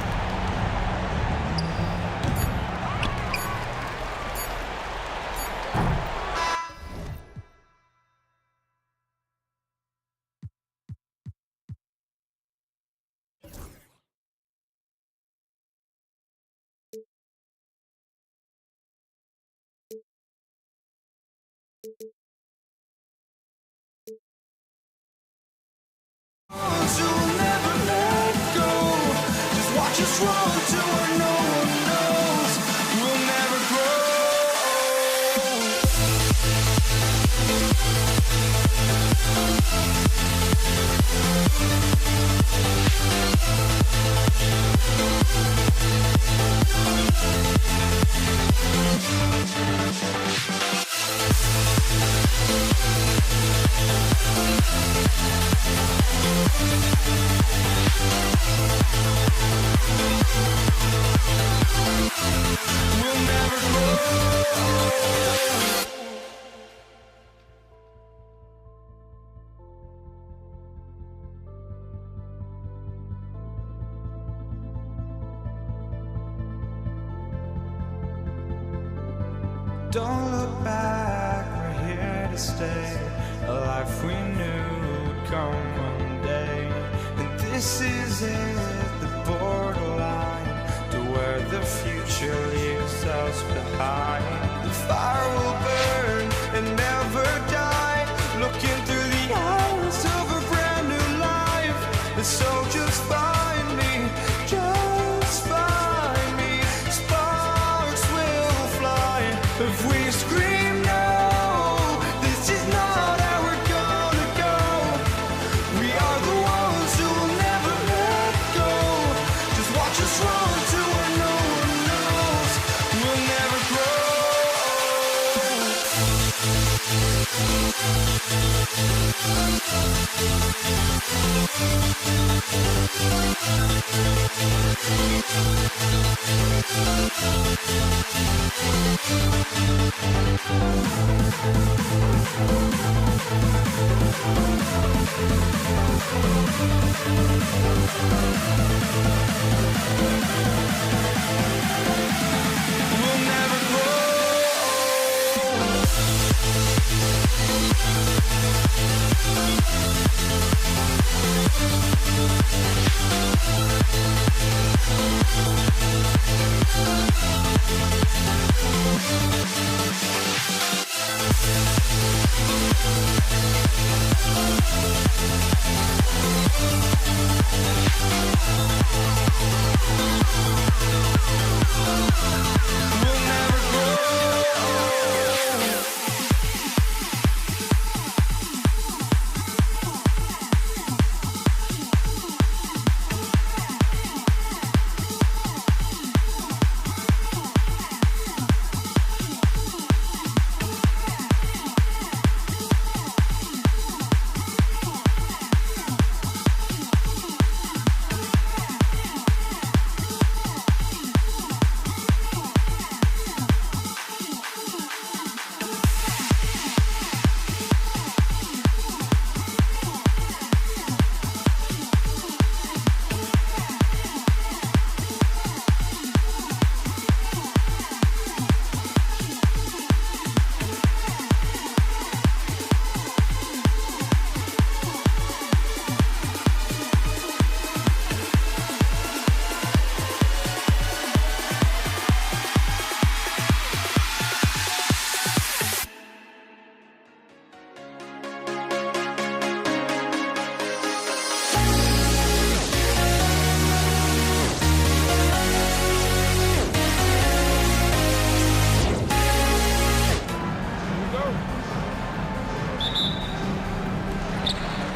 Don't look back, we're here to stay. A life we knew would come one day. And this is it, the borderline to where the future leaves us behind. The fire will burn and never die, looking through the eyes of a brand new life. And so just find me, just find me. Sparks will fly if we scream no. This is not how we're gonna go. We are the ones who will never let go. Just watch us run to where no one knows. We'll never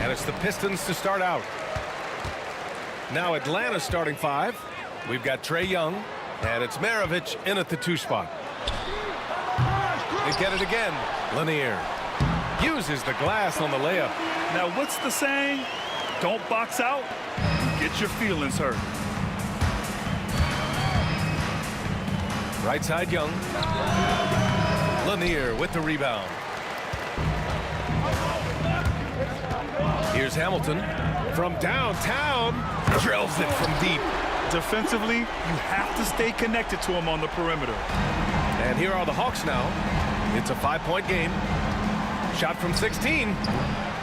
And it's the Pistons to start out. Now Atlanta starting 5. We've got Trey Young, and it's Maravich in at the 2 spot. They get it again. Lanier uses the glass on the layup. Now, what's the saying? Don't box out, you get your feelings hurt. Right side, Young. Lanier with the rebound. Here's Hamilton from downtown. Drills it from deep. Defensively, you have to stay connected to him on the perimeter. And here are the Hawks now. It's a 5-point game. Shot from 16.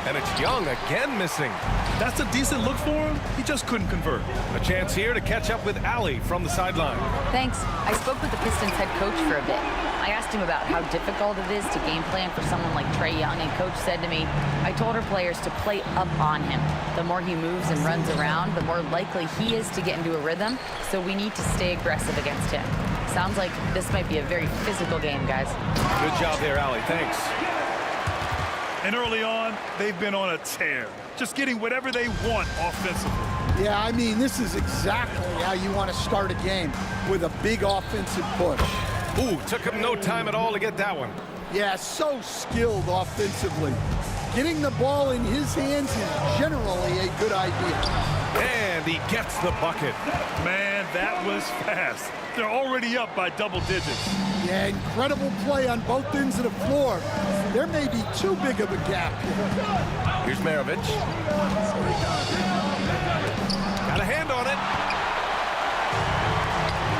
And it's Young again missing. That's a decent look for him. He just couldn't convert. A chance here to catch up with Allie from the sideline. Thanks. I spoke with the Pistons head coach for a bit. I asked him about how difficult it is to game plan for someone like Trey Young, and coach said to me, I told our players to play up on him. The more he moves and runs around, the more likely he is to get into a rhythm, so we need to stay aggressive against him. Sounds like this might be a very physical game, guys. Good job there, Allie. Thanks. And early on, they've been on a tear, just getting whatever they want offensively. Yeah, I mean, this is exactly how you want to start a game, with a big offensive push. Ooh, took him no time at all to get that one. Yeah, so skilled offensively. Getting the ball in his hands is generally a good idea. And he gets the bucket. Man, that was fast. They're already up by double digits. Yeah, incredible play on both ends of the floor. There may be too big of a gap here. Here's Maravich. Got a hand on it.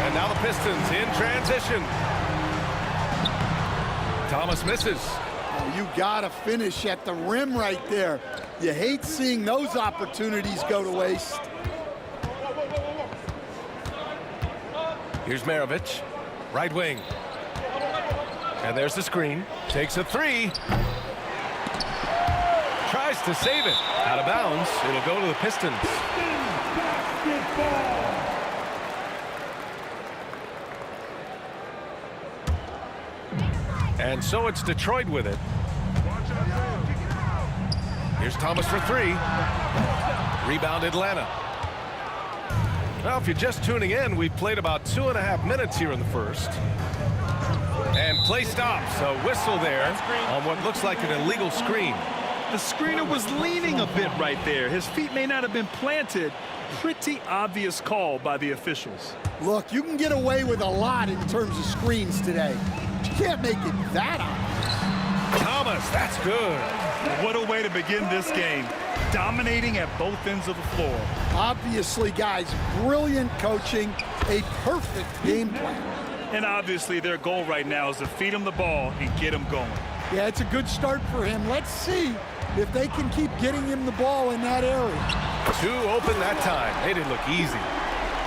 And now the Pistons in transition. Thomas misses. Oh, you gotta finish at the rim right there. You hate seeing those opportunities go to waste. Here's Maravich, right wing. And there's the screen. Takes a 3. Tries to save it. Out of bounds. It'll go to the Pistons. And so it's Detroit with it. Here's Thomas for 3. Rebound Atlanta. Well, if you're just tuning in, we've played about 2.5 minutes here in the first. And play stops. A whistle there on what looks like an illegal screen. The screener was leaning a bit right there. His feet may not have been planted. Pretty obvious call by the officials. Look, you can get away with a lot in terms of screens today. You can't make it that obvious. Thomas, that's good. What a way to begin this game. Dominating at both ends of the floor. Obviously, guys, brilliant coaching, a perfect game plan. And obviously their goal right now is to feed him the ball and get him going. Yeah, it's a good start for him. Let's see if they can keep getting him the ball in that area. 2 open that time. They didn't look easy.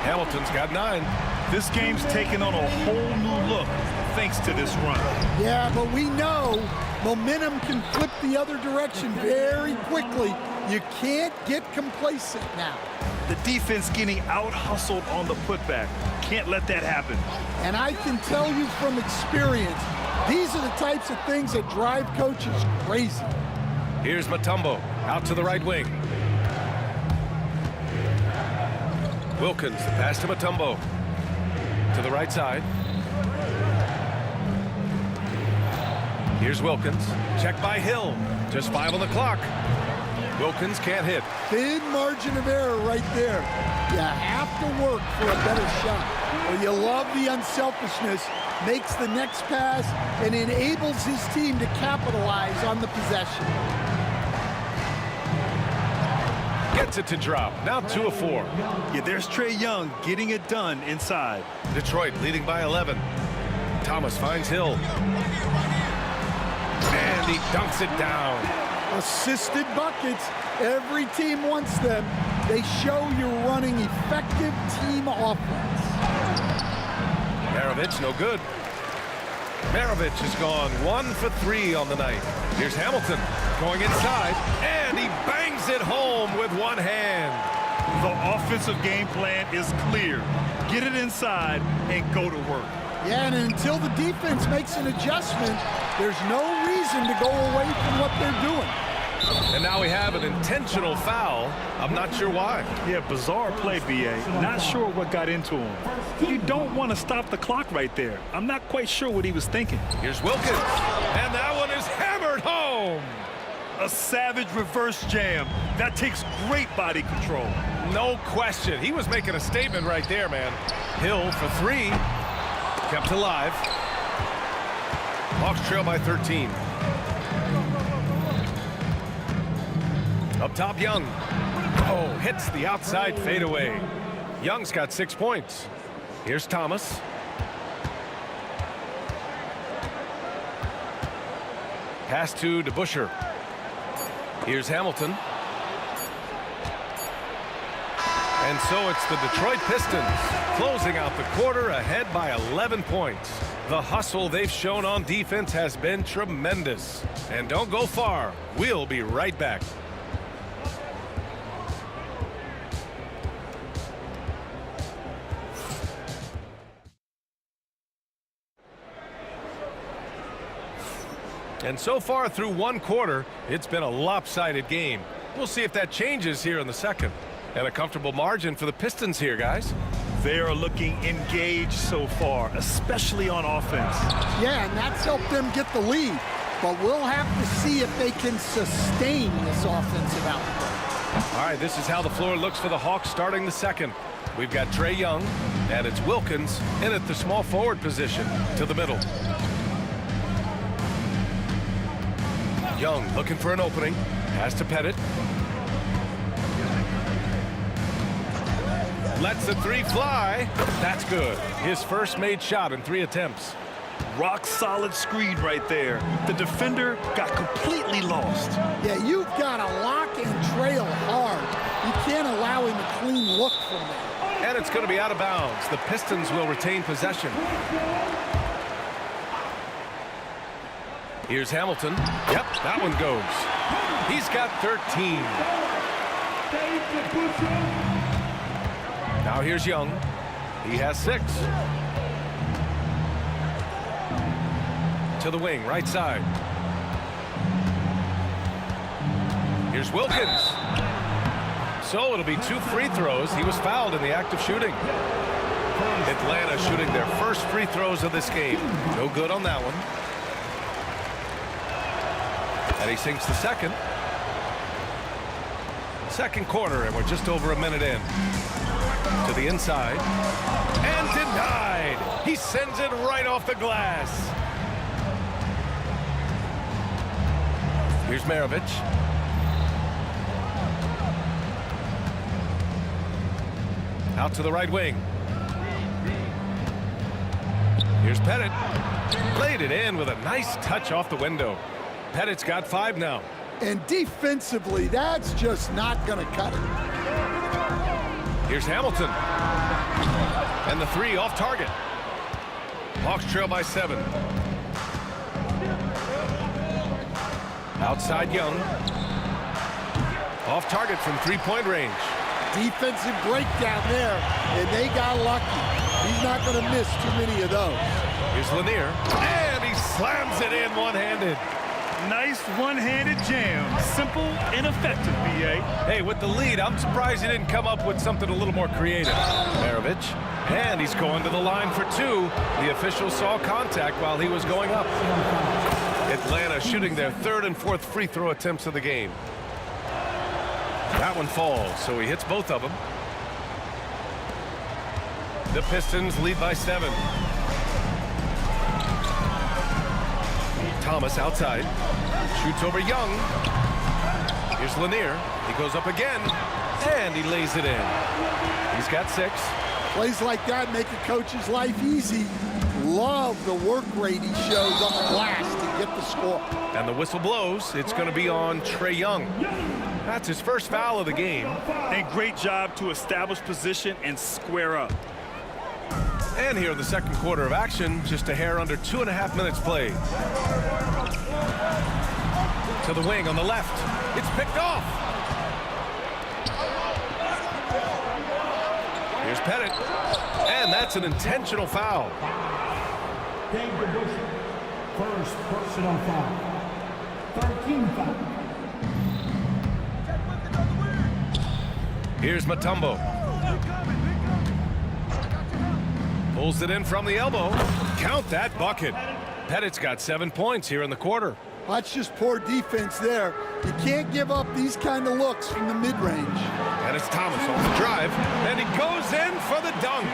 Hamilton's got 9. This game's taken on a whole new look thanks to this run. Yeah, but we know momentum can flip the other direction very quickly. You can't get complacent now. The defense getting out-hustled on the putback. Can't let that happen. And I can tell you from experience, these are the types of things that drive coaches crazy. Here's Mutombo out to the right wing. Wilkins, the pass to Mutombo. To the right side. Here's Wilkins. Check by Hill. Just 5 on the clock. Wilkins can't hit. Thin margin of error right there. You have to work for a better shot. Well, you love the unselfishness, makes the next pass, and enables his team to capitalize on the possession. Gets it to drop. Now 2 of 4. Yeah, there's Trey Young getting it done inside. Detroit leading by 11. Thomas finds Hill. And he dunks it down. Assisted buckets. Every team wants them. They show you're running effective team offense. Maravich, no good. Maravich has gone 1 for 3 on the night. Here's Hamilton going inside, and he bangs it home with one hand. The offensive game plan is clear. Get it inside and go to work. Yeah, and until the defense makes an adjustment, there's no reason to go away from what they're doing. And now Now we have an intentional foul. I'm not sure why. Yeah, bizarre play, B.A. Not sure what got into him. You don't want to stop the clock right there. I'm not quite sure what he was thinking. Here's Wilkins, and that one is hammered home. A savage reverse jam. That takes great body control. No question. He was making a statement right there, man. Hill for 3. Kept alive. Hawks trail by 13. Up top, Young. Oh, hits the outside fadeaway. Young's got 6 points. Here's Thomas. Pass to DeBuscher. Here's Hamilton. And so it's the Detroit Pistons closing out the quarter ahead by 11 points. The hustle they've shown on defense has been tremendous. And don't go far. We'll be right back. And so far through one quarter, it's been a lopsided game. We'll see if that changes here in the second. And a comfortable margin for the Pistons here, guys. They are looking engaged so far, especially on offense. Yeah, and that's helped them get the lead. But we'll have to see if they can sustain this offensive output. All right, this is how the floor looks for the Hawks starting the second. We've got Trae Young, and it's Wilkins in at the small forward position to the middle. Young looking for an opening. Pass to Pettit. Lets the 3 fly. That's good. His first made shot in 3 attempts. Rock solid screen right there. The defender got completely lost. Yeah, you've got to lock and trail hard. You can't allow him a clean look from there. And it's going to be out of bounds. The Pistons will retain possession. Here's Hamilton. Yep, that one goes. He's got 13. Now here's Young. He has 6. To the wing, right side. Here's Wilkins. So it'll be 2 free throws. He was fouled in the act of shooting. Atlanta shooting their first free throws of this game. No good on that one. And he sinks the second. Second quarter, and we're just over a minute in. To the inside. And denied. He sends it right off the glass. Here's Maravich. Out to the right wing. Here's Pettit. Laid it in with a nice touch off the window. Pettit's got 5 now. And defensively, that's just not going to cut it. Here's Hamilton. And the 3 off target. Hawks trail by 7. Outside Young. Off target from 3-point range. Defensive breakdown there, and they got lucky. He's not going to miss too many of those. Here's Lanier. And he slams it in one-handed. Nice one-handed jam. Simple and effective, B.A. Hey, with the lead, I'm surprised he didn't come up with something a little more creative. Maravich. And he's going to the line for 2. The official saw contact while he was going up. Atlanta shooting their 3rd and 4th free throw attempts of the game. That one falls, so he hits both of them. The Pistons lead by 7. Thomas outside. Shoots over Young. Here's Lanier. He goes up again, and he lays it in. He's got 6. Plays like that make a coach's life easy. Love the work rate he shows on the glass to get the score. And the whistle blows. It's going to be on Trae Young. That's his first foul of the game. And great job to establish position and square up. And here in the second quarter of action, just a hair under 2.5 minutes played. To the wing on the left. It's picked off. Here's Pettit. And that's an intentional foul. First personal foul. 13 foul. Here's Mutombo. Pulls it in from the elbow. Count that bucket. Pettit's got 7 points here in the quarter. That's just poor defense there. You can't give up these kind of looks from the mid-range. And it's Thomas on the drive, and he goes in for the dunk.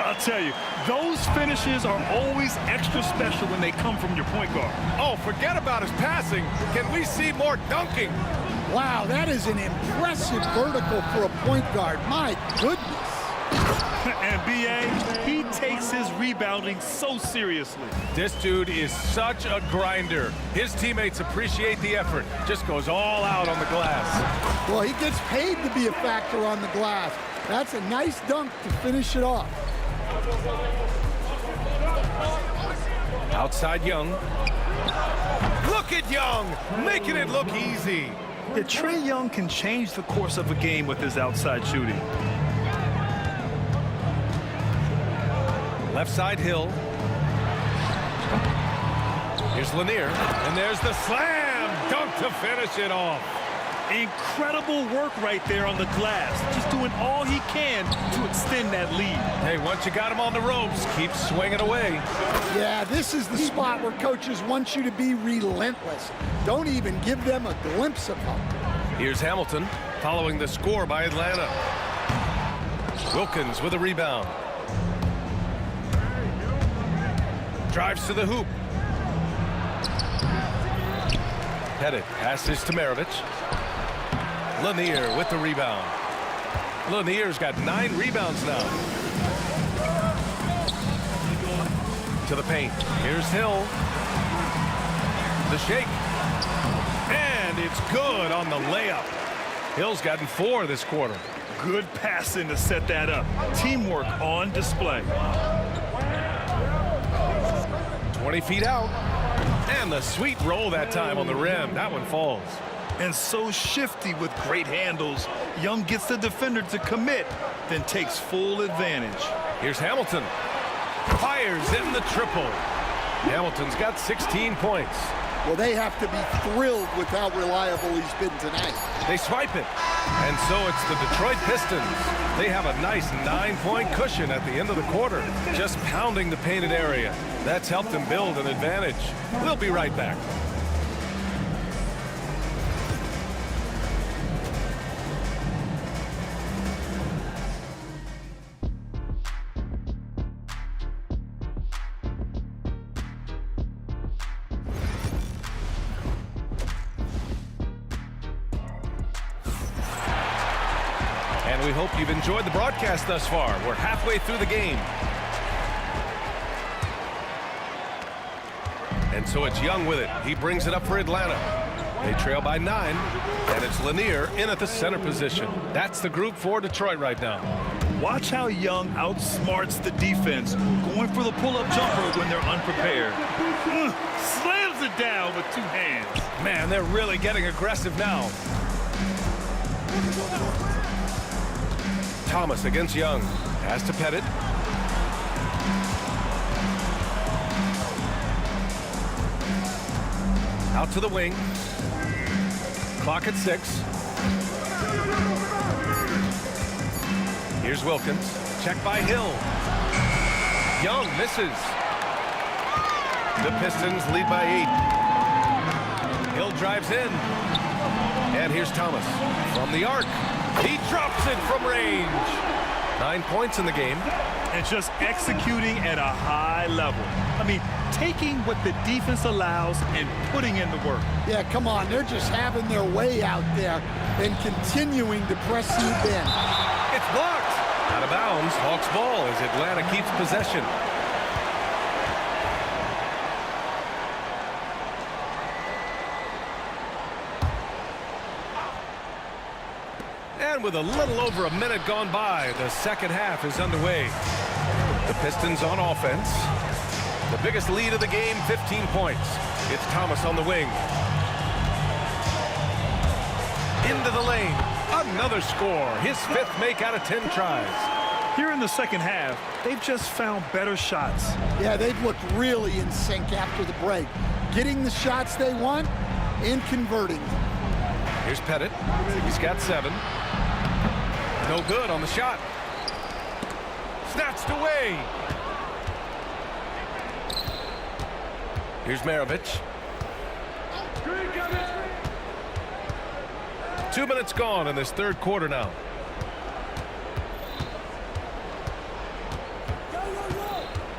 I'll tell you, those finishes are always extra special when they come from your point guard. Oh, forget about his passing. Can we see more dunking? Wow, that is an impressive vertical for a point guard. My goodness. And B.A., he takes his rebounding so seriously. This dude is such a grinder. His teammates appreciate the effort. Just goes all out on the glass. Well, he gets paid to be a factor on the glass. That's a nice dunk to finish it off. Outside Young. Look at Young, making it look easy. Yeah, Trae Young can change the course of a game with his outside shooting. Left side Hill. Here's Lanier, and there's the slam dunk to finish it off. Incredible work right there on the glass. Just doing all he can to extend that lead. Hey, once you got him on the ropes, keep swinging away. Yeah, this is the spot where coaches want you to be relentless. Don't even give them a glimpse of hope. Here's Hamilton, following the score by Atlanta. Wilkins with a rebound. Drives to the hoop. Pettit passes to Maravich. Lanier with the rebound. Lanier's got 9 rebounds now. To the paint. Here's Hill. The shake. And it's good on the layup. Hill's gotten 4 this quarter. Good passing to set that up. Teamwork on display. 20 feet out. And the sweet roll that time on the rim. That one falls. And so shifty with great handles. Young gets the defender to commit, then takes full advantage. Here's Hamilton. Fires in the triple. Hamilton's got 16 points. Well, they have to be thrilled with how reliable he's been tonight. They swipe it. And so it's the Detroit Pistons. They have a nice 9-point cushion at the end of the quarter, just pounding the painted area. That's helped them build an advantage. We'll be right back. We hope you've enjoyed the broadcast thus far. We're halfway through the game. And so it's Young with it. He brings it up for Atlanta. They trail by 9, and it's Lanier in at the center position. That's the group for Detroit right now. Watch how Young outsmarts the defense, going for the pull-up jumper when they're unprepared. Slams it down with 2 hands. Man, they're really getting aggressive now. Thomas against Young. Pass to Pettit. Out to the wing. Clock at 6. Here's Wilkins. Check by Hill. Young misses. The Pistons lead by 8. Hill drives in. And here's Thomas from the arc. He drops it from range. 9 points in the game. And just executing at a high level. I mean, taking what the defense allows and putting in the work. Yeah, come on. They're just having their way out there and continuing to press deep in. It's blocked. Out of bounds. Hawks ball as Atlanta keeps possession. And with a little over a minute gone by, the second half is underway. The Pistons on offense. The biggest lead of the game, 15 points. It's Thomas on the wing. Into the lane. Another score. His 5th make out of 10 tries. Here in the second half, they've just found better shots. Yeah, they've looked really in sync after the break. Getting the shots they want, and converting them. Here's Pettit. He's got 7. No good on the shot. Snatched away. Here's Maravich. 2 minutes gone in this third quarter now.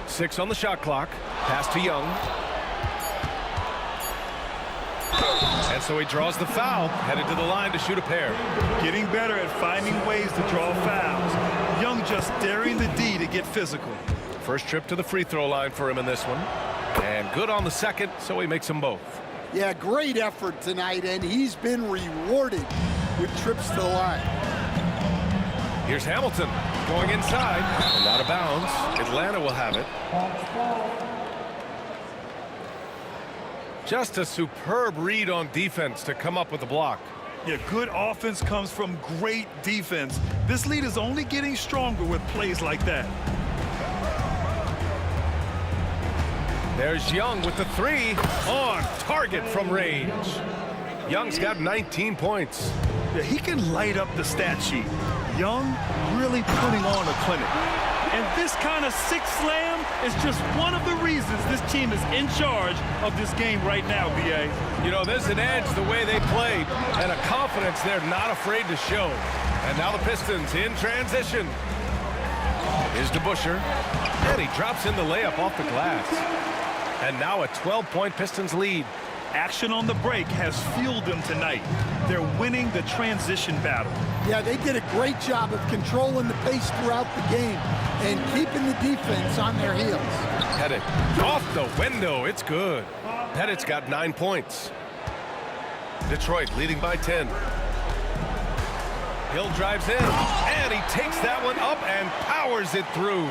Six on the shot clock. Pass to Young. And so he draws the foul, headed to the line to shoot a pair. Getting better at finding ways to draw fouls. Young just daring the D to get physical. First trip to the free throw line for him in this one. And good on the second, so he makes them both. Yeah, great effort tonight, and he's been rewarded with trips to the line. Here's Hamilton going inside and out of bounds. Atlanta will have it. Just a superb read on defense to come up with the block. Yeah, good offense comes from great defense. This lead is only getting stronger with plays like that. There's Young with the three on target from range. Young's got 19 points. Yeah, he can light up the stat sheet. Young really putting on a clinic. And this kind of six slam is just one of the reasons this team is in charge of this game right now, B.A. You know, there's an edge the way they played and a confidence they're not afraid to show. And now the Pistons in transition. Here's DeBusschere, and he drops in the layup off the glass. And now a 12-point Pistons lead. Action on the break has fueled them tonight. They're winning the transition battle. Yeah, they did a great job of controlling the pace throughout the game and keeping the defense on their heels. Pettit off the window. It's good. Pettit's got 9 points. Detroit leading by 10. Hill drives in, and he takes that one up and powers it through.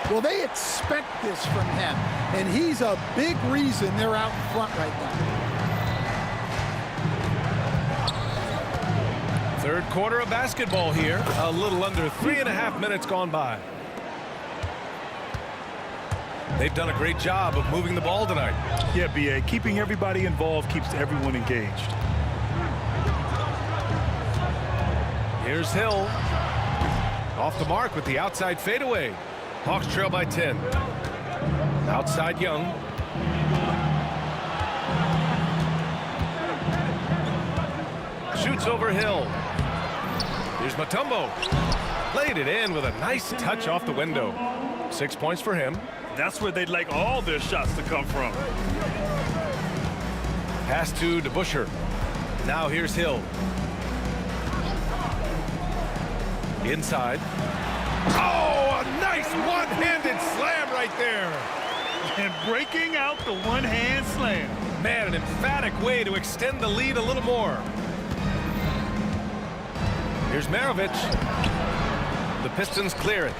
Well, they expect this from him, and he's a big reason they're out in front right now. Third quarter of basketball here. A little under 3.5 minutes gone by. They've done a great job of moving the ball tonight. Yeah, B.A., keeping everybody involved keeps everyone engaged. Here's Hill. Off the mark with the outside fadeaway. Hawks trail by 10. Outside Young. Shoots over Hill. Here's Mutombo. Laid it in with a nice touch off the window. 6 points for him. That's where they'd like all their shots to come from. Pass to DeBusschere. Now here's Hill. Inside. Oh, a nice one-handed slam right there. And breaking out the one-hand slam. Man, an emphatic way to extend the lead a little more. Here's Maravich. The Pistons clear it.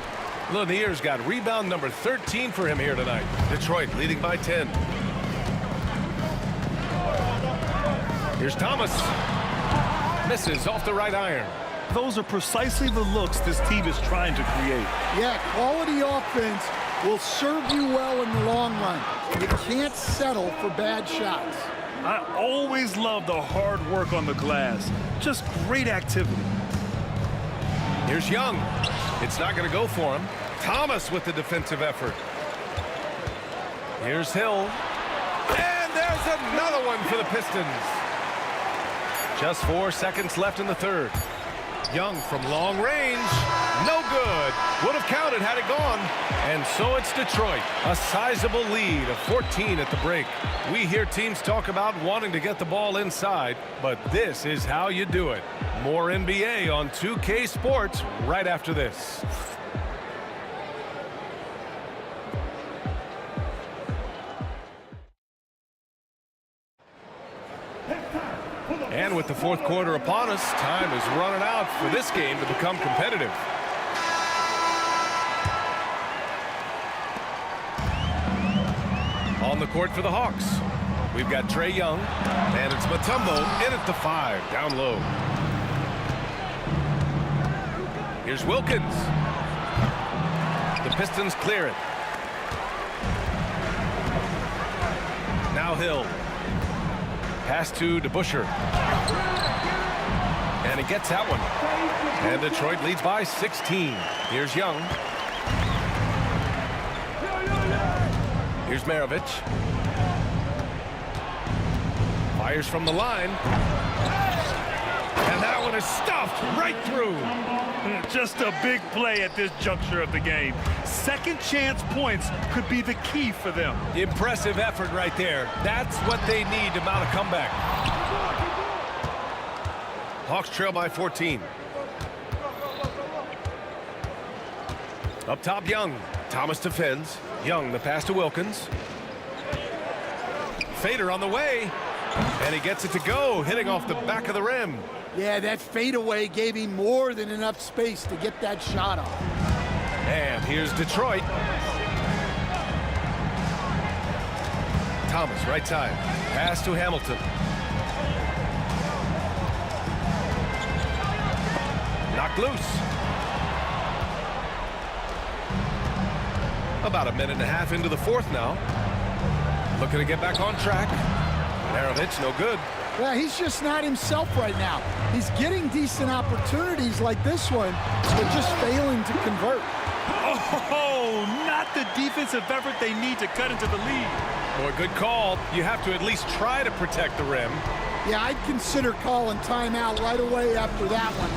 Lanier's got rebound number 13 for him here tonight. Detroit leading by 10. Here's Thomas. Misses off the right iron. Those are precisely the looks this team is trying to create. Yeah, quality offense will serve you well in the long run. You can't settle for bad shots. I always love the hard work on the glass. Just great activity. Here's Young. It's not going to go for him. Thomas with the defensive effort. Here's Hill. And there's another one for the Pistons. Just 4 seconds left in the third. Young from long range. No good. Would have counted had it gone. And so it's Detroit. A sizable lead of 14 at the break. We hear teams talk about wanting to get the ball inside, but this is how you do it. More NBA on 2K Sports right after this. And with the fourth quarter upon us, time is running out for this game to become competitive. On the court for the Hawks, we've got Trae Young, and it's Mutombo in at the 5, down low. Here's Wilkins. The Pistons clear it. Now Hill. Pass to DeBusschere. And He gets that one. And Detroit leads by 16. Here's Young. Here's Maravich. Fires from the line. And that one is stuffed right through. Just a big play at this juncture of the game. Second chance points could be the key for them. Impressive effort right there. That's what they need to mount a comeback. Hawks trail by 14. Up top, Young. Thomas defends. Young, the pass to Wilkins. Fader on the way. And he gets it to go, hitting off the back of the rim. Yeah, that fadeaway gave him more than enough space to get that shot off. And here's Detroit. Thomas, right side. Pass to Hamilton. Knocked loose. About a minute and a half into the fourth now. Looking to get back on track. Maravich, no good. Yeah, he's just not himself right now. He's getting decent opportunities like this one, but just failing to convert. Oh, not the defensive effort they need to cut into the lead. Boy, good call. You have to at least try to protect the rim. Yeah, I'd consider calling timeout right away after that one.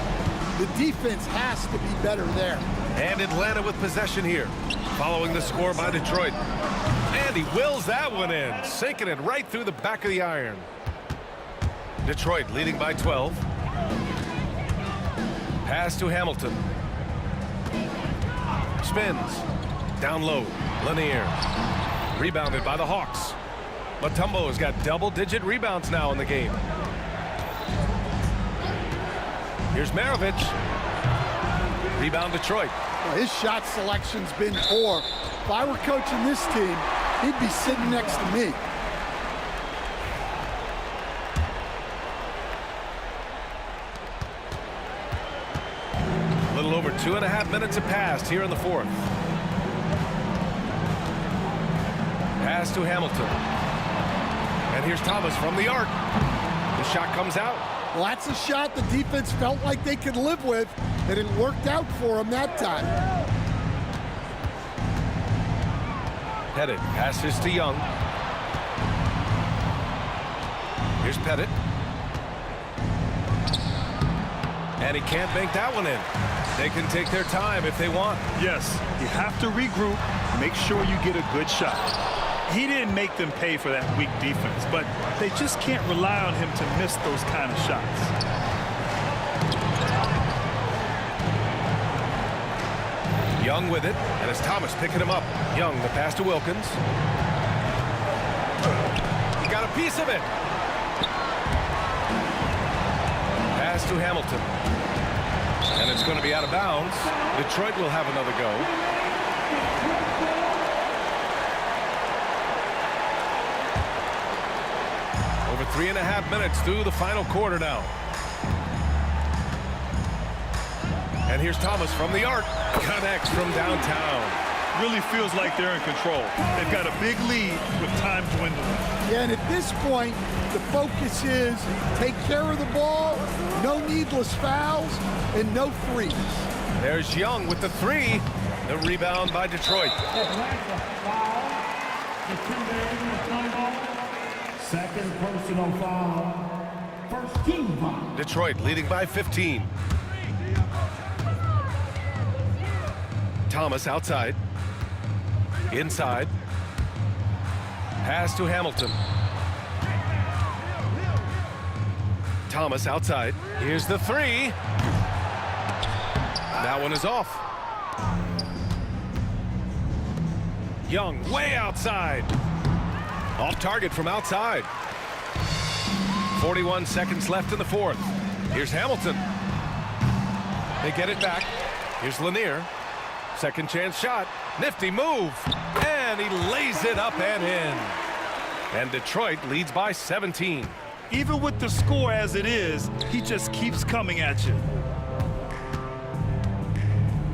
The defense has to be better there. And Atlanta with possession here, following the score by Detroit. And he wills that one in, sinking it right through the back of the iron. Detroit leading by 12. Pass to Hamilton. Spins. Down low. Lanier. Rebounded by the Hawks. Mutombo has got double-digit rebounds now in the game. Here's Maravich. Rebound Detroit. Well, his shot selection's been poor. If I were coaching this team, he'd be sitting next to me. A little over 2.5 minutes have passed here in the fourth. Pass to Hamilton. And here's Thomas from the arc. The shot comes out. Well, that's a shot the defense felt like they could live with, and it worked out for them that time. Pettit passes to Young. Here's Pettit. And he can't bank that one in. They can take their time if they want. Yes, you have to regroup, make sure you get a good shot. He didn't make them pay for that weak defense, but they just can't rely on him to miss those kind of shots. Young with it, and it's Thomas picking him up. Young, the pass to Wilkins. He got a piece of it. Pass to Hamilton. And it's going to be out of bounds. Detroit will have another go. Over 3.5 minutes through the final quarter now. And here's Thomas from the arc. Connects from downtown. Really feels like they're in control. They've got a big lead with time dwindling. Yeah, and at this point, the focus is take care of the ball, no needless fouls, and no threes. There's Young with the three. The rebound by Detroit. Second personal foul. First team foul. Detroit leading by 15. Thomas outside. Inside. Pass to Hamilton. Thomas outside. Here's the three. That one is off. Young way outside. Off target from outside. 41 seconds left in the fourth. Here's Hamilton. They get it back. Here's Lanier. Second chance shot. Nifty move. And he lays it up and in. And Detroit leads by 17. Even with the score as it is, he just keeps coming at you.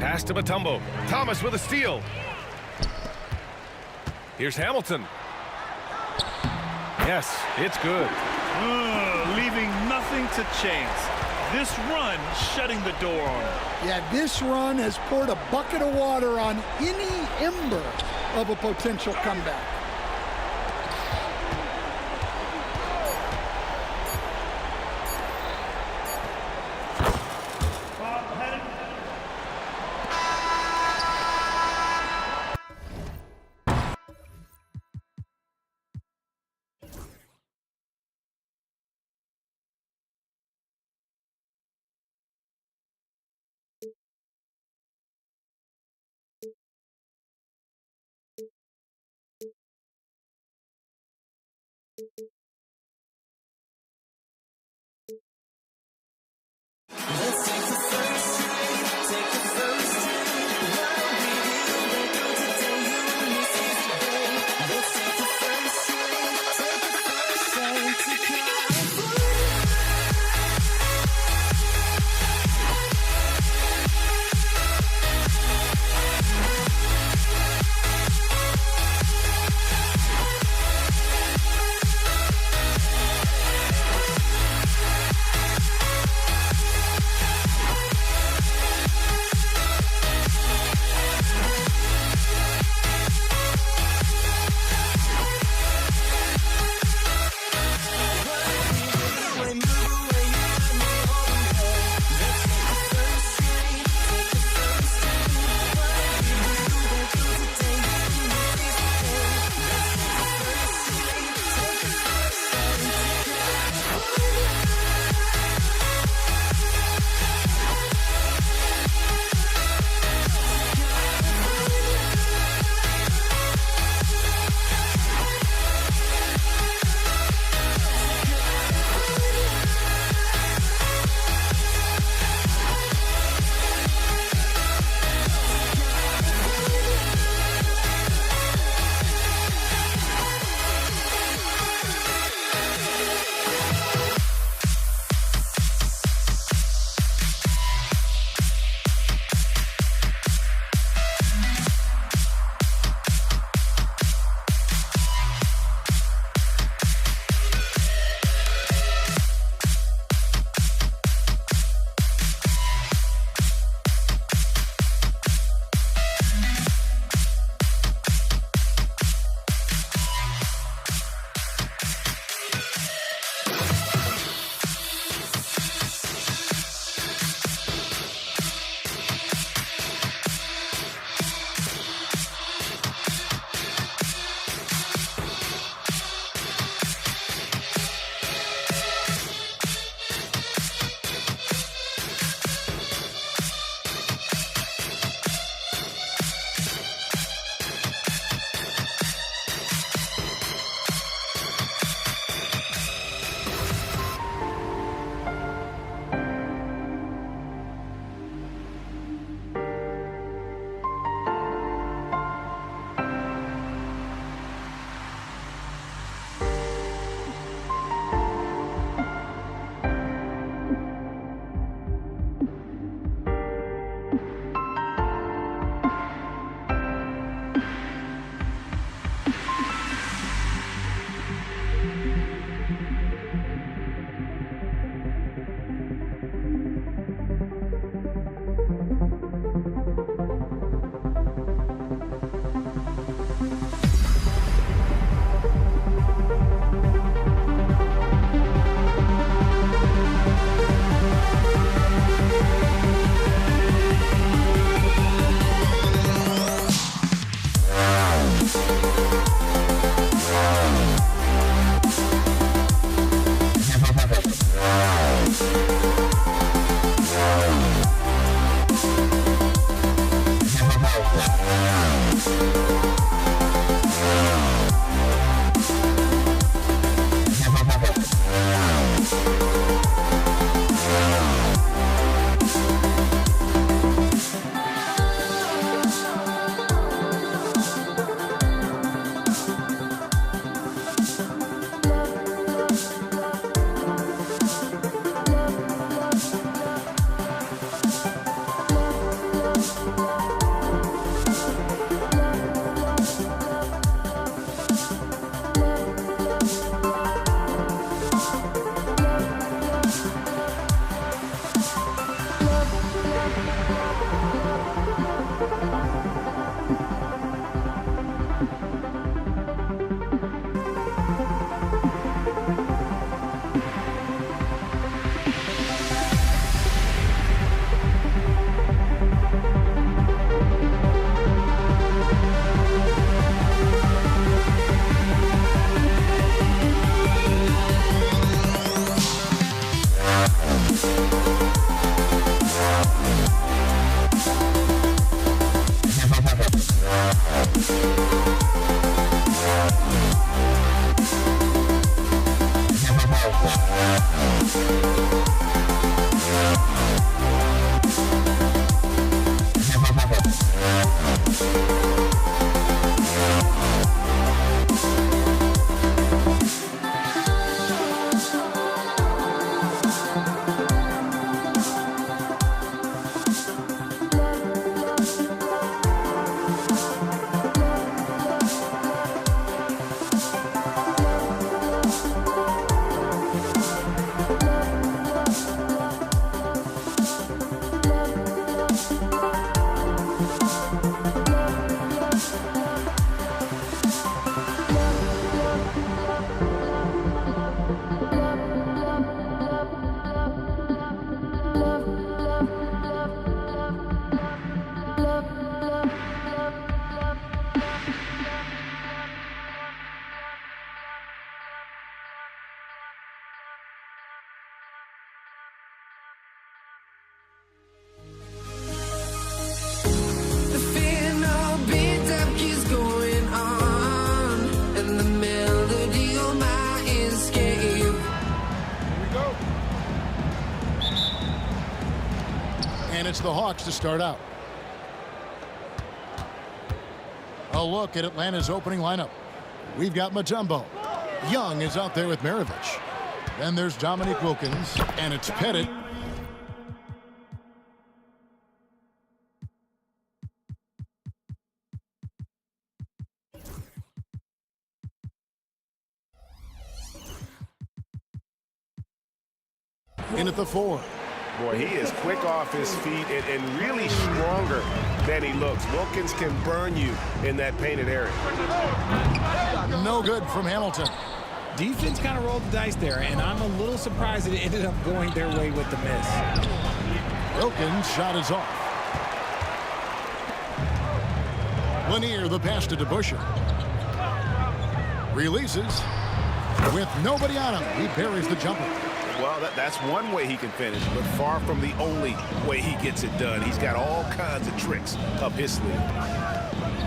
Pass to Mutombo. Thomas with a steal. Here's Hamilton. Yes, it's good. Leaving nothing to chance. This run shutting the door on him. Yeah, this run has poured a bucket of water on any ember of a potential comeback. And it's the Hawks to start out. A look at Atlanta's opening lineup. We've got Mutombo. Young is out there with Maravich. Then there's Dominique Wilkins, and it's Pettit. In at the 4. Boy, he is quick off his feet and really stronger than he looks. Wilkins can burn you in that painted area. No good from Hamilton. Defense kind of rolled the dice there, and I'm a little surprised it ended up going their way with the miss. Wilkins' shot is off. Lanier, the pass to DeBusschere. Releases. With nobody on him, he buries the jumper. Well, that's one way he can finish, but far from the only way he gets it done. He's got all kinds of tricks up his sleeve.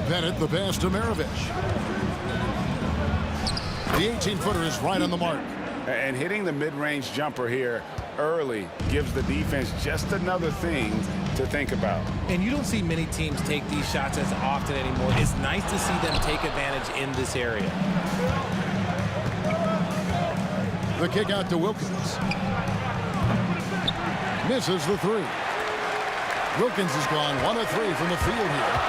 Bennett, the pass to Maravich. The 18-footer is right on the mark. And hitting the mid-range jumper here early gives the defense just another thing to think about. And you don't see many teams take these shots as often anymore. It's nice to see them take advantage in this area. The kick out to Wilkins. Misses the 3. Wilkins has gone 1 of 3 from the field here.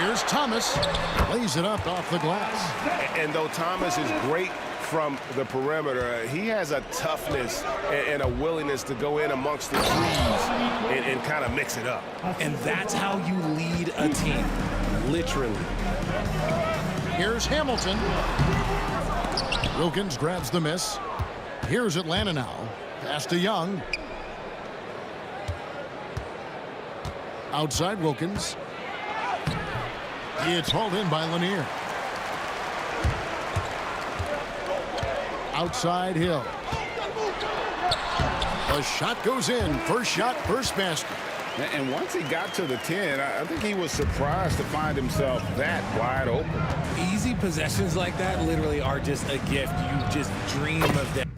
Here's Thomas. Lays it up off the glass. And though Thomas is great from the perimeter, he has a toughness and a willingness to go in amongst the trees and kind of mix it up. And that's how you lead a team, literally. Here's Hamilton. Wilkins grabs the miss. Here's Atlanta now. Pass to Young. Outside Wilkins. It's hauled in by Lanier. Outside Hill. The shot goes in. First shot, first basket. And once he got to the 10, I think he was surprised to find himself that wide open. Easy possessions like that literally are just a gift. You just dream of them.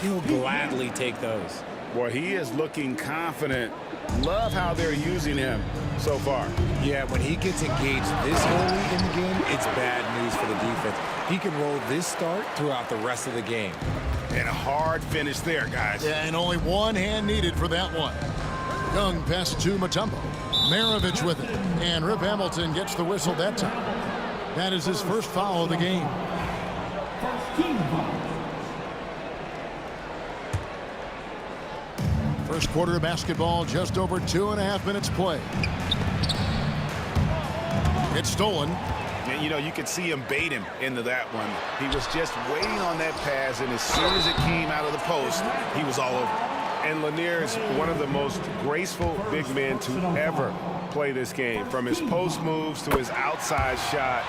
He'll gladly take those. Boy, he is looking confident. Love how they're using him so far. Yeah, when he gets engaged this early in the game, it's bad news for the defense. He can roll this start throughout the rest of the game. And a hard finish there, guys. Yeah, and only one hand needed for that one. Young pass to Mutombo. Maravich with it. And Rip Hamilton gets the whistle that time. That is his first foul of the game. First quarter of basketball, just over 2.5 minutes play. It's stolen. And, you know, you could see him bait him into that one. He was just waiting on that pass, and as soon as it came out of the post, he was all over. And Lanier is one of the most graceful big men to ever play this game. From his post moves to his outside shot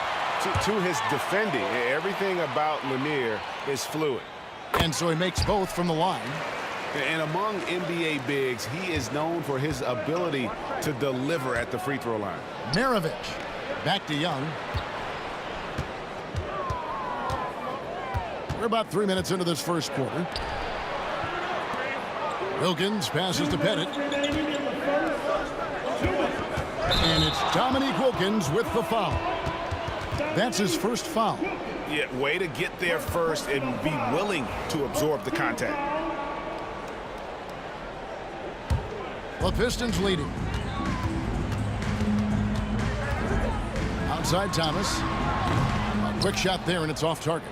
to his defending. Everything about Lanier is fluid. And so he makes both from the line. And among NBA bigs, he is known for his ability to deliver at the free throw line. Maravich back to Young. We're about 3 minutes into this first quarter. Wilkins passes to Pettit. And it's Dominique Wilkins with the foul. That's his first foul. Yeah, way to get there first and be willing to absorb the contact. The Pistons leading. Outside Thomas. A quick shot there, and it's off target.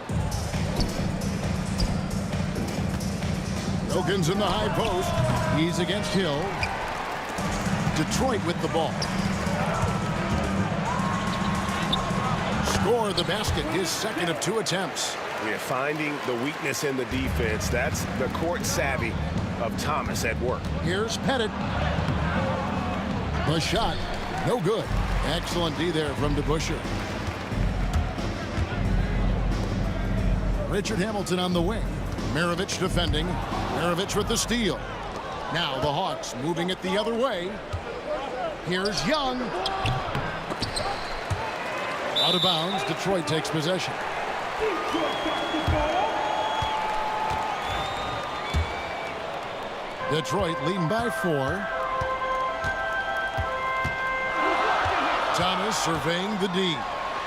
Wilkins in the high post. He's against Hill. Detroit with the ball. Score the basket, his second of 2 attempts. Yeah, finding the weakness in the defense. That's the court savvy of Thomas at work. Here's Pettit. The shot, no good. Excellent D there from DeBusschere. Richard Hamilton on the wing. Maravich defending. Maravich with the steal. Now the Hawks moving it the other way. Here's Young. Out of bounds, Detroit takes possession. Detroit leading by 4. Thomas surveying the D.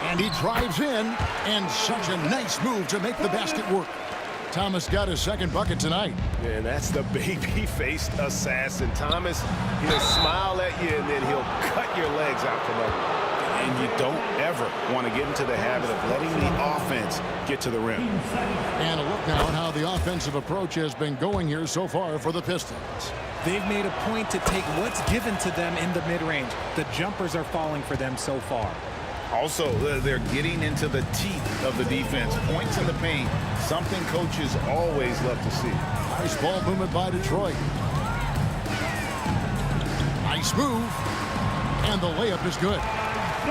And he drives in. And such a nice move to make the basket work. Thomas got his second bucket tonight. And that's the baby-faced assassin. Thomas, he'll smile at you, and then he'll cut your legs out from under. And you don't ever want to get into the habit of letting the offense get to the rim. And a look now at how the offensive approach has been going here so far for the Pistons. They've made a point to take what's given to them in the mid-range. The jumpers are falling for them so far. Also, they're getting into the teeth of the defense. Points in the paint, something coaches always love to see. Nice ball movement by Detroit. Nice move. And the layup is good.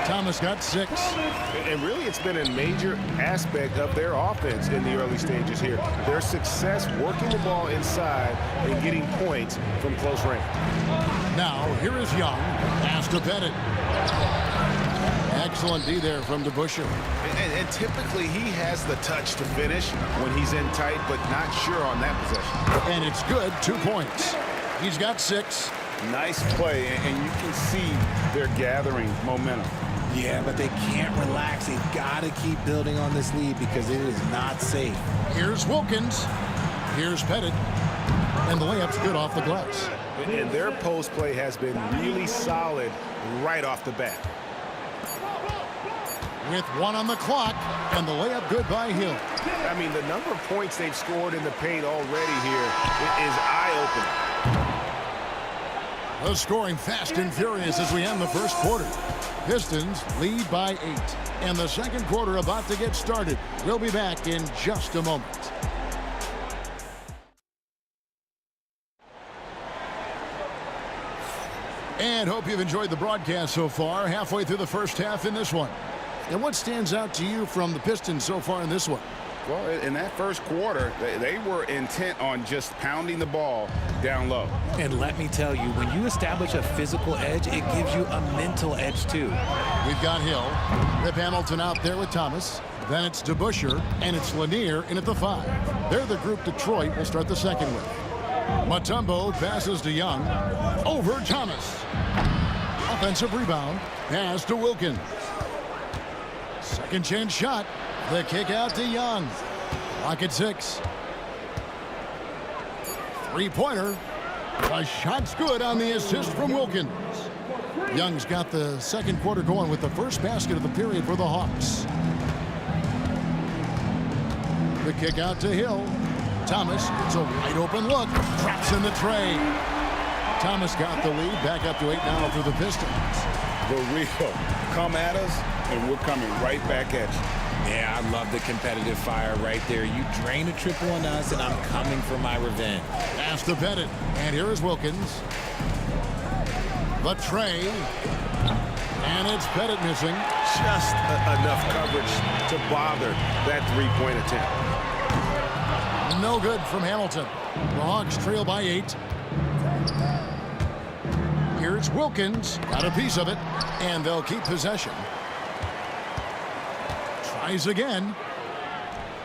Thomas got 6. And really, it's been a major aspect of their offense in the early stages here. Their success working the ball inside and getting points from close range. Now, here is Young. Pass to Pettit. Excellent D there from DeBusschere. And typically, he has the touch to finish when he's in tight, but not sure on that possession. And it's good. 2 points. He's got 6. Nice play, and you can see they're gathering momentum. Yeah, but they can't relax. They've got to keep building on this lead because it is not safe. Here's Wilkins. Here's Pettit. And the layup's good off the glass. And their post play has been really solid right off the bat. With 1 on the clock, and the layup good by Hill. I mean, the number of points they've scored in the paint already here is eye-opening. The scoring fast and furious as we end the first quarter. Pistons lead by 8. And the second quarter about to get started. We'll be back in just a moment. And hope you've enjoyed the broadcast so far. Halfway through the first half in this one. And what stands out to you from the Pistons so far in this one? Well, in that first quarter, they were intent on just pounding the ball down low. And let me tell you, when you establish a physical edge, it gives you a mental edge too. We've got Hill, Rip Hamilton out there with Thomas. Then it's DeBusschere, and it's Lanier in at the 5. They're the group Detroit will start the second with. Mutombo passes to Young. Over Thomas. Offensive rebound. Pass to Wilkins. Second chance shot. The kick out to Young. Clock at 6. Three-pointer. The shot's good on the assist from Wilkins. Young's got the second quarter going with the first basket of the period for the Hawks. The kick out to Hill. Thomas, it's a wide open look. Traps in the tray. Thomas got the lead. Back up to 8 now for the Pistons. For real. Come at us, and we're coming right back at you. Yeah, I love the competitive fire right there. You drain a triple on us, and I'm coming for my revenge. Pass to Pettit. And here is Wilkins. The tray. And it's Pettit missing. Just enough coverage to bother that three-point attempt. No good from Hamilton. The Hawks trail by 8. Here's Wilkins. Got a piece of it. And they'll keep possession. Tries again.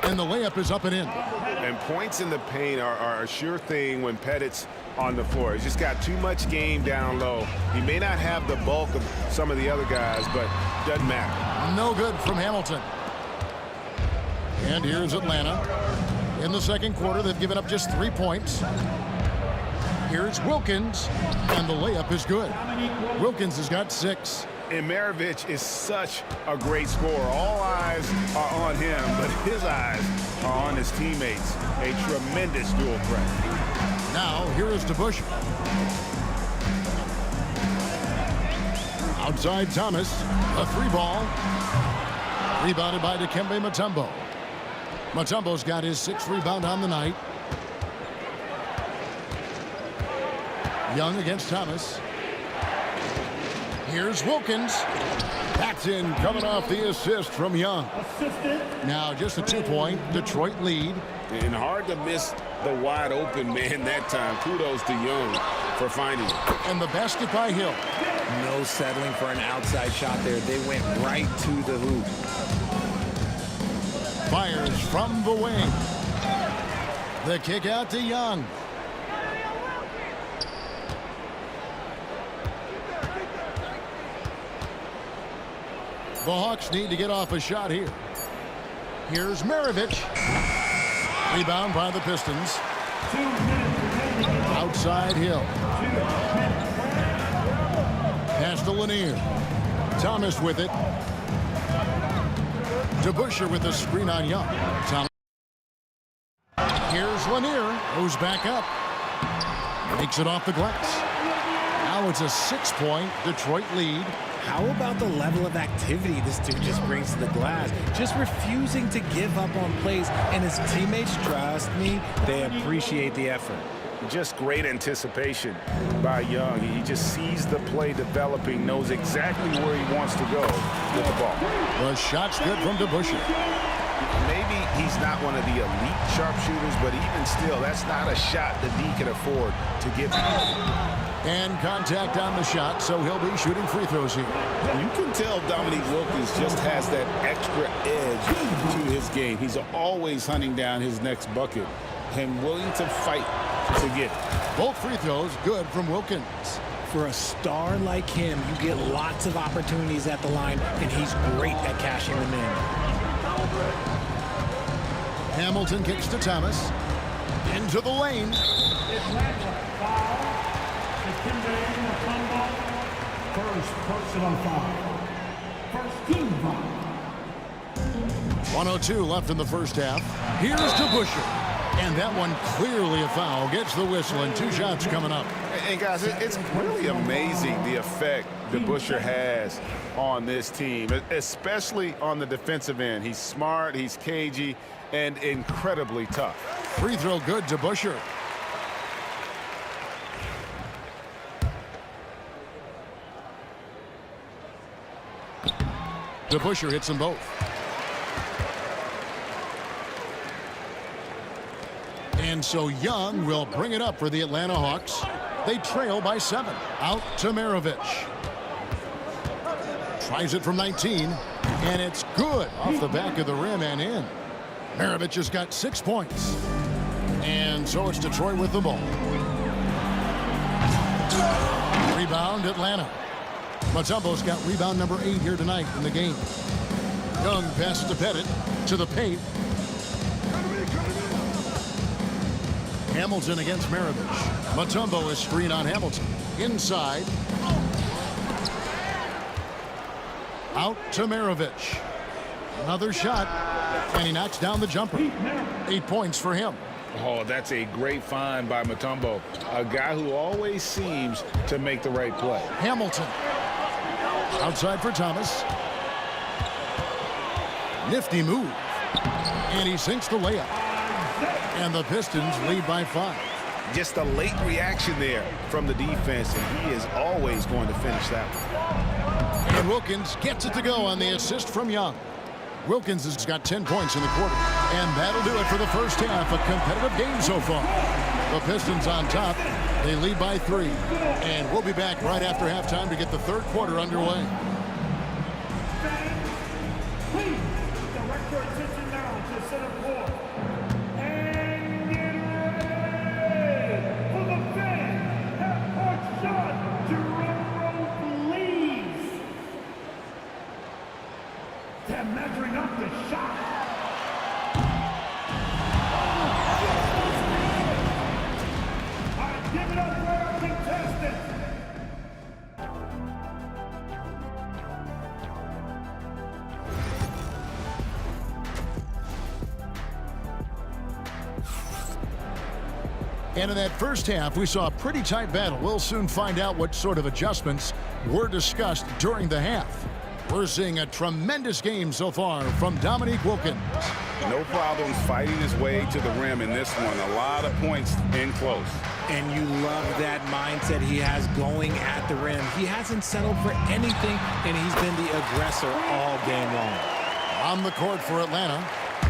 And the layup is up and in. And points in the paint are a sure thing when Pettit's on the floor. He's just got too much game down low. He may not have the bulk of some of the other guys, but doesn't matter. No good from Hamilton. And here's Atlanta. In the second quarter, they've given up just 3 points. Here's Wilkins, and the layup is good. Wilkins has got 6. And Maravich is such a great scorer. All eyes are on him, but his eyes are on his teammates. A tremendous dual threat. Now, here is DeBusschere. Outside Thomas, a 3-ball. Rebounded by Dikembe Mutombo. Mutombo's got his 6th rebound on the night. Young against Thomas. Here's Wilkins. Paxton coming off the assist from Young. Now just a 2-point Detroit lead. And hard to miss the wide open man that time. Kudos to Young for finding it. And the basket by Hill. No settling for an outside shot there. They went right to the hoop. Fires from the wing. The kick out to Young. The Hawks need to get off a shot here. Here's Maravich. Rebound by the Pistons. Outside Hill. Pass to Lanier. Thomas with it. DeBusschere with the screen on Young. Thomas. Here's Lanier. Goes back up. Makes it off the glass. Now it's a 6-point Detroit lead. How about the level of activity this dude just brings to the glass? Just refusing to give up on plays, and his teammates, trust me, they appreciate the effort. Just great anticipation by Young. He just sees the play developing, knows exactly where he wants to go with the ball. The shot's good from DeBusschere. Maybe he's not one of the elite sharpshooters, but even still, that's not a shot that D can afford to give. And contact on the shot, so he'll be shooting free throws here. You can tell Dominique Wilkins just has that extra edge to his game. He's always hunting down his next bucket and willing to fight to get it. Both free throws good from Wilkins. For a star like him, you get lots of opportunities at the line, and he's great at cashing them in. Hamilton kicks to Thomas. Into the lane. First personal foul. First team foul. 1:02 left in the first half. Here's DeBusschere. And that one clearly a foul. Gets the whistle, and 2 shots coming up. And guys, it's really amazing the effect DeBusschere has on this team, especially on the defensive end. He's smart, he's cagey, and incredibly tough. Free throw good, DeBusschere. DeBusschere hits them both. And so Young will bring it up for the Atlanta Hawks. They trail by 7. Out to Maravich. Tries it from 19. And it's good off the back of the rim and in. Maravich has got 6 points. And so it's Detroit with the ball. Rebound Atlanta. Mutombo's got rebound number 8 here tonight in the game. Young passes to Pettit to the paint. Hamilton against Maravich. Mutombo is screen on Hamilton. Inside. Out to Maravich. Another shot. And he knocks down the jumper. 8 points for him. Oh, that's a great find by Mutombo. A guy who always seems to make the right play. Hamilton. Outside for Thomas. Nifty move. And he sinks the layup. And the Pistons lead by 5. Just a late reaction there from the defense, and he is always going to finish that one. And Wilkins gets it to go on the assist from Young. Wilkins has got 10 points in the quarter. And that'll do it for the first half. A competitive game so far. The Pistons on top. They lead by 3. And we'll be back right after halftime to get the third quarter underway. Please direct your attention now to center court. And get ready for the fan half-court shot. Drum roll, please. They're measuring up the shot. Give it up for our contestants. And in that first half, we saw a pretty tight battle. We'll soon find out what sort of adjustments were discussed during the half. We're seeing a tremendous game so far from Dominique Wilkins. No problems fighting his way to the rim in this one. A lot of points in close. And you love that mindset he has going at the rim. He hasn't settled for anything, and he's been the aggressor all game long. On the court for Atlanta,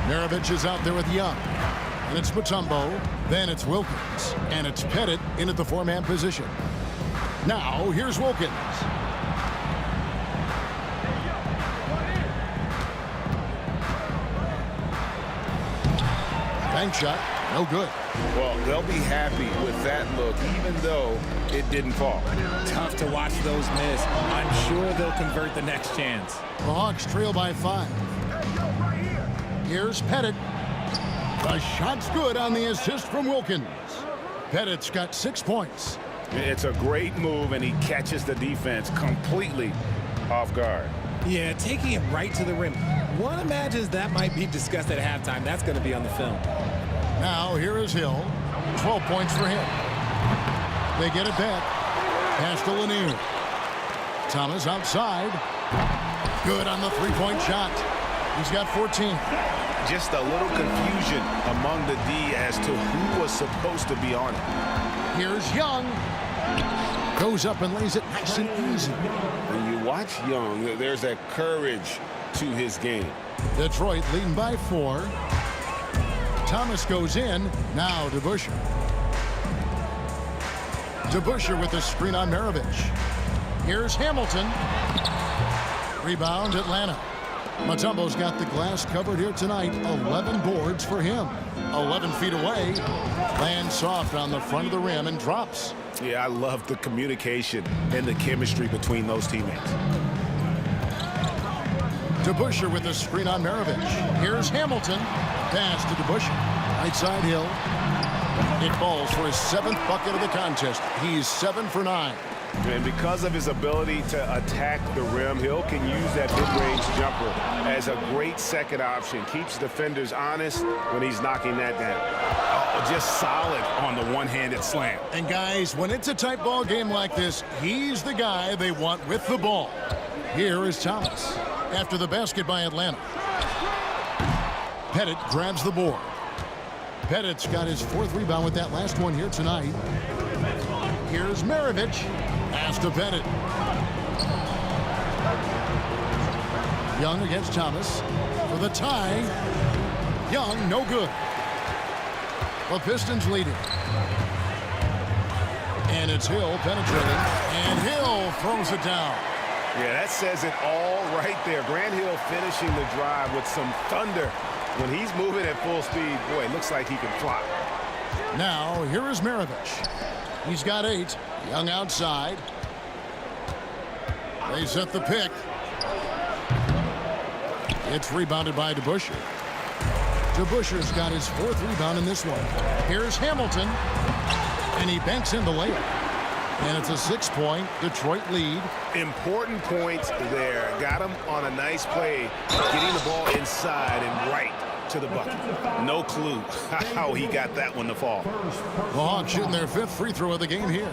Maravich is out there with Young. And it's Mutombo, then it's Wilkins, and it's Pettit in at the 4-man position. Now, here's Wilkins. Bank shot, no good. Well, they'll be happy with that look, even though it didn't fall. Tough to watch those miss. I'm sure they'll convert the next chance. The Hawks trail by 5. Here's Pettit. The shot's good on the assist from Wilkins. Pettit's got 6 points. It's a great move, and he catches the defense completely off guard. Yeah, taking it right to the rim. One imagines that might be discussed at halftime. That's going to be on the film. Now here is Hill. 12 points for him. They get it back. Pass to Lanier. Thomas outside. Good on the three-point shot. He's got 14. Just a little confusion among the D as to who was supposed to be on it. Here's Young. Goes up and lays it nice and easy. When you watch Young, there's that courage to his game. Detroit leading by 4. Thomas goes in. Now DeBusschere. DeBusschere with the screen on Maravich. Here's Hamilton. Rebound Atlanta. Mutombo's got the glass covered here tonight. 11 boards for him. 11 feet away. Lands soft on the front of the rim and drops. Yeah, I love the communication and the chemistry between those teammates. DeBusschere with the screen on Maravich. Here's Hamilton. Pass to DeBusschere. Right side Hill. It falls for his 7th bucket of the contest. He's 7 for 9. And because of his ability to attack the rim, Hill can use that mid-range jumper as a great second option. Keeps defenders honest when he's knocking that down. Oh, just solid on the one-handed slam. And guys, when it's a tight ball game like this, he's the guy they want with the ball. Here is Thomas after the basket by Atlanta. Pettit grabs the board. Pettit's got his 4th rebound with that last one here tonight. Here's Maravich. Pass to Pettit. Young against Thomas for the tie. Young, no good. The Pistons leading. And it's Hill penetrating. And Hill throws it down. Yeah, that says it all right there. Grant Hill finishing the drive with some thunder. When he's moving at full speed, boy, it looks like he can fly. Now, here is Maravich. He's got 8. Young outside. They set the pick. It's rebounded by DeBusschere. DeBusschere's got his 4th rebound in this one. Here's Hamilton. And he banks in the layup. And it's a 6-point Detroit lead. Important points there. Got him on a nice play, getting the ball inside and right to the bucket. No clue how he got that one to fall. The Hawks shooting their 5th free throw of the game here.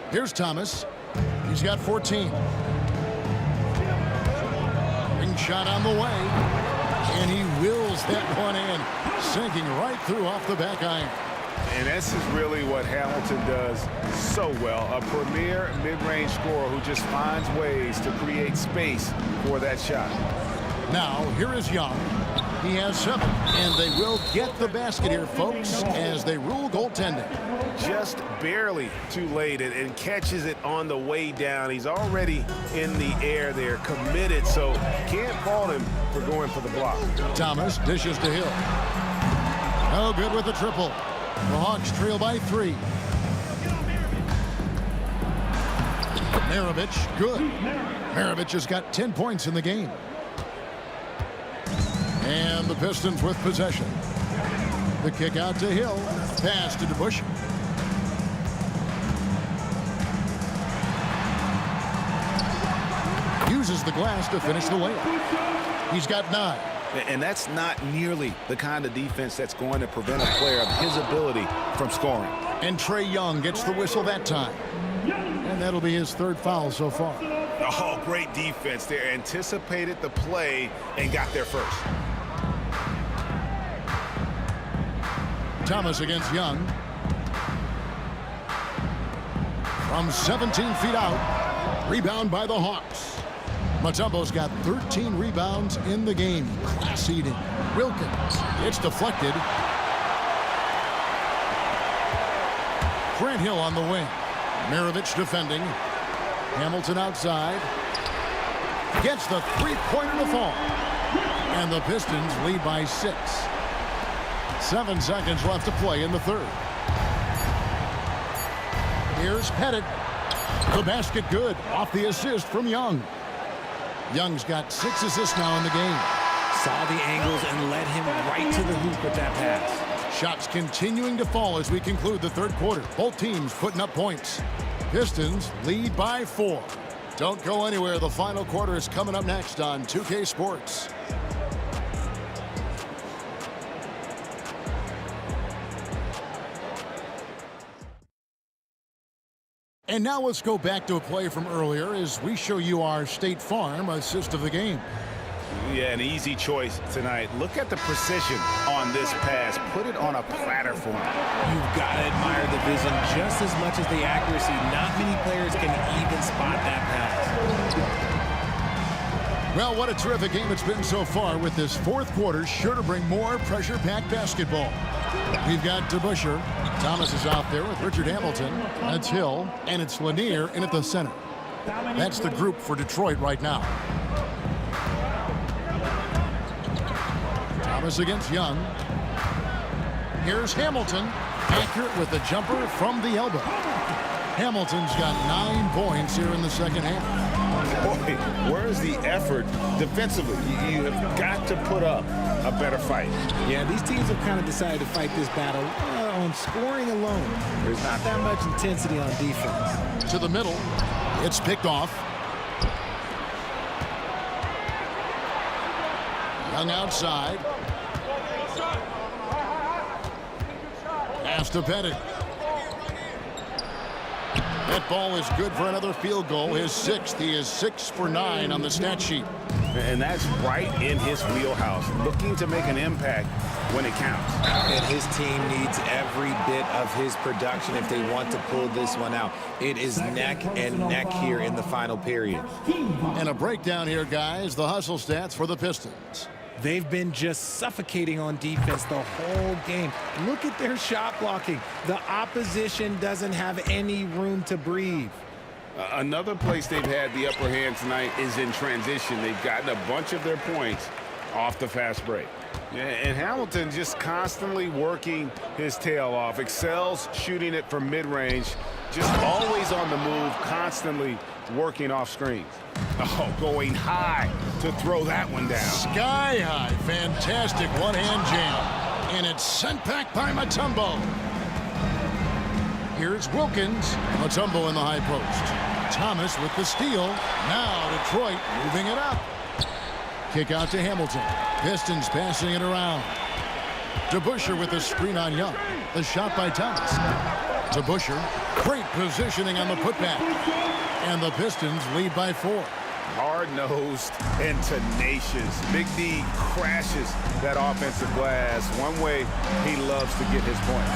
Here's Thomas. He's got 14. Ring shot on the way. And he wills that one in, sinking right through off the back iron. And this is really what Hamilton does so well. A premier mid-range scorer who just finds ways to create space for that shot. Now, here is Young. He has 7. And they will get the basket here, folks, as they rule goaltending. Just barely too late and catches it on the way down. He's already in the air there, committed, so can't fault him for going for the block. Thomas dishes to Hill. No good with the triple. The Hawks trail by 3. Maravich, good. Maravich has got 10 points in the game. And the Pistons with possession. The kick out to Hill. Pass to DeBusschere. Uses the glass to finish the layup. He's got 9. And that's not nearly the kind of defense that's going to prevent a player of his ability from scoring. And Trae Young gets the whistle that time. And that'll be his 3rd foul so far. Oh, great defense there. Anticipated the play and got there first. Thomas against Young. From 17 feet out. Rebound by the Hawks. Mutombo's got 13 rebounds in the game. Class eating. Wilkins. It's deflected. Grant Hill on the wing. Maravich defending. Hamilton outside. Gets the three-pointer to fall. And the Pistons lead by 6. 7 seconds left to play in the third. Here's Pettit. The basket good. Off the assist from Young. Young's got 6 assists now in the game. Saw the angles and led him right to the hoop with that pass. Shots continuing to fall as we conclude the third quarter. Both teams putting up points. Pistons lead by 4. Don't go anywhere. The final quarter is coming up next on 2K Sports. And now let's go back to a play from earlier as we show you our State Farm assist of the game. Yeah, an easy choice tonight. Look at the precision on this pass. Put it on a platter for him. You've got to admire the vision just as much as the accuracy. Not many players can even spot that pass. Well, what a terrific game it's been so far, with this fourth quarter sure to bring more pressure-packed basketball. We've got DeBusschere. Thomas is out there with Richard Hamilton. That's Hill. And it's Lanier in at the center. That's the group for Detroit right now. Thomas against Young. Here's Hamilton. Accurate with the jumper from the elbow. Hamilton's got 9 points here in the second half. Boy, where's the effort defensively? You have got to put up a better fight. Yeah, these teams have kind of decided to fight this battle on scoring alone. There's not that much intensity on defense. To the middle. It's picked off. Young outside. Pass to Pettit. That ball is good for another field goal. His 6th. He is 6 for 9 on the stat sheet. And that's right in his wheelhouse. Looking to make an impact when it counts. And his team needs every bit of his production if they want to pull this one out. It is neck and neck here in the final period. And a breakdown here, guys. The hustle stats for the Pistons. They've been just suffocating on defense the whole game. Look at their shot blocking. The opposition doesn't have any room to breathe. Another place they've had the upper hand tonight is in transition. They've gotten a bunch of their points off the fast break. Yeah, and Hamilton just constantly working his tail off. Excels shooting it from mid-range. Just always on the move, constantly working off screens. Oh, going high to throw that one down. Sky high. Fantastic one-hand jam. And it's sent back by Mutombo. Here's Wilkins. Mutombo in the high post. Thomas with the steal. Now Detroit moving it up. Kick out to Hamilton. Pistons passing it around. DeBusschere with the screen on Young. The shot by Thomas. DeBusschere. Great positioning on the putback. And the Pistons lead by 4. Hard-nosed and tenacious. Big D crashes that offensive glass. One way he loves to get his points.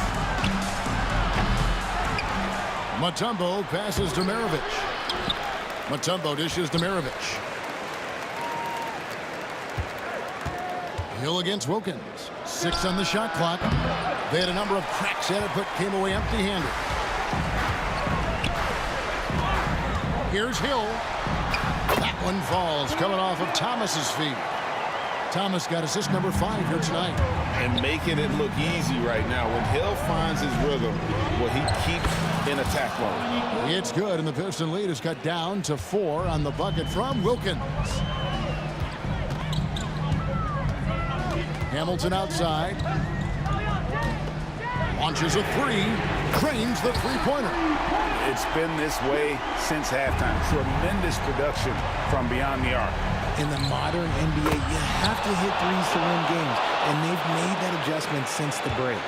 Mutombo passes to Maravich. Mutombo dishes to Maravich. Hill against Wilkins. 6 on the shot clock. They had a number of cracks at it, but came away empty-handed. Here's Hill. That one falls, coming off of Thomas's feet. Thomas got assist number 5 here tonight. And making it look easy right now. When Hill finds his rhythm, well, he keeps in attack mode. It's good, and the Piston lead is cut down to 4 on the bucket from Wilkins. Hamilton outside. Launches a 3. Drains the three-pointer. It's been this way since halftime. Tremendous production from beyond the arc. In the modern NBA, you have to hit threes to win games, and they've made that adjustment since the break.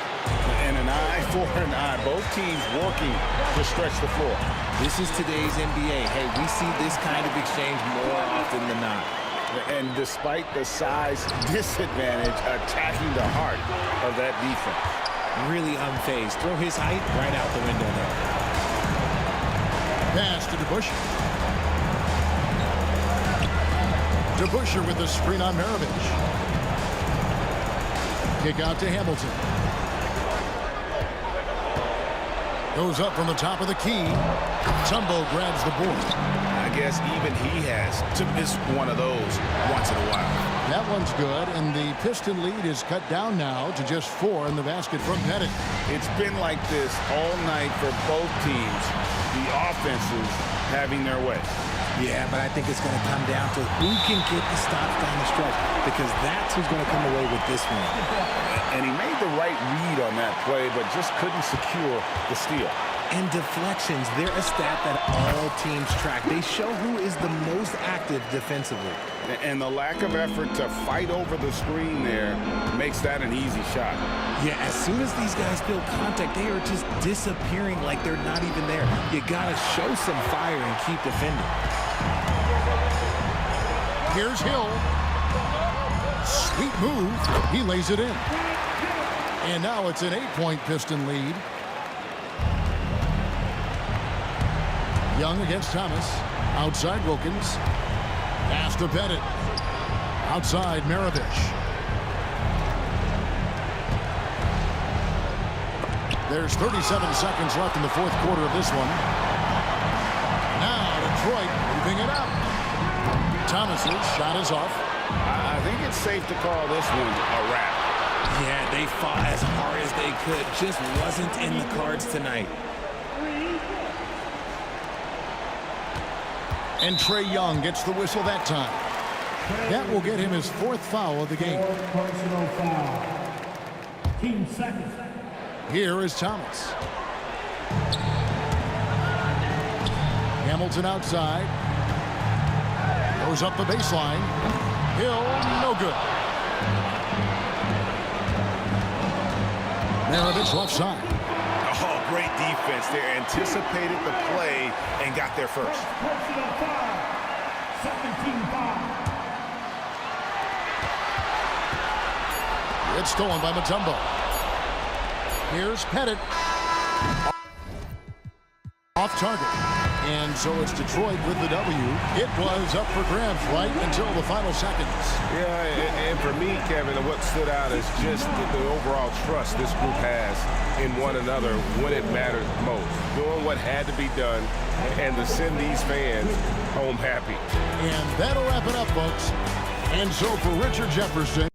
And an eye for an eye. Both teams working to stretch the floor. This is today's NBA. Hey, we see this kind of exchange more often than not. And despite the size disadvantage, attacking the heart of that defense. Really unfazed. Throw his height right out the window there. Pass to DeBusschere. DeBusschere with the screen on Maravich. Kick out to Hamilton. Goes up from the top of the key. Tumbo grabs the board. I guess even he has to miss one of those once in a while. That one's good, and the Piston lead is cut down now to just 4 in the basket from Pettit. It's been like this all night for both teams. The offenses having their way. Yeah, but I think it's going to come down to who can get the stops down the stretch, because that's who's going to come away with this one. And he made the right read on that play, but just couldn't secure the steal. And deflections, they're a stat that all teams track. They show who is the most active defensively. And the lack of effort to fight over the screen there makes that an easy shot. Yeah, as soon as these guys feel contact, they are just disappearing like they're not even there. You got to show some fire and keep defending. Here's Hill. Sweet move. He lays it in. And now it's an 8-point Piston lead. Young against Thomas. Outside Wilkins. Pass to Pettit. Outside Maravich. There's 37 seconds left in the fourth quarter of this one. Now Detroit moving it up. Thomas's shot is off. I think it's safe to call this one a wrap. Yeah, they fought as hard as they could. Just wasn't in the cards tonight. And Trae Young gets the whistle that time. That will get him his 4th foul of the game. Personal foul. Team second. Here is Thomas. Hamilton outside. Goes up the baseline. Hill, no good. Maravich left side. Oh, great defense there. Anticipated the play and got there first. Personal foul. Second team foul. It's stolen by Mutombo. Here's Pettit. Off target. And so it's Detroit with the W. It was up for grabs right until the final seconds. Yeah, and for me, Kevin, what stood out is just the overall trust this group has in one another when it mattered most. Doing what had to be done and to send these fans home happy. And that'll wrap it up, folks. And so for Richard Jefferson,